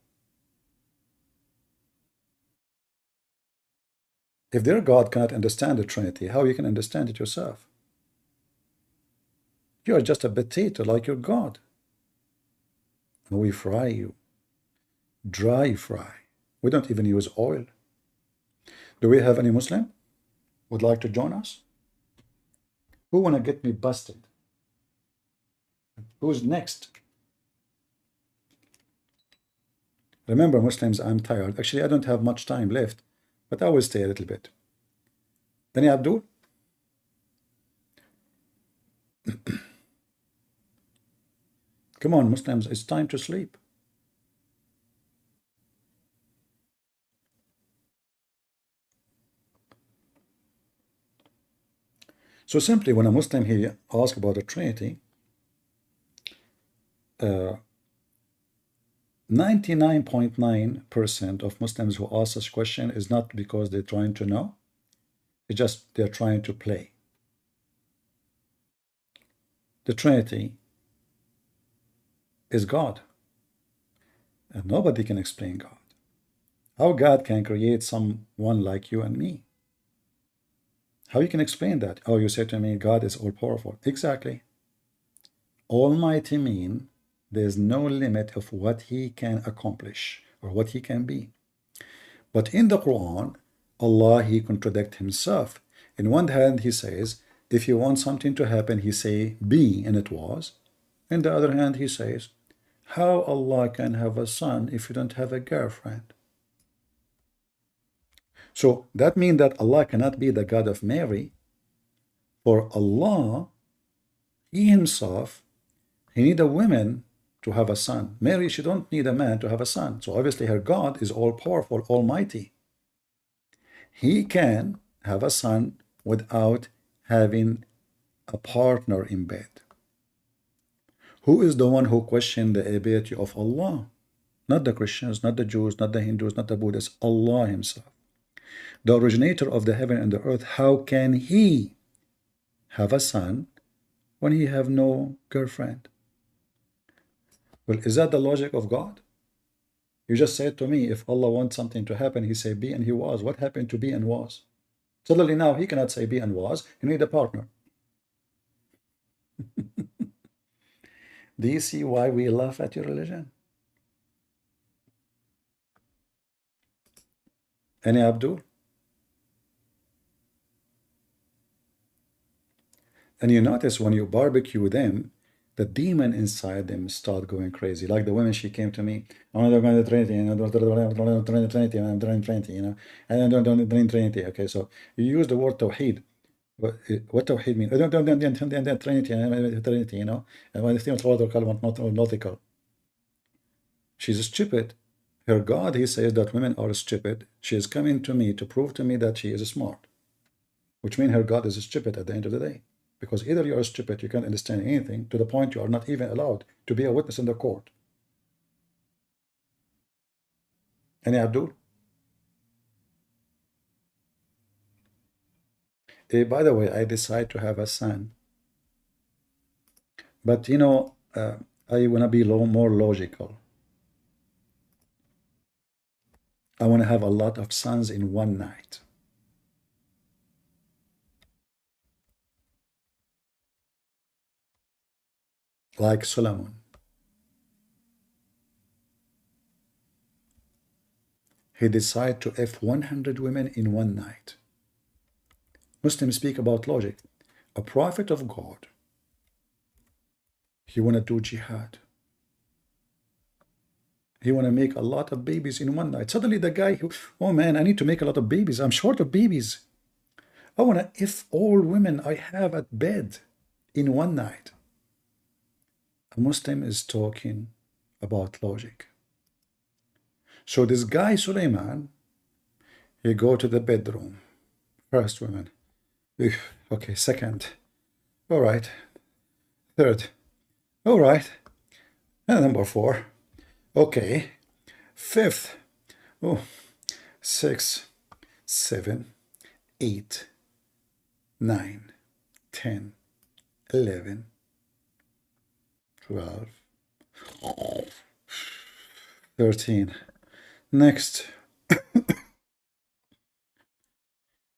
Speaker 1: If their God cannot understand the Trinity, how you can understand it yourself? You are just a potato like your God. And we fry you. Dry fry. We don't even use oil. Do we have any Muslim would like to join us? Who want to get me busted? Who's next? Remember, Muslims, I'm tired. Actually, I don't have much time left, but I will stay a little bit. Any Abdul? Come on, Muslims, it's time to sleep. So simply, when a Muslim here asks about the Trinity, 99.9% of Muslims who ask such question is not because they're trying to know, it's just they're trying to play. The Trinity is God, and nobody can explain God. How God can create someone like you and me? How you can explain that? Oh, you say to me, God is all-powerful. Exactly. Almighty mean there's no limit of what he can accomplish or what he can be. But in the Quran, Allah, he contradicts himself. In one hand, he says, if you want something to happen, he say, be, and it was. In the other hand, he says, how Allah can have a son if you don't have a girlfriend? So that means that Allah cannot be the God of Mary. For Allah, he himself, he need a woman to have a son. Mary, she don't need a man to have a son. So obviously her God is all-powerful, almighty. He can have a son without having a partner in bed. Who is the one who questioned the ability of Allah? Not the Christians, not the Jews, not the Hindus, not the Buddhists, Allah himself. The originator of the heaven and the earth, how can he have a son when he have no girlfriend? Well, is that the logic of God? You just said to me, if Allah wants something to happen, he say be and he was. What happened to be and was? Suddenly now he cannot say be and was. You need a partner. Do you see why we laugh at your religion? Any Abdul? And you notice when you barbecue them, the demon inside them start going crazy. Like the woman, she came to me, I want to go to the Trinity, and I don't Trinity, and I'm doing Trinity, and I don't Trinity. Okay, so you use the word Tawheed. What Tawheed mean? I don't Trinity, Trinity, and when the nautical. She's stupid. Her God, he says that women are stupid. She is coming to me to prove to me that she is smart, which means her God is stupid at the end of the day. Because either you are stupid, you can't understand anything, to the point you are not even allowed to be a witness in the court. Any Abdul? By the way, I decide to have a son. But I want to be more logical. I want to have a lot of sons in one night. Like Solomon. He decided to F 100 women in one night. Muslims speak about logic. A prophet of God, he want to do jihad. He want to make a lot of babies in one night. Suddenly the guy, oh man, I need to make a lot of babies. I'm short of babies. I want to F all women I have at bed in one night. A Muslim is talking about logic. So this guy, Suleiman, he go to the bedroom. First woman. Okay, second. All right. Third. All right. And number 4. Okay. 5th. Oh, 6, 7, 8, 9, 10, 11, 12, 13. Next.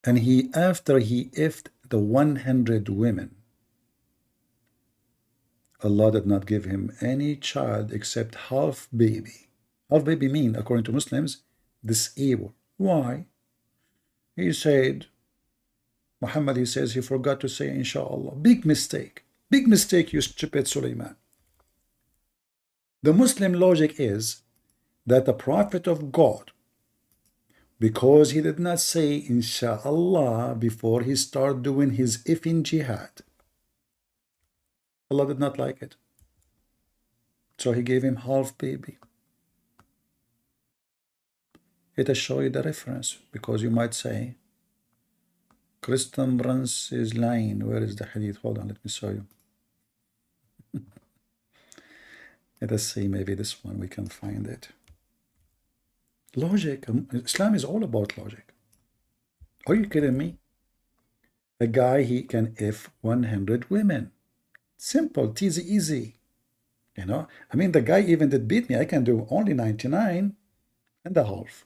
Speaker 1: And after he effed the 100 women, Allah did not give him any child except half baby. Half baby mean, according to Muslims, disabled. Why? He said, Muhammad, he says he forgot to say inshallah. Big mistake. Big mistake, you stupid Suleiman. The Muslim logic is that the prophet of God, because he did not say inshallah before he started doing his effing jihad, Allah did not like it. So he gave him half baby. It will show you the reference, because you might say, Christian Brans is lying. Where is the hadith? Hold on, let me show you. Let us see, maybe this one we can find it. Logic. Islam is all about logic. Are you kidding me? A guy, he can F 100 women. Simple, easy. I mean, the guy even that beat me, I can do only 99 and a half.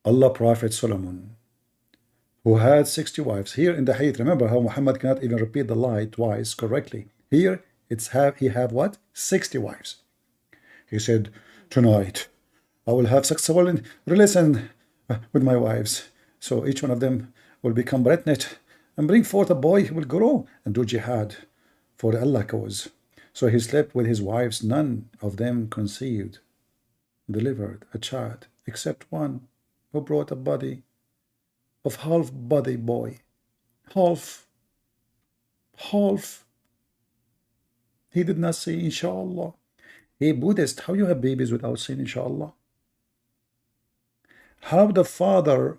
Speaker 1: Allah Prophet Solomon, who had 60 wives. Here in the hadith, remember how Muhammad cannot even repeat the lie twice correctly. Here, he have what? 60 wives. He said, tonight, I will have sexual relation with my wives. So each one of them will become pregnant and bring forth a boy who will grow and do jihad for the Allah cause. So he slept with his wives. None of them conceived, delivered a child, except one who brought a body of half-body boy. Half. He did not say inshallah. Hey, Buddhist, how you have babies without saying inshallah? How the father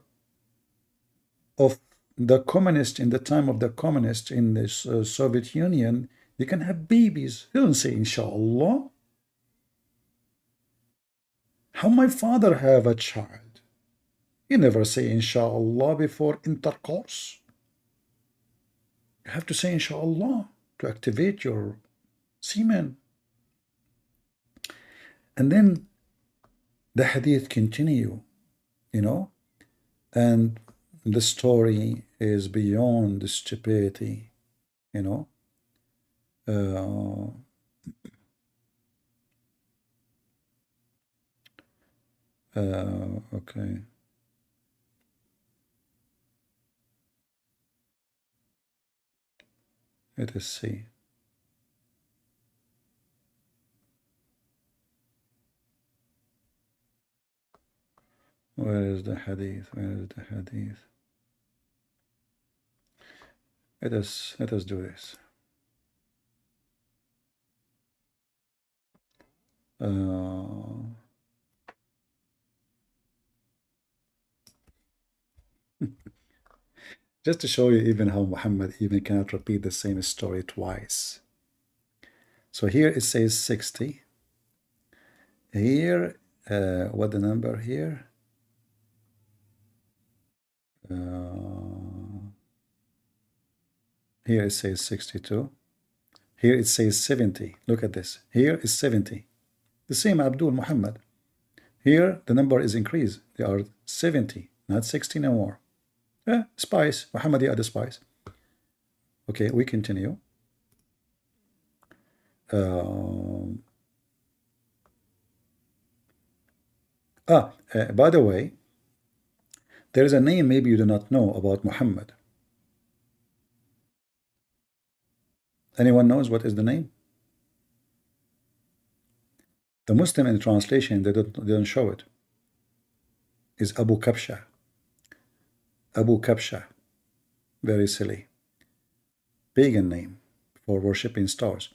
Speaker 1: of the communist in the time of the communist in this Soviet Union, you can have babies. He don't say inshallah. How my father have a child? You never say inshallah before intercourse. You have to say inshallah to activate your semen. And then the hadith continue, you know, and the story is beyond the stupidity, you know. Okay. Let us see. Where is the hadith? Where is the hadith? Let us do this. Just to show you even how Muhammad even cannot repeat the same story twice. So here it says 60. Here, what the number here? Here it says 62. Here it says 70. Look at this. Here is 70. The same Abdul Muhammad. Here the number is increased. They are 70, not 60 no more. Spice. Muhammad the spice. Okay, we continue. By the way, there is a name maybe you do not know about Muhammad. Anyone knows what is the name? The Muslim in translation, they don't show it. Is Abu Kabsha. Abu Kabsha. Very silly. Pagan name for worshipping stars.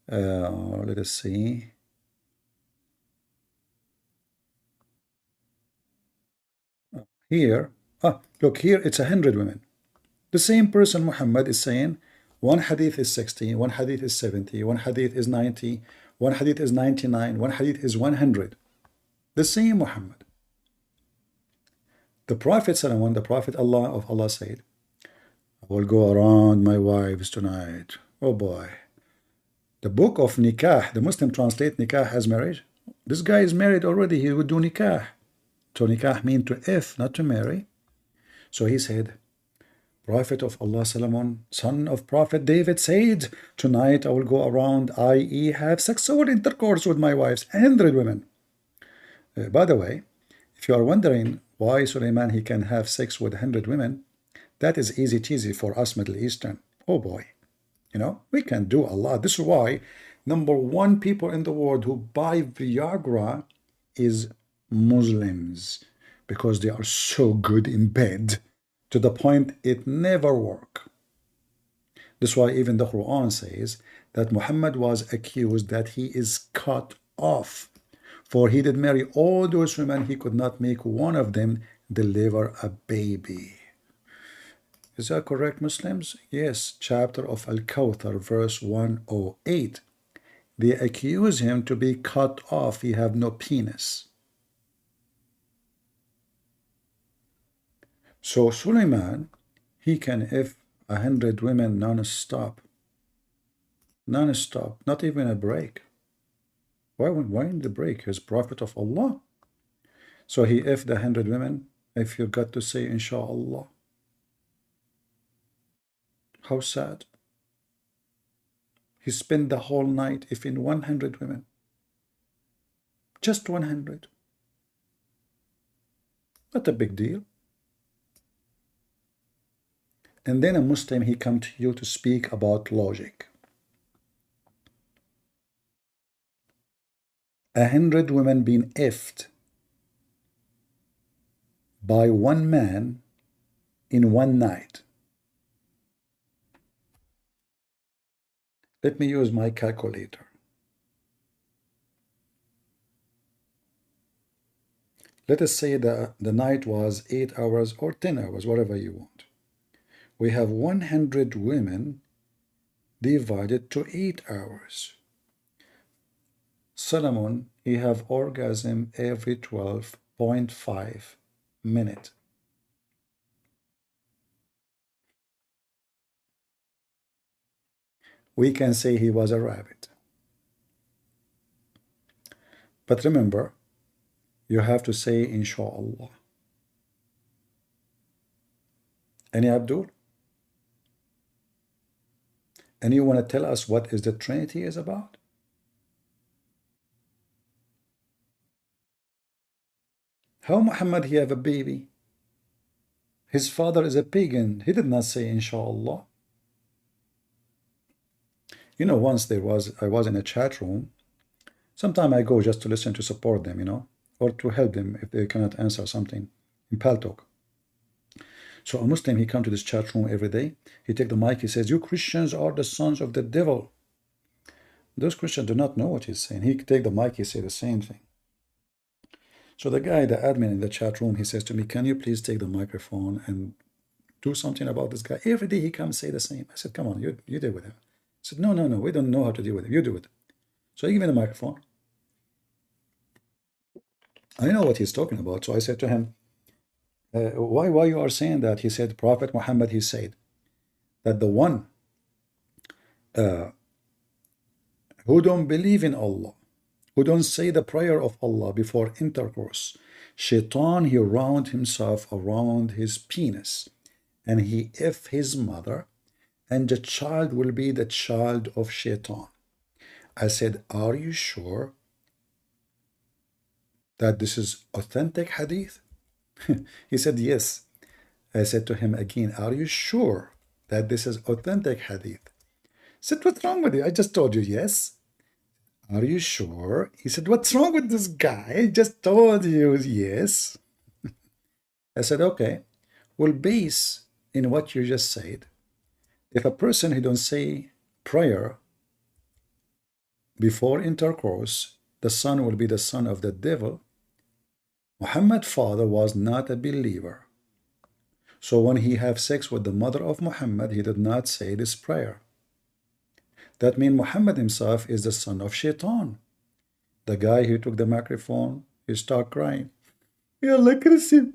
Speaker 1: Let us see. Here, look, here it's 100 women. The same person Muhammad is saying, one hadith is 60, one hadith is 70, one hadith is 90, one hadith is 99, one hadith is 100. The same Muhammad. The Prophet ﷺ, the Prophet of Allah said, I will go around my wives tonight. Oh boy. The book of nikah, the Muslim translate nikah as marriage. This guy is married already, he would do nikah. So nikah means to if, not to marry. So he said, Prophet of Allah Solomon, son of Prophet David said, tonight I will go around, i.e. have sexual intercourse with my wives, 100 women. By the way, if you are wondering why Suleiman he can have sex with 100 women, that is easy cheesy for us Middle Eastern. Oh boy, you know, we can do a lot. This is why #1 people in the world who buy Viagra is Muslims, because they are so good in bed to the point it never work. That's why even the Quran says that Muhammad was accused that he is cut off, for he did marry all those women, he could not make one of them deliver a baby. Is that correct, Muslims? Yes, chapter of Al-Kawthar, verse 108. They accuse him to be cut off, he have no penis. So Suleiman, he can if 100 women non-stop, not even a break. Why in the break? He's Prophet of Allah. So he if the 100 women, if you got to say inshallah. How sad. He spent the whole night if in 100 women. Just 100. Not a big deal. And then a Muslim, he come to you to speak about logic. 100 women being effed by one man in one night. Let me use my calculator. Let us say the night was 8 hours or 10 hours, whatever you want. We have 100 women divided to 8 hours. Solomon, he have orgasm every 12.5 minutes. we can say he was a rabbit. But remember, you have to say inshallah. Any Abdul? And you want to tell us what is the Trinity is about? How Muhammad he have a baby? His father is a pagan. He did not say inshallah. You know, once I was in a chat room. Sometime I go just to listen, to support them, you know, or to help them if they cannot answer something in Paltalk. So a Muslim, he come to this chat room every day. He take the mic. He says, "You Christians are the sons of the devil." Those Christians do not know what he's saying. He take the mic. He say the same thing. So the guy, the admin in the chat room, he says to me, "Can you please take the microphone and do something about this guy?" Every day he comes say the same. I said, "Come on, you deal with him." He said, "No, we don't know how to deal with him. You do it." So I give him the microphone. I know what he's talking about. So I said to him, why you are saying that? He said, Prophet Muhammad, he said that the one who don't believe in Allah, who don't say the prayer of Allah before intercourse, Shaitan, he round himself around his penis, and he if his mother, and the child will be the child of Shaitan. I said, are you sure that this is authentic hadith? He said, yes. I said to him again, are you sure that this is authentic hadith? I said, what's wrong with you? I just told you yes. Are you sure? He said, what's wrong with this guy? I just told you yes. I said, okay, well, base in what you just said, if a person who don't say prayer before intercourse, the son will be the son of the devil. Muhammad's father was not a believer. So when he have sex with the mother of Muhammad, he did not say this prayer. That means Muhammad himself is the son of Shaitan. The guy who took the microphone, he started crying. May Allah curse him.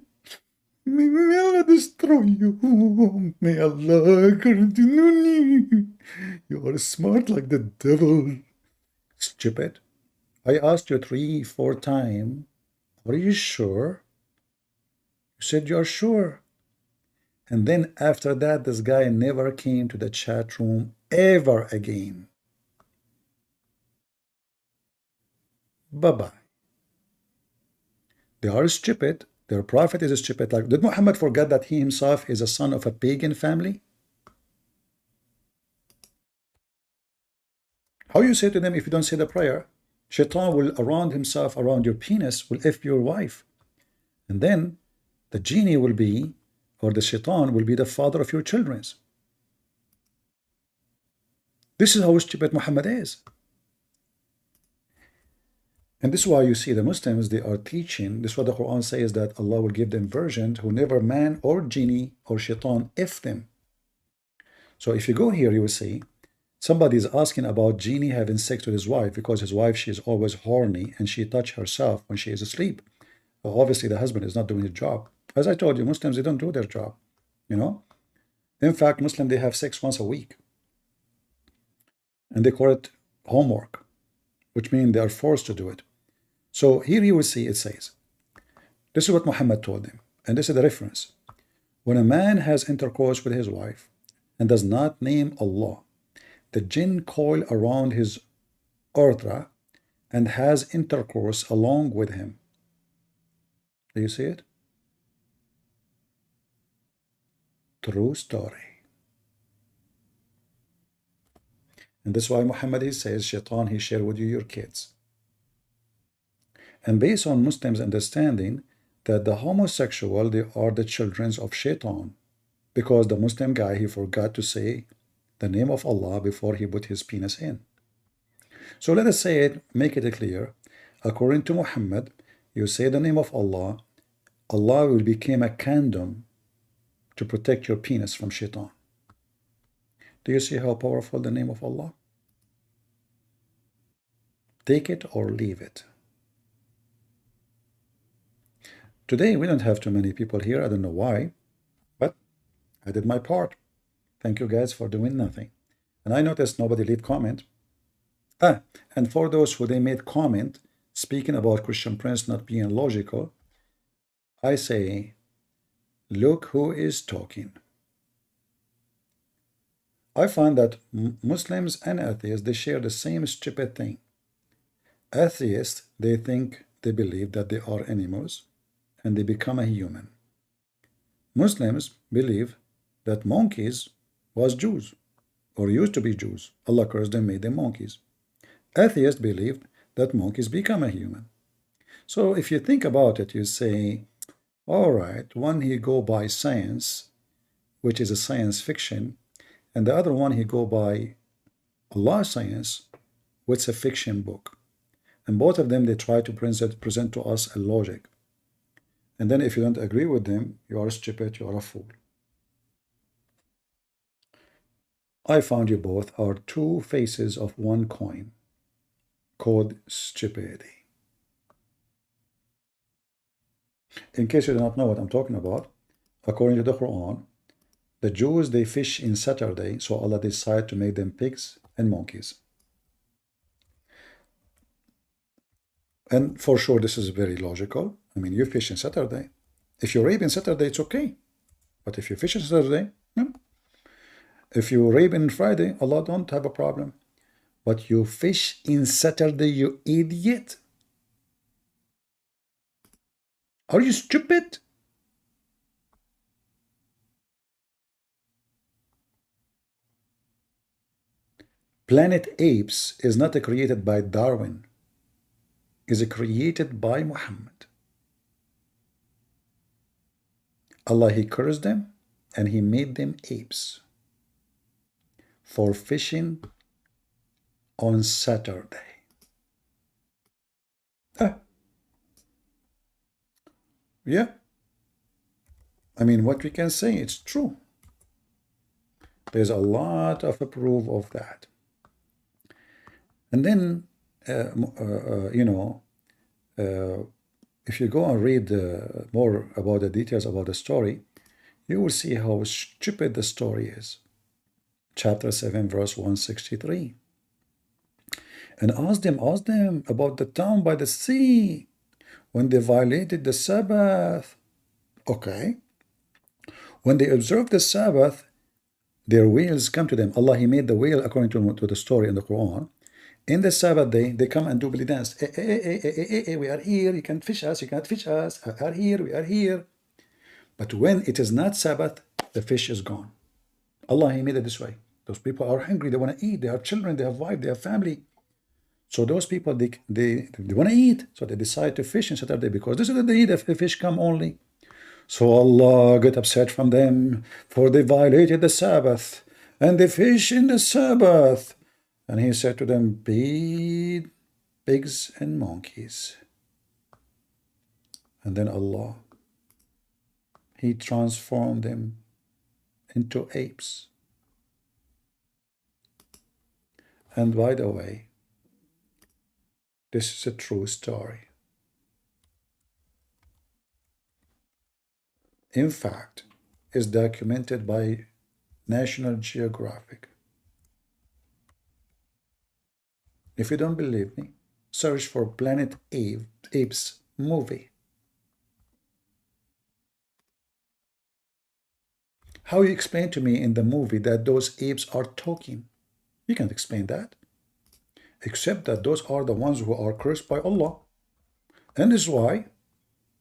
Speaker 1: May Allah destroy you. May Allah continue you. You are smart like the devil. Stupid. I asked you 3-4 times, are you sure? You said you're sure. And then after that, this guy never came to the chat room ever again. Bye-bye. They are stupid. Their prophet is stupid. Like, did Muhammad forget that he himself is a son of a pagan family? How you say to them, if you don't say the prayer, Shaitan will around himself around your penis, will F your wife. And then the genie will be, or the Shaitan will be the father of your children. This is how stupid Muhammad is. And this is why you see the Muslims, they are teaching, this is what the Quran says, that Allah will give them virgins who never man or genie or Shaitan F them. So if you go here, you will see somebody is asking about genie having sex with his wife because his wife, she is always horny and she touch herself when she is asleep. Well, obviously, the husband is not doing his job. As I told you, Muslims, they don't do their job, you know. In fact, Muslims, they have sex once a week. And they call it homework, which means they are forced to do it. So here you will see it says, this is what Muhammad told them. And this is the reference. When a man has intercourse with his wife and does not name Allah, the jinn coil around his urethra and has intercourse along with him. Do you see it? True story. And that's why Muhammad, he says, Shaitan, he share with you your kids. And based on Muslims' understanding that the homosexual, they are the children of Shaitan, because the Muslim guy, he forgot to say the name of Allah before he put his penis in. So let us say it, make it clear. According to Muhammad, you say the name of Allah, Allah will become a condom to protect your penis from Shaitan. Do you see how powerful the name of Allah? Take it or leave it. Today, we don't have too many people here. I don't know why, but I did my part. Thank you guys for doing nothing. And I noticed nobody leave comment. And for those who they made comment speaking about Christian Prince not being logical, I say, look who is talking. I find that Muslims and atheists, they share the same stupid thing. Atheists, they think they believe that they are animals and they become a human. Muslims believe that monkeys was Jews or used to be Jews. Allah cursed them, made them monkeys. Atheists believe that monkeys become a human. So if you think about it, you say, all right, one he go by science, which is a science fiction, and the other one he go by Allah science, which is a fiction book. And both of them, they try to present to us a logic. And then if you don't agree with them, you are stupid, you are a fool. I found you both are two faces of one coin called stupidity. In case you do not know what I'm talking about, according to the Quran, the Jews, they fish in Saturday, so Allah decided to make them pigs and monkeys. And for sure, this is very logical. I mean, you fish on Saturday. If you rape on Saturday, it's okay. But if you fish on Saturday, no. If you rape on Friday, Allah don't have a problem. But you fish in Saturday, you idiot. Are you stupid? Planet Apes is not created by Darwin. Is created by Muhammad. Allah, he cursed them and he made them apes for fishing on Saturday. Yeah. I mean, what we can say, it's true. There's a lot of proof of that. And then, you know, if you go and read more about the details about the story, you will see how stupid the story is. Chapter 7, verse 163. And ask them about the town by the sea when they violated the Sabbath. Okay. When they observed the Sabbath, their whales come to them. Allah, he made the whale according to the story in the Quran. In the Sabbath day, they come and do belly dance. We are here, you can't fish us, you can't fish us. We are here, we are here. But when it is not Sabbath, the fish is gone. Allah, he made it this way. Those people are hungry, they want to eat, they have children, they have wife, they have family. So those people, they want to eat. So they decide to fish on Saturday because this is the day the fish come only. So Allah get upset from them, for they violated the Sabbath, and they fish in the Sabbath. And he said to them, be pigs and monkeys. And then Allah, he transformed them into apes. And by the way, this is a true story. In fact, it's documented by National Geographic. If you don't believe me, search for Planet Apes movie. How you explain to me in the movie that those apes are talking? You can't explain that. Except that those are the ones who are cursed by Allah. And this is why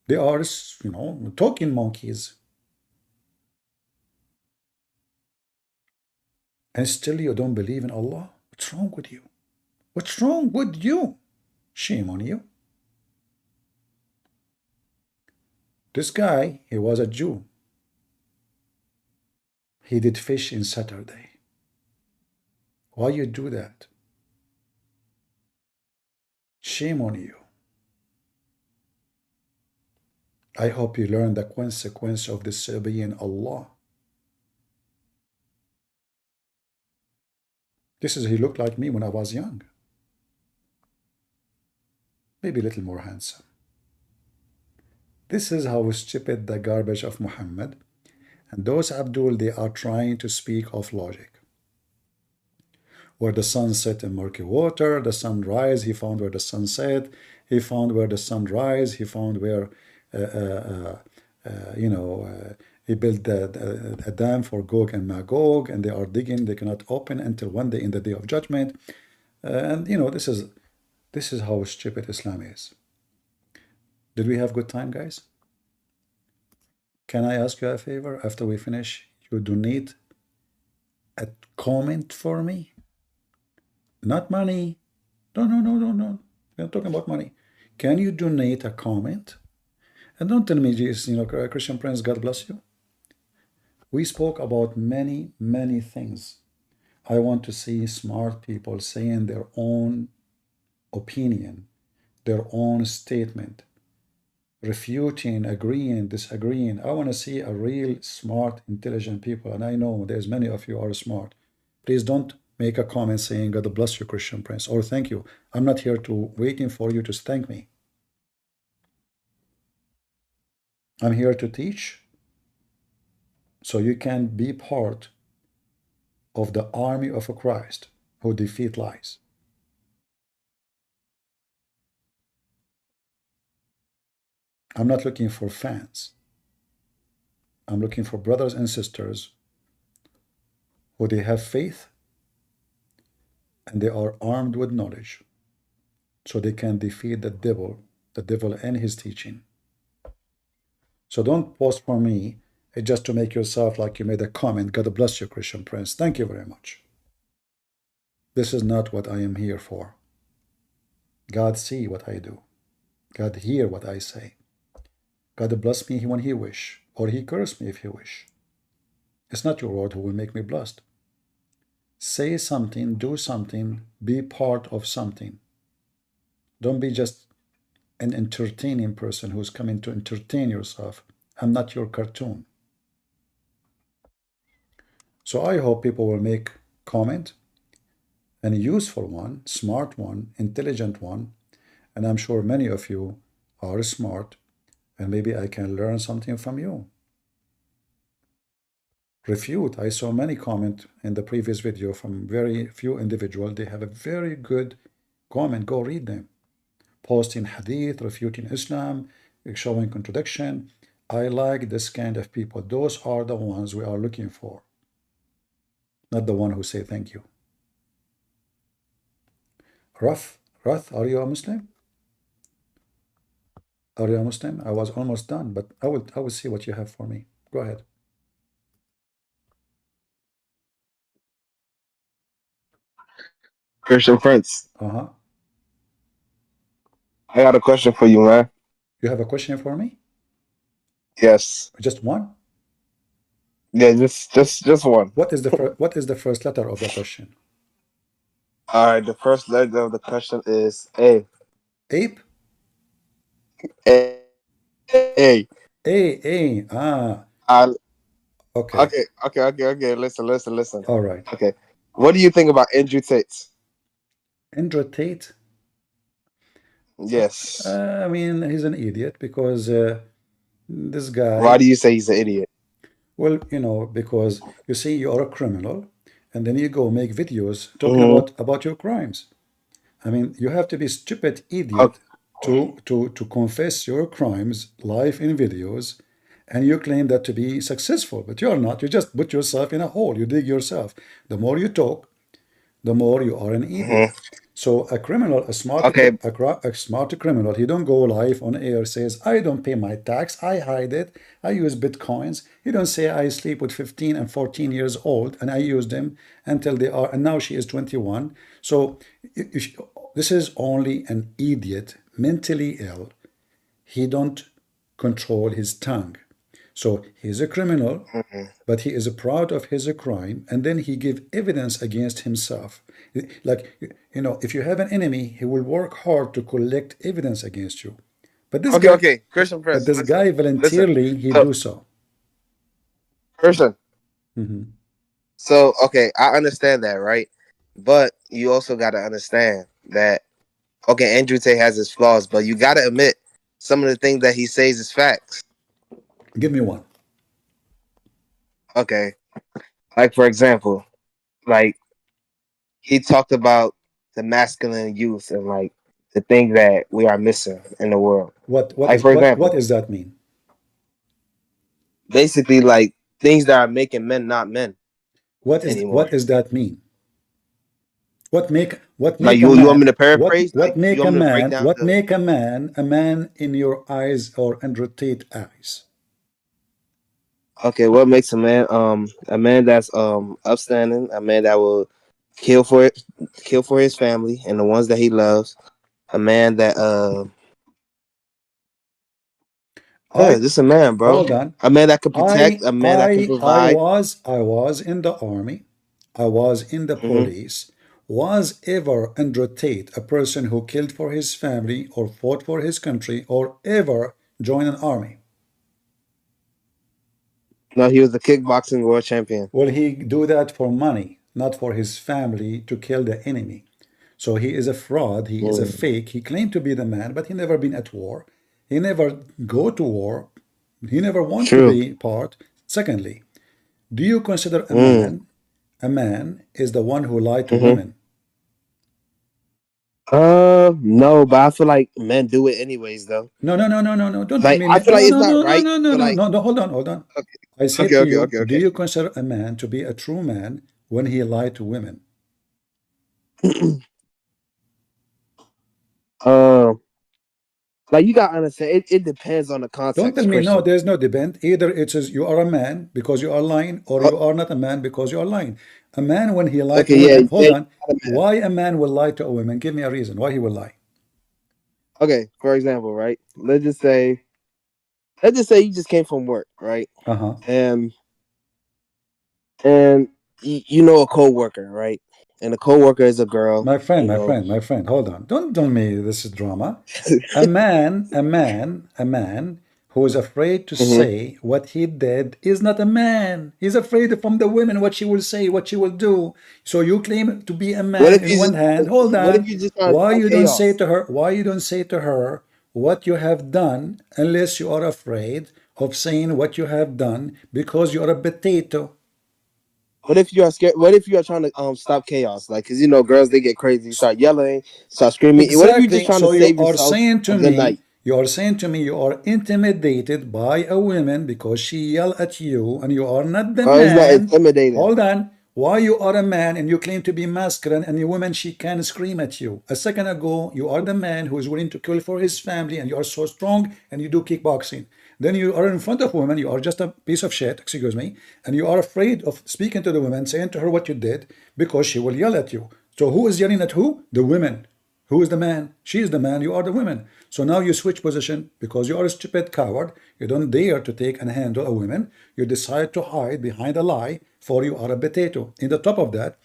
Speaker 1: they are, you know, talking monkeys. And still you don't believe in Allah? What's wrong with you? What's wrong with you? Shame on you. This guy, he was a Jew. He did fish in Saturday. Why you do that? Shame on you. I hope you learn the consequence of disobeying Allah. This is, he looked like me when I was young. Maybe a little more handsome. This is how stupid the garbage of Muhammad and those Abdul, they are trying to speak of logic. where the sun set in murky water, the sun rise, he found where the sun set, he found where the sun rise, he found where, he built a dam for Gog and Magog, and they are digging, they cannot open until one day in the day of judgment. And this is how stupid Islam is. Did we have good time, guys? Can I ask you a favor? After we finish, you donate a comment for me. Not money. No. We're not talking about money. Can you donate a comment? And don't tell me, Jesus, Christian Prince, God bless you. We spoke about many, many things. I want to see smart people saying their own opinion, their own statement, refuting, agreeing, disagreeing. I want to see a real smart, intelligent people. And I know there's many of you are smart. Please don't make a comment saying, God bless you, Christian Prince, or thank you. I'm not here to waiting for you to thank me. I'm here to teach so you can be part of the army of Christ who defeat lies. I'm not looking for fans. I'm looking for brothers and sisters who they have faith and they are armed with knowledge so they can defeat the devil and his teaching. So don't post for me just to make yourself like you made a comment. God bless you, Christian Prince. Thank you very much. This is not what I am here for. God see what I do. God hear what I say. God bless me when he wish, or he curse me if he wish. It's not your word who will make me blessed. Say something, do something, be part of something. Don't be just an entertaining person who's coming to entertain yourself. I'm not your cartoon. So I hope people will make comment, and a useful one, smart one, intelligent one, and I'm sure many of you are smart, and maybe I can learn something from you. Refute. I saw many comments in the previous video from very few individuals. They have a very good comment. Go read them. Posting hadith, refuting Islam, showing contradiction. I like this kind of people. Those are the ones we are looking for. Not the one who say thank you. Rath, are you a Muslim? Are you a Muslim? I was almost done, but I will see what you have for me. Go ahead.
Speaker 15: Christian Prince.
Speaker 1: Uh-huh.
Speaker 15: I got a question for you, man.
Speaker 1: You have a question for me?
Speaker 15: Yes.
Speaker 1: Just one?
Speaker 15: Yeah, just one.
Speaker 1: What is the first letter of the question?
Speaker 15: All right, the first letter of the question is A.
Speaker 1: Ape?
Speaker 15: A. A.
Speaker 1: A. Okay.
Speaker 15: Okay. Listen.
Speaker 1: All right.
Speaker 15: Okay. What do you think about Andrew Tate?
Speaker 1: Andrew Tate?
Speaker 15: Yes.
Speaker 1: I mean, he's an idiot because this guy...
Speaker 15: Why do you say he's an idiot?
Speaker 1: Well, because you see you're a criminal and then you go make videos talking about your crimes. I mean, you have to be stupid idiot to confess your crimes live in videos, and you claim that to be successful, but you're not. You just put yourself in a hole. You dig yourself. The more you talk, the more you are an idiot. So a criminal, a smart criminal, he don't go live on air, says, I don't pay my tax, I hide it, I use bitcoins. He don't say I sleep with 15 and 14 years old and I use them until they are, and now she is 21. So this is only an idiot, mentally ill. He don't control his tongue. So he's a criminal, but he is proud of his crime, and then he give evidence against himself. Like, if you have an enemy, he will work hard to collect evidence against you. But this guy,
Speaker 15: Christian Prince,
Speaker 1: but this guy voluntarily, he do so.
Speaker 15: Christian. So, I understand that, right? But you also got to understand that, Andrew Tate has his flaws, but you got to admit some of the things that he says is facts.
Speaker 1: Give me one.
Speaker 15: Okay. Like, for example, like, he talked about the masculine youth and like the thing that we are missing in the world.
Speaker 1: What
Speaker 15: Like for example,
Speaker 1: what does that mean?
Speaker 15: Basically, like things that are making men not men anymore.
Speaker 1: What does that mean? What make
Speaker 15: Like
Speaker 1: a
Speaker 15: you want me
Speaker 1: man
Speaker 15: to paraphrase? Like you want me to break down
Speaker 1: what
Speaker 15: the
Speaker 1: make a man in your eyes or Andrew Tate eyes?
Speaker 15: okay, what makes a man that's upstanding, a man that will kill for his family and the ones that he loves, a man that just a man, bro.
Speaker 1: Hold on.
Speaker 15: A man that can protect, a man that can provide.
Speaker 1: I was in the army. I was in the police. Was ever Andrew Tate a person who killed for his family or fought for his country or ever joined an army?
Speaker 15: No, he was the kickboxing world champion.
Speaker 1: Will he do that for money, not for his family to kill the enemy? So he is a fraud. He is a fake. He claimed to be the man, but he never been at war. He never go to war. He never want to be part. Secondly, do you consider a man is the one who lied to women?
Speaker 15: No, but I feel like men do it anyways, though.
Speaker 1: No. Don't
Speaker 15: like,
Speaker 1: mean
Speaker 15: I feel like it's not right.
Speaker 1: No. Hold on.
Speaker 15: Okay.
Speaker 1: I said to you, do you consider a man to be a true man when he lied to women?
Speaker 15: Like you gotta understand, it depends on the context.
Speaker 1: Don't tell me no. There's no depend. Either it is you are a man because you are lying, or you are not a man because you are lying. A man when he lied to women. Hold on. Why a man will lie to a woman? Give me a reason why he will lie.
Speaker 15: Okay, for example, right? Let's just say you just came from work, right? And you know a co-worker, right? And the co-worker is a girl.
Speaker 1: My friend. Hold on. Don't tell me this is drama. A man who is afraid to say what he did is not a man. He's afraid from the women what she will say, what she will do. So you claim to be a man in one hand. Hold on. Why you don't say to her? Why you don't say to her what you have done unless you are afraid of saying what you have done because you are a potato?
Speaker 15: What if you are scared? What if you are trying to stop chaos? Like, cause you know, girls they get crazy, start yelling, start screaming.
Speaker 1: Exactly.
Speaker 15: What if you just trying to save yourself?
Speaker 1: You are saying to me, you are intimidated by a woman because she yell at you, and you are not the man.
Speaker 15: It's not intimidating.
Speaker 1: Hold on. Why you are a man and you claim to be masculine, and the woman she can scream at you? A second ago, you are the man who is willing to kill for his family, and you are so strong, and you do kickboxing. Then you are in front of women, you are just a piece of shit, excuse me, and you are afraid of speaking to the woman, saying to her what you did, because she will yell at you. So who is yelling at who? The women. Who is the man? She is the man, you are the women. So now you switch position because you are a stupid coward. You don't dare to take and handle a woman. You decide to hide behind a lie, for you are a potato. In the top of that,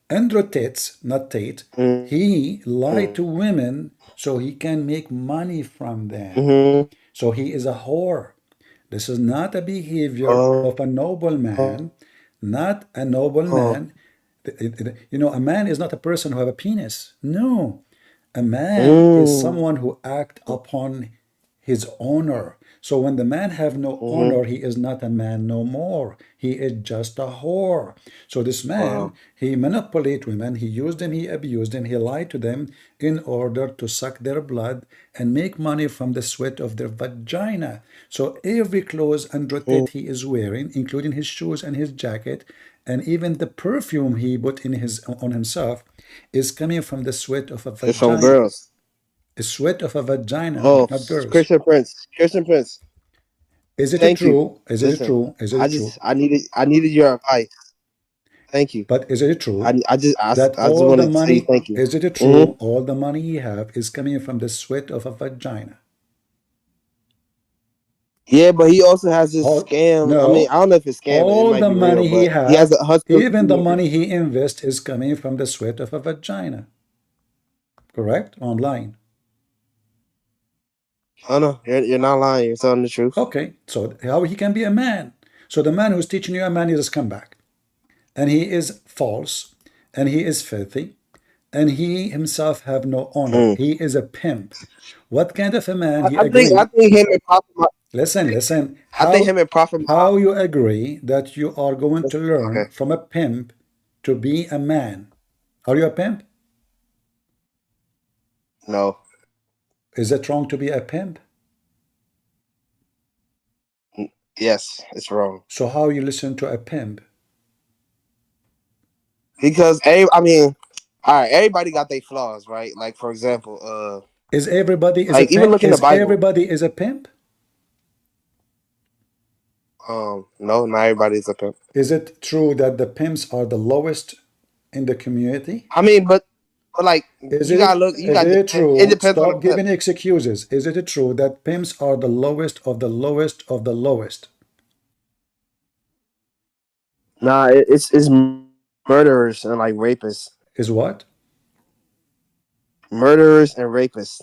Speaker 1: Andrew Tate, not Tate, he lied to women so he can make money from them. So he is a whore. This is not a behavior of a noble man, not a noble man. You know, a man is not a person who have a penis. No. A man is someone who act upon his honor. So when the man have no honor, he is not a man no more. He is just a whore. So this man, he manipulate women, he used them, he abused them, he lied to them in order to suck their blood and make money from the sweat of their vagina. So every clothes Andrew Tate he is wearing, including his shoes and his jacket, and even the perfume he put in on himself, is coming from the sweat of a vagina.
Speaker 15: It's from girls.
Speaker 1: The sweat of a vagina, not girls.
Speaker 15: Christian Prince.
Speaker 1: Is it true? Is it true? Is it true?
Speaker 15: I needed your advice. Thank you.
Speaker 1: But is it true
Speaker 15: I just
Speaker 1: all
Speaker 15: wanted
Speaker 1: the money?
Speaker 15: To say thank you.
Speaker 1: Is it true? All the money he have is coming from the sweat of a vagina.
Speaker 15: Yeah, but he also has this scam.
Speaker 1: No,
Speaker 15: I mean, I don't know if it's scam.
Speaker 1: All
Speaker 15: it
Speaker 1: the
Speaker 15: might be
Speaker 1: money
Speaker 15: real,
Speaker 1: he has,
Speaker 15: he has a hustle.
Speaker 1: Even the money he invests is coming from the sweat of a vagina. Correct? Or I'm lying?
Speaker 15: Oh no, you're not lying. You're telling the truth.
Speaker 1: Okay, so how he can be a man? So the man who's teaching you a man is a scumbag, and he is false, and he is filthy, and he himself have no honor. He is a pimp. What kind of a man?
Speaker 15: I think him and Prophet.
Speaker 1: Listen.
Speaker 15: I think him and Prophet.
Speaker 1: How you agree that you are going to learn from a pimp to be a man? Are you a pimp?
Speaker 15: No.
Speaker 1: Is it wrong to be a pimp?
Speaker 15: Yes, it's wrong.
Speaker 1: So how you listen to a pimp?
Speaker 15: Because I mean, all right, everybody got their flaws, right? Like for example,
Speaker 1: is everybody is a
Speaker 15: like even
Speaker 1: pimp?
Speaker 15: look in the
Speaker 1: Is
Speaker 15: Bible.
Speaker 1: everybody is a pimp?
Speaker 15: No, not everybody is a pimp.
Speaker 1: Is it true that the pimps are the lowest in the community?
Speaker 15: I mean, but like
Speaker 1: Is
Speaker 15: you gotta look.
Speaker 1: is it
Speaker 15: It
Speaker 1: true?
Speaker 15: depends on the
Speaker 1: Stop
Speaker 15: pimp.
Speaker 1: giving excuses. Is it true that pimps are the lowest of the lowest of the lowest?
Speaker 15: Nah, it's murderers and like rapists.
Speaker 1: Is what?
Speaker 15: Murderers and rapists.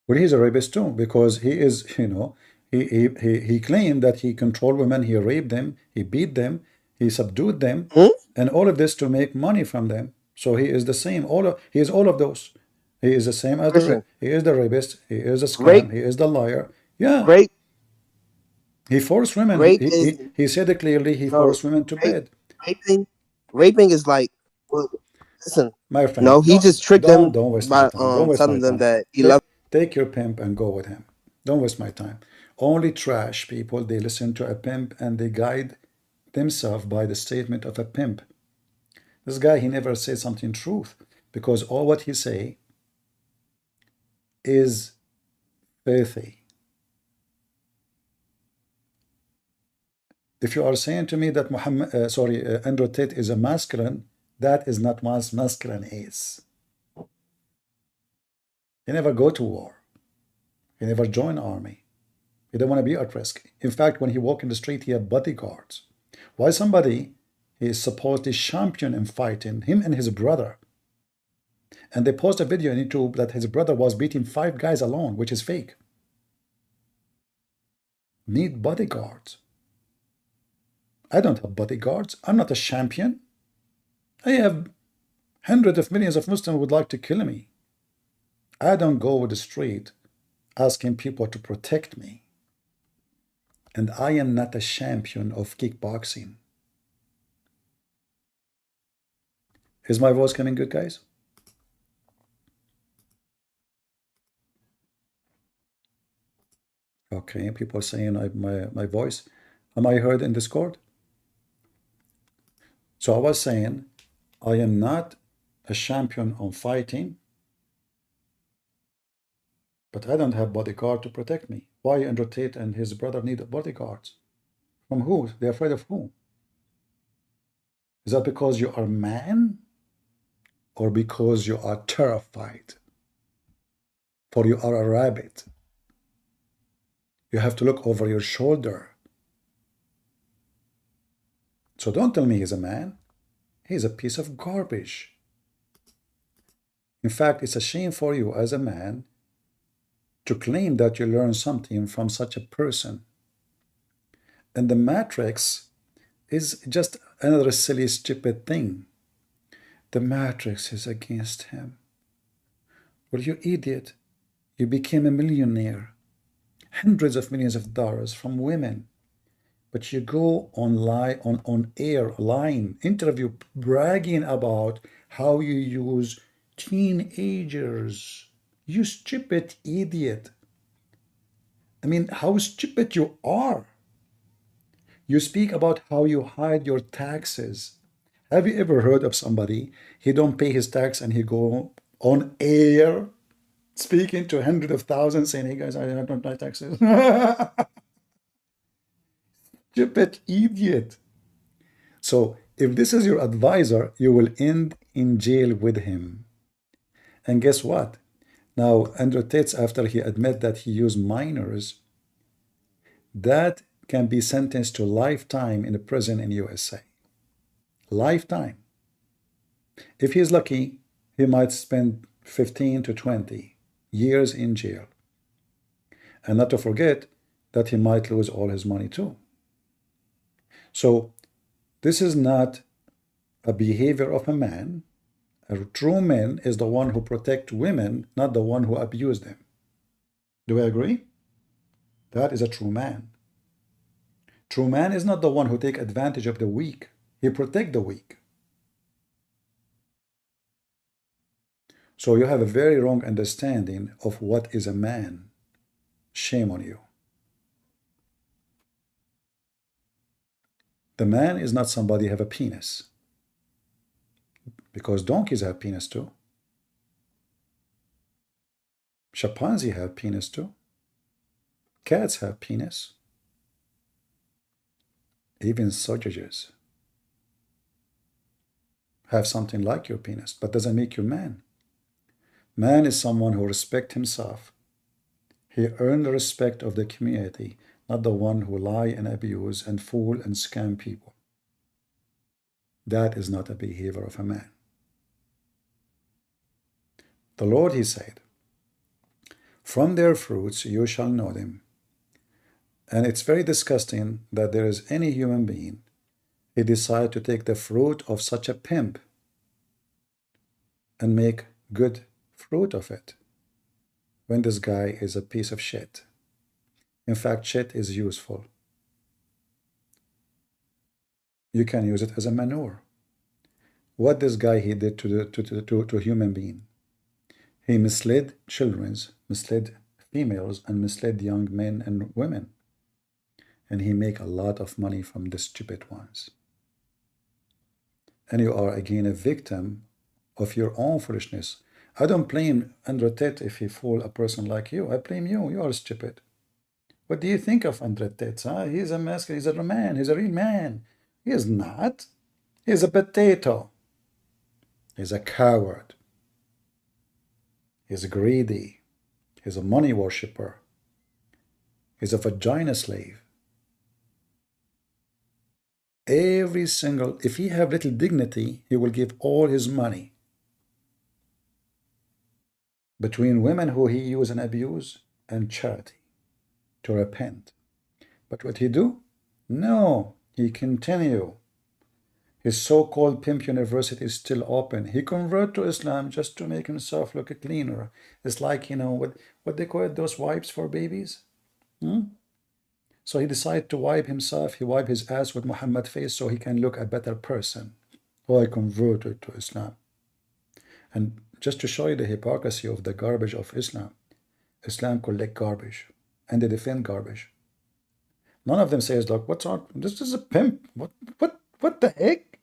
Speaker 1: Well, he's a rapist too, because he is, you know, he claimed that he controlled women, he raped them, he beat them, he subdued them, and all of this to make money from them. So he is the same. He is all of those. He is the same as he is the rapist. He is a scam. He is the liar. Yeah.
Speaker 15: Rape.
Speaker 1: He forced women. He said it clearly. He forced women to bed.
Speaker 15: Raping is like, well, listen,
Speaker 1: my friend.
Speaker 15: No, he just tricked them
Speaker 1: Don't waste
Speaker 15: by
Speaker 1: my time. Don't waste
Speaker 15: telling
Speaker 1: my
Speaker 15: them
Speaker 1: time.
Speaker 15: that he loved.
Speaker 1: Take your pimp and go with him. Don't waste my time. Only trash people, they listen to a pimp and they guide themselves by the statement of a pimp. This guy, he never says something truth, because all what he say is filthy. If you are saying to me that Andrew Tate is a masculine, that is not what masculine is. He never go to war. He never join army. He don't want to be at risk. In fact, when he walk in the street, he have bodyguards. Why somebody he is supposedly champion in fighting, him and his brother. And they post a video on YouTube that his brother was beating 5 guys alone, which is fake. Need bodyguards. I don't have bodyguards. I'm not a champion. I have hundreds of millions of Muslims who would like to kill me. I don't go with the street asking people to protect me. And I am not a champion of kickboxing. Is my voice coming good, guys? Okay, people are saying my voice. Am I heard in Discord? So I was saying, I am not a champion on fighting, but I don't have bodyguard to protect me. Why Andrew Tate and his brother need bodyguards? From who? They're afraid of who? Is that because you are a man? Or because you are terrified? For you are a rabbit. You have to look over your shoulder. So don't tell me he's a man. He's a piece of garbage. In fact, it's a shame for you as a man to claim that you learned something from such a person. And the Matrix is just another silly, stupid thing. The Matrix is against him. Well, you idiot. You became a millionaire. Hundreds of millions of dollars from women. But you go on air, line, interview, bragging about how you use teenagers. You stupid idiot. I mean, how stupid you are. You speak about how you hide your taxes. Have you ever heard of somebody, he don't pay his tax and he go on air speaking to hundreds of thousands saying, hey guys, I don't pay taxes. Stupid idiot. So if this is your advisor, you will end in jail with him. And guess what? Now, Andrew Tate, after he admit that he used minors, that can be sentenced to lifetime in a prison in USA. Lifetime. If he's lucky, he might spend 15 to 20 years in jail. And not to forget that he might lose all his money too. So this is not a behavior of a man. A true man is the one who protects women, not the one who abuse them. Do I agree? That is a true man. True man is not the one who take advantage of the weak. He protect the weak. So you have a very wrong understanding of what is a man. Shame on you. The man is not somebody have a penis. Because donkeys have penis too. Chimpanzees have penis too. Cats have penis. Even sausages have something like your penis, but doesn't make you man. Man is someone who respects himself. He earned the respect of the community, not the one who lie and abuse and fool and scam people. That is not a behavior of a man. The Lord, he said, from their fruits you shall know them. And it's very disgusting that there is any human being who decide to take the fruit of such a pimp and make good fruit of it when this guy is a piece of shit. In fact, shit is useful. You can use it as a manure. What this guy he did to human being. He misled children, misled females, and misled young men and women. And he make a lot of money from the stupid ones. And you are again a victim of your own foolishness. I don't blame Andre Tate if he fool a person like you. I blame you. You are stupid. What do you think of Andre Tate? Huh? He's a masculine. He's a man. He's a real man. He is not. He's a potato. He's a coward. He's greedy. He's a money worshiper. He's a vagina slave. Every single, if he have little dignity, he will give all his money between women who he use and abuse and charity to repent. But what he do? No, he continue. His so-called pimp university is still open. He convert to Islam just to make himself look cleaner. It's like, you know, what they call it, those wipes for babies? So he decided to wipe himself. He wiped his ass with Muhammad face so he can look a better person. Oh, I converted to Islam. And just to show you the hypocrisy of the garbage of Islam, Islam collect garbage and they defend garbage. None of them says, look, what's on? This is a pimp. What the heck?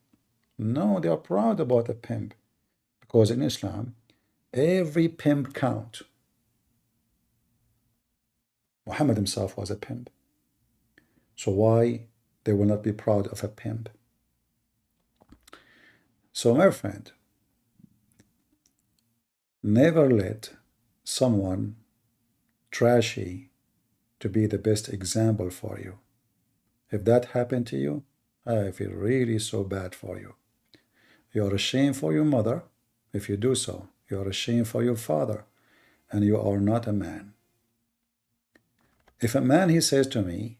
Speaker 1: No, they are proud about a pimp. Because in Islam, every pimp count. Muhammad himself was a pimp. So why they will not be proud of a pimp? So my friend, never let someone trashy to be the best example for you. If that happened to you, I feel really so bad for you. You are ashamed for your mother. If you do so, you are ashamed for your father, and you are not a man. If a man, he says to me,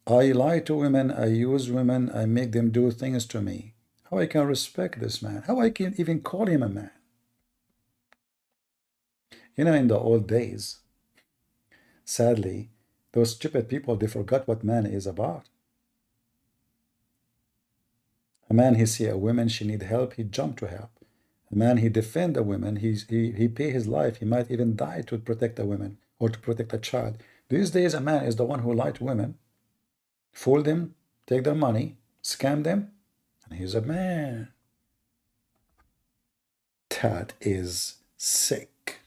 Speaker 1: I lie to women, I use women, I make them do things to me, how I can respect this man? How I can even call him a man? You know, in the old days, sadly, those stupid people, they forgot what man is about. A man, he see a woman, she need help, he jump to help. A man, he defend a woman, he pay his life, he might even die to protect a woman or to protect a child. These days, a man is the one who lie to women, fool them, take their money, scam them, and he's a man. That is sick,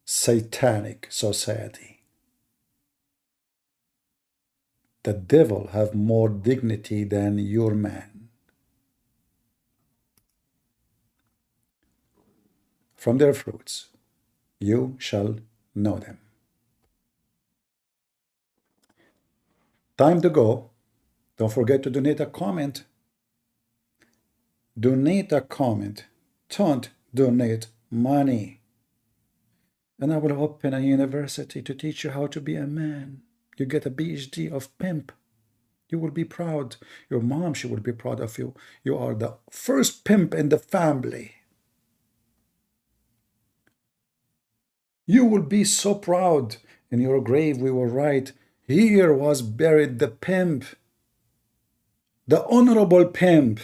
Speaker 1: satanic society. The devil have more dignity than your man. From their fruits you shall know them. Time to go. Don't forget to donate a comment. Donate a comment. Don't donate money. And I will open a university to teach you how to be a man. You get a PhD of pimp. You will be proud. Your mom, she will be proud of you. You are the first pimp in the family. You will be so proud. In your grave we will write, here was buried the pimp, the honorable pimp.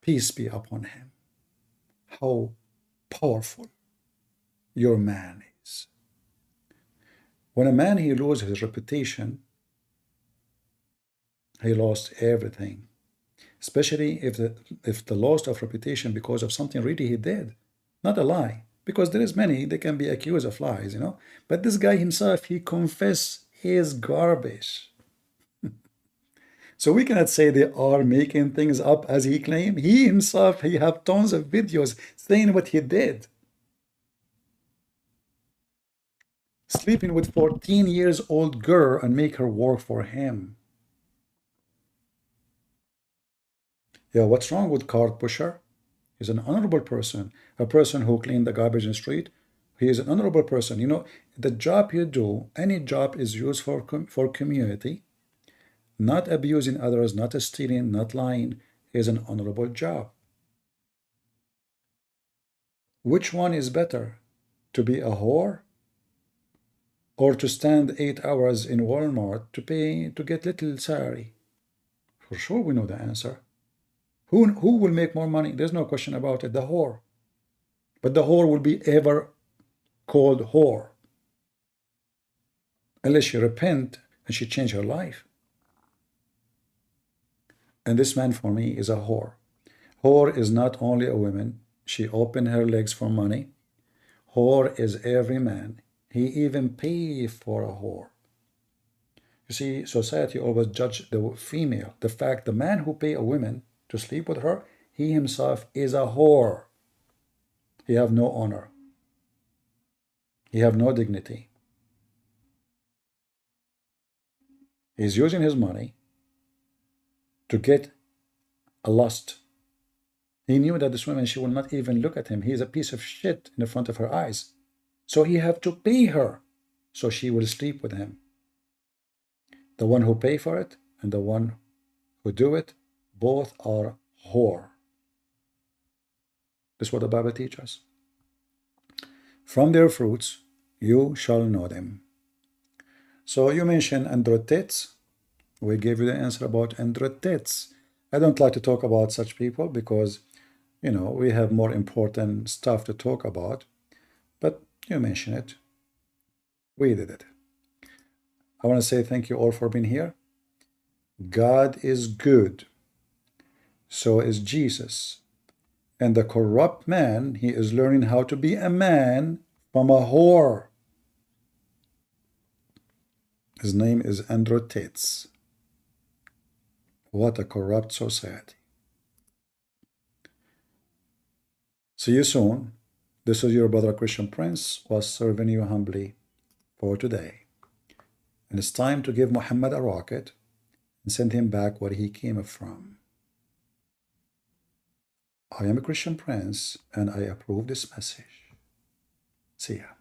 Speaker 1: peace be upon him, how powerful your man is. When a man, he loses his reputation, he lost everything. Especially if the loss of reputation because of something really he did, not a lie. Because there is many, they can be accused of lies, you know. But this guy himself, he confessed his garbage. So we cannot say they are making things up as he claimed. He himself, he have tons of videos saying what he did. Sleeping with 14 years old girl and make her work for him. Yeah, what's wrong with cart pusher? He's an honorable person, a person who cleaned the garbage in the street. He is an honorable person. You know, the job you do, any job is used for community, not abusing others, not stealing, not lying, is an honorable job. Which one is better, to be a whore or to stand 8 hours in Walmart to get little salary? For sure we know the answer. Who will make more money? There's no question about it. The whore. But the whore will be ever called whore unless she repent and she change her life. And this man for me is a whore. Whore is not only a woman. She opened her legs for money. Whore is every man. He even pay for a whore. You see, society always judge the female. The fact the man who pay a woman to sleep with her, he himself is a whore. He have no honor. He have no dignity. He's using his money to get a lust. He knew that this woman, she will not even look at him. He is a piece of shit in the front of her eyes. So he have to pay her so she will sleep with him. The one who pay for it and the one who do it, both are whore. This is what the Bible teaches us. From their fruits you shall know them. So you mentioned androids. We gave you the answer about androids. I don't like to talk about such people because, you know, we have more important stuff to talk about. But you mentioned it. We did it. I want to say thank you all for being here. God is good. So is Jesus. And the corrupt man, he is learning how to be a man from a whore. His name is androids. What a corrupt society. See you soon. This is your brother Christian Prince, was serving you humbly for today. And it's time to give Muhammad a rocket and send him back where he came from. I am a Christian Prince and I approve this message. See ya.